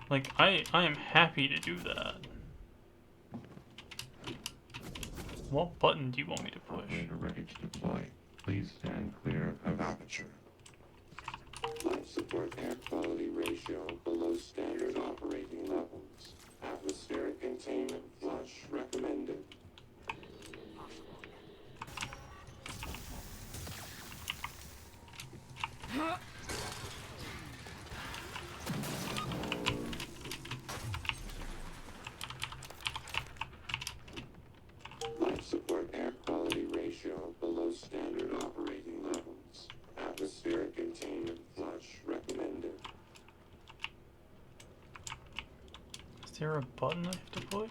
Speaker 1: Like, I am happy to do that. What button do you want me to push?
Speaker 20: Operator ready to deploy. Please stand clear of aperture.
Speaker 19: Life support air quality ratio below standard operating levels. Atmospheric containment flush recommended. Life support air quality ratio below standard operating levels. Atmospheric containment flush recommended.
Speaker 1: Is there a button I have to push?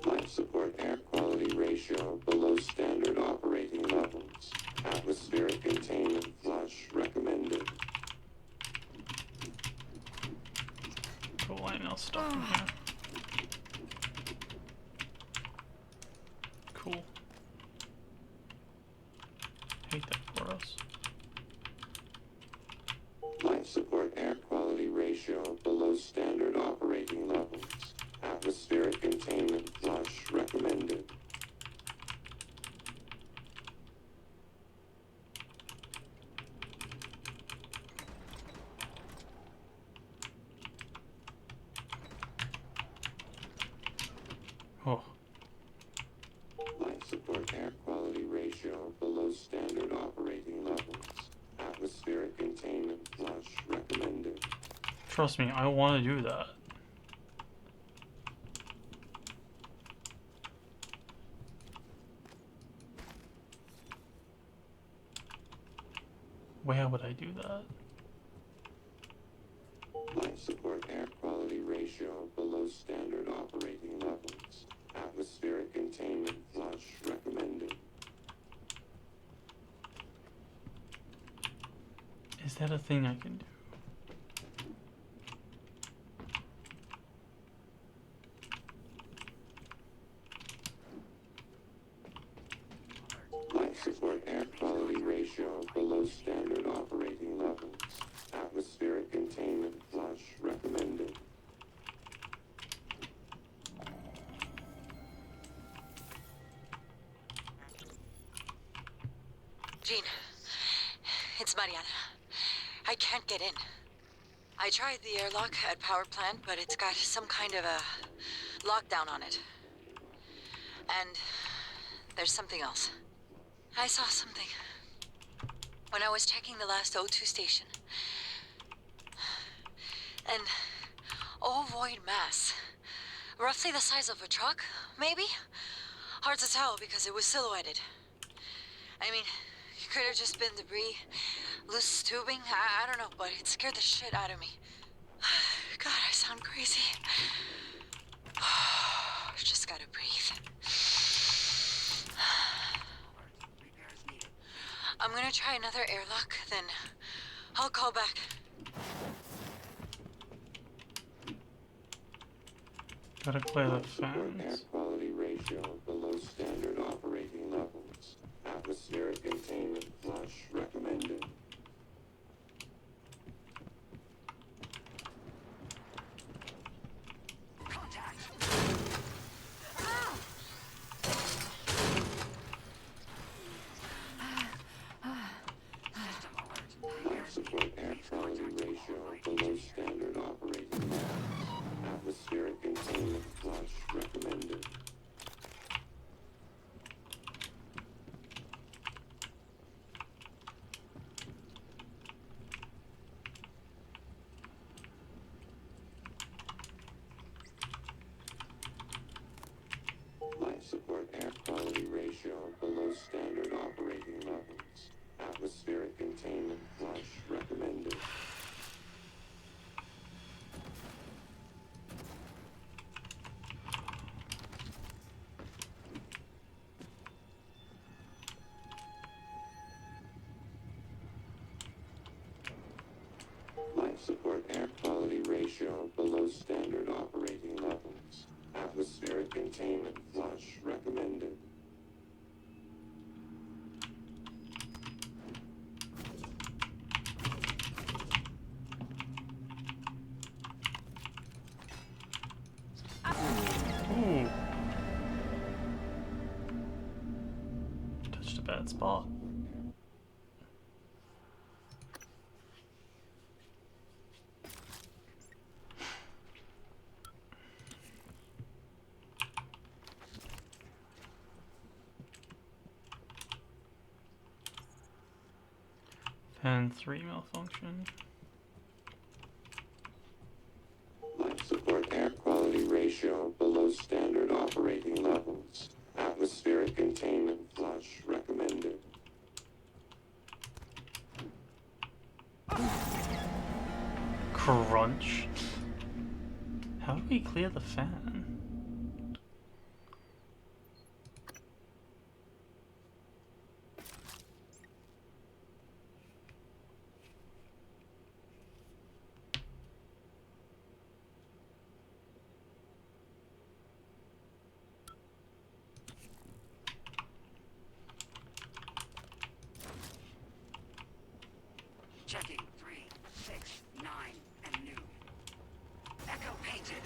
Speaker 19: Life support air quality ratio below standard operating levels. Atmospheric containment flush recommended.
Speaker 1: Cool, I'm now stuck in here. Cool. Hate that for us.
Speaker 19: Life support air quality ratio below standard operating levels. Atmospheric containment flush recommended.
Speaker 1: Oh.
Speaker 19: Life support air quality ratio below standard operating levels. Atmospheric containment flush recommended.
Speaker 1: Trust me, I want to do that. Where would I do that?
Speaker 19: Life support air quality ratio below standard operating levels. Atmospheric containment flush recommended.
Speaker 1: Is that a thing I can do?
Speaker 19: Life support air quality ratio below standard operating levels. Atmospheric containment flush recommended.
Speaker 2: Jean, it's Mariana. I can't get in. I tried the airlock at power plant, but it's got some kind of a lockdown on it. And there's something else. I saw something when I was checking the last O2 station. An ovoid mass. Roughly the size of a truck, maybe? Hard to tell because it was silhouetted. I mean, it could have just been debris, loose tubing, I don't know, but it scared the shit out of me. God, I sound crazy. Just gotta breathe. I'm gonna try another airlock, then I'll call back.
Speaker 1: Gotta clear the
Speaker 19: Air
Speaker 1: fans.
Speaker 19: quality ratio below standard operating levels. Atmospheric containment flush recommended. Life support air quality ratio below standard operating levels. Atmospheric containment flush recommended. Life support air quality ratio below standard operating levels. Atmospheric containment flush recommended. Life support air quality ratio below standard operating levels. Atmospheric containment flush recommended.
Speaker 1: Ooh. Touched a bad spot. Fan 3 malfunction.
Speaker 19: Life support air quality ratio below standard operating levels. Atmospheric containment flush recommended.
Speaker 1: Crunch. How do we clear the fan?
Speaker 4: Checking 3, 6, 9, and new. Echo painted.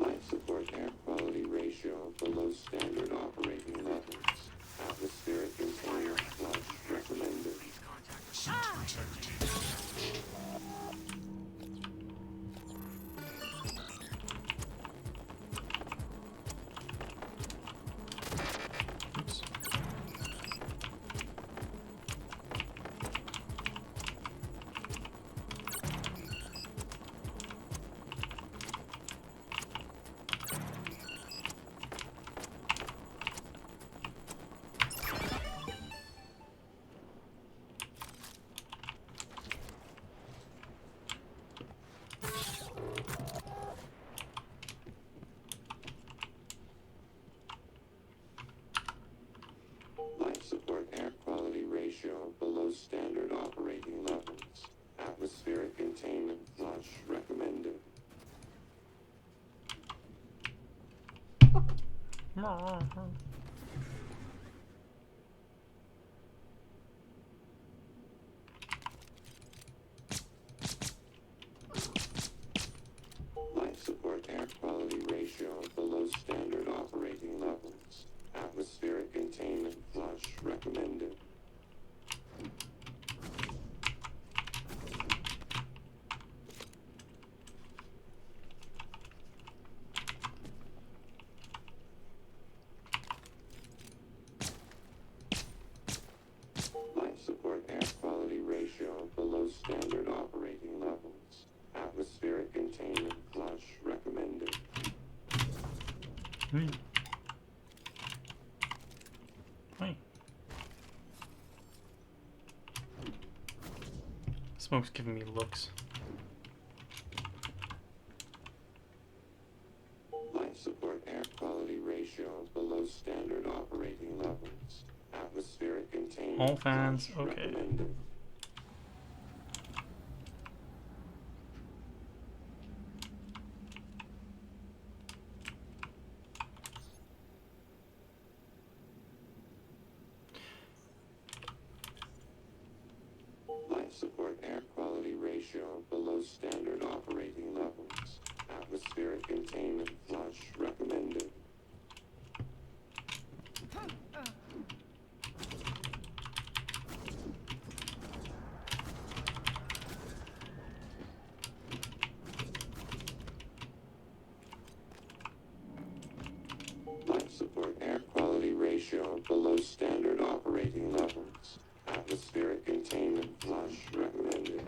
Speaker 19: Life support air quality ratio below standard operating levels. Atmospheric containment flush recommended.
Speaker 1: Oops.
Speaker 19: Life support air quality ratio below standard operating levels. Atmospheric containment flush recommended. Life support air quality ratio below standard operating levels. Atmospheric containment flush recommended.
Speaker 1: Hi. Smoke's giving me looks.
Speaker 19: Life support air quality ratio below standard operating levels. Atmospheric containment.
Speaker 1: All fans, okay.
Speaker 19: Recommended. Life support air quality ratio below standard operating levels. Atmospheric containment flush recommended. Life support air quality ratio below standard operating levels. Atmospheric containment flush recommended.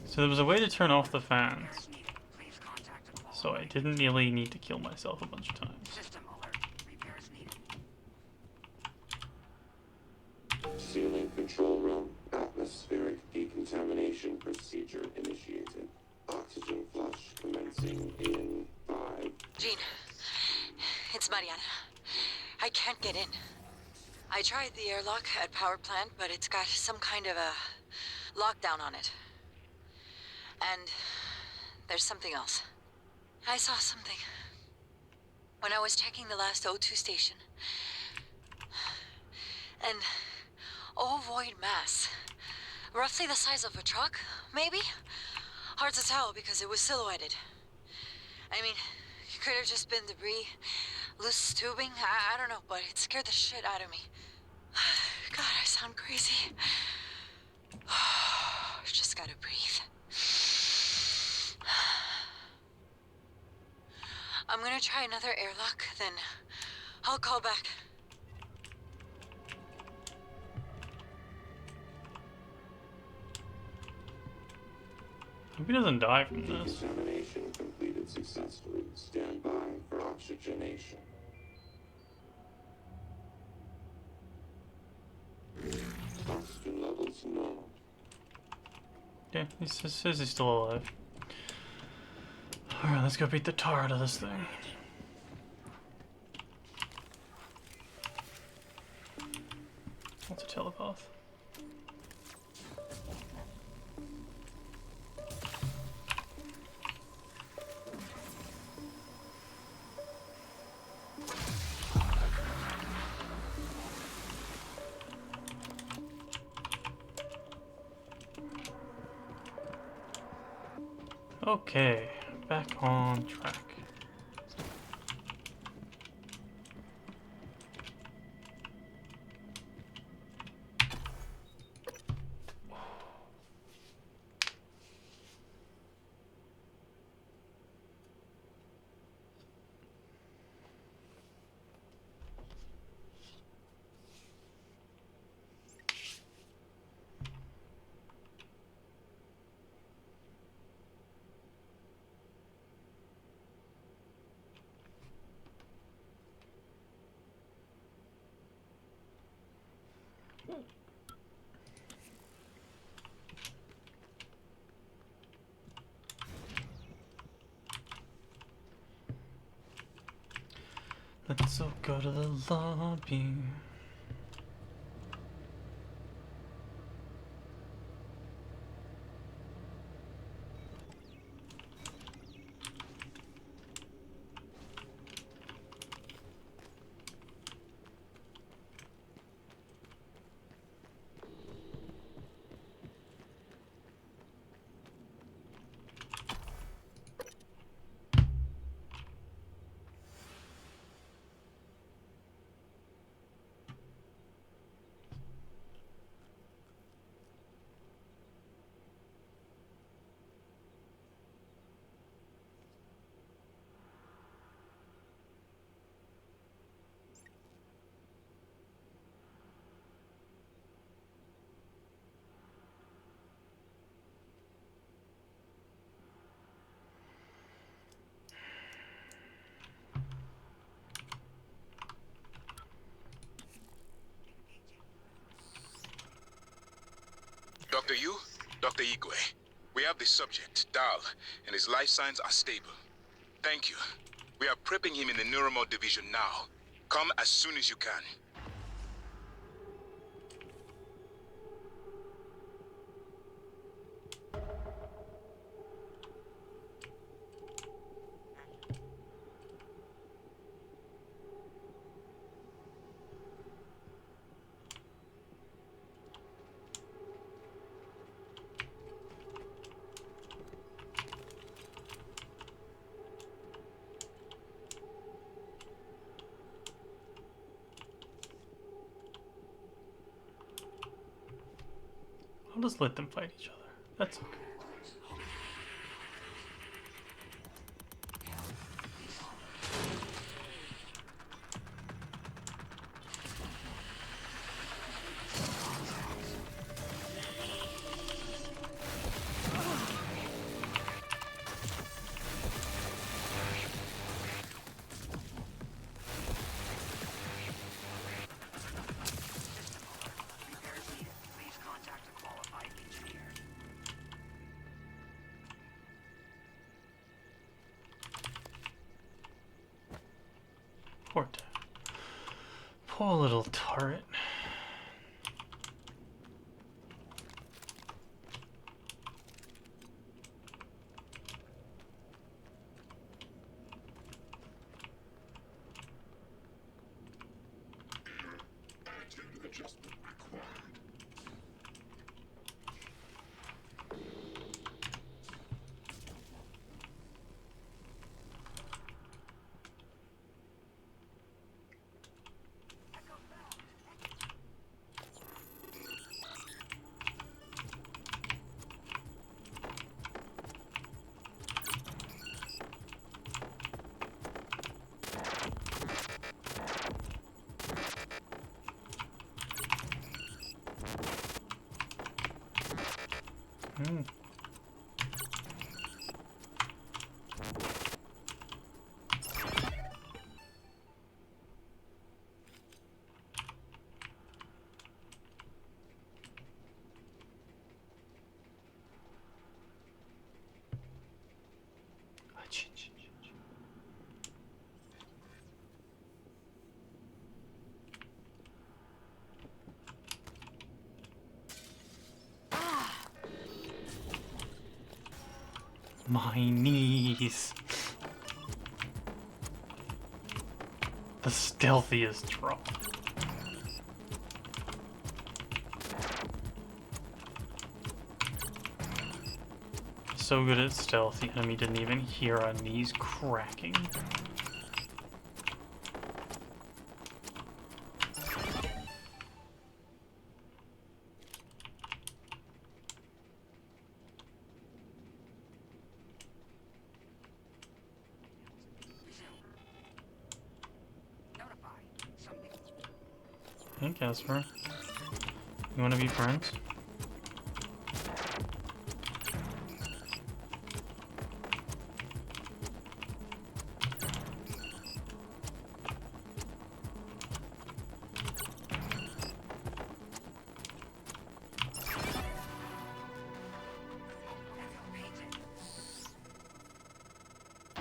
Speaker 1: So there was a way to turn off the fans. So I didn't really need to kill myself a bunch of times.
Speaker 19: Sealing control room. Atmospheric decontamination procedure initiated. Oxygen flush commencing in 5.
Speaker 5: Jean, it's Mariana. I can't get in. I tried the airlock at power plant, but it's got some kind of a lockdown on it. And there's something else. I saw something when I was checking the last O2 station. An ovoid mass. Roughly the size of a truck, maybe? Hard to tell because it was silhouetted. I mean, it could have just been debris, loose tubing, I don't know, but it scared the shit out of me. God, I sound crazy. Just gotta breathe. I'm gonna try another airlock, then I'll call back.
Speaker 1: Hope he doesn't die from this.
Speaker 19: Decontamination completed successfully. Stand by for oxygenation. Oxygen levels normal.
Speaker 1: Yeah, he says he's still alive. Alright, let's go beat the tar out of this thing. What's a telepath? Okay, back on track. Let's all go to the lobby.
Speaker 6: To you, Dr. Igwe. We have the subject, Dal, and his life signs are stable. Thank you. We are prepping him in the Neuromod division now. Come as soon as you can.
Speaker 1: I'll just let them fight each other. That's okay. Poor dad. Poor little turret.
Speaker 20: Adjustment required.
Speaker 1: Hmm. My knees. The stealthiest drop. So good at stealth, the enemy didn't even hear our knees cracking. Hey, Casper. You wanna be friends?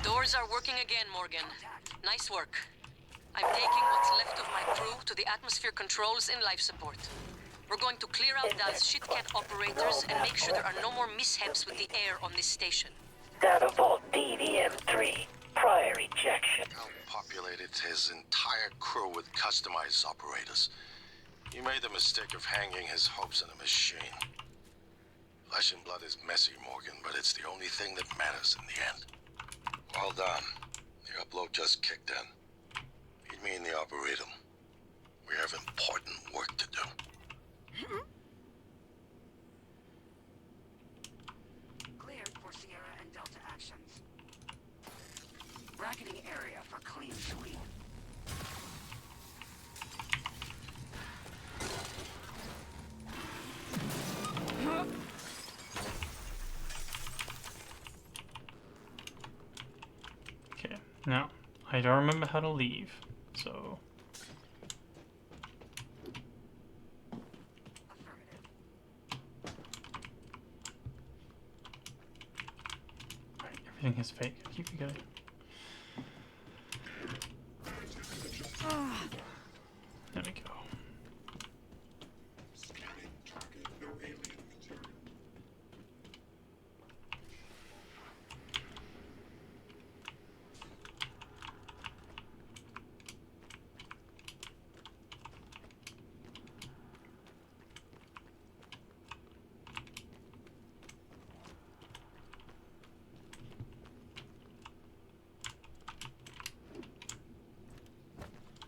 Speaker 7: Doors are working again, Morgan. Nice work. I'm taking what's left of my crew to the atmosphere controls in life support. We're going to clear out Dal's shitcat operators and make sure there are no more mishaps with the air on this station.
Speaker 11: Data vault DVM-3. Prior ejection. Al populated his entire crew with customized operators. He made the mistake of hanging his hopes on a machine. Flesh and blood is messy, Morgan, but it's the only thing that matters in the end. Well done. The upload just kicked in. Meet me in the Arboretum. We have important work to do.
Speaker 12: Cleared for Sierra and Delta actions. Bracketing area for clean sweep.
Speaker 1: Okay, now, I don't remember how to leave, so... Hitting his fake. Keep going. There we go.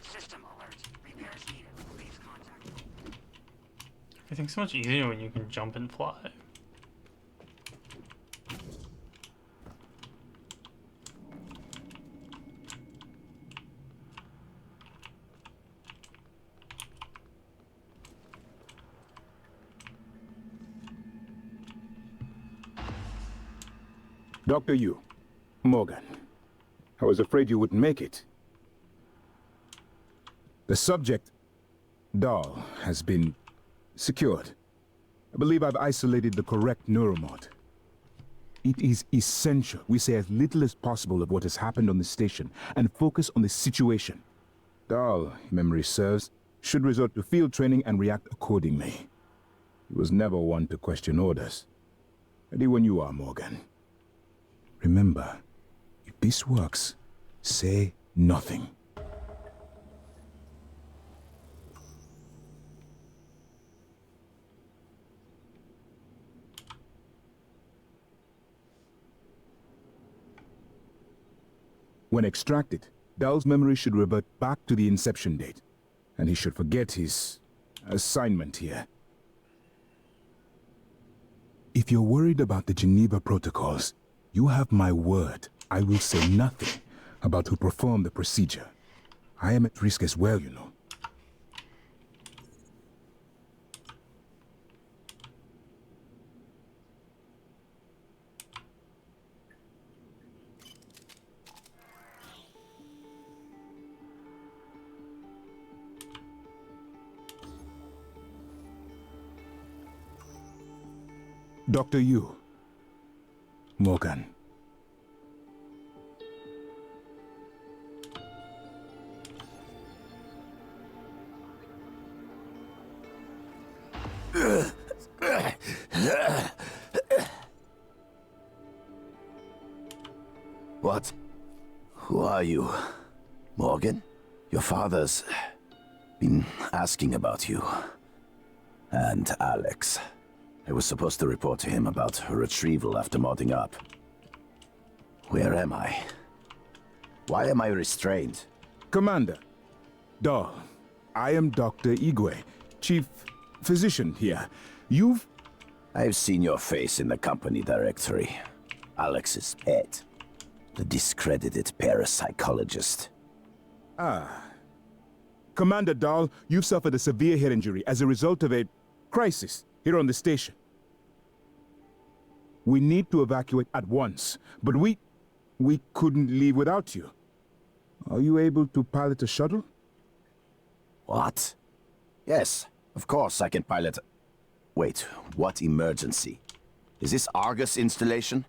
Speaker 12: System alert. Repairs needed. Please contact.
Speaker 1: Everything's so much easier when you can jump and fly.
Speaker 13: Dr. Yu, Morgan, I was afraid you wouldn't make it. The subject, Dahl, has been secured. I believe I've isolated the correct neuromod. It is essential we say as little as possible of what has happened on the station and focus on the situation. Dahl, if memory serves, should resort to field training and react accordingly. He was never one to question orders. Ready when you are, Morgan. Remember, if this works, say nothing. When extracted, Dahl's memory should revert back to the inception date, and he should forget his assignment here. If you're worried about the Geneva protocols, you have my word. I will say nothing about who performed the procedure. I am at risk as well, you know. Dr. Yu. Morgan.
Speaker 8: What? Who are you? Morgan? Your father's been asking about you. And Alex. I was supposed to report to him about her retrieval after modding up. Where am I? Why am I restrained?
Speaker 13: Commander. Dahl. I am Dr. Igwe, Chief Physician here.
Speaker 8: I've seen your face in the company directory. Alex's pet. The discredited parapsychologist.
Speaker 13: Ah. Commander Dahl, you've suffered a severe head injury as a result of a crisis here on the station. We need to evacuate at once, but we couldn't leave without you. Are you able to pilot a shuttle?
Speaker 8: What? Yes, of course I can pilot. Wait, what emergency? Is this Argus installation?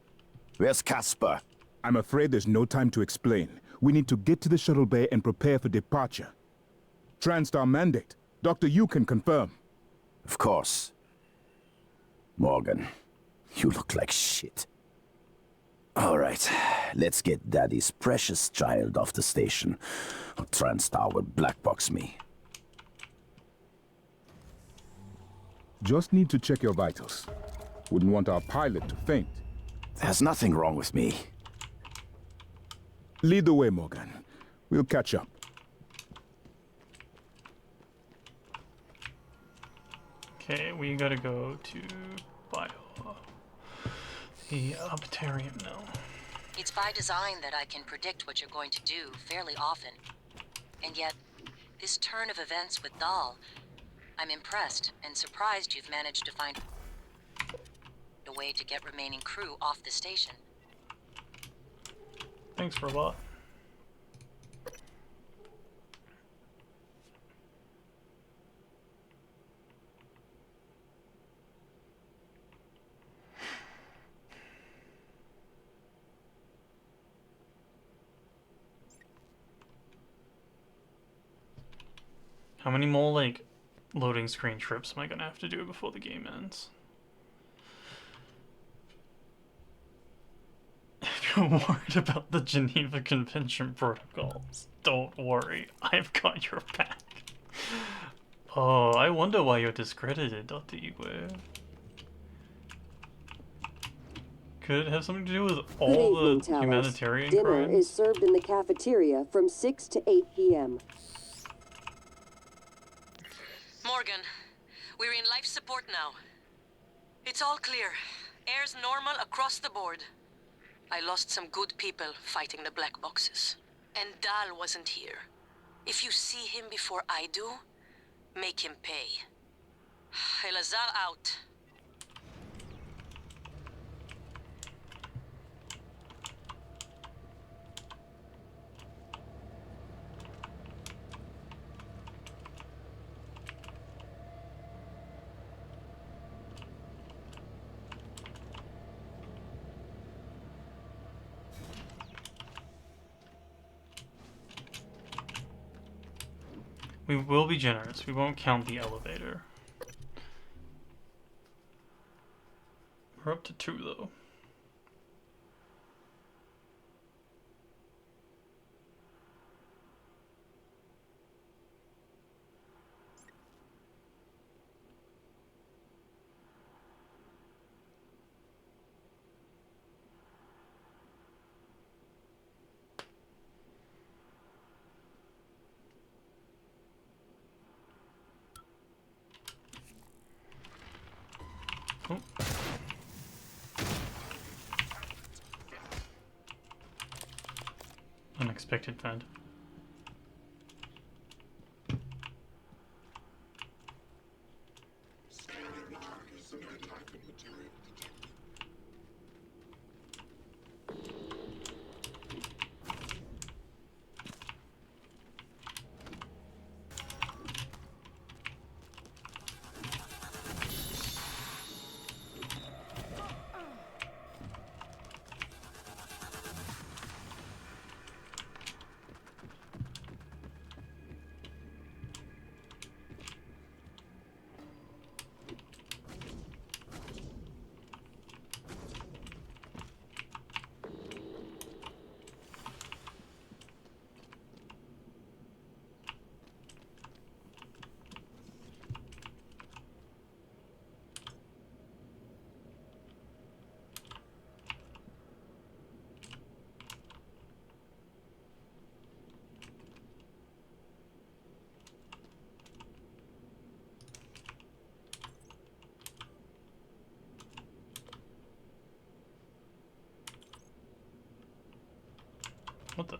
Speaker 8: Where's Casper?
Speaker 13: I'm afraid there's no time to explain. We need to get to the shuttle bay and prepare for departure. TranStar mandate. Dr. Yu can confirm.
Speaker 8: Of course. Morgan, you look like shit. All right, let's get Daddy's precious child off the station. Or TranStar will blackbox me.
Speaker 13: Just need to check your vitals. Wouldn't want our pilot to faint.
Speaker 8: There's nothing wrong with me.
Speaker 13: Lead the way, Morgan. We'll catch up.
Speaker 1: Okay, we gotta go to Bio. The Optarium now.
Speaker 5: It's by design that I can predict what you're going to do fairly often. And yet, this turn of events with Dahl, I'm impressed and surprised you've managed to find a way to get remaining crew off the station.
Speaker 1: Thanks, robot. How many more, like, loading screen trips am I gonna have to do before the game ends? If you're worried about the Geneva Convention protocols, don't worry, I've got your back. Oh, I wonder why you're discredited, Dr. Igwe. Could it have something to do with all
Speaker 10: Good evening,
Speaker 1: the humanitarian
Speaker 10: Dinner
Speaker 1: crimes?
Speaker 10: is served in the cafeteria from 6 to 8 p.m.
Speaker 7: Morgan, we're in life support now. It's all clear. Air's normal across the board. I lost some good people fighting the black boxes. And Dal wasn't here. If you see him before I do, make him pay. Elazar out.
Speaker 1: We will be generous. We won't count the elevator. We're up to 2, though. Oh. Unexpected vent. What the?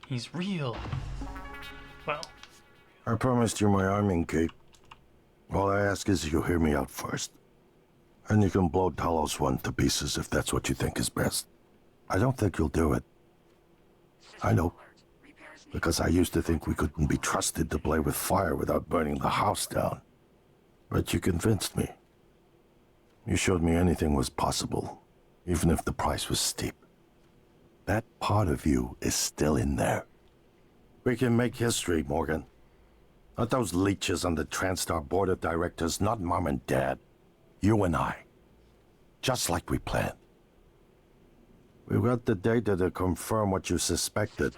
Speaker 1: He's real. Well.
Speaker 21: I promised you my arming cape. All I ask is you hear me out first. And you can blow Talos 1 to pieces if that's what you think is best. I don't think you'll do it. I know. Because I used to think we couldn't be trusted to play with fire without burning the house down. But you convinced me. You showed me anything was possible, even if the price was steep. That part of you is still in there. We can make history, Morgan. Not those leeches on the TranStar board of directors, not Mom and Dad. You and I. Just like we planned. We've got the data to confirm what you suspected.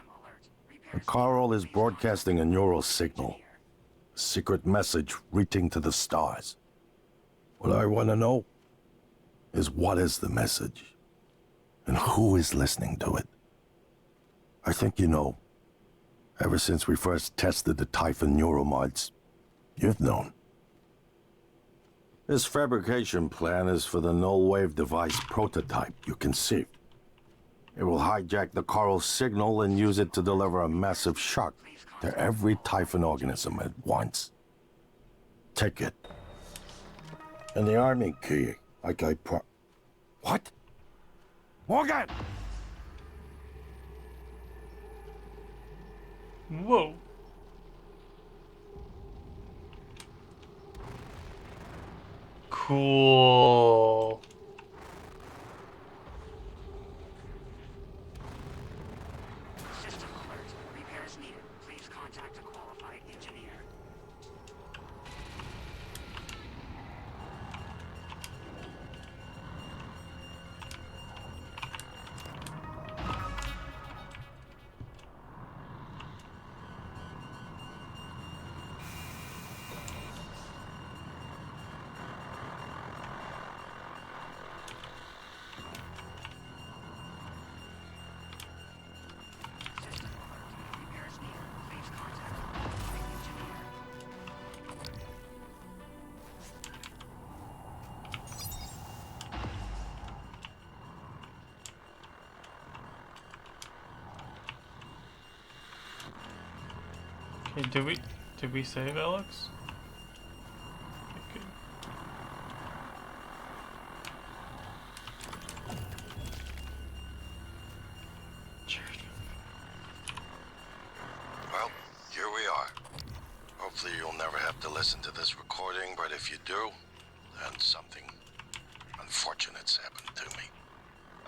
Speaker 21: Carl is broadcasting a neural signal. A secret message reaching to the stars. What I want to know is what is the message? And who is listening to it? I think you know. Ever since we first tested the Typhon neuromods, you've known. This fabrication plan is for the null-wave device prototype you conceived. It will hijack the coral signal and use it to deliver a massive shock to every Typhon organism at once. Take it. And the army key, like I What? Morgan!
Speaker 1: Whoa. Cool.
Speaker 12: System alert. Repairs needed. Please contact a qualified engineer. System alert. Repairs needed. Please contact a qualified engineer.
Speaker 1: Okay, did we save Alex? Okay,
Speaker 21: Well, here we are. Hopefully you'll never have to listen to this recording, but if you do, then something unfortunate's happened to me.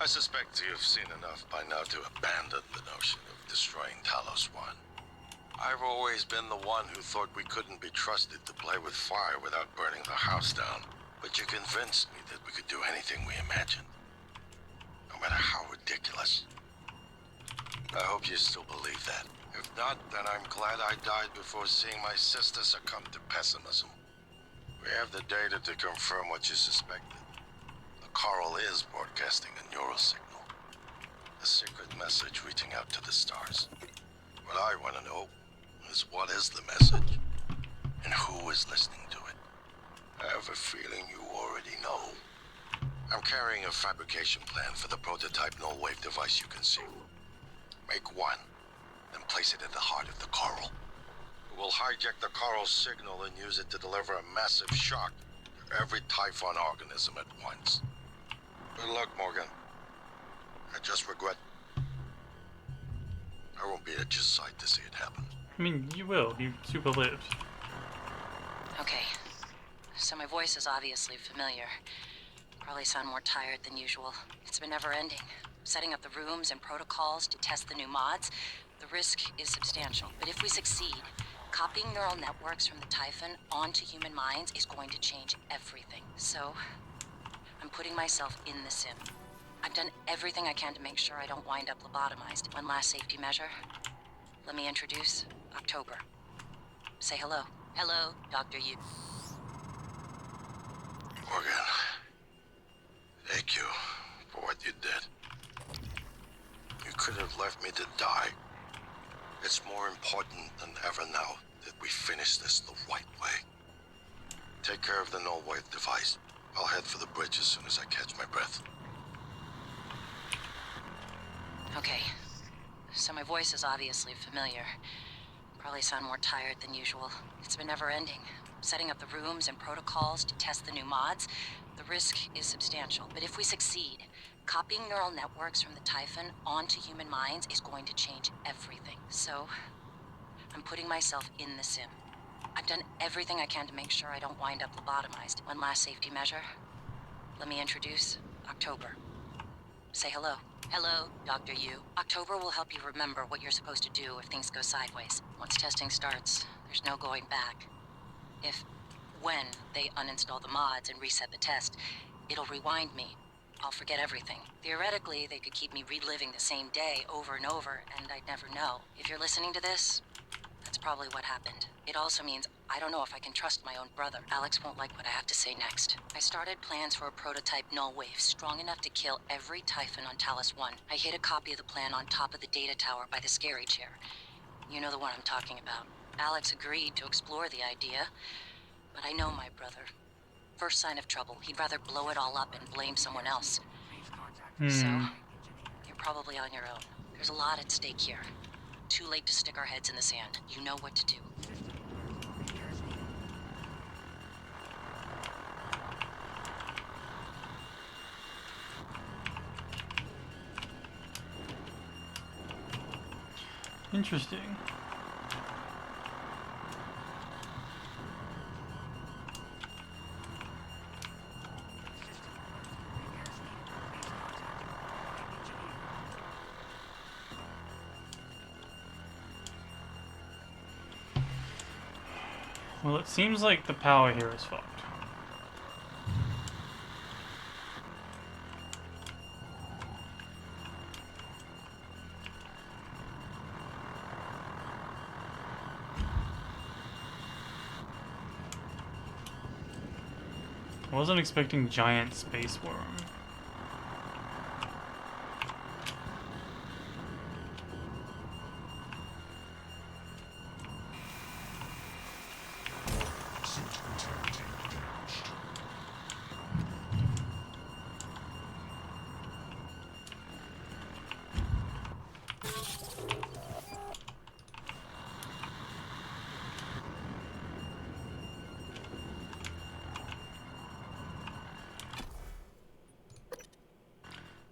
Speaker 21: I suspect you've seen enough by now to abandon the notion of destroying Talos 1. I've always been the one who thought we couldn't be trusted to play with fire without burning the house down, but you convinced me that we could do anything we imagined, no matter how ridiculous. I hope you still believe that. If not, then I'm glad I died before seeing my sister succumb to pessimism. We have the data to confirm what you suspected. The coral is broadcasting a neural signal. A secret message reaching out to the stars. What I want to know is what is the message, and who is listening to it. I have a feeling you already know. I'm carrying a fabrication plan for the prototype null-wave device you conceived. Make one, then place it at the heart of the coral. It will hijack the coral signal and use it to deliver a massive shock to every Typhon organism at once. Good luck, Morgan. I just regret I won't be at your side to see it happen.
Speaker 1: I mean, you will. You super lived.
Speaker 5: Okay. So my voice is obviously familiar. Probably sound more tired than usual. It's been never-ending. Setting up the rooms and protocols to test the new mods. The risk is substantial, but if we succeed, copying neural networks from the Typhon onto human minds is going to change everything. So, I'm putting myself in the sim. I've done everything I can to make sure I don't wind up lobotomized. One last safety measure. Let me introduce October. Say hello. Hello, Dr. Yu.
Speaker 21: Morgan, thank you for what you did. You could have left me to die. It's more important than ever now that we finish this the right way. Take care of the null-wave device. I'll head for the bridge as soon as I catch my breath.
Speaker 5: Okay. So my voice is obviously familiar. Probably sound more tired than usual. It's been never-ending. Setting up the rooms and protocols to test the new mods. The risk is substantial, but if we succeed, copying neural networks from the Typhon onto human minds is going to change everything. So, I'm putting myself in the sim. I've done everything I can to make sure I don't wind up lobotomized. One last safety measure. Let me introduce October. Say hello. Hello, Dr. Yu. October will help you remember what you're supposed to do if things go sideways. Once testing starts, there's no going back. When they uninstall the mods and reset the test, it'll rewind me. I'll forget everything. Theoretically, they could keep me reliving the same day over and over, and I'd never know. If you're listening to this, that's probably what happened. It also means I don't know if I can trust my own brother. Alex won't like what I have to say next. I started plans for a prototype null wave strong enough to kill every Typhon on Talos 1. I hid a copy of the plan on top of the data tower by the scary chair. You know the one I'm talking about. Alex agreed to explore the idea, but I know my brother. first sign of trouble, he'd rather blow it all up and blame someone else.
Speaker 1: Hmm.
Speaker 5: So, you're probably on your own. There's a lot at stake here. Too late to stick our heads in the sand. You know what to do.
Speaker 1: Interesting. Well, it seems like the power here is fucked. I wasn't expecting giant space worm.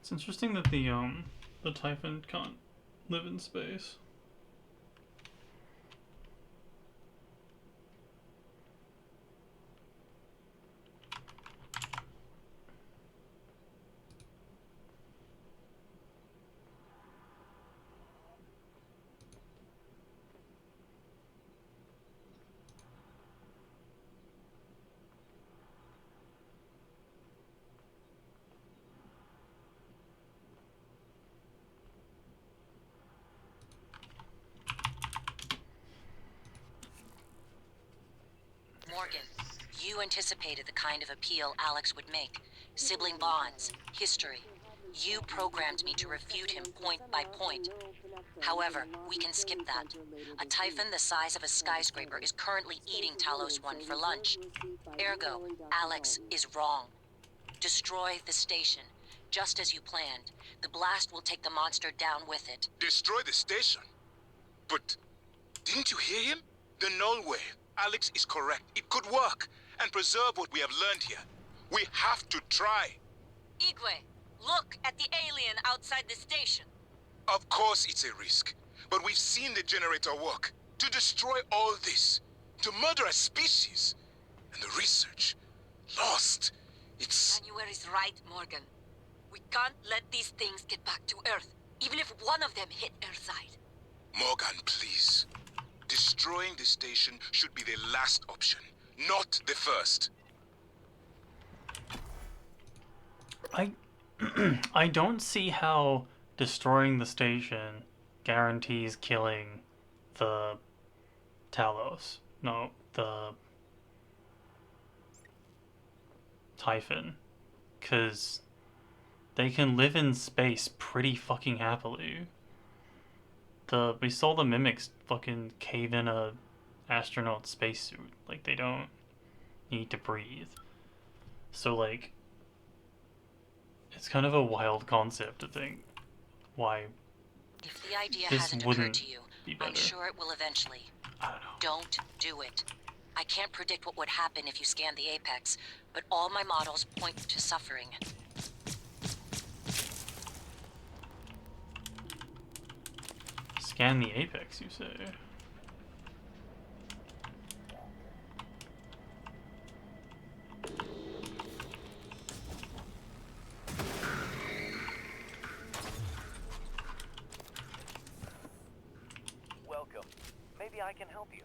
Speaker 1: It's interesting that the Typhon can't live in space.
Speaker 5: Morgan, you anticipated the kind of appeal Alex would make. Sibling bonds, history. You programmed me to refute him point by point. However, we can skip that. A Typhon the size of a skyscraper is currently eating Talos 1 for lunch. Ergo, Alex is wrong. Destroy the station, just as you planned. The blast will take the monster down with it.
Speaker 6: Destroy the station? But didn't you hear him? The null wave. Alex is correct. It could work and preserve what we have learned here. We have to try.
Speaker 7: Igwe, look at the alien outside the station.
Speaker 6: Of course it's a risk, but we've seen the generator work. To destroy all this, to murder a species, and the research lost. It's...
Speaker 7: January's right, Morgan. We can't let these things get back to Earth, even if one of them hit Earthside.
Speaker 6: Morgan, please. Destroying the station should be the last option, not the first.
Speaker 1: I don't see how destroying the station guarantees killing the Talos. No, the Typhon. 'Cause they can live in space pretty fucking happily. We saw the mimics fucking cave in a astronaut spacesuit. Like, they don't need to breathe. So, like, it's kind of a wild concept to think why
Speaker 5: If the idea
Speaker 1: this
Speaker 5: hasn't
Speaker 1: wouldn't
Speaker 5: occurred to you,
Speaker 1: be better.
Speaker 5: I'm sure it will eventually.
Speaker 1: I don't know.
Speaker 5: Don't do it. I can't predict what would happen if you scan the apex, but all my models point to suffering.
Speaker 1: Scan the apex, you say?
Speaker 15: Welcome. Maybe I can help you.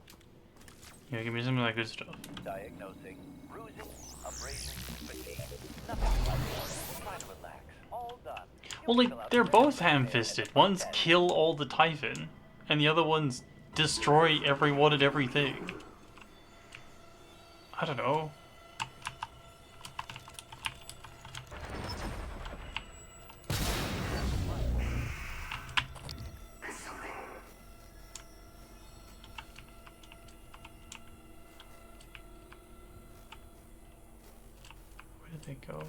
Speaker 1: Yeah, give me some of that good stuff.
Speaker 15: Diagnosing bruising, abrasion, fatigue. Nothing like that. Try to relax. All done.
Speaker 1: Well, like, they're both ham-fisted. One's kill all the Typhon, and the other one's destroy everyone and everything. I don't know. they go?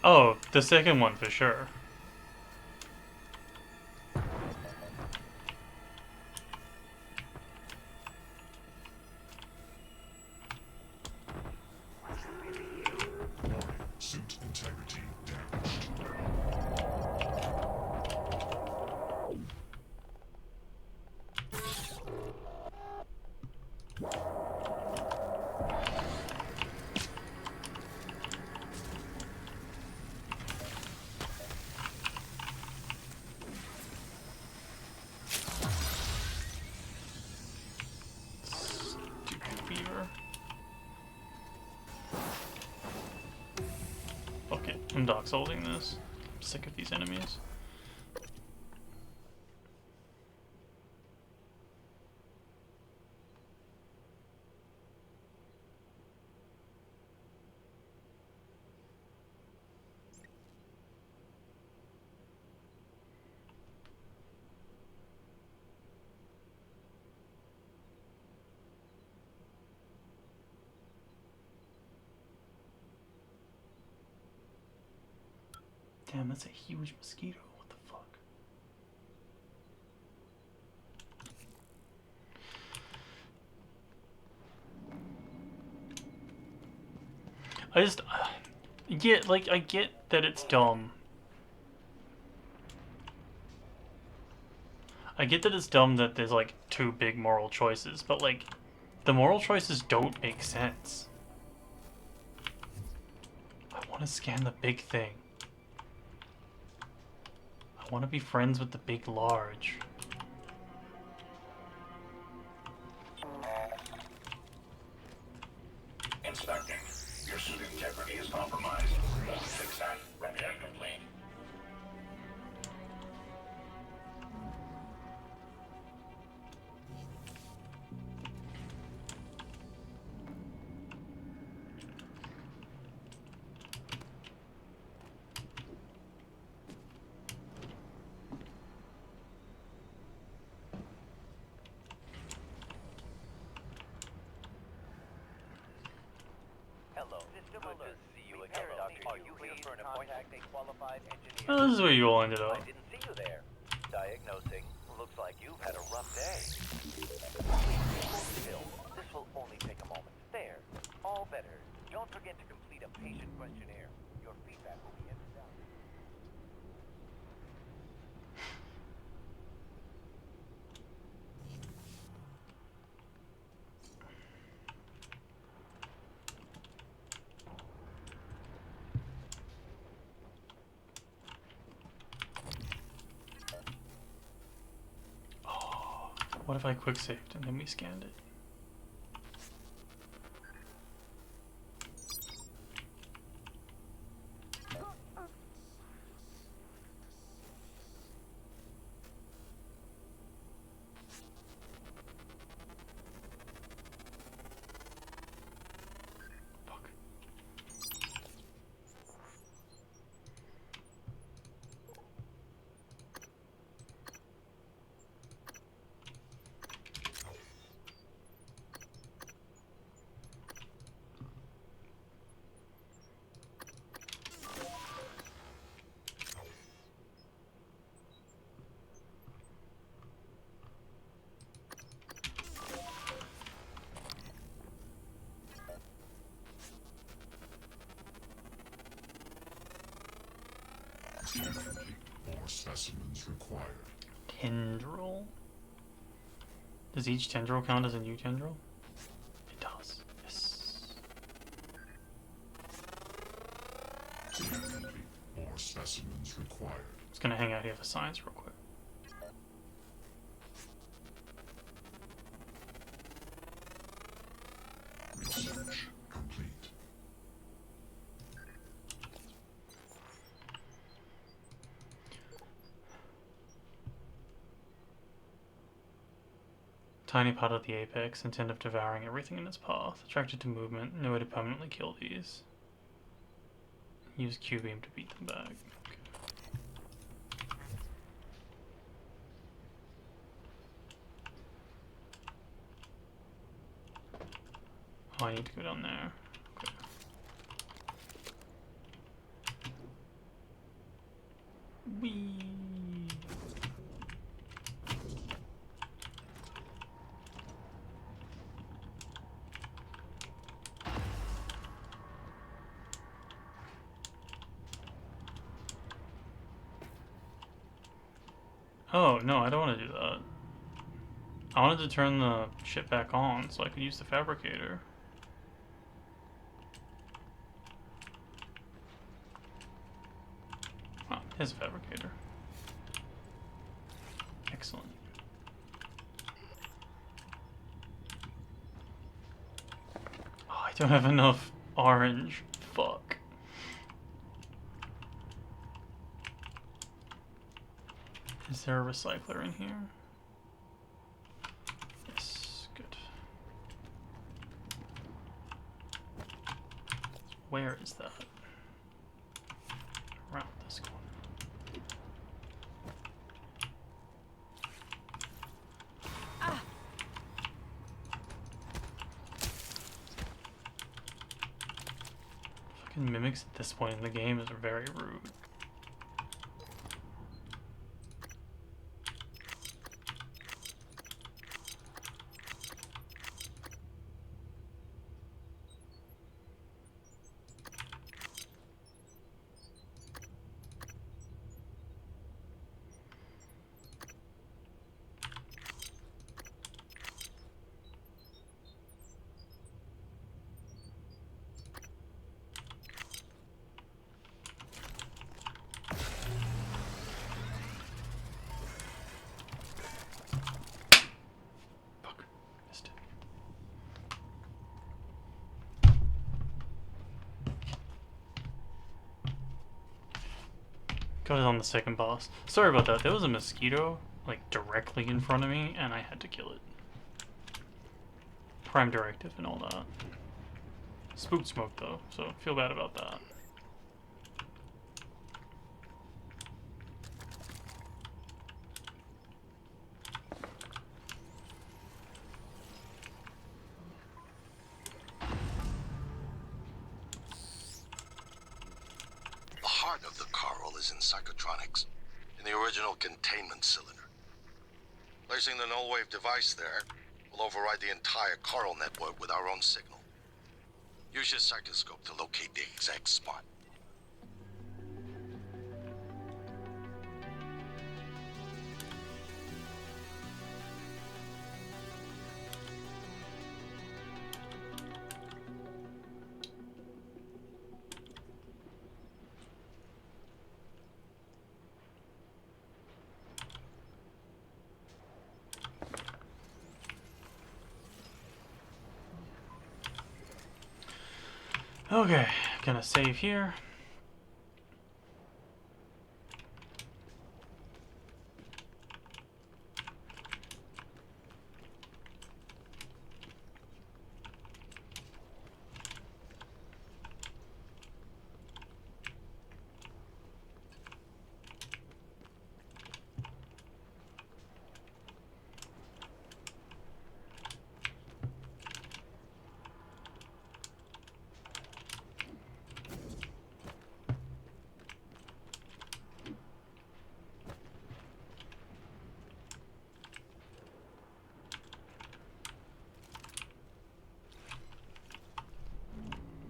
Speaker 1: Oh, the second one for sure.
Speaker 20: Suit integrity damaged.
Speaker 1: Stupid beaver. Okay, I'm dox holding this. I'm sick of these enemies. Damn, that's a huge mosquito. What the fuck? I just... yeah, like, I get that it's dumb. I get that it's dumb that there's, like, two big moral choices, but, like, the moral choices don't make sense. I want to scan the big thing. I want to be friends with the big large.
Speaker 3: Inspecting. Your suit integrity is compromised. Fix that. Repair complete.
Speaker 15: Hello. System alert. See you again. Are you here for an appointment? A qualified engineer.
Speaker 1: Oh, this is where you all ended up.
Speaker 15: I didn't see you there. Diagnosing. Looks like you've had a rough day. Please hold still. This will only take a moment. There. All better. Don't forget to complete a patient questionnaire. Your feedback will be entered down.
Speaker 1: Oh, what if I quick saved and then we scanned it?
Speaker 20: More specimens required.
Speaker 1: Tendril? Does each tendril count as a new tendril? It does. Yes.
Speaker 20: More specimens required.
Speaker 1: Just gonna hang out here for science real quick.
Speaker 20: Research complete.
Speaker 1: tiny part of the apex, intent of devouring everything in its path. Attracted to movement, no way to permanently kill these. Use Q-beam to beat them back. Okay. Oh, I need to go down there. Okay. Whee! Oh, no, I don't want to do that. I wanted to turn the ship back on so I could use the fabricator. Oh, here's a fabricator. Excellent. Oh, I don't have enough orange. Fuck. Is there a recycler in here? Yes, good. Where is that? Around this corner. Fucking mimics at this point in the game is very rude. Got it on the second boss. Sorry about that. There was a mosquito, like, directly in front of me, and I had to kill it. Prime directive and all that. Spooked smoke, though, so feel bad about that.
Speaker 21: The heart of the coral is in psychotronics, in the original containment cylinder. Placing the null wave device there will override the entire coral network with our own signal. Use your psychoscope to locate the exact spot.
Speaker 1: Okay, gonna save here.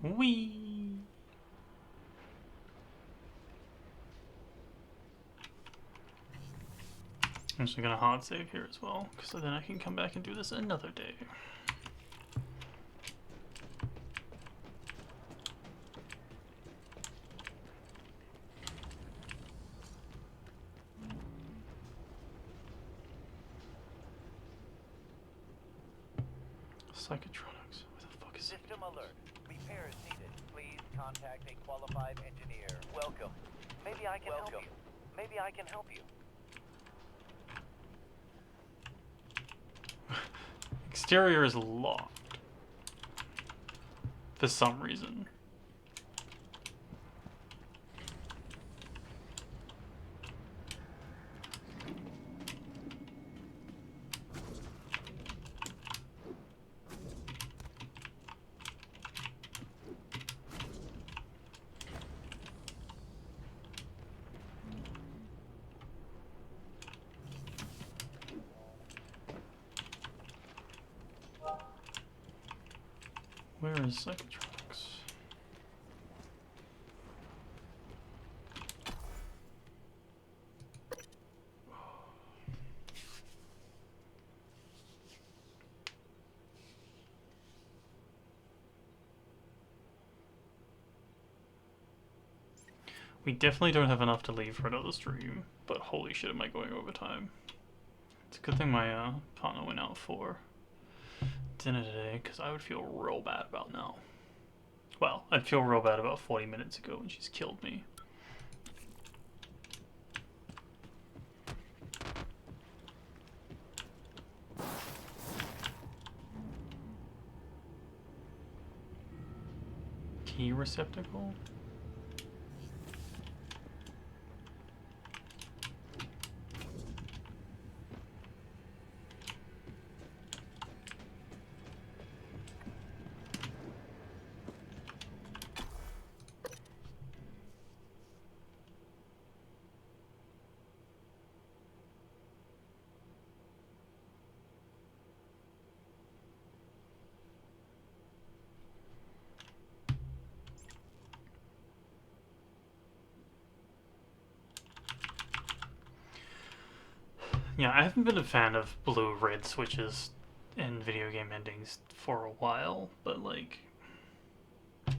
Speaker 1: Whee! I'm just gonna hard save here as well, because then I can come back and do this another day. Psychotronics. Where the fuck is it?
Speaker 15: System alert. Repairs needed. Please contact a qualified engineer. Welcome. Maybe I can help you. Maybe I can help you.
Speaker 1: Exterior is locked. For some reason. Where is Psychotronics? We definitely don't have enough to leave for another stream, but holy shit am I going over time. It's a good thing my partner went out for dinner today, because I would feel real bad about now. Well, I'd feel real bad about 40 minutes ago when she's killed me. Key receptacle? Yeah, I haven't been a fan of blue-red switches in video game endings for a while, but like... I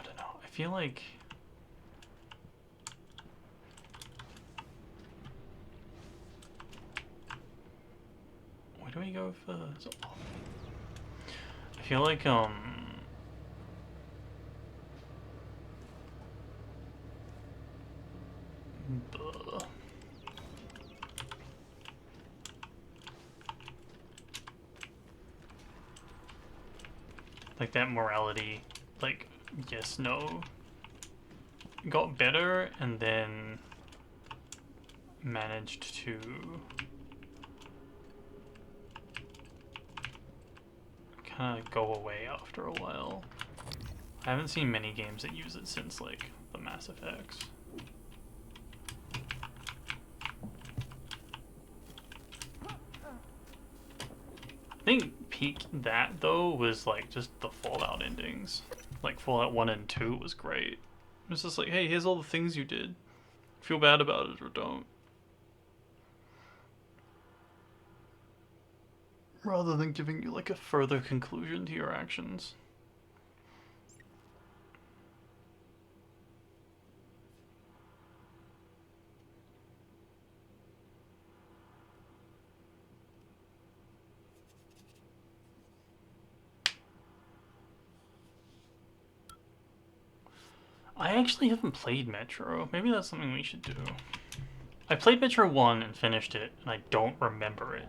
Speaker 1: don't know, I feel like... Where do we go for... I feel like, like that morality, like, yes, no, got better and then managed to kind of go away after a while. I haven't seen many games that use it since, like, the Mass Effects. I think peak that, though, was, like, just the Fallout endings. Like, Fallout 1 and 2 was great. It's just like, hey, here's all the things you did. Feel bad about it or don't. Rather than giving you, like, a further conclusion to your actions. I actually haven't played Metro. Maybe that's something we should do. I played Metro 1 and finished it, and I don't remember it.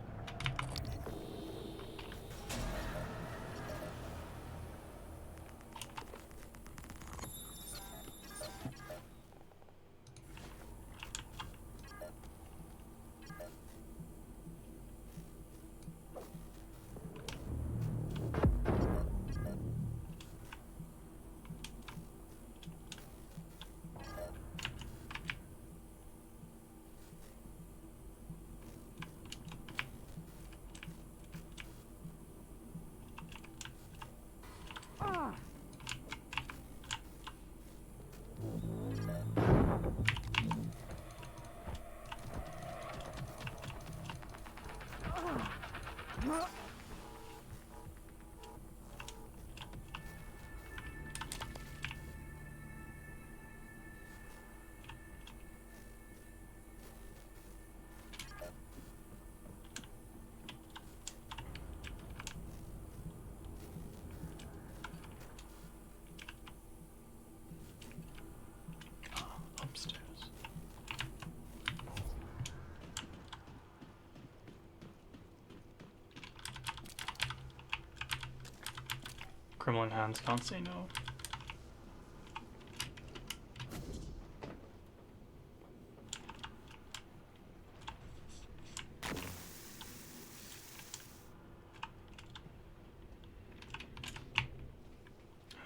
Speaker 1: Gremlin hands can't say no.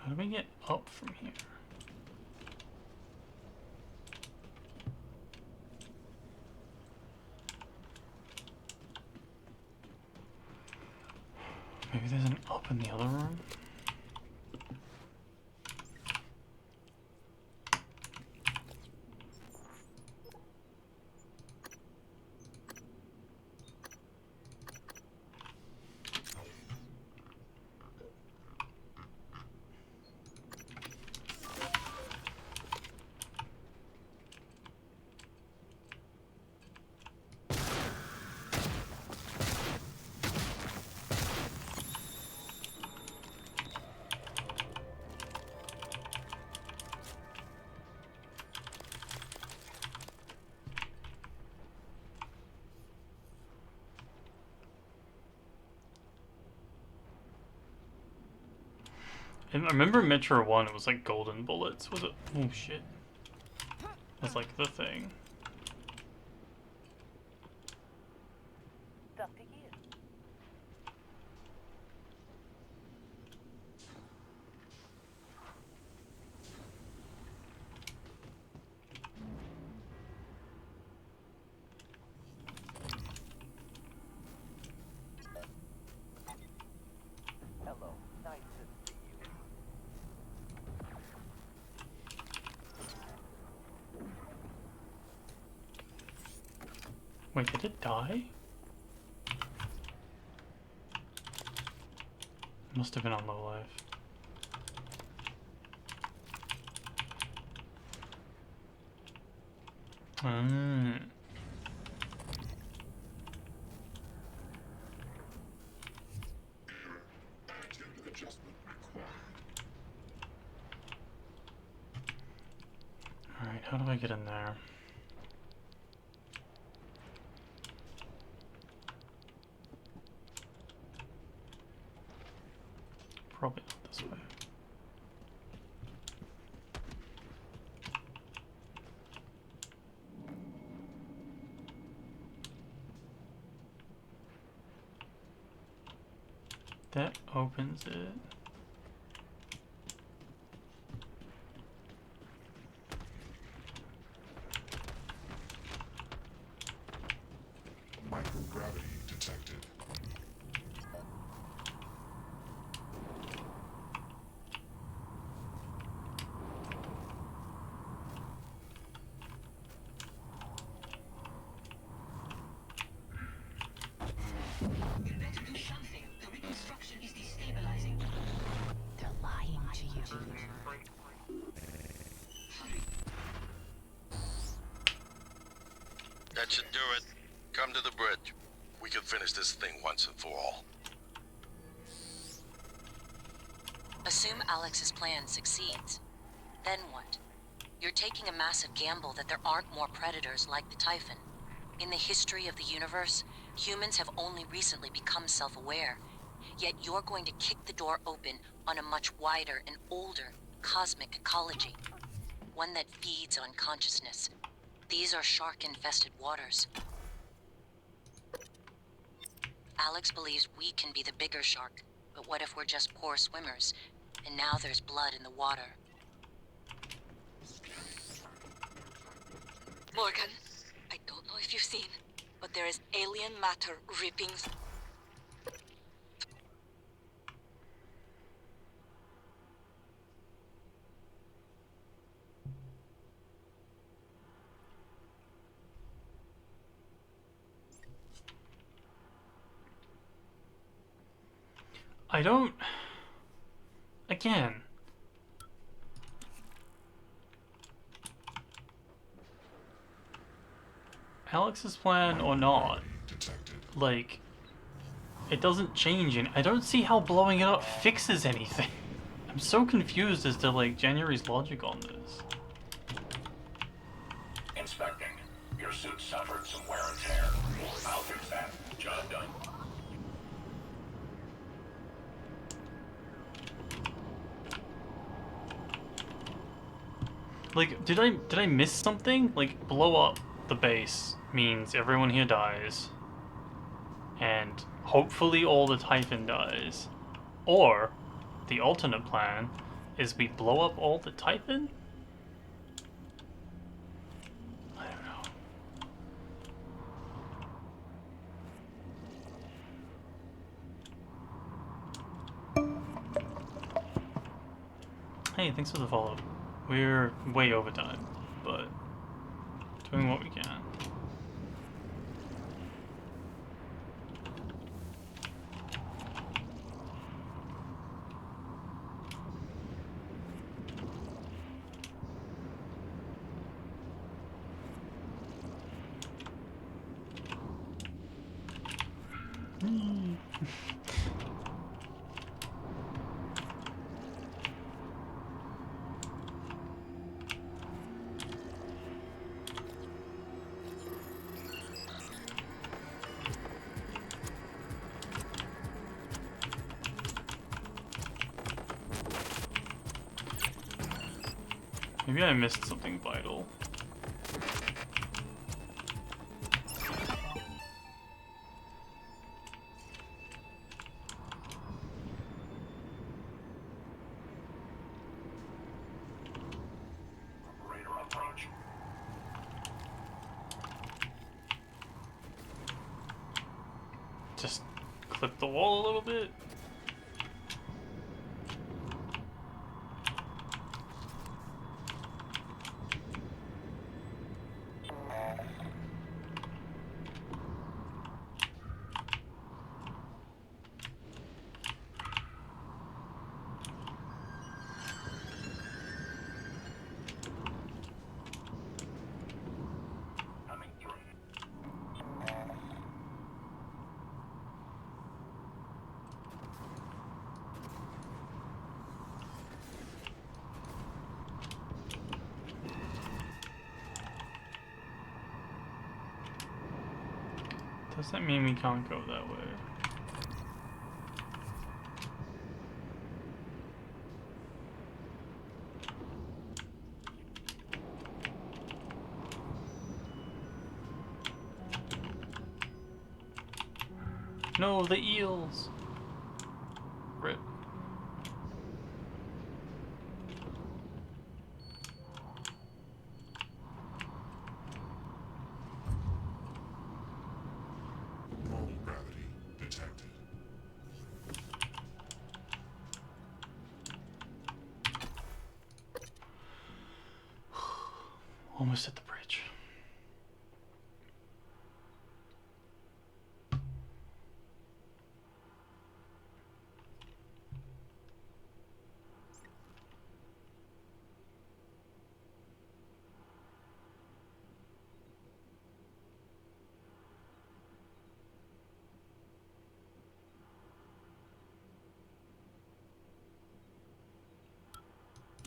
Speaker 1: How do we get up from here? Maybe there's an up in the other room? I remember Metro 1, it was like golden bullets. Was it? Oh shit. That's like the thing.
Speaker 15: Hello, nice to see you.
Speaker 1: Wait, did it die? Must have been on low life. Alright, how do I get in there? Probably not this way. That opens it.
Speaker 20: Microgravity detected.
Speaker 5: They're lying to you.
Speaker 21: That should do it. Come to the bridge. We can finish this thing once and for all.
Speaker 5: Assume Alex's plan succeeds. Then what? You're taking a massive gamble that there aren't more predators like the Typhon. In the history of the universe, humans have only recently become self-aware. Yet you're going to kick the door open on a much wider and older cosmic ecology. One that feeds on consciousness. These are shark-infested waters. Alex believes we can be the bigger shark, but what if we're just poor swimmers? And now there's blood in the water.
Speaker 2: Morgan, I don't know if you've seen, but there is alien matter ripping.
Speaker 1: I don't... Again. Alex's plan or not, like, it doesn't change, and I don't see how blowing it up fixes anything. I'm so confused as to, like, January's logic on this.
Speaker 3: Inspecting. Your suit suffered some wear and tear. I'll fix that. Job done.
Speaker 1: Like, did I miss something? Like, blow up the base means everyone here dies, and hopefully all the Typhon dies. Or, the alternate plan is we blow up all the Typhon? I don't know. Hey, thanks for the follow. We're way over time, but doing what we can. Maybe I missed something vital.
Speaker 3: Operator approach.
Speaker 1: Just clip the wall a little bit.
Speaker 3: Coming through.
Speaker 1: Does that mean we can't go that way? No, the eels! Rip.
Speaker 20: Normal gravity detected.
Speaker 1: Almost at the bridge.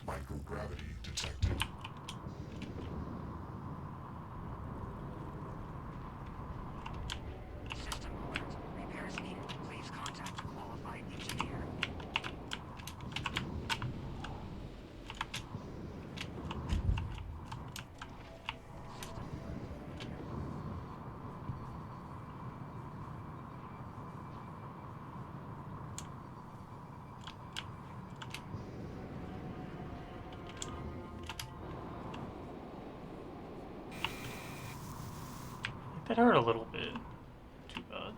Speaker 20: Microgravity detected.
Speaker 12: System alert. Repairs needed. Please contact a qualified engineer.
Speaker 1: That hurt a little bit. Too bad.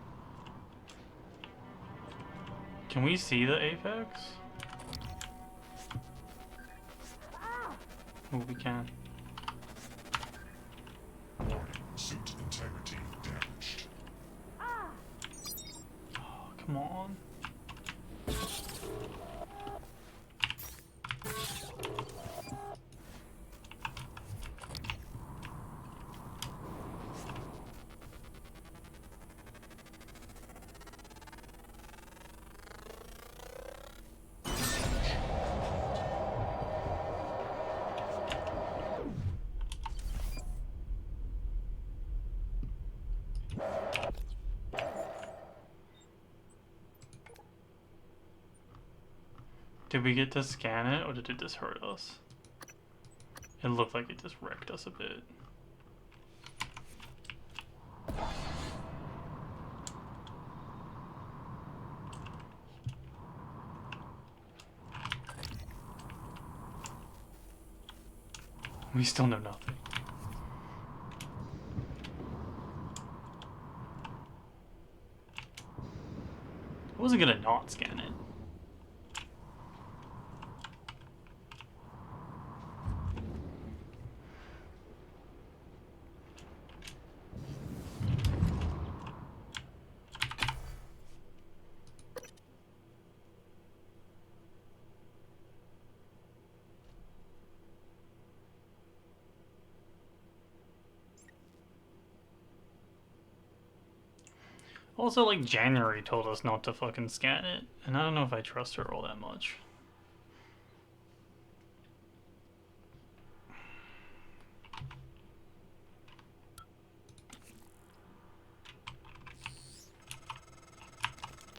Speaker 1: Can we see the apex? Oh, we can.
Speaker 20: Warning, suit integrity damaged.
Speaker 1: Oh, come on. Did we get to scan it, or did it just hurt us? It looked like it just wrecked us a bit. We still know nothing. I wasn't gonna not scan it. Also, like, January told us not to fucking scan it, and I don't know if I trust her all that much.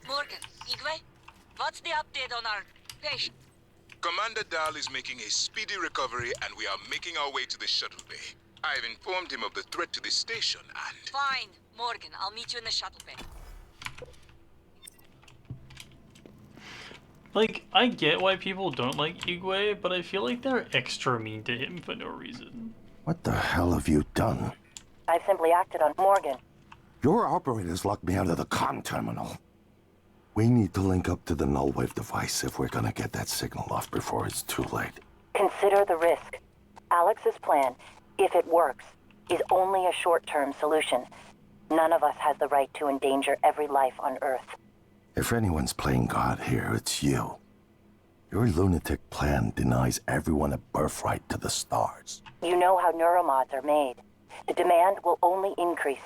Speaker 7: Morgan, Igwe, what's the update on our patient?
Speaker 6: Commander Dahl is making a speedy recovery, and we are making our way to the shuttle bay. I've informed him of the threat to the station, and...
Speaker 7: Fine, Morgan, I'll meet you in the shuttle bay.
Speaker 1: Like, I get why people don't like Igwe, but I feel like they're extra mean to him for no reason.
Speaker 21: What the hell have you done?
Speaker 17: I simply acted on Morgan.
Speaker 21: Your operators locked me out of the comm terminal. We need to link up to the null wave device if we're gonna get that signal off before it's too late.
Speaker 17: Consider the risk. Alex's plan, if it works, is only a short-term solution. None of us has the right to endanger every life on Earth.
Speaker 21: If anyone's playing God here, it's you. Your lunatic plan denies everyone a birthright to the stars.
Speaker 17: You know how neuromods are made. The demand will only increase.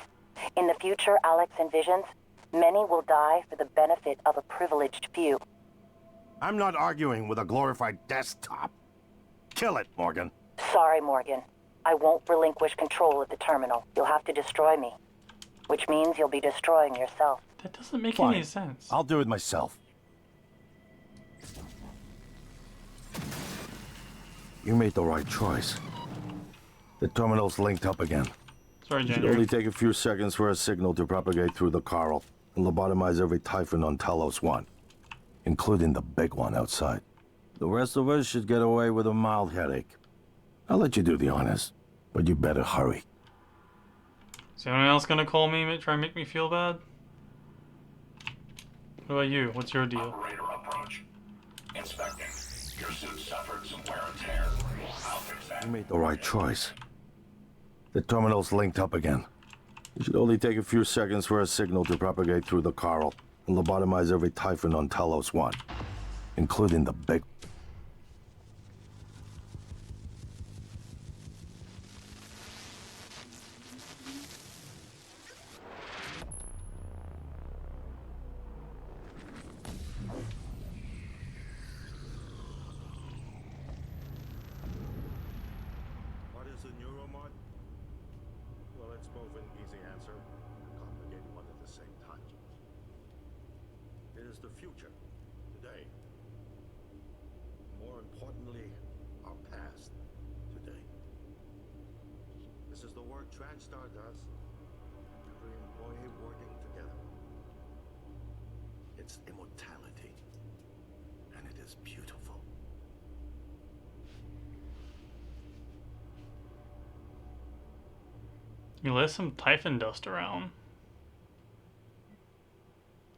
Speaker 17: In the future Alex envisions, many will die for the benefit of a privileged few.
Speaker 21: I'm not arguing with a glorified desktop. Kill it, Morgan.
Speaker 17: Sorry, Morgan. I won't relinquish control of the terminal. You'll have to destroy me. Which means you'll be destroying yourself.
Speaker 1: That doesn't make
Speaker 21: Fine.
Speaker 1: any sense.
Speaker 21: I'll do it myself. You made the right choice. The terminal's linked up again.
Speaker 1: Sorry,
Speaker 21: It should
Speaker 1: January.
Speaker 21: only take a few seconds for a signal to propagate through the Coral and lobotomize every Typhon on Talos 1, including the big one outside. The rest of us should get away with a mild headache. I'll let you do the honors, but you better hurry.
Speaker 1: Is anyone else gonna call me, try and make me feel bad? What about you? What's your deal?
Speaker 3: Operator approach. Inspecting. Your suit suffered some wear and tear. I'll fix that.
Speaker 21: You made the right choice. The terminal's linked up again. It should only take a few seconds for a signal to propagate through the Coral and lobotomize every Typhon on Talos 1, including the big...
Speaker 9: What is a neuromod? Well, let's move an easy answer, complicated one at the same time. It is the future, today. More importantly, our past, today. This is the work TranStar does. Every employee working together. It's immortality, and it is beautiful.
Speaker 1: You left some Typhon dust around.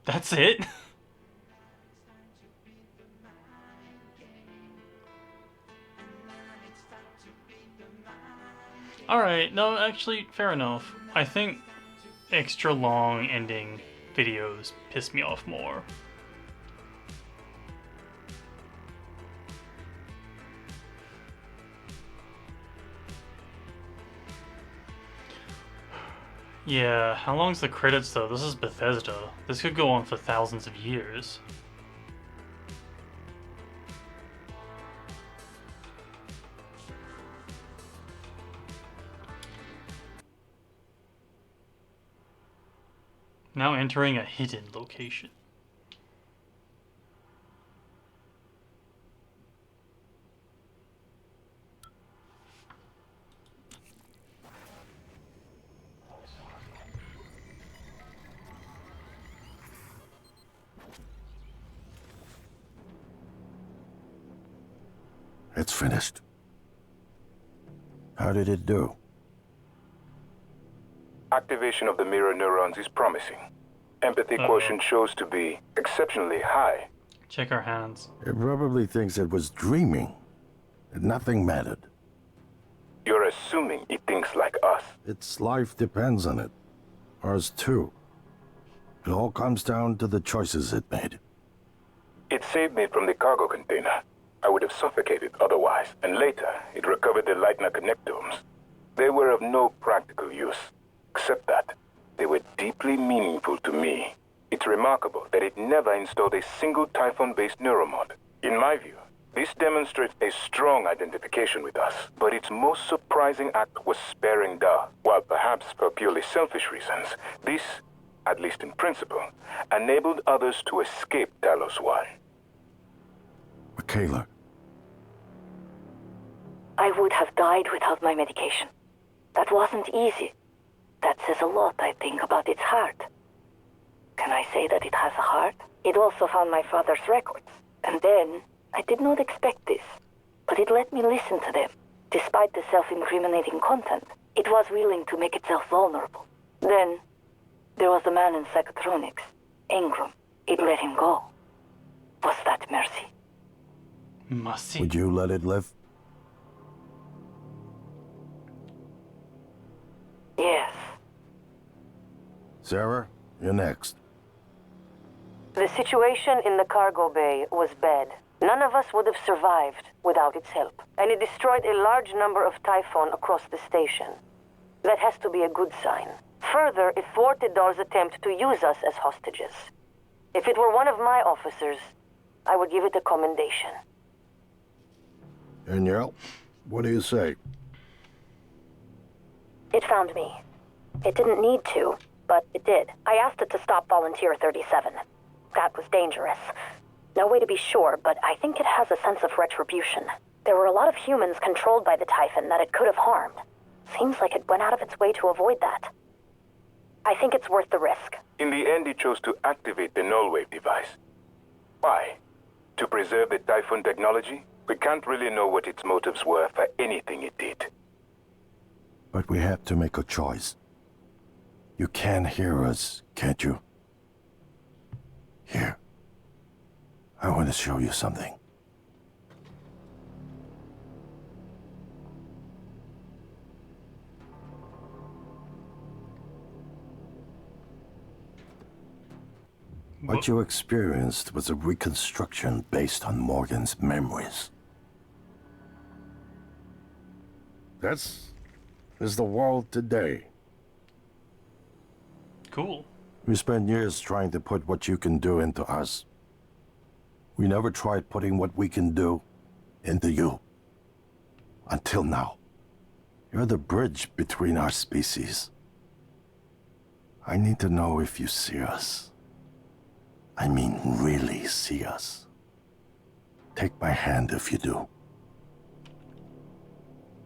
Speaker 1: That's it? Alright, no, actually, fair enough. I think extra long ending videos piss me off more. Yeah, how long's the credits though? This is Bethesda. This could go on for thousands of years. Now entering a hidden location.
Speaker 21: It's finished. How did it do?
Speaker 16: Activation of the mirror neurons is promising. Empathy quotient shows to be exceptionally high.
Speaker 1: Check our hands.
Speaker 21: It probably thinks it was dreaming. That nothing mattered.
Speaker 16: You're assuming it thinks like us.
Speaker 21: Its life depends on it. Ours too. It all comes down to the choices it made.
Speaker 16: It saved me from the cargo container. I would have suffocated otherwise, and later it recovered the Leitner connectomes. They were of no practical use, except that they were deeply meaningful to me. It's remarkable that it never installed a single Typhon-based neuromod. In my view, this demonstrates a strong identification with us, but its most surprising act was sparing Da. While perhaps for purely selfish reasons, this, at least in principle, enabled others to escape Talos 1.
Speaker 21: Michaela.
Speaker 17: I would have died without my medication. That wasn't easy. That says a lot, I think, about its heart. Can I say that it has a heart? It also found my father's records. And then, I did not expect this, but it let me listen to them. Despite the self-incriminating content, it was willing to make itself vulnerable. Then, there was the man in psychotronics, Ingram. It let him go. Was that mercy?
Speaker 1: Mercy.
Speaker 21: Would you let it live?
Speaker 17: Yes.
Speaker 21: Sarah, you're next.
Speaker 17: The situation in the cargo bay was bad. None of us would have survived without its help, and it destroyed a large number of Typhon across the station. That has to be a good sign. Further, it thwarted Dahl's attempt to use us as hostages. If it were one of my officers, I would give it a commendation.
Speaker 21: Danielle, what do you say?
Speaker 17: It found me. It didn't need to, but it did. I asked it to stop Volunteer 37. That was dangerous. No way to be sure, but I think it has a sense of retribution. There were a lot of humans controlled by the Typhon that it could have harmed. Seems like it went out of its way to avoid that. I think it's worth the risk.
Speaker 16: In the end, it chose to activate the null wave device. Why? To preserve the Typhon technology? We can't really know what its motives were for anything it did.
Speaker 21: But we have to make a choice. You can hear us, can't you? Here. I want to show you something. What you experienced was a reconstruction based on Morgan's memories. This is the world today.
Speaker 1: Cool.
Speaker 21: We spent years trying to put what you can do into us. We never tried putting what we can do into you. Until now. You're the bridge between our species. I need to know if you see us. I mean, really see us. Take my hand if you do.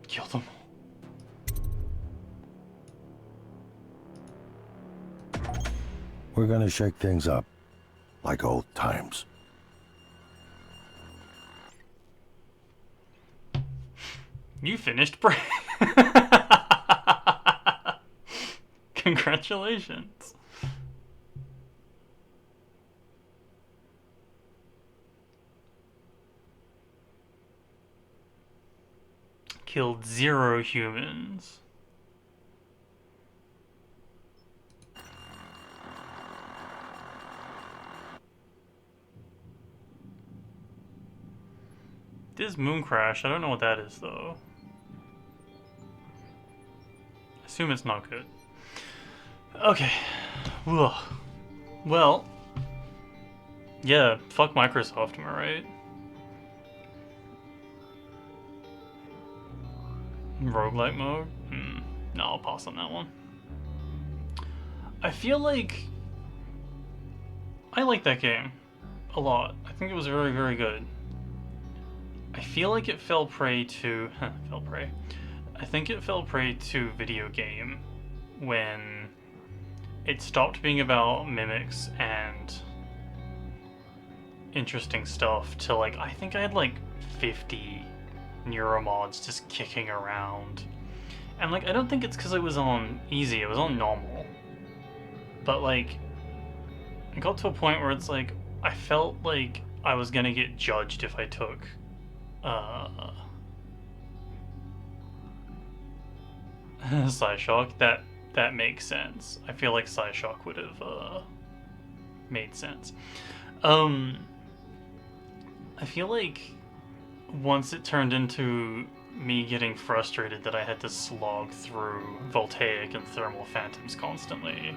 Speaker 1: Kill them.
Speaker 21: We're gonna shake things up, like old times.
Speaker 1: You finished Bray. Congratulations. Killed 0 humans. This moon crash, I don't know what that is though. I assume it's not good. Okay. Ugh. Well. Yeah, fuck Microsoft, am I right? Roguelike mode? No, I'll pass on that one. I feel like I like that game a lot. I think it was very, very good. I feel like it fell prey to I think it fell prey to video game when it stopped being about mimics and interesting stuff to like, I think I had like 50 neuromods just kicking around. And like, I don't think it's because it was on easy, it was on normal. But like, it got to a point where it's like, I felt like I was gonna get judged if I took Psyshock. That makes sense. I feel like Psyshock would have made sense. I feel like once it turned into me getting frustrated that I had to slog through voltaic and thermal phantoms constantly,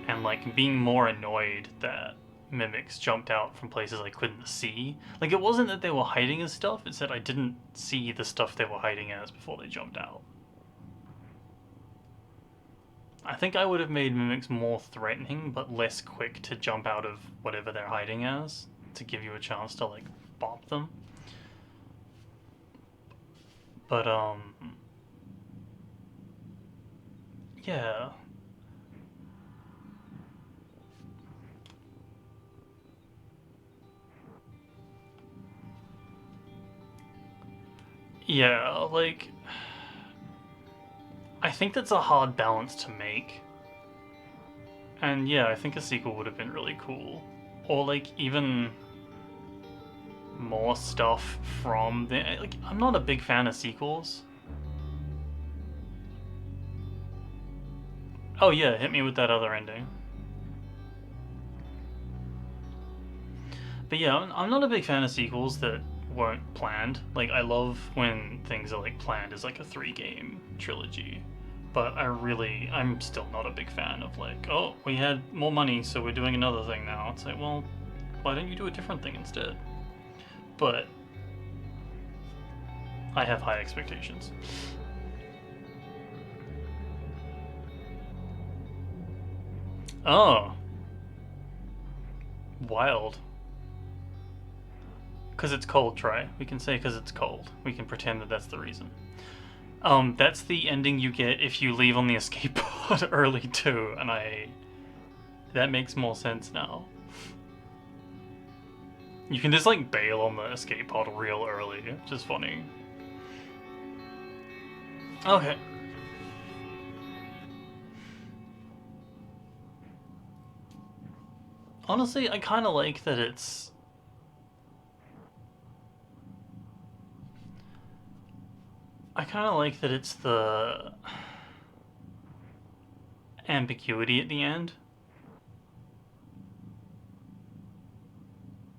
Speaker 1: and like being more annoyed that mimics jumped out from places I couldn't see. Like, it wasn't that they were hiding as stuff, it's that I didn't see the stuff they were hiding as before they jumped out. I think I would have made mimics more threatening, but less quick to jump out of whatever they're hiding as, to give you a chance to, like, bop them. But, yeah. Yeah, like, I think that's a hard balance to make. And yeah, I think a sequel would have been really cool. Or like, even more stuff from the... Like, I'm not a big fan of sequels. Oh yeah, hit me with that other ending. But yeah, I'm not a big fan of sequels that weren't planned. Like, I love when things are like planned as like a 3-game trilogy. But I'm still not a big fan of like, oh, we had more money, so we're doing another thing now. It's like, well, why don't you do a different thing instead? But I have high expectations. Oh. Wild. Because it's cold, Try. We can say because it's cold. We can pretend that that's the reason. That's the ending you get if you leave on the escape pod early too, and that makes more sense now. You can just like bail on the escape pod real early, which is funny. Okay. Honestly, I kind of like that it's... I kind of like that it's the ambiguity at the end.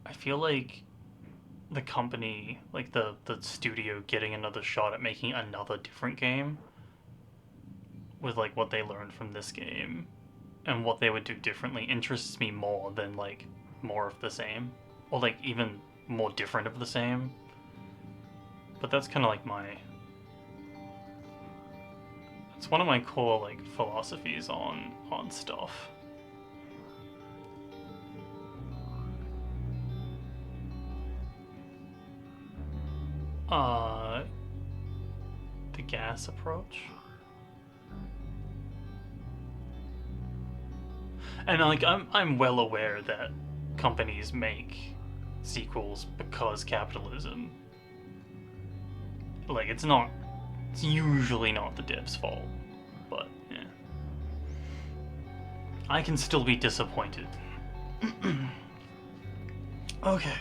Speaker 1: I feel like the company, like the studio getting another shot at making another different game with like what they learned from this game and what they would do differently interests me more than like more of the same, or like even more different of the same. But that's kind of like it's one of my core like philosophies on stuff. The gas approach. And like I'm well aware that companies make sequels because capitalism. Like it's usually not the dev's fault, but yeah. I can still be disappointed. Okay.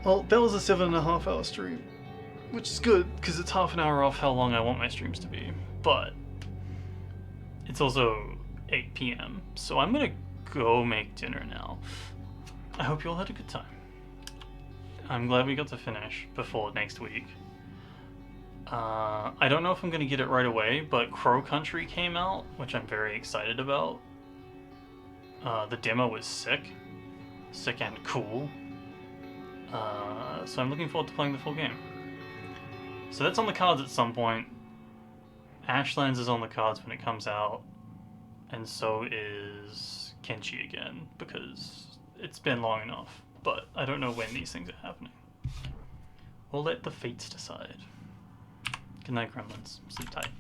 Speaker 1: Well, that was a 7.5 hour stream, which is good because it's half an hour off how long I want my streams to be, but it's also 8 p.m. so I'm gonna go make dinner now. I hope you all had a good time. I'm glad we got to finish before next week. I don't know if I'm gonna get it right away, but Crow Country came out, which I'm very excited about. The demo was sick and cool. So I'm looking forward to playing the full game. So that's on the cards at some point. Ashlands is on the cards when it comes out, and so is Kenshi again, because it's been long enough, but I don't know when these things are happening. We'll let the fates decide. Good night, Gremlins. Sleep tight.